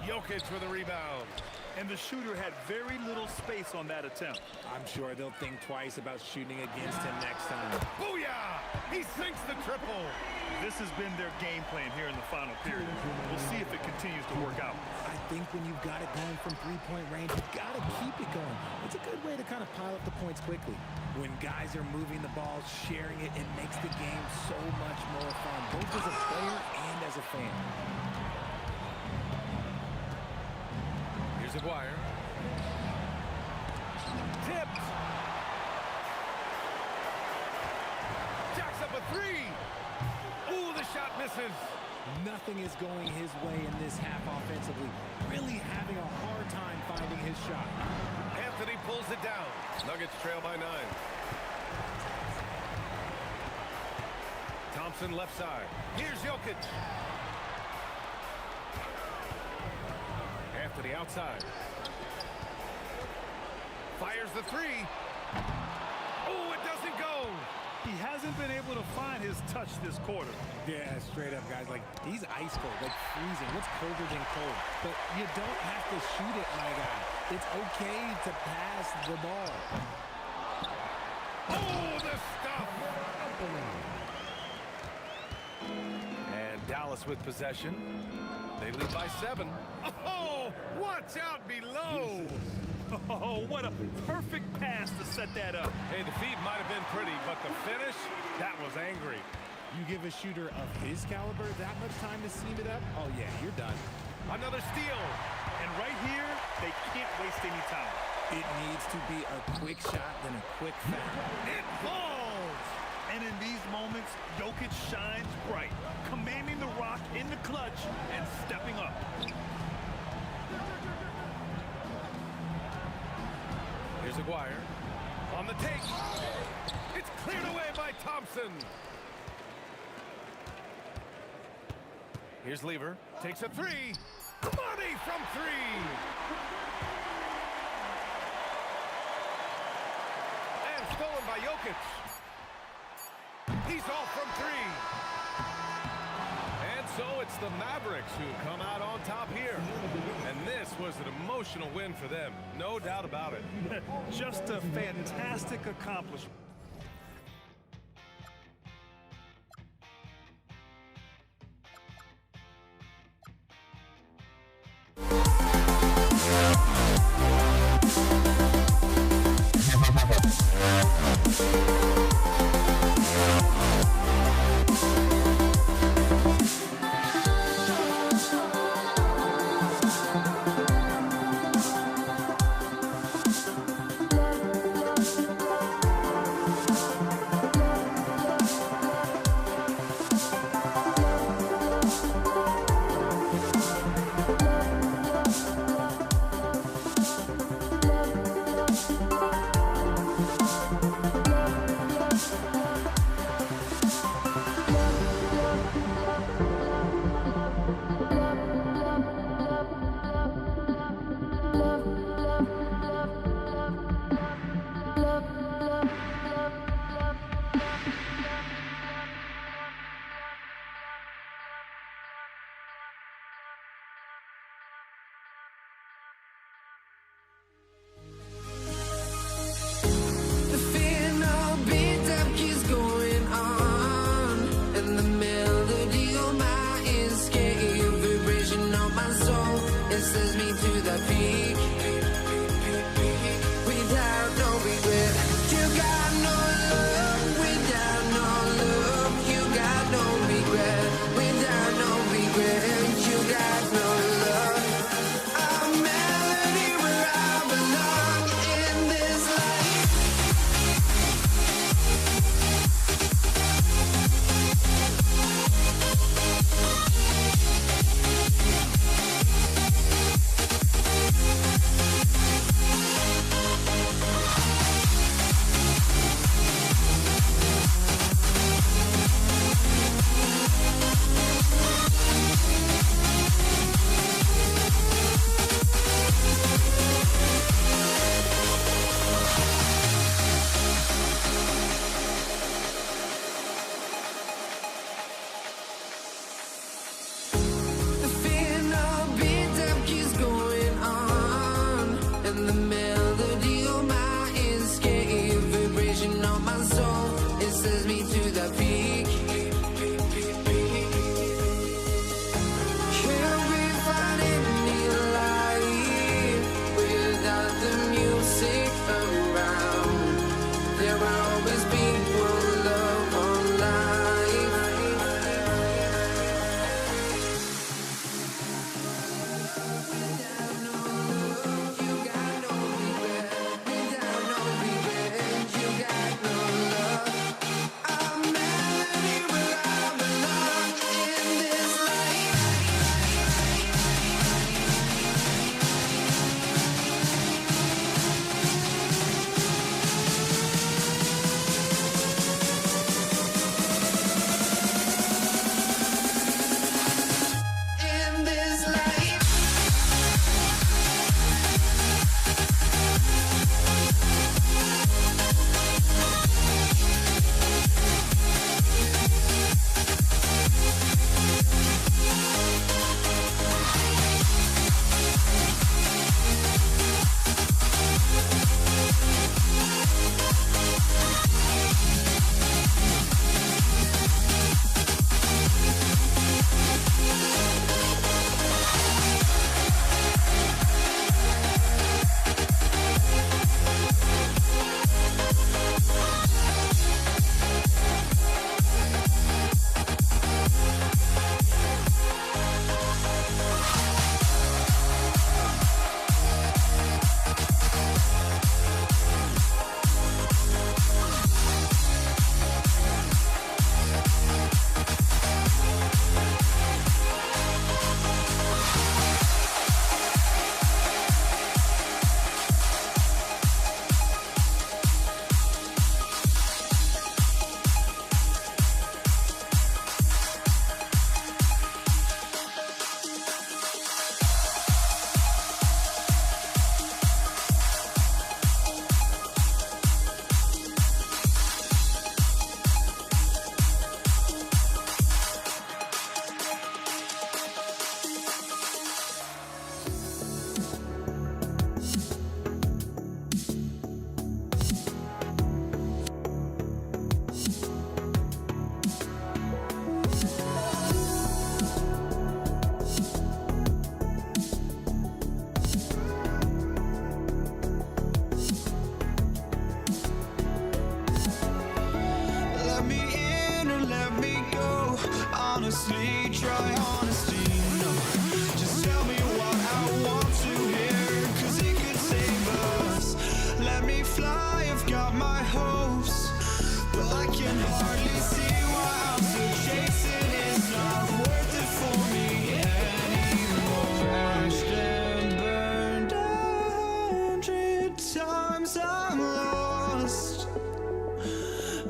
Jokic with a rebound. And the shooter had very little space on that attempt. I'm sure they'll think twice about shooting against him next time. Booyah! He sinks the triple. This has been their game plan here in the final period. We'll see if it continues to work out. I think when you've got it going from three-point range, you've got to keep it going. It's a good way to kind of pile up the points quickly. When guys are moving the ball, sharing it, it makes the game so much more fun, both as a player and as a fan. Here's Aguirre. Tipped. Jacks up a three. Ooh, the shot misses. Nothing is going his way in this half offensively. Really having a hard time finding his shot. Anthony pulls it down. Nuggets trail by 9. Thompson left side. Here's Jokic. Anthony outside. Fires the three. Oh, it doesn't go. He hasn't been able to find his touch this quarter. Yeah, straight up, guys. Like, he's ice cold, like freezing. What's colder than cold? But you don't have to shoot it, my guy. It's okay to pass the ball. Oh, the stuff! And Dallas with possession. They lead by 7. Oh, watch out below! Oh, what a perfect pass to set that up. Hey, the feed might have been pretty, but the finish, that was angry. You give a shooter of his caliber that much time to seam it up, oh yeah, you're done. Another steal. And right here, they can't waste any time. It needs to be a quick shot, then a quick foul. It falls! And in these moments, Jokic shines bright, commanding the rock in the clutch and stepping up. Here's Aguirre. On the take. It's cleared away by Thompson. Here's Lever. Takes a three. Money from 3. And stolen by Jokic. He's off from 3. And so it's the Mavericks who come out on top here. And this was an emotional win for them. No doubt about it. Just a fantastic accomplishment. honestly, try honesty. No, just tell me what I want to hear, 'cause it could save us. Let me fly, I've got my hopes, but I can hardly see why I'm still chasing. It's not worth it for me anymore. Ashed and burned 100 times I'm lost.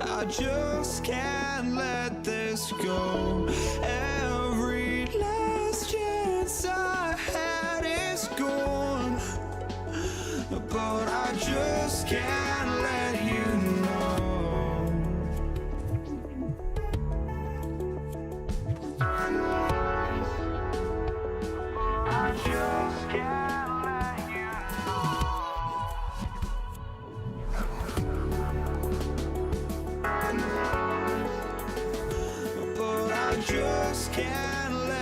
I just can't let this go. Every last chance I had is gone, but I just can't let you know. I just can't let you know. But I just can't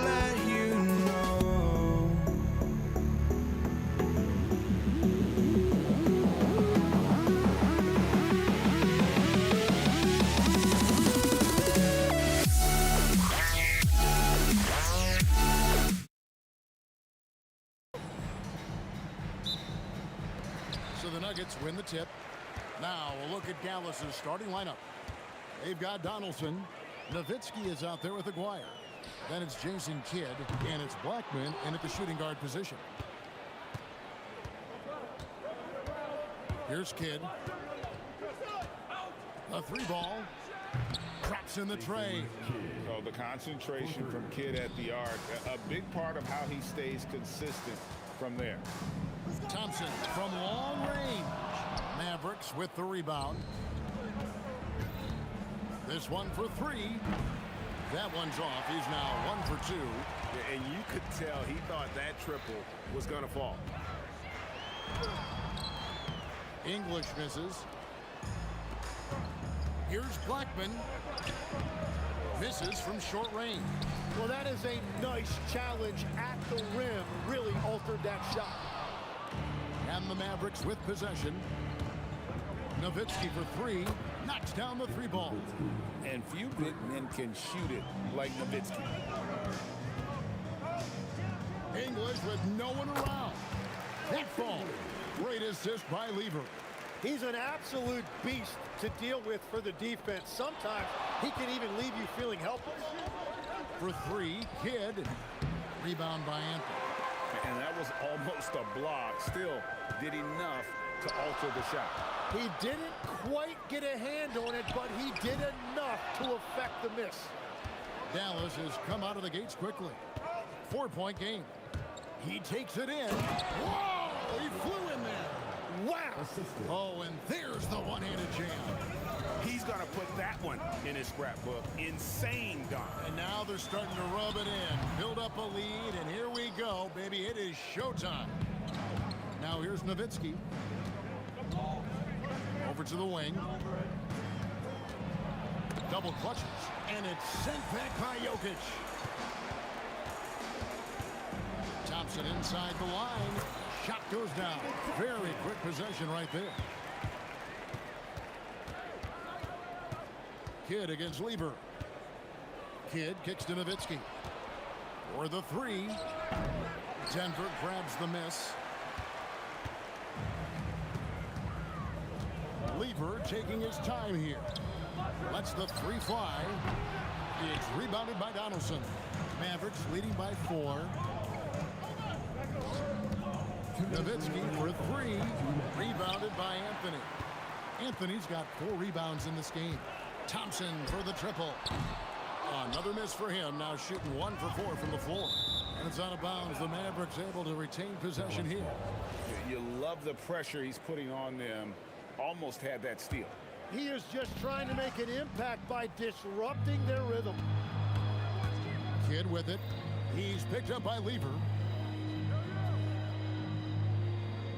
let you know. So the Nuggets win the tip. Now we'll look at Dallas's starting lineup. They've got Donaldson. Nowitzki is out there with Aguirre. Then it's Jason Kidd, and it's Blackman in at the shooting guard position. Here's Kidd. A three ball. Traps in the tray. So the concentration from Kidd at the arc, a big part of how he stays consistent from there. Thompson from long range. Mavericks with the rebound. This one for three. That one's off. He's now 1 for 2. And you could tell he thought that triple was going to fall. English misses. Here's Blackman. Misses from short range. Well, that is a nice challenge at the rim. Really altered that shot. And the Mavericks with possession. Nowitzki for three. Knocks down the three ball. And few big men can shoot it like Nowitzki. English with no one around. That ball. Great assist by Lever. He's an absolute beast to deal with for the defense. Sometimes he can even leave you feeling helpless. For three, Kidd. Rebound by Anthony. And that was almost a block. Still did enough to alter the shot. He didn't quite get a hand on it, but he did enough to affect the miss. Dallas has come out of the gates quickly. 4-point game. He takes it in. Whoa! He flew in there. Wow! Oh, and there's the one-handed jam. He's going to put that one in his scrapbook. Insane dunk. And now they're starting to rub it in. Build up a lead, and here we go, baby. It is showtime. Now here's Nowitzki. Over to the wing. Double clutches. And it's sent back by Jokic. Thompson inside the line. Shot goes down. Very quick possession right there. Kidd against Lieber. Kidd kicks to Nowitzki. For the three. Denver grabs the miss. Lieber taking his time here. Lets the three fly. It's rebounded by Donaldson. Mavericks leading by 4. Nowitzki for 3. Rebounded by Anthony. Anthony's got 4 rebounds in this game. Thompson for the triple. Another miss for him. Now shooting 1 for 4 from the floor. And it's out of bounds. The Mavericks able to retain possession here. You love the pressure he's putting on them. Almost had that steal. He is just trying to make an impact by disrupting their rhythm. Kidd with it. He's picked up by Lieber.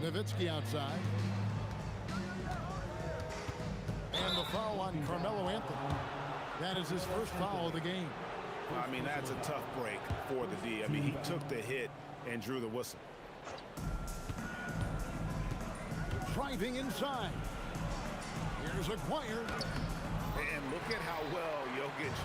Nowitzki outside. And the foul on Carmelo Anthony. That is his first foul of the game. I mean, that's a tough break for the D. I mean, he took the hit and drew the whistle. Driving inside. Here's Aguirre. And look at how well Jokic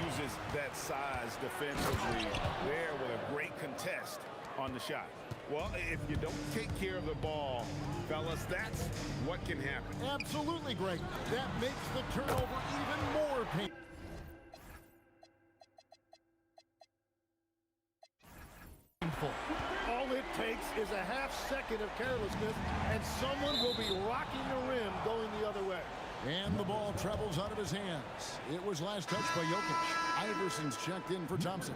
uses that size defensively there with a great contest on the shot. Well, if you don't take care of the ball, fellas, that's what can happen. Absolutely great. That makes the turnover even more painful. All it takes is a half-second of carelessness, and someone will be rocking the rim going the other way. And the ball travels out of his hands. It was last touched by Jokic. Iverson's checked in for Thompson.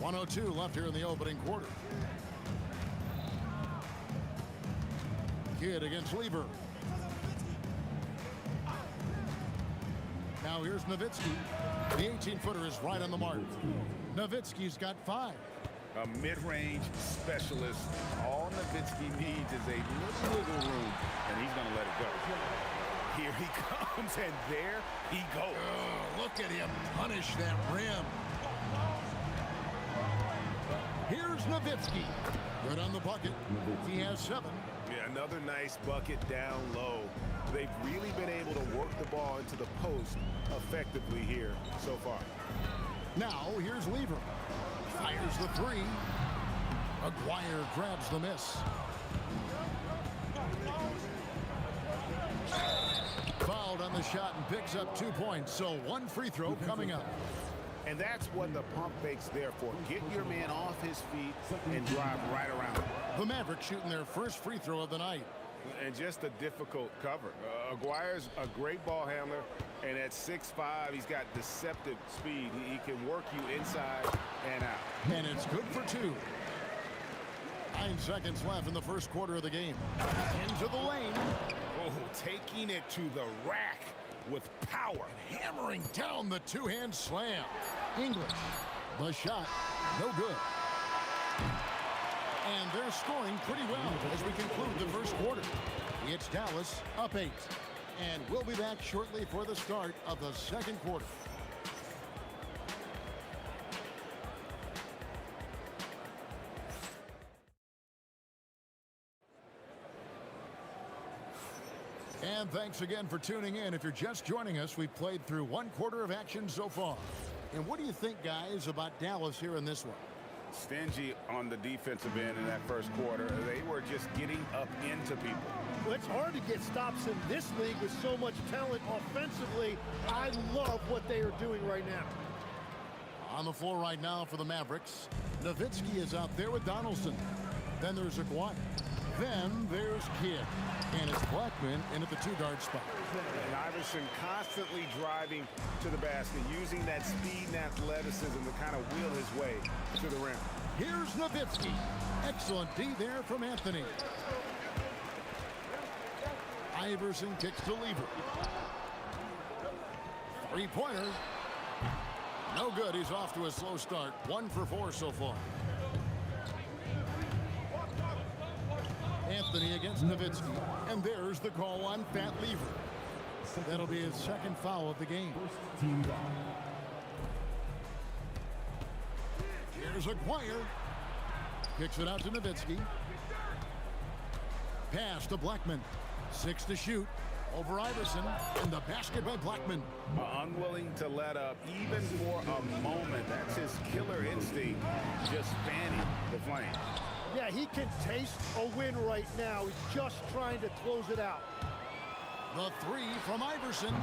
1:02 left here in the opening quarter. Kidd against Lieber. Now here's Nowitzki. The 18-footer is right on the mark. Nowitzki's got 5. A mid-range specialist. All Nowitzki needs is a little wiggle room, and he's going to let it go. Here he comes, and there he goes. Oh, look at him punish that rim. Here's Nowitzki. Good on the bucket. He has 7. Yeah, another nice bucket down low. They've really been able to work the ball into the post effectively here so far. Now here's Lieber. Fires the 3. Aguirre grabs the miss. Fouled on the shot and picks up 2 points. So 1 free throw coming up. And that's what the pump fake's there for. Get your man off his feet and drive right around. The Mavericks shooting their first free throw of the night. And just a difficult cover. Aguirre's a great ball handler, and at 6'5", he's got deceptive speed. He can work you inside and out. And it's good for 2. 9 seconds left in the first quarter of the game. Into the lane. Oh, taking it to the rack with power. Hammering down the 2-hand slam. English. The shot. No good. And they're scoring pretty well as we conclude the first quarter. It's Dallas up 8. And we'll be back shortly for the start of the second quarter. And thanks again for tuning in. If you're just joining us, we've played through 1 quarter of action so far. And what do you think, guys, about Dallas here in this one? Stingy on the defensive end in that first quarter. They were just getting up into people. Well, it's hard to get stops in this league with so much talent offensively. I love what they are doing right now. On the floor right now for the Mavericks, Nowitzki is out there with Donaldson. Then there's Aguirre. Then there's Kidd. And it's Blackman in at the 2-guard spot. And Iverson constantly driving to the basket, using that speed and athleticism to kind of wheel his way to the rim. Here's Nowitzki. Excellent D there from Anthony. Iverson kicks to Lieber. 3-pointer. No good. He's off to a slow start. 1 for 4 so far. Anthony against Nowitzki. And there's the call on Fat Lever. That'll be his second foul of the game. Here's Aguirre. Kicks it out to Nowitzki. Pass to Blackman. 6 to shoot. Over Iverson. And the basket by Blackman. Unwilling to let up even for a moment. That's his killer instinct. Just fanning the flame. Yeah, he can taste a win right now. He's just trying to close it out. The 3 from Iverson.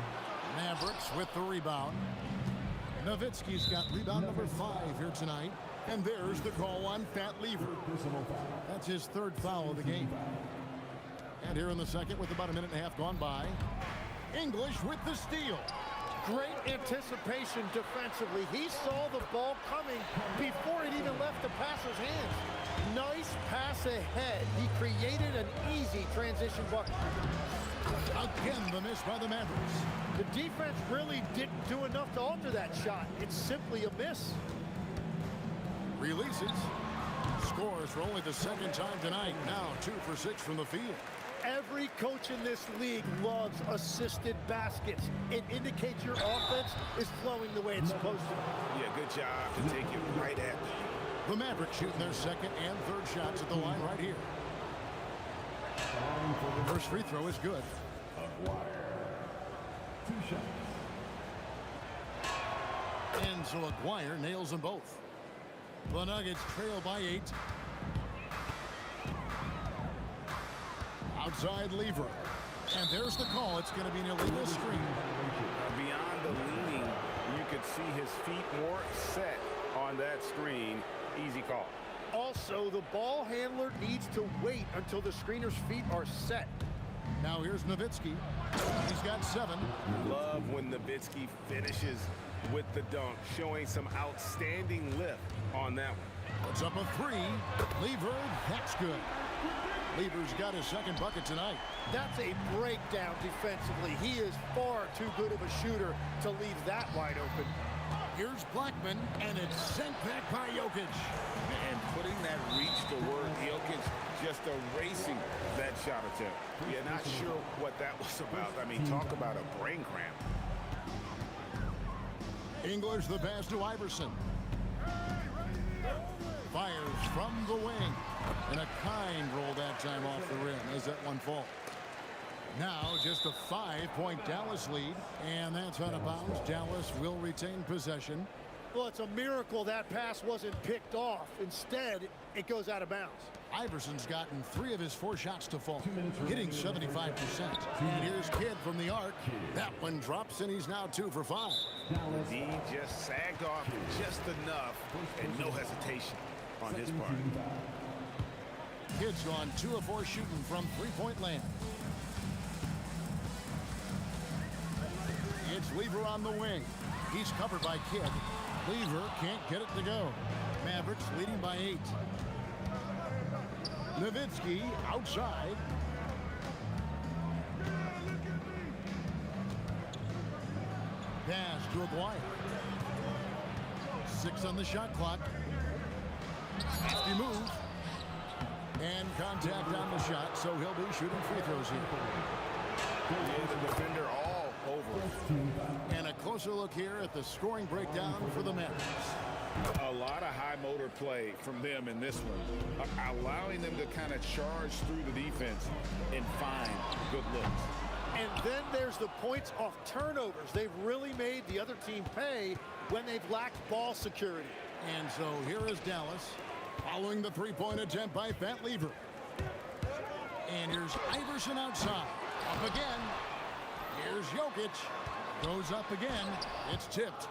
Mavericks with the rebound. Nowitzki's got rebound number 5 here tonight. And there's the call on Fat Lever. That's his 3rd foul of the game. And here in the second, with about a minute and a half gone by, English with the steal. Great anticipation defensively. He saw the ball coming before it even left the passer's hands. Nice pass ahead. He created an easy transition bucket. Again, the miss by the Mavericks. The defense really didn't do enough to alter that shot. It's simply a miss. Releases. Scores for only the 2nd time tonight. Now 2 for 6 from the field. Every coach in this league loves assisted baskets. It indicates your offense is flowing the way it's supposed to. Yeah, good job to take it right at them. The Mavericks shooting their 2nd and 3rd shots at the line right here. First free throw is good. 2 shots. And so Aguirre nails them both. The Nuggets trail by 8. Outside Lever. And there's the call. It's going to be an illegal screen. Beyond the leaning, you could see his feet more set on that screen. Easy call. Also, the ball handler needs to wait until the screener's feet are set. Now here's Nowitzki. He's got 7. Love when Nowitzki finishes with the dunk, showing some outstanding lift on that one. Puts up a 3. Lever, that's good. Lever's got his 2nd bucket tonight. That's a breakdown defensively. He is far too good of a shooter to leave that wide open. Here's Blackman, and it's sent back by Jokic. And putting that reach to work, Jokic just erasing that shot attempt. Yeah, not sure what that was about. I mean, talk about a brain cramp. English the pass to Iverson. Fires from the wing. And a kind roll that time off the rim as that one falls. Now just a 5-point Dallas lead. And that's out of bounds. Dallas will retain possession. Well, it's a miracle that pass wasn't picked off. Instead, it goes out of bounds. Iverson's gotten 3 of his 4 shots to fall, hitting 75%. And here's Kidd from the arc. That one drops, and he's now 2 for 5. He just sagged off just enough, and no hesitation on his part. Kidd's gone 2 of 4 shooting from 3-point land. It's Lever on the wing. He's covered by Kidd. Lever can't get it to go. Mavericks leading by 8. Nowitzki outside. Pass to Aguirre. 6 on the shot clock. Hefty move. And contact on the shot, so he'll be shooting free throws here. Yeah, the defender all over. And a closer look here at the scoring breakdown for the Mavericks. A lot of high motor play from them in this one, allowing them to kind of charge through the defense and find good looks. And then there's the points off turnovers. They've really made the other team pay when they've lacked ball security. And so here is Dallas following the 3-point attempt by Fat Lever. And here's Iverson outside. Up again. Here's Jokic. Goes up again. It's tipped.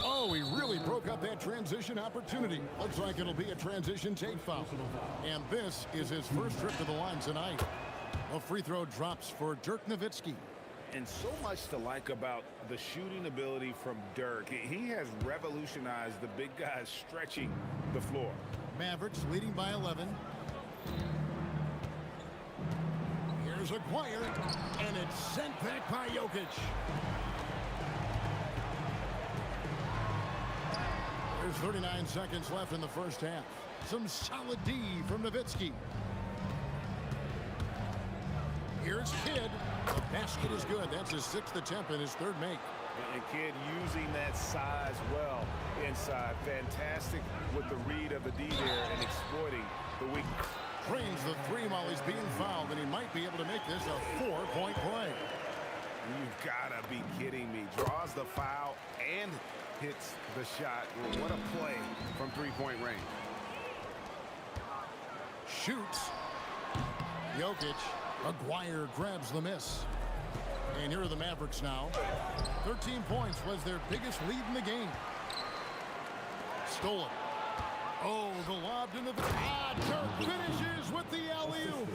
Oh, he really broke up that transition opportunity. Looks like it'll be a transition take foul. And this is his first trip to the line tonight. A free throw drops for Dirk Nowitzki. And so much to like about the shooting ability from Dirk. He has revolutionized the big guys stretching the floor. Mavericks leading by 11. Here's Aguirre, and it's sent back by Jokic. There's 39 seconds left in the first half. Some solid D from Nowitzki. Here's Kidd. The basket is good. That's his 6th attempt and his 3rd make. And Kidd using that size well inside. Fantastic with the read of the D there and exploiting the weakness. Drains the 3 while he's being fouled, and he might be able to make this a 4-point play. You've got to be kidding me. Draws the foul and hits the shot. What a play from 3-point range. Shoots. Jokic. Aguirre grabs the miss. And here are the Mavericks now. 13 points was their biggest lead in the game. Stolen. Oh, the lob into the... Dirk finishes with the alley-oop.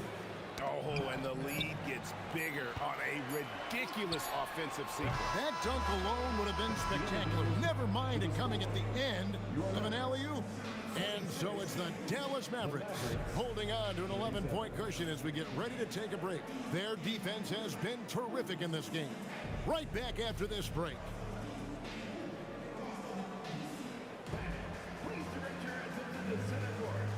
Oh, and the lead gets bigger on a ridiculous offensive sequence. That dunk alone would have been spectacular. Never mind it coming at the end of an alley-oop. And so it's the Dallas Mavericks holding on to an 11-point cushion as we get ready to take a break. Their defense has been terrific in this game. Right back after this break. Please direct your attention to center court.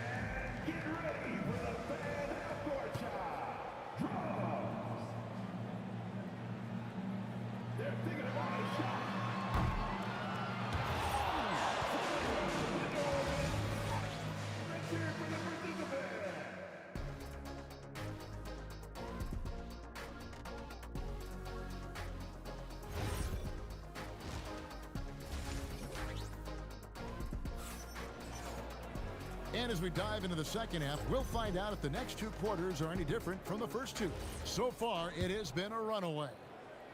And get ready for the fan half-court shot. Drums. They're thinking about a shot. And as we dive into the second half, we'll find out if the next 2 quarters are any different from the first 2. So far, it has been a runaway.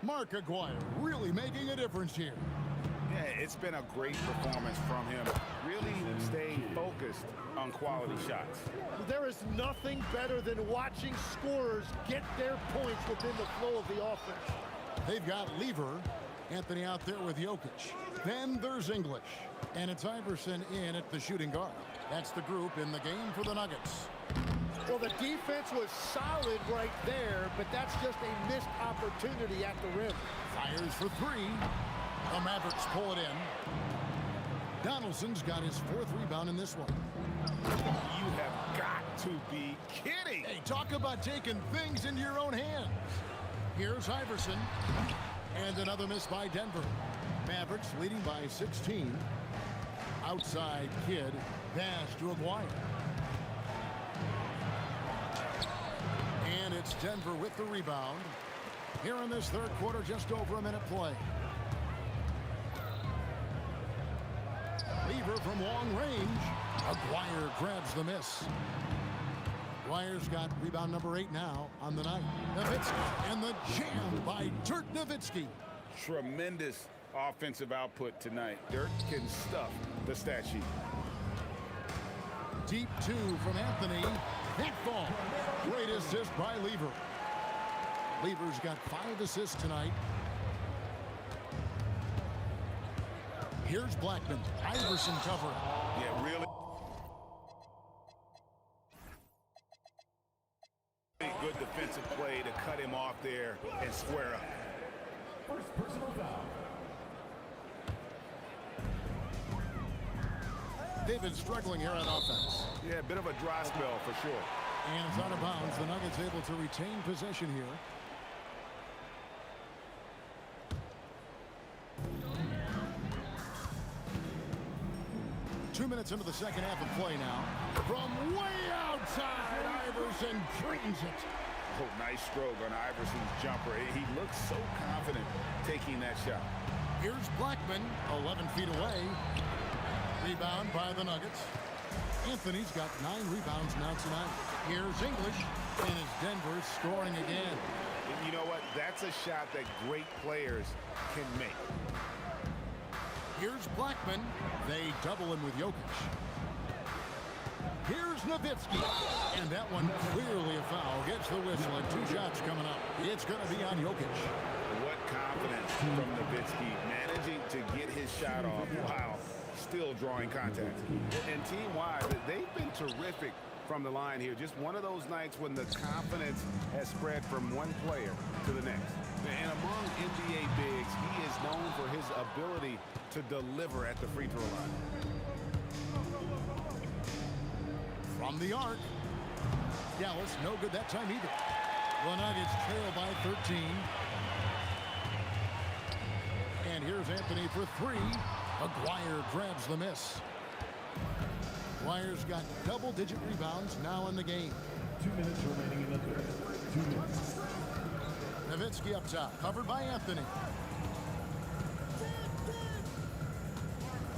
Mark Aguirre really making a difference here. Yeah, it's been a great performance from him. Really staying focused on quality shots. There is nothing better than watching scorers get their points within the flow of the offense. They've got Lever, Anthony out there with Jokic. Then there's English. And it's Iverson in at the shooting guard. That's the group in the game for the Nuggets. Well, the defense was solid right there, but that's just a missed opportunity at the rim. Fires for 3. The Mavericks pull it in. Donaldson's got his 4th rebound in this one. You have got to be kidding. Hey, talk about taking things into your own hands. Here's Iverson. And another miss by Denver. Mavericks leading by 16. Outside Kidd. Pass to Aguirre. And it's Denver with the rebound. Here in this 3rd quarter, just over a minute play. Lever from long range. Aguirre grabs the miss. Aguirre's got rebound number 8 now on the night. Nowitzki and the jam by Dirk Nowitzki. Tremendous offensive output tonight. Dirk can stuff the stat sheet. Deep 2 from Anthony. That ball. Great assist by Lever. Lever's got 5 assists tonight. Here's Blackman. Iverson covering. Yeah, really good defensive play to cut him off there and square up. First personal foul. They've been struggling here on offense. Yeah, a bit of a dry spell for sure. And it's out of bounds. The Nuggets able to retain possession here. Two minutes into the second half of play now. From way outside, Iverson drains it. Oh, nice stroke on Iverson's jumper. He looks so confident taking that shot. Here's Blackman, 11 feet away. Rebound by the Nuggets. Anthony's got 9 rebounds now tonight. Here's English, and it's Denver scoring again. You know what? That's a shot that great players can make. Here's Blackman. They double him with Jokic. Here's Nowitzki. And that one clearly a foul. Gets the whistle and 2 shots coming up. It's going to be on Jokic. What confidence from Nowitzki, managing to get his shot off while still drawing contact. And team-wide, they've been terrific from the line here. Just one of those nights when the confidence has spread from one player to the next. And among NBA bigs, he is known for his ability to deliver at the free throw line. From the arc. Dallas, no good that time either. The Nuggets trail by 13. And here's Anthony for three. Aguirre grabs the miss. Aguirre's got double-digit rebounds now in the game. 2 minutes remaining in the third. 2 minutes. Nowitzki up top, covered by Anthony.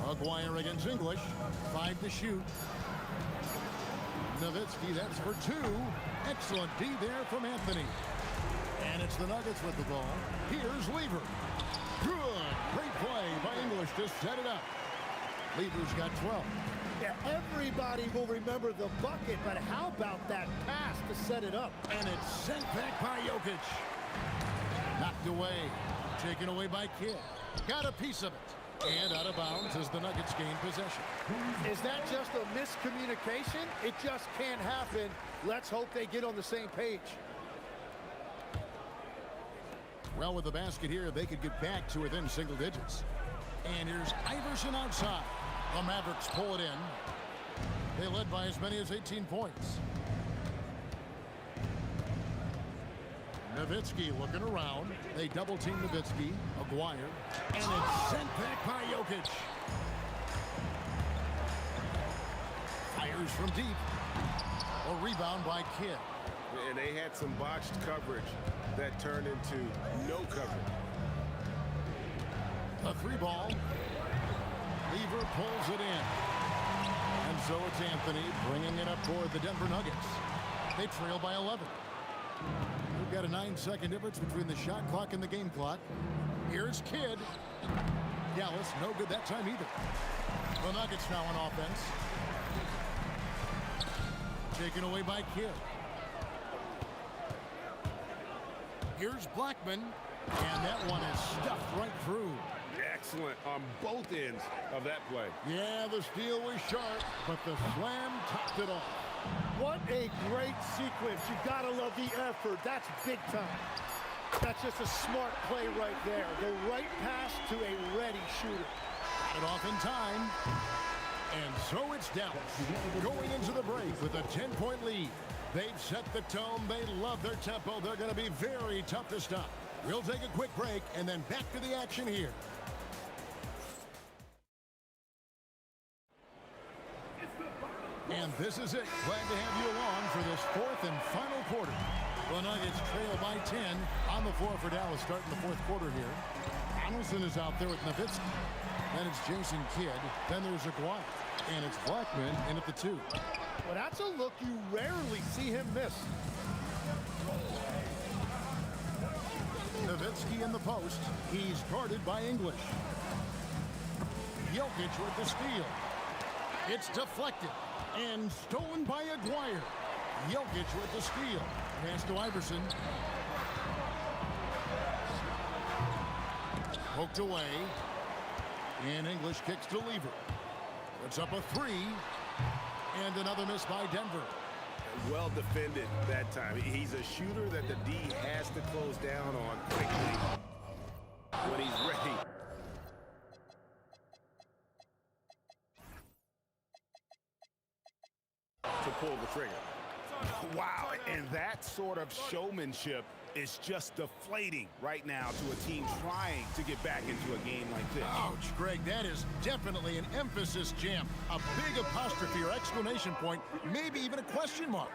Aguirre against English. 5 to shoot. Nowitzki, that's for 2. Excellent D there from Anthony. And it's the Nuggets with the ball. Here's Lever. Good. Great play by English to set it up. Lever's got 12. Yeah, everybody will remember the bucket, but how about that pass to set it up? And it's sent back by Jokic. Knocked away. Taken away by Kidd. Got a piece of it. And out of bounds as the Nuggets gain possession. Is that just a miscommunication? It just can't happen. Let's hope they get on the same page. Well, with the basket here, they could get back to within single digits. And here's Iverson outside. The Mavericks pull it in. They led by as many as 18 points. Nowitzki looking around. They double-team Nowitzki. Aguirre. And it's sent back by Jokic. Fires from deep. A rebound by Kidd. And they had some botched coverage that turned into no coverage. A 3-ball. Lever pulls it in. And so it's Anthony bringing it up toward the Denver Nuggets. They trail by 11. We've got a 9-second difference between the shot clock and the game clock. Here's Kidd. Dallas, no good that time either. The Nuggets now on offense. Taken away by Kidd. Here's Blackman. And that one is stuffed right through. Excellent on both ends of that play. Yeah, the steal was sharp, but the slam topped it off. What a great sequence. You gotta love the effort. That's big time. That's just a smart play right there. The right pass to a ready shooter. Got it off in time. And so it's Dallas going into the break with a 10-point lead. They've set the tone. They love their tempo. They're going to be very tough to stop. We'll take a quick break and then back to the action here. And this is it. Glad to have you along for this fourth and final quarter. The Nuggets trail by 10 on the floor for Dallas starting the fourth quarter here. Donaldson is out there with Nowitzki. Then it's Jason Kidd. Then there's Aguirre. And it's Blackman in at the 2. Well, that's a look you rarely see him miss. Nowitzki in the post. He's guarded by English. Jokic with the steal. It's deflected and stolen by Aguirre. Jokic with the steal. Pass to Iverson. Poked away. And English kicks to Lever. Puts up a 3. And another miss by Denver. Well defended that time. He's a shooter that the D has to close down on quickly when he's ready. To pull the trigger. Wow, and that sort of showmanship is just deflating right now to a team trying to get back into a game like this. Ouch, Greg, that is definitely an emphasis jam. A big apostrophe or exclamation point, maybe even a question mark.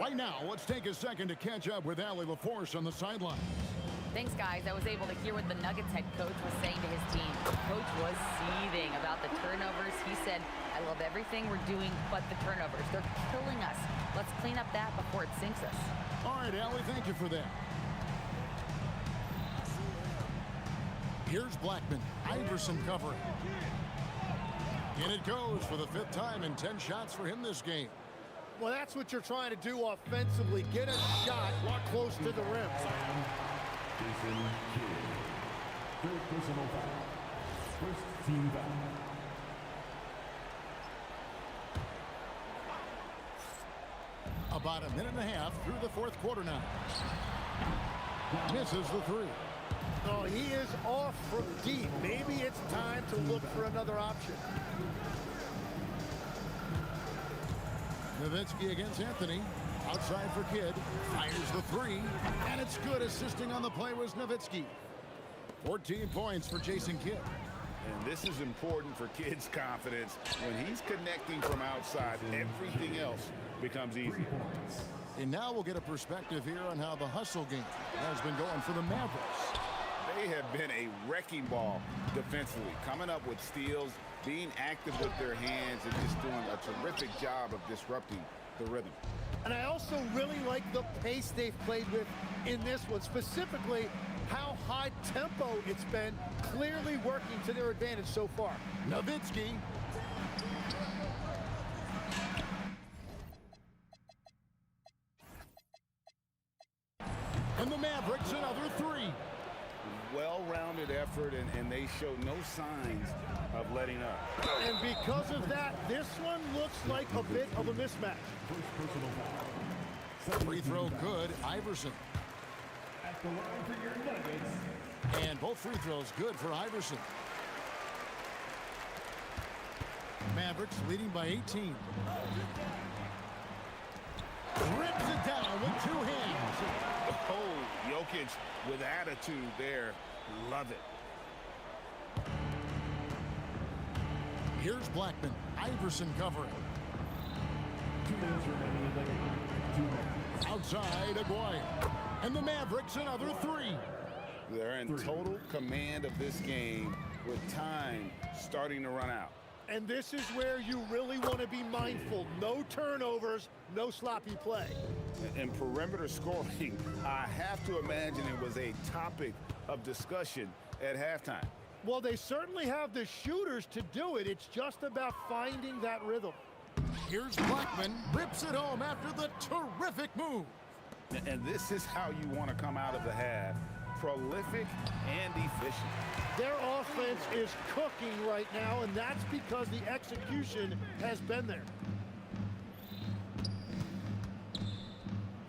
Right now, let's take a second to catch up with Allie LaForce on the sideline. Thanks, guys. I was able to hear what the Nuggets head coach was saying to his team. The coach was seething about the turnovers. He said, I love everything we're doing but the turnovers. They're killing us. Let's clean up that before it sinks us. All right, Allie, thank you for that. Here's Blackman. Iverson covering. In it goes for the 5th time and 10 shots for him this game. Well, that's what you're trying to do offensively. Get a shot close to the rim. Jason Kidd. 3rd personal foul. 1st team foul. About a minute and a half through the fourth quarter now. Misses the three. Oh, he is off from deep. Maybe it's time to look for another option. Nowitzki against Anthony. Outside for Kidd. Fires the three. And it's good. Assisting on the play was Nowitzki. 14 points for Jason Kidd. And this is important for Kidd's confidence. When he's connecting from outside, everything else becomes easy. And now we'll get a perspective here on how the hustle game has been going for the Mavericks. They have been a wrecking ball defensively, coming up with steals, being active with their hands, and just doing a terrific job of disrupting the rhythm. And I also really like the pace they've played with in this one, specifically how high tempo it's been, clearly working to their advantage so far. Nowitzki. And the Mavericks another three. Well-rounded effort, and they show no signs of letting up. And because of that, this one looks like a bit of a mismatch. Free throw good. Iverson. At the line for your Nuggets. And both free throws good for Iverson. Mavericks leading by 18. Rips it down with two hands. Oh, Jokic with attitude there. Love it. Here's Blackman. Iverson covering. 2 minutes remaining in the game. 2 minutes. Outside, Aguirre. And the Mavericks another three. They're in total command of this game with time starting to run out. And this is where you really want to be mindful. No turnovers, no sloppy play. And perimeter scoring, I have to imagine it was a topic of discussion at halftime. Well, they certainly have the shooters to do it. It's just about finding that rhythm. Here's Blackman. Rips it home after the terrific move. And this is how you want to come out of the half. Prolific and efficient. Their offense is cooking right now, and that's because the execution has been there.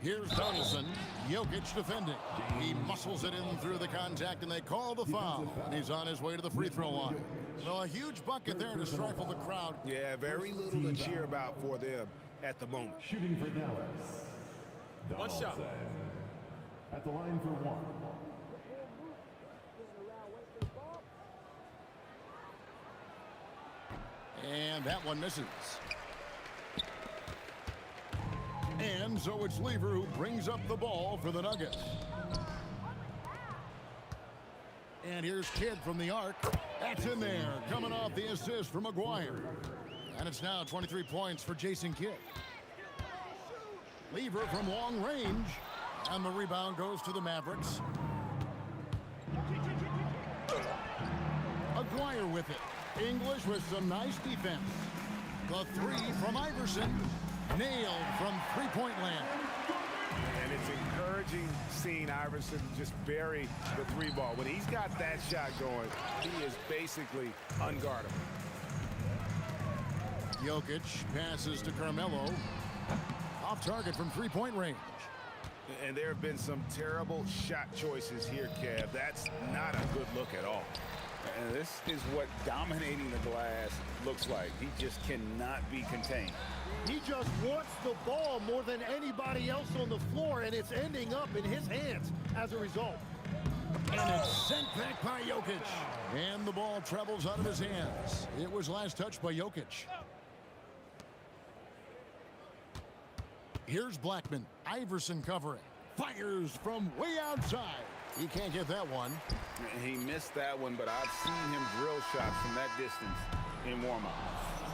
Here's Donaldson. Jokic defending. He muscles it in through the contact, and they call the foul. And he's on his way to the free throw line. Well, a huge bucket there to stifle the crowd. Yeah, very little to cheer about for them at the moment. Shooting for Dallas. One shot. At the line for one. And that one misses. And so it's Lever who brings up the ball for the Nuggets. And here's Kidd from the arc. That's in there, coming off the assist from Aguirre. And it's now 23 points for Jason Kidd. Lever from long range. And the rebound goes to the Mavericks. Aguirre with it. English with some nice defense. The three from Iverson. Nailed from three-point land. And it's encouraging seeing Iverson just bury the three ball. When he's got that shot going, he is basically unguardable. Jokic passes to Carmelo. Off target from three-point range. And there have been some terrible shot choices here, Kev. That's not a good look at all. And this is what dominating the glass looks like. He just cannot be contained. He just wants the ball more than anybody else on the floor, and it's ending up in his hands as a result. And it's sent back by Jokic. And the ball travels out of his hands. It was last touched by Jokic. Here's Blackman. Iverson covering. Fires from way outside. He can't get that one. He missed that one, but I've seen him drill shots from that distance in warm-up.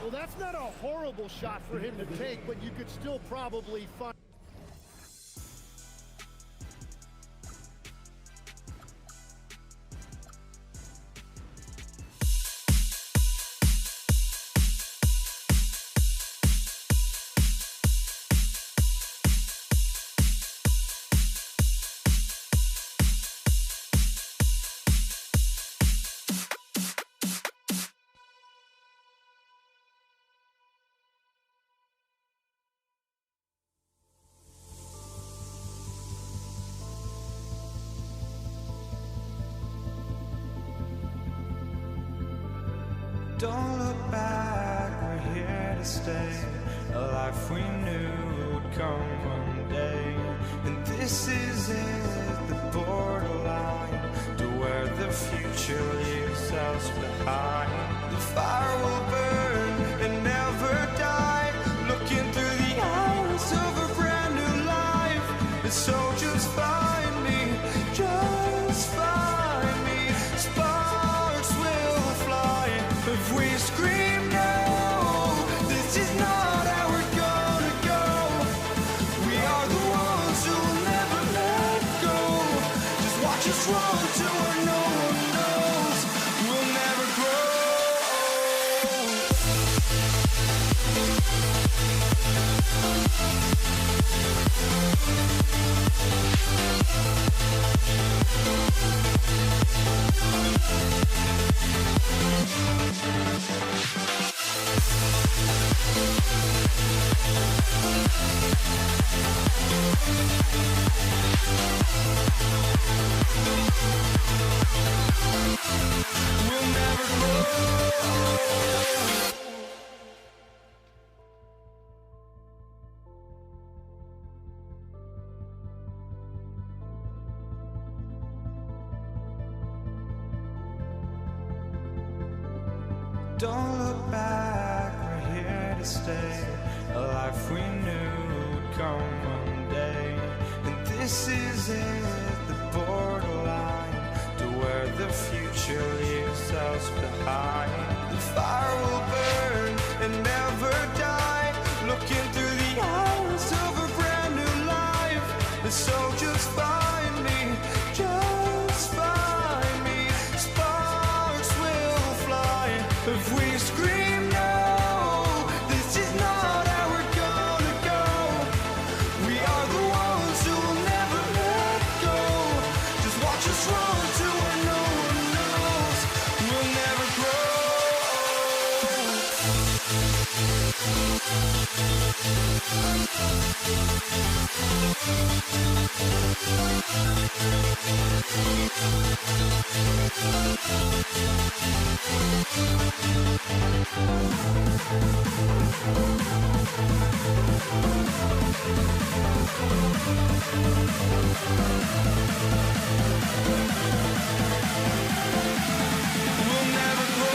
Well, that's not a horrible shot for him to take, but you could still probably find Don't look back, we're here to stay. A life we knew would come one day. And this is it, the borderline, to where the future leaves us behind. The fire will burn and never die, looking through the eyes of a brand new life. And so just find me, just find me. Sparks will fly if we scream no. This is not how we're gonna go. We are the ones who will never let go. Just watch us run to where no one knows. We'll never grow. We'll never grow. Don't look back, we're here to stay. A life we knew would come one day. And this is it, the borderline, to where the future leaves us behind. The fire will burn and never die, looking through the eyes of a brand new life. And so just find me, just find me. Sparks will fly if we scream no. This is not how we're gonna go. We are the ones who will never let go. Just watch us run to where no one knows. We'll never grow. We'll never grow.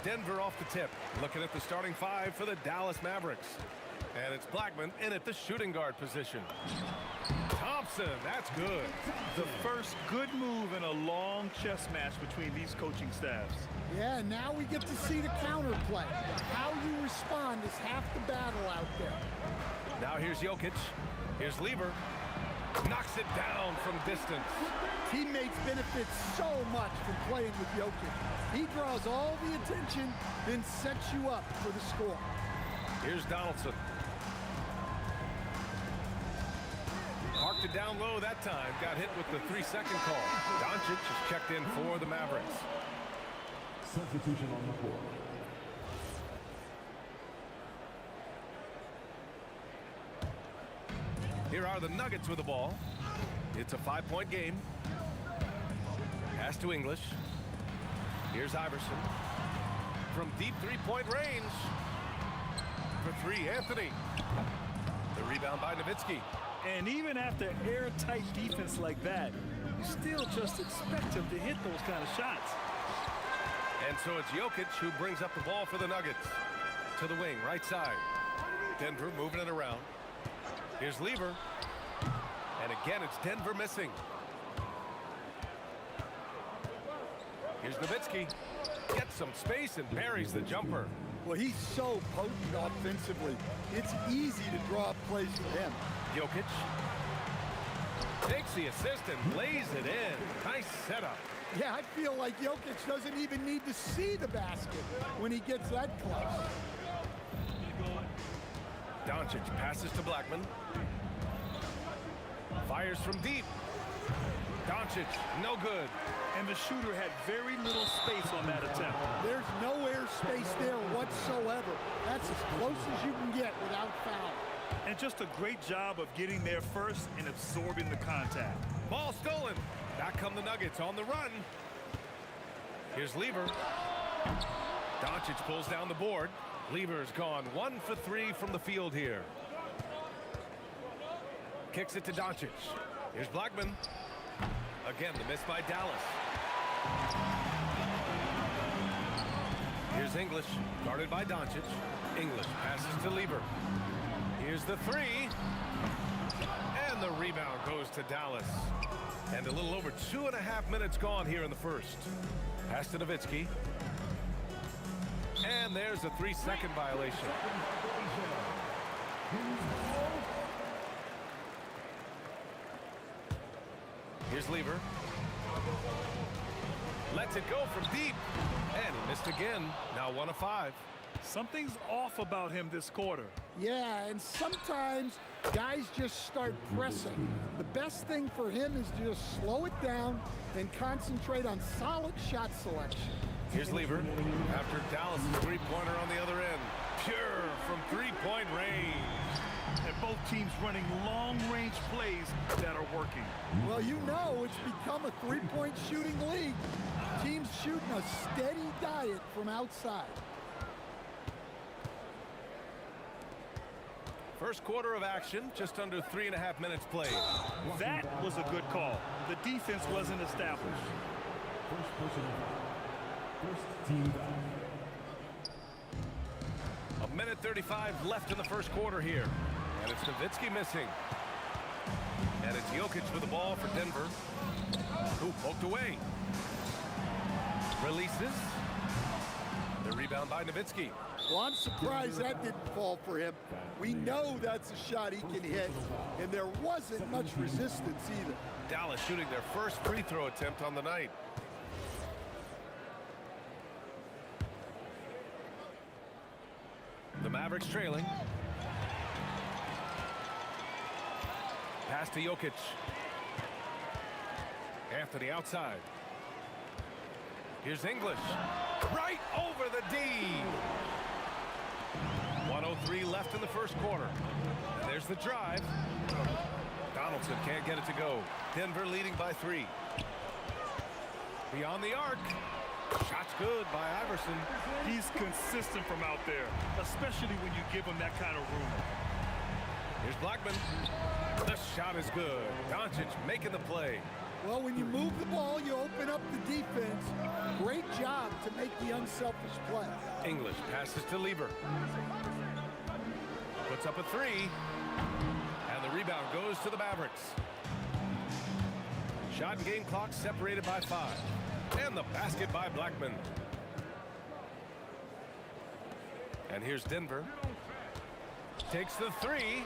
Denver off the tip. Looking at the starting five for the Dallas Mavericks. And it's Blackman in at the shooting guard position. Thompson, that's good. The first good move in a long chess match between these coaching staffs. Yeah, now we get to see the counterplay. How you respond is half the battle out there. Now here's Jokic. Here's Lever. Knocks it down from distance. Teammates benefit so much from playing with Jokic. He draws all the attention, then sets you up for the score. Here's Donaldson. Parked it down low that time. Got hit with the 3-second call. Doncic is checked in for the Mavericks. Substitution on the floor. Here are the Nuggets with the ball. It's a 5-point game. Pass to English. Here's Iverson. From deep three-point range. For three, Anthony. The rebound by Nowitzki. And even after airtight defense like that, you still just expect him to hit those kind of shots. And so it's Jokic who brings up the ball for the Nuggets. To the wing, right side. Denver moving it around. Here's Lever. And again, it's Denver missing. Here's Nowitzki. Gets some space and buries the jumper. Well, he's so potent offensively. It's easy to draw up plays for him. Jokic takes the assist and lays it in. Nice setup. Yeah, I feel like Jokic doesn't even need to see the basket when he gets that close. Doncic passes to Blackman. Fires from deep. Doncic, no good. And the shooter had very little space on that attempt. There's no air space there whatsoever. That's as close as you can get without foul. And just a great job of getting there first and absorbing the contact. Ball stolen. Back come the Nuggets on the run. Here's Lever. Doncic pulls down the board. Lever's gone 1 for 3 from the field here. Kicks it to Doncic. Here's Blackman. Again, the miss by Dallas. Here's English, guarded by Doncic. English passes to Lever. Here's the three. And the rebound goes to Dallas. And a little over 2.5 minutes gone here in the first. Pass to Nowitzki. And there's a 3-second violation. Here's Lever. Lets it go from deep. And he missed again. Now 1 of 5. Something's off about him this quarter. Yeah, and sometimes guys just start pressing. The best thing for him is to just slow it down and concentrate on solid shot selection. Here's Lever after Dallas' three-pointer on the other end. Pure from three-point range. And both teams running long-range plays that are working. Well, you know it's become a three-point shooting league. Teams shooting a steady diet from outside. First quarter of action, just under 3.5 minutes played. That was a good call. The defense wasn't established. First personal foul. First team foul. 1:35 left in the first quarter here. And it's Nowitzki missing. And it's Jokic with the ball for Denver. Who poked away. Releases. The rebound by Nowitzki. Well, I'm surprised that didn't fall for him. We know that's a shot he can hit, and there wasn't much resistance either. Dallas shooting their first free throw attempt on the night. The Mavericks trailing. Pass to Jokic. Anthony outside. Here's English. Right over the D. 1:03 left in the first quarter. And there's the drive. Donaldson can't get it to go. Denver leading by 3. Beyond the arc. Shot's good by Iverson. He's consistent from out there, especially when you give him that kind of room. Here's Blackman. The shot is good. Doncic making the play. Well, when you move the ball, you open up the defense. Great job to make the unselfish play. English passes to Lieber. Puts up a three. And the rebound goes to the Mavericks. Shot and game clock separated by 5. And the basket by Blackman. And here's Denver. Takes the three.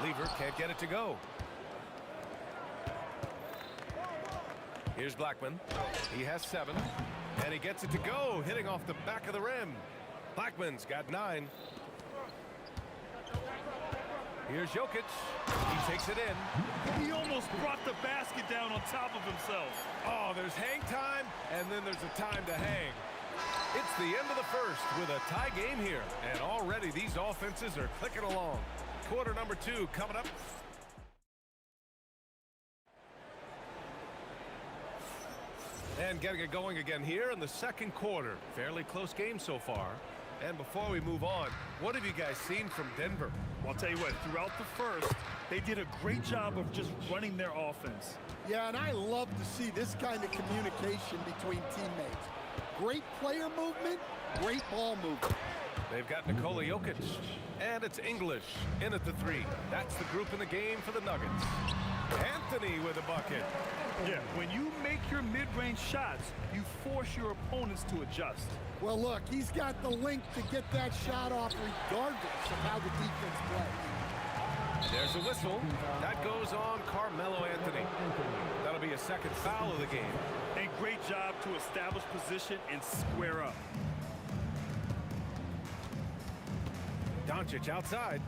Lieber can't get it to go. Here's Blackman. He has 7. And he gets it to go, hitting off the back of the rim. Blackman's got 9. Here's Jokic. He takes it in. He almost brought the basket down on top of himself. Oh, there's hang time, and then there's a time to hang. It's the end of the first with a tie game here. And already these offenses are clicking along. Quarter number 2 coming up. And getting it going again here in the second quarter. Fairly close game so far. And before we move on, what have you guys seen from Denver? Well, I'll tell you what, throughout the first, they did a great job of just running their offense. Yeah, and I love to see this kind of communication between teammates. Great player movement, great ball movement. They've got Nikola Jokic, and it's English in at the 3. That's the group in the game for the Nuggets. Anthony with a bucket. Yeah, when you make your mid-range shots, you force your opponents to adjust. Well, look, he's got the length to get that shot off regardless of how the defense plays. There's a whistle. That goes on Carmelo Anthony. That'll be a second foul of the game. A great job to establish position and square up. Doncic outside.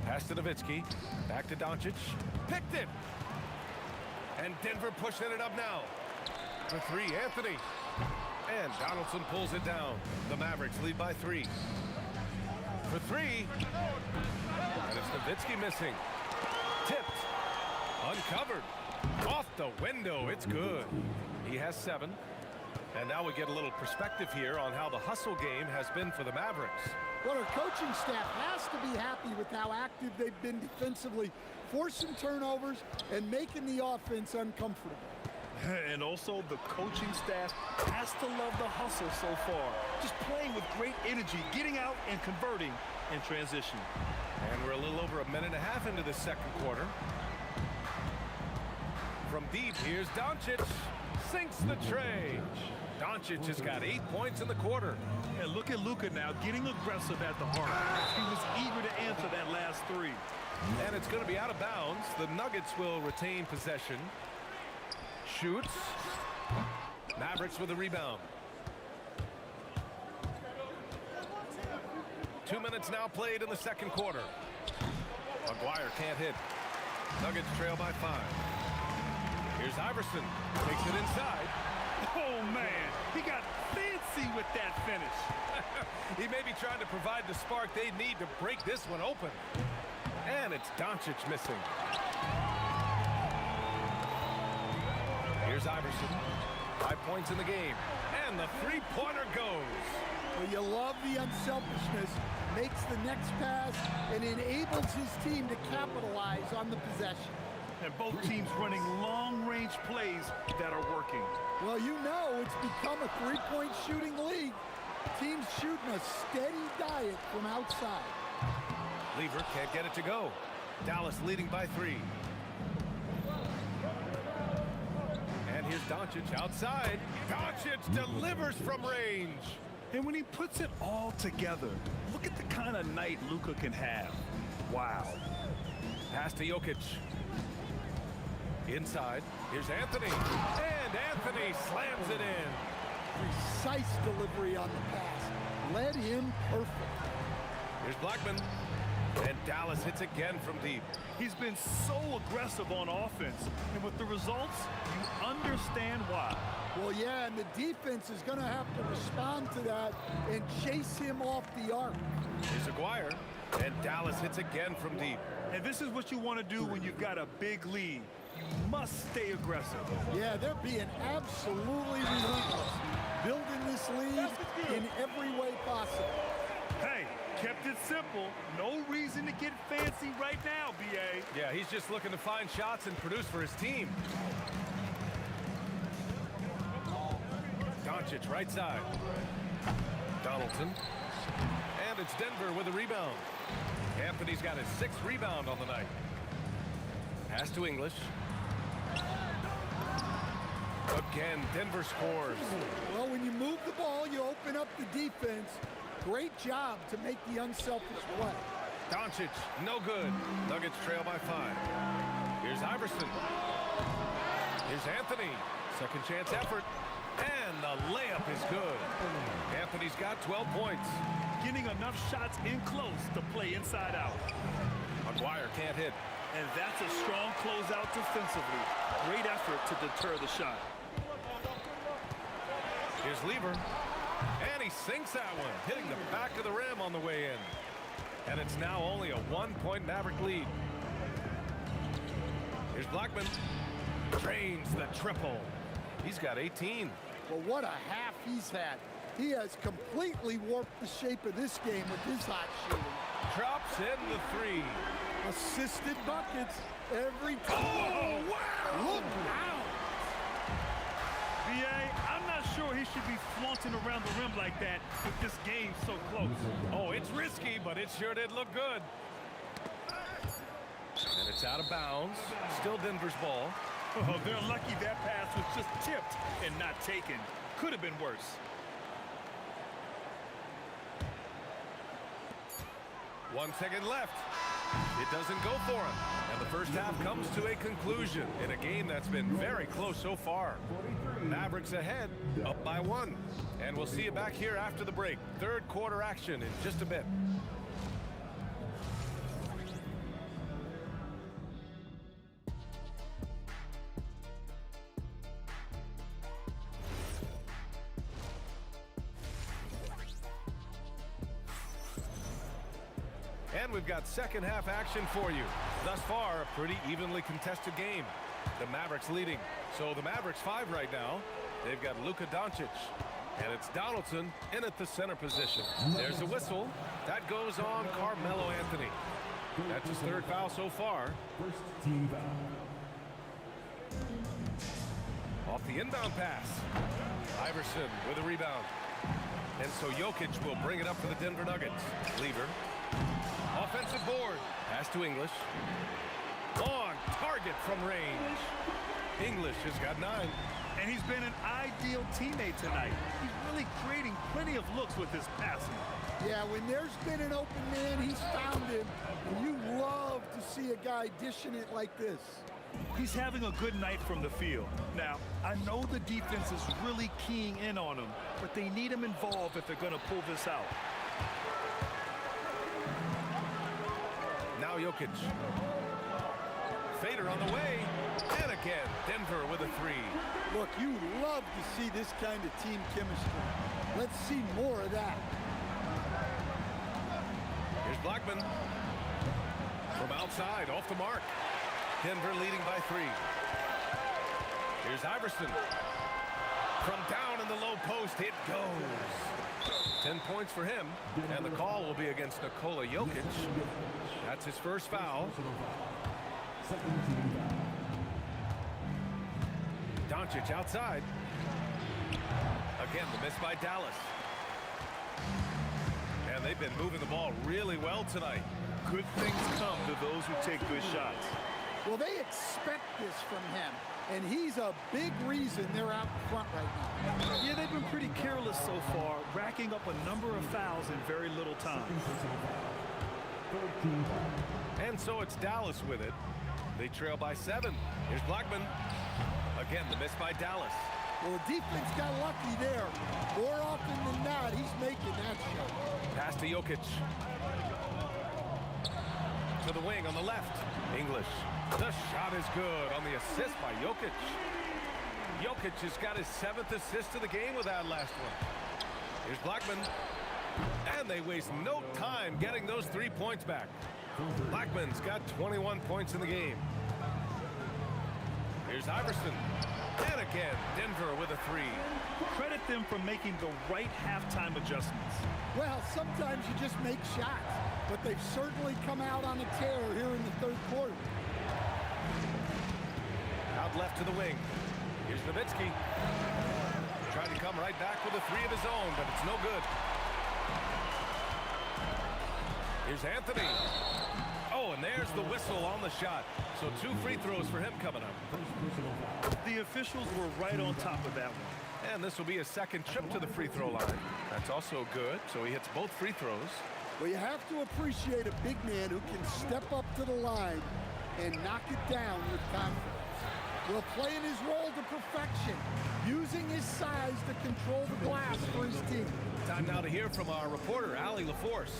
Pass to Nowitzki. Back to Doncic. Picked it. And Denver pushing it up now. For 3, Anthony. And Donaldson pulls it down. The Mavericks lead by 3. For 3. And it's Nowitzki missing. Tipped. Uncovered. Off the window. It's good. He has 7. And now we get a little perspective here on how the hustle game has been for the Mavericks. Well, our coaching staff has to be happy with how active they've been defensively, forcing turnovers and making the offense uncomfortable. And also, the coaching staff has to love the hustle so far. Just playing with great energy, getting out and converting in transition. And we're a little over a minute and a half into the second quarter. From deep, here's Doncic. Sinks the tray. Doncic has got 8 points in the quarter. And look at Luka now, getting aggressive at the heart. He was eager to answer that last 3. And it's going to be out of bounds. The Nuggets will retain possession. Shoots. Mavericks with a rebound. 2 minutes now played in the second quarter. McGuire can't hit. Nuggets trail by 5. Here's Iverson. Takes it inside. Oh, man. He got fancy with that finish. He may be trying to provide the spark they need to break this one open. And it's Doncic missing. Here's Iverson. 5 points in the game. And the three-pointer goes. Well, you love the unselfishness. Makes the next pass and enables his team to capitalize on the possession. And both teams running long-range plays that are working. Well, you know it's become a three-point shooting league. Teams shooting a steady diet from outside. Lieber can't get it to go. Dallas leading by 3. And here's Doncic outside. Doncic delivers from range. And when he puts it all together, look at the kind of night Luka can have. Wow. Pass to Jokic. Inside, here's Anthony. And Anthony slams it in. Precise delivery on the pass. Led him perfect. Here's Blackman. And Dallas hits again from deep. He's been so aggressive on offense. And with the results, you understand why. Well, yeah, and the defense is going to have to respond to that and chase him off the arc. Here's Aguirre. And Dallas hits again from deep. And this is what you want to do when you've got a big lead. You must stay aggressive. Yeah, they're being absolutely relentless. Building this lead in every way possible. Hey, Kept it simple. No reason to get fancy right now, B.A. Yeah, he's just looking to find shots and produce for his team. Doncic, right side. Donaldson. And it's Denver with a rebound. Anthony's got his 6th rebound on the night. Pass to English. Again, Denver scores. Well, when you move the ball, you open up the defense. Great job to make the unselfish play. Doncic, no good. Nuggets trail by 5. Here's Iverson. Here's Anthony. Second chance effort. And the layup is good. Anthony's got 12 points. Getting enough shots in close to play inside out. McGuire can't hit. And that's a strong closeout defensively. Great effort to deter the shot. Here's Lieber. And he sinks that one, hitting the back of the rim on the way in. And it's now only a 1-point Maverick lead. Here's Blackman. Drains the triple. He's got 18. Well, what a half he's had. He has completely warped the shape of this game with his hot shooting. Drops in the 3. Assisted buckets every time. Oh, wow! Look out! B.A., I'm not sure he should be flaunting around the rim like that with this game so close. Oh, it's risky, but it sure did look good. And it's out of bounds. Still Denver's ball. Oh, they're lucky that pass was just tipped and not taken. Could have been worse. One second left. It doesn't go for him. And the first half comes to a conclusion in a game that's been very close so far. Mavericks ahead, up by 1. And we'll see you back here after the break. Third quarter action in just a bit. And we've got second half action for you. Thus far, a pretty evenly contested game. The Mavericks leading. So the Mavericks 5 right now. They've got Luka Doncic. And it's Donaldson in at the center position. There's a whistle. That goes on Carmelo Anthony. That's his 3rd foul so far. First team foul. Off the inbound pass. Iverson with a rebound. And so Jokic will bring it up for the Denver Nuggets. Lieber. Offensive board. Pass to English. On target from range. English has got 9. And he's been an ideal teammate tonight. He's really creating plenty of looks with his passing. Yeah, when there's been an open man, he's found him. And you love to see a guy dishing it like this. He's having a good night from the field. Now, I know the defense is really keying in on him, but they need him involved if they're going to pull this out. Now Jokic. Fader on the way. And again, Denver with a 3. Look, you love to see this kind of team chemistry. Let's see more of that. Here's Blackman. From outside, off the mark. Denver leading by 3. Here's Iverson. From down in the low post, it goes. 10 points for him. And the call will be against Nikola Jokic. That's his first foul. Doncic outside. Again, the miss by Dallas. And they've been moving the ball really well tonight. Good things come to those who take good shots. Well, they expect this from him, and he's a big reason they're out in front right now. Yeah, they've been pretty careless so far, racking up a number of fouls in very little time. And so it's Dallas with it. They trail by 7. Here's Blackman. Again, the miss by Dallas. Well, the defense got lucky there. More often than not, he's making that shot. Pass to Jokic. To the wing on the left. English. The shot is good on the assist by Jokic. Jokic has got his 7th assist of the game with that last one. Here's Blackman. And they waste no time getting those 3 points back. Blackman's got 21 points in the game. Here's Iverson. And again, Denver with a 3. Credit them for making the right halftime adjustments. Well, sometimes you just make shots, but they've certainly come out on a tear here in the third quarter. Out left to the wing. Here's Nowitzki. Trying to come right back with a three of his own, but it's no good. Here's Anthony. Oh, and there's the whistle on the shot. So 2 free throws for him coming up. The officials were right on top of that one. And this will be his second trip to the free throw line. That's also good, so he hits both free throws. Well, you have to appreciate a big man who can step up to the line and knock it down with confidence. Will playing his role to perfection, using his size to control the glass for his team. Time now to hear from our reporter, Allie LaForce.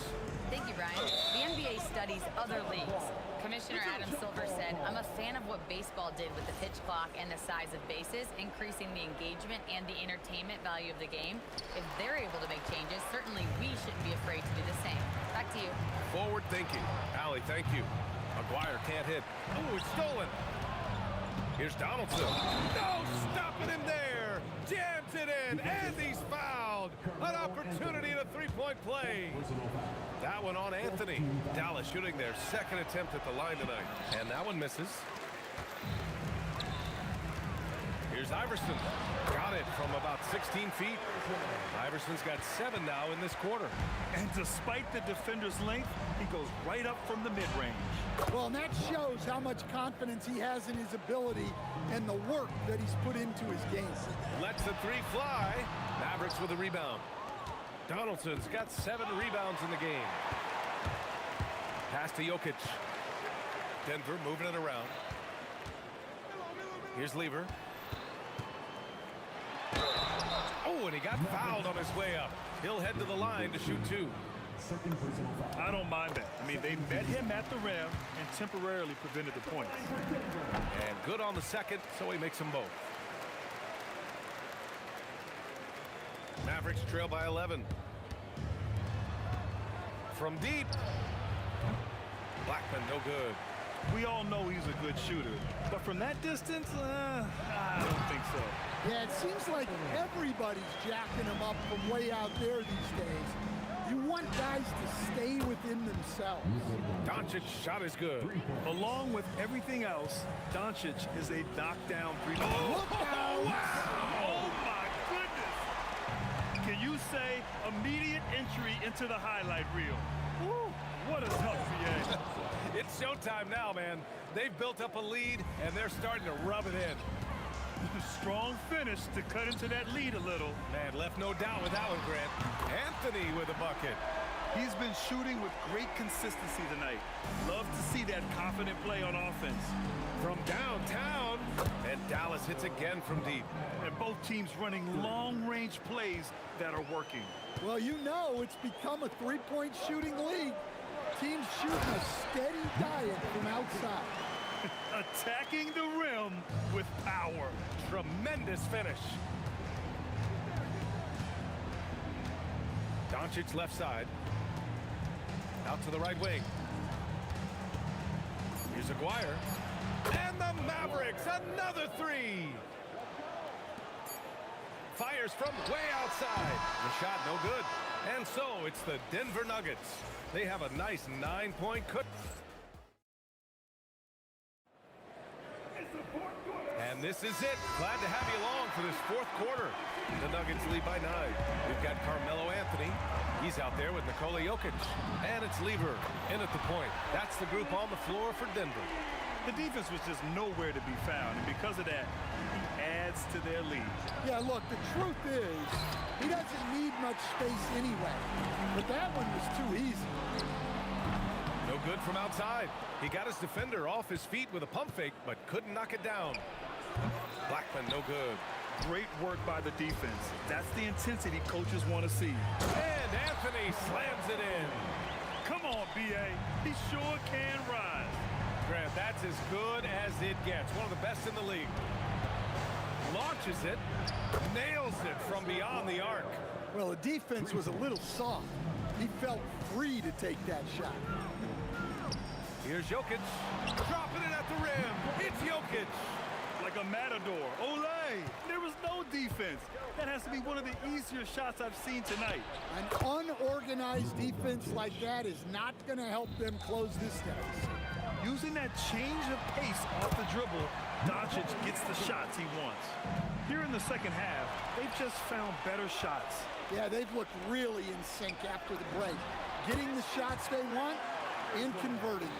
Thank you, Brian. The NBA studies other leagues. Commissioner Adam Silver said, "I'm a fan of what baseball did with the pitch clock and the size of bases, increasing the engagement and the entertainment value of the game. If they're able to make changes, certainly we shouldn't be afraid to do the same." Back to you. Forward thinking. Allie, thank you. McGuire can't hit. Oh, it's stolen. Here's Donaldson. No, stopping him there. Jams it in, and he's fouled. An opportunity in a three-point play. That one on Anthony. Dallas shooting their second attempt at the line tonight. And that one misses. Here's Iverson. Got it from about 16 feet. Iverson's got 7 now in this quarter. And despite the defender's length, he goes right up from the mid-range. Well, and that shows how much confidence he has in his ability and the work that he's put into his game. Lets the three fly. Mavericks with a rebound. Donaldson's got 7 rebounds in the game. Pass to Jokic. Denver moving it around. Here's Lever. Oh, and he got fouled on his way up. He'll head to the line to shoot 2. I don't mind that. I mean, they met him at the rim and temporarily prevented the points. And good on the second, so he makes them both. Mavericks trail by 11. From deep. Blackman, no good. We all know he's a good shooter, but from that distance, I don't think so. Yeah, it seems like everybody's jacking him up from way out there these days. You want guys to stay within themselves. Doncic's shot is good. Along with everything else, Doncic is a knockdown three-point. Look out! Wow! Oh my goodness! Can you say immediate entry into the highlight reel? Woo! What a tough VA. It's showtime now, man. They've built up a lead, and they're starting to rub it in. Strong finish to cut into that lead a little. Man, left no doubt with that one, Grant. Anthony with a bucket. He's been shooting with great consistency tonight. Love to see that confident play on offense. From downtown, and Dallas hits again from deep. And both teams running long-range plays that are working. Well, you know it's become a three-point shooting league. Teams shooting a steady diet from outside. Attacking the rim with power. Tremendous finish. Doncic left side. Out to the right wing. Here's Aguirre. And the Mavericks, another 3. Fires from way outside. The shot no good. And so it's the Denver Nuggets. They have a nice 9-point cut. And this is it. Glad to have you along for this fourth quarter. The Nuggets lead by 9. We've got Carmelo Anthony. He's out there with Nikola Jokic. And it's Lever in at the point. That's the group on the floor for Denver. The defense was just nowhere to be found, and because of that, he adds to their lead. Yeah, look, the truth is, he doesn't need much space anyway. But that one was too easy. No good from outside. He got his defender off his feet with a pump fake, but couldn't knock it down. Blackman, no good. Great work by the defense. That's the intensity coaches want to see. And Anthony slams it in. Come on, B.A. He sure can rise. Grant, that's as good as it gets. One of the best in the league. Launches it. Nails it from beyond the arc. Well, the defense was a little soft. He felt free to take that shot. Here's Jokic. Dropping it at the rim. It's Jokic. like a matador. Olay! There was no defense. That has to be one of the easier shots I've seen tonight. An unorganized defense like that is not going to help them close this deficit. Using that change of pace off the dribble, Doncic gets the shots he wants. Here in the second half, they've just found better shots. Yeah, they've looked really in sync after the break. Getting the shots they want and converting them.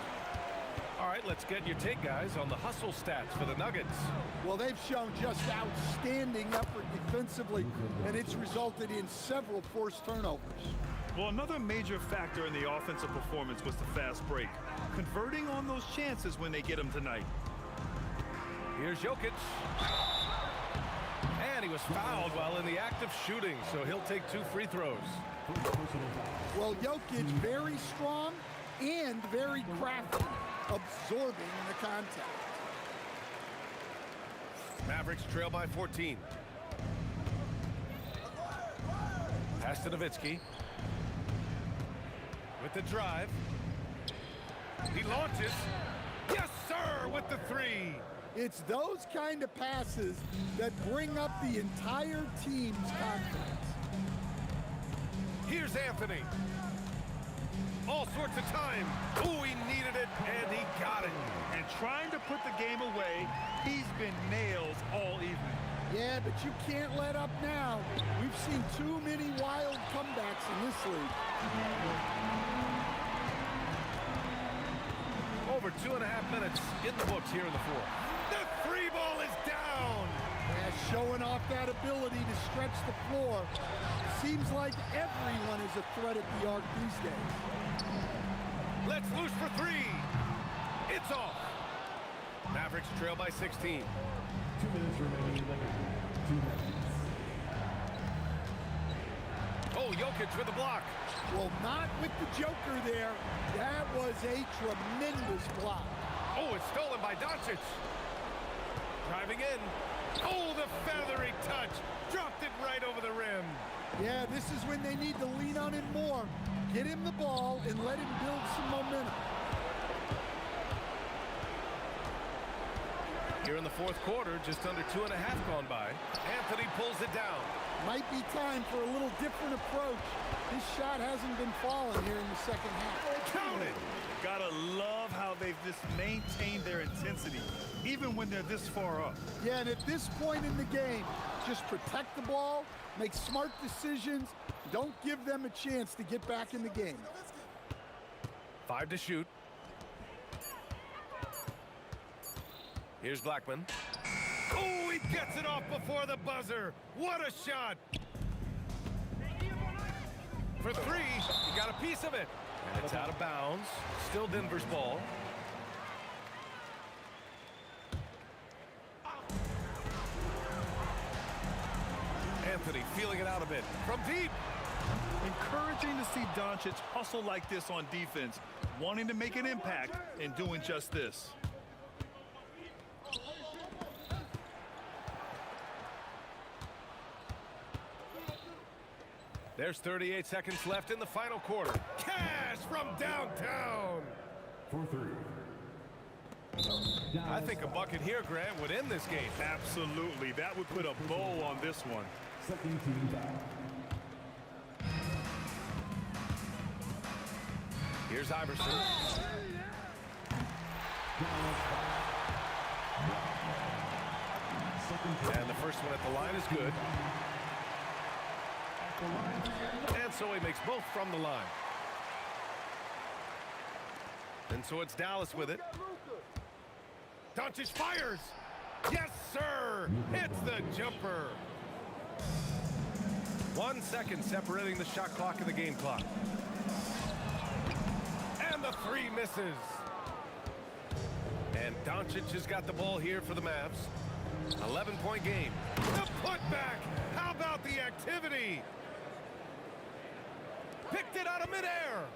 All right, let's get your take, guys, on the hustle stats for the Nuggets. Well, they've shown just outstanding effort defensively, and it's resulted in several forced turnovers. Well, another major factor in the offensive performance was the fast break. Converting on those chances when they get them tonight. Here's Jokic. And he was fouled while in the act of shooting, so he'll take 2 free throws. Well, Jokic very strong and very crafty, absorbing the contact. Mavericks trail by 14. Pass to Nowitzki. With the drive. He launches. Yes, sir, with the 3. It's those kind of passes that bring up the entire team's confidence. Here's Anthony. All sorts of time. Ooh, he needed it, and he got it. And trying to put the game away, he's been nails all evening. Yeah, but you can't let up now. We've seen too many wild comebacks in this league. Over 2.5 minutes in the books here in the fourth. The 3 ball is down. Yeah, showing off that ability to stretch the floor. Seems like everyone is a threat at the arc these days. Let's loose for 3. It's off. Mavericks trail by 16. 2 minutes remaining. 2 minutes. Oh, Jokic with the block. Well, not with the Joker there. That was a tremendous block. Oh, it's stolen by Doncic. Driving in. Oh, the feathery touch. Dropped it right over the rim. Yeah, this is when they need to lean on him more. Get him the ball and let him build some momentum. Here in the fourth quarter, just under 2.5 gone by. Anthony pulls it down. Might be time for a little different approach. His shot hasn't been falling here in the second half. Count it! Gotta love how they've just maintained their intensity, even when they're this far up. Yeah, and at this point in the game, just protect the ball, make smart decisions, don't give them a chance to get back in the game. 5 to shoot. Here's Blackman. Oh, he gets it off before the buzzer. What a shot. For 3, he got a piece of it. And it's out of bounds. Still Denver's ball. Anthony feeling it out a bit. From deep. Encouraging to see Doncic hustle like this on defense, wanting to make an impact and doing just this. There's 38 seconds left in the final quarter. Cash from downtown. For 3. I think a bucket here, Grant, would end this game. Absolutely. That would put a bow on this one. Second team foul. Here's Iverson. And the first one at the line is good. And so he makes both from the line. And so it's Dallas with it. Doncic fires. Yes, sir. Hits the jumper. 1 second separating the shot clock and the game clock. And the 3 misses. And Doncic has got the ball here for the Mavs. 11-point game. The putback. How about the activity? Picked it out of midair.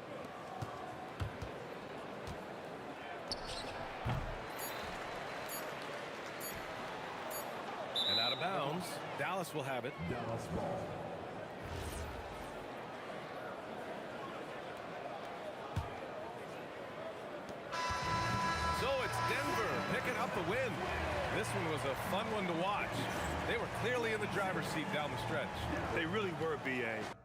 And out of bounds. Dallas will have it. Dallas ball. So it's Denver picking up the win. This one was a fun one to watch. They were clearly in the driver's seat down the stretch. They really were, B.A.